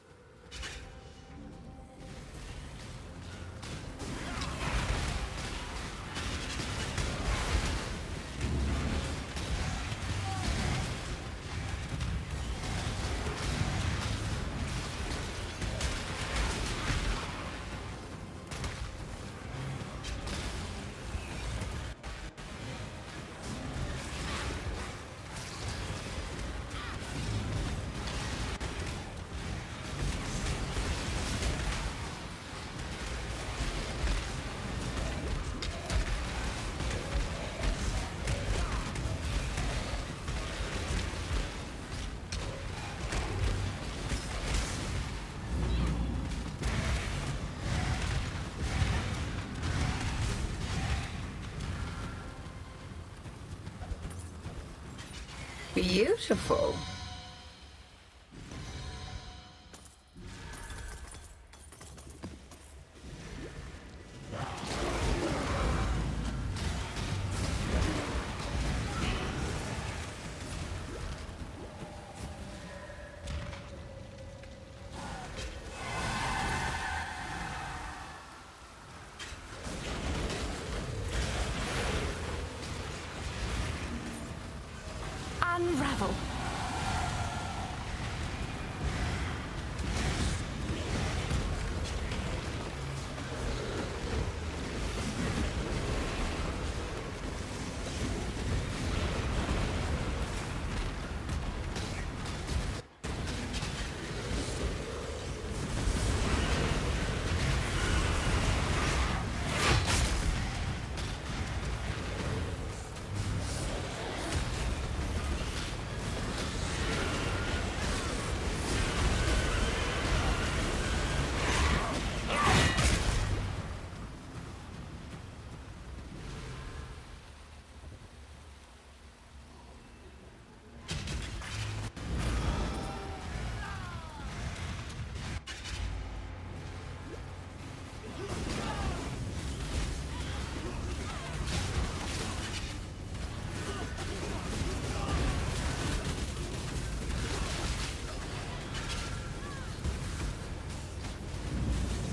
Beautiful.
Unravel.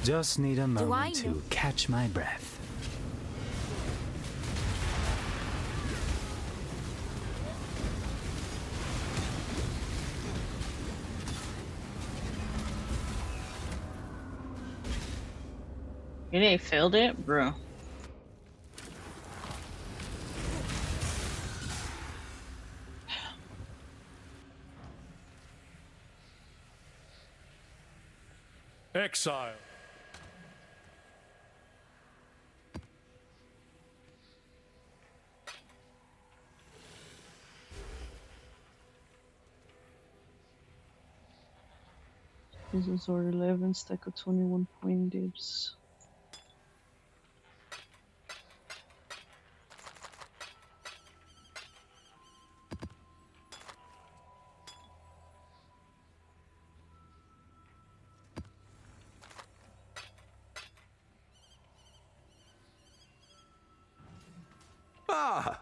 Just need a
I
moment
know?
to catch my breath.
You know, failed it, bro.
Exile.
This is our 11 stack of 21 point dips.
Ah!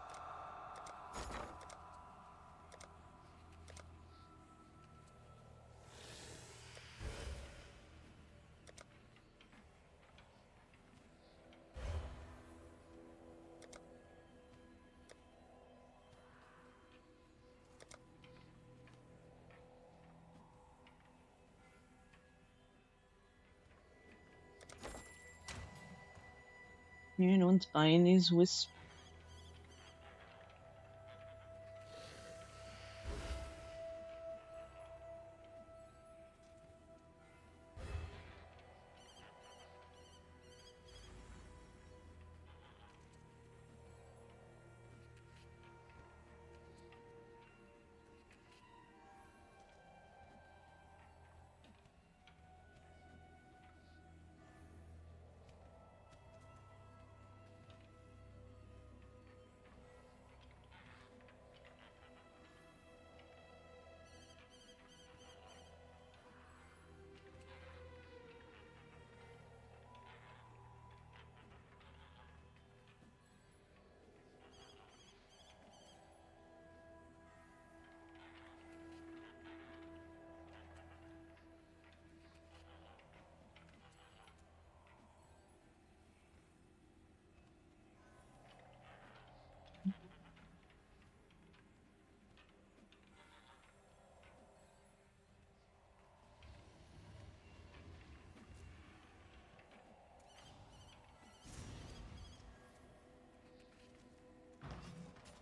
You know, one's buying these wisps.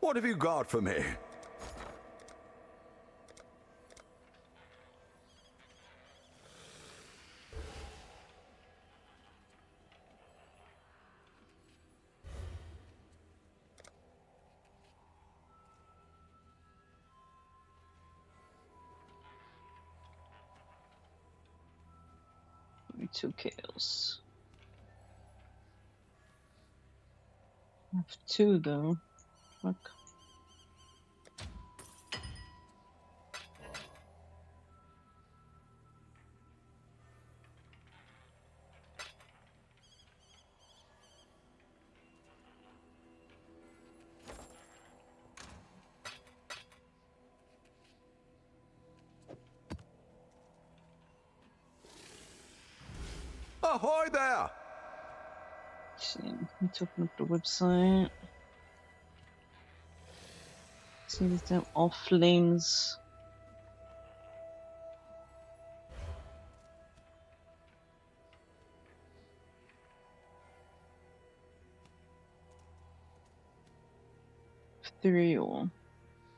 What have you got for me?
Only 2 kills. I have 2 though. Fuck.
Ahoy there!
Let's see, let's open up the website. See this damn all flames.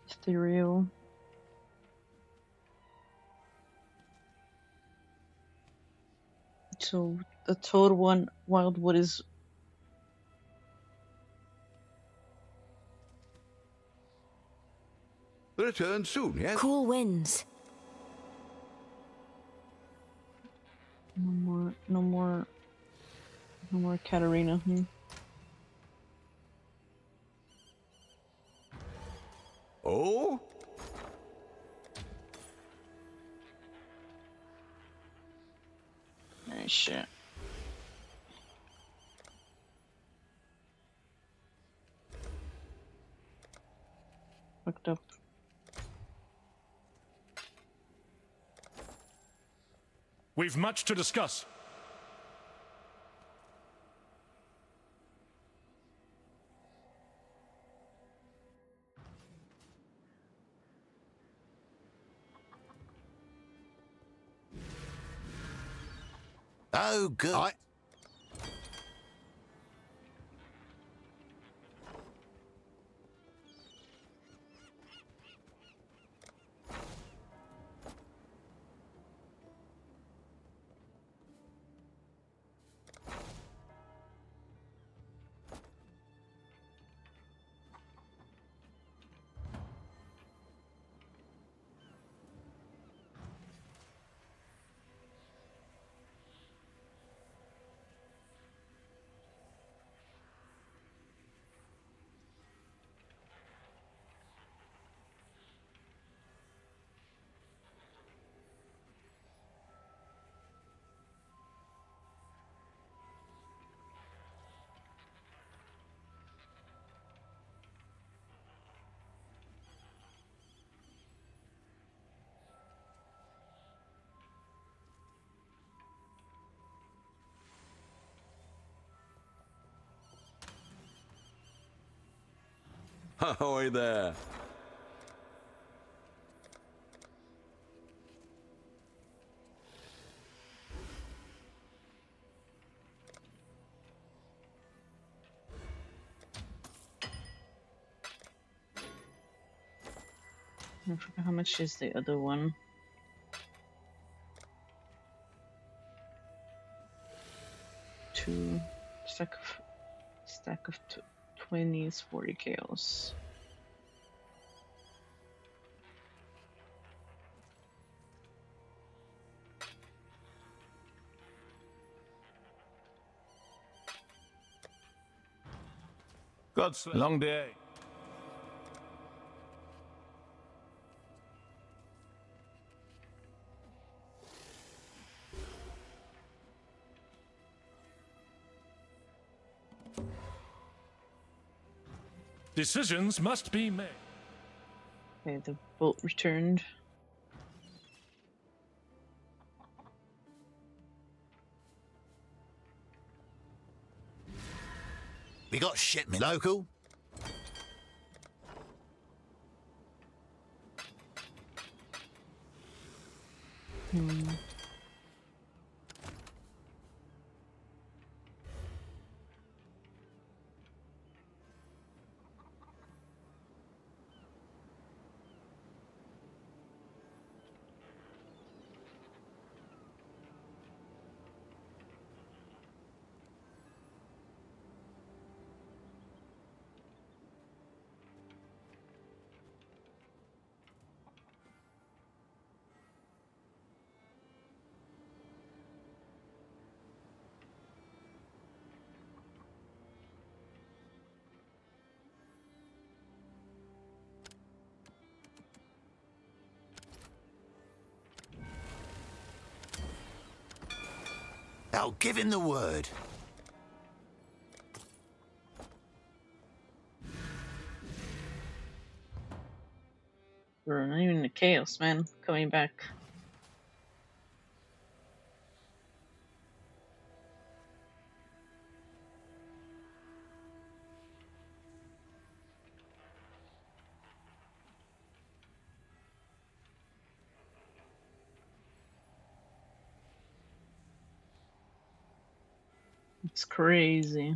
Ethereal. So the toad one wildwood is
return soon, yes?
Cool winds.
no more Katarina.
Oh?
Nice shit. Fucked up.
We've much to discuss.
Oh, good.
Ahoy there!
I forgot how much is the other one. Two stack of 20s, 40 chaos.
God's long day.
Decisions must be made.
Okay, the bolt returned.
We got shipment local. I'll give him the word.
We're not even in the chaos, man. Coming back. It's crazy.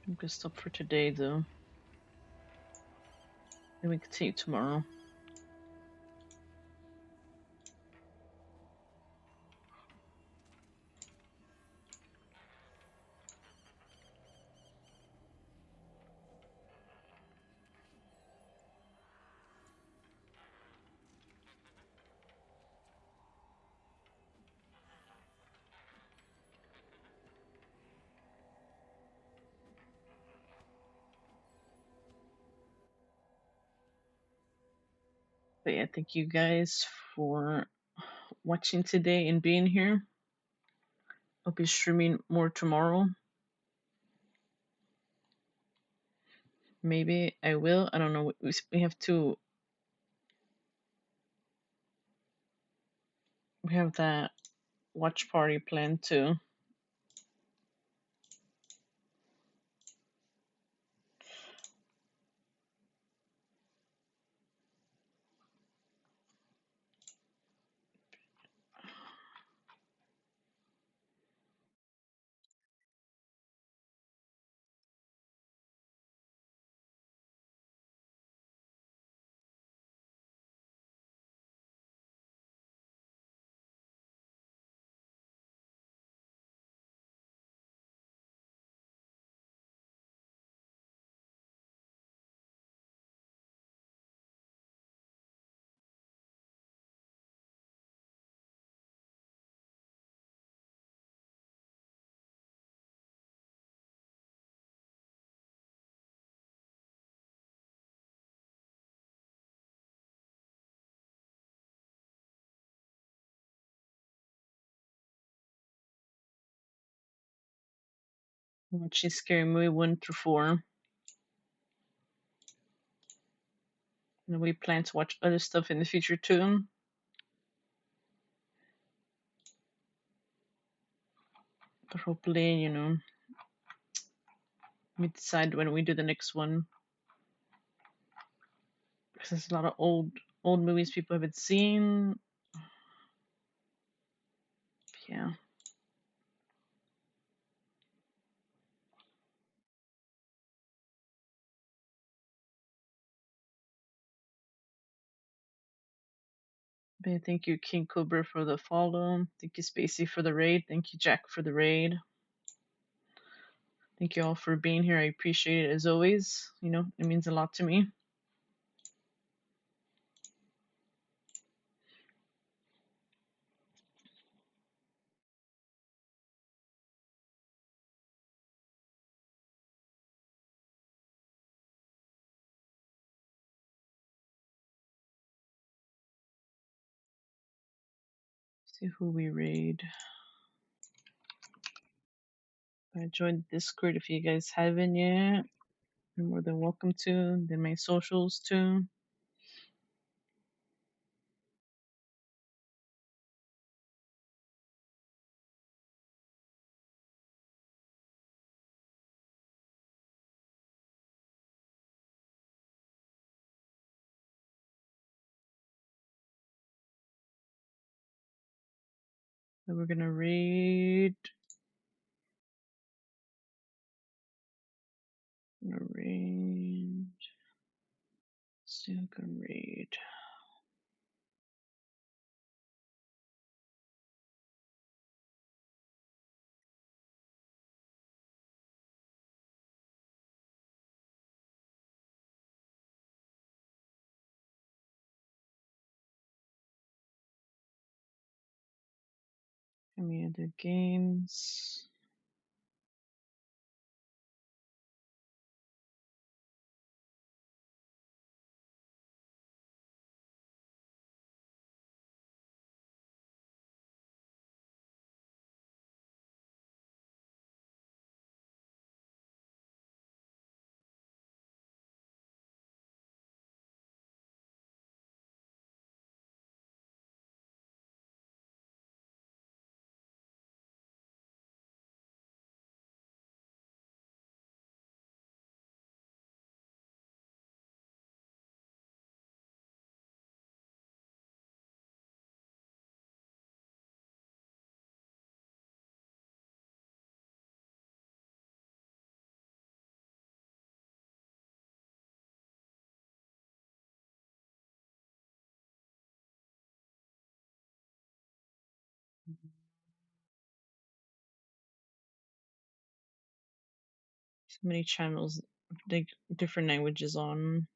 I'm gonna stop for today though. Then we continue tomorrow. But yeah, thank you guys for watching today and being here. I'll be streaming more tomorrow. Maybe I will. I don't know. We have to. We have that watch party planned too. Watching Scary Movie 1 through 4. And we plan to watch other stuff in the future too. But hopefully, you know, we decide when we do the next one. Because there's a lot of old movies people haven't seen. Yeah. But thank you, King Cobra, for the follow. Thank you, Spacey, for the raid. Thank you, Jack, for the raid. Thank you all for being here. I appreciate it as always. You know, it means a lot to me. See who we raid. I joined Discord if you guys haven't yet. You're more than welcome to. Then my socials too. So we're gonna raid. So we can raid. Any other games? So many channels, like different languages on.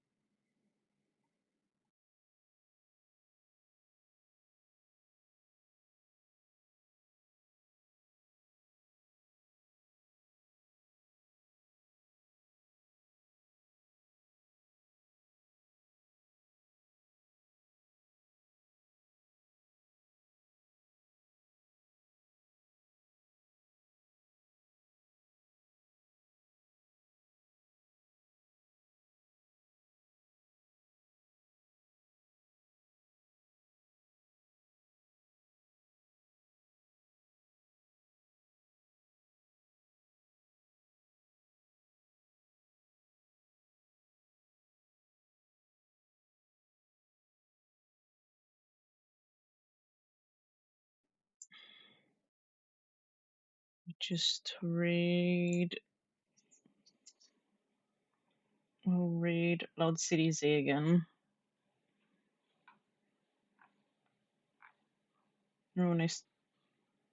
Just raid. We'll raid Loud City Z again.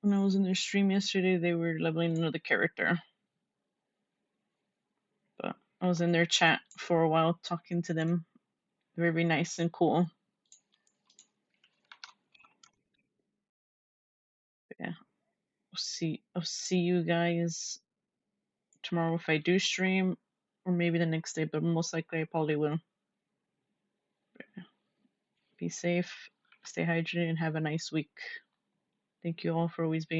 When I was in their stream yesterday, they were leveling another character. But I was in their chat for a while talking to them. Very nice and cool. But yeah. I'll see you guys tomorrow if I do stream, or maybe the next day, but most likely I probably will. But yeah. Be safe, stay hydrated, and have a nice week. Thank you all for always being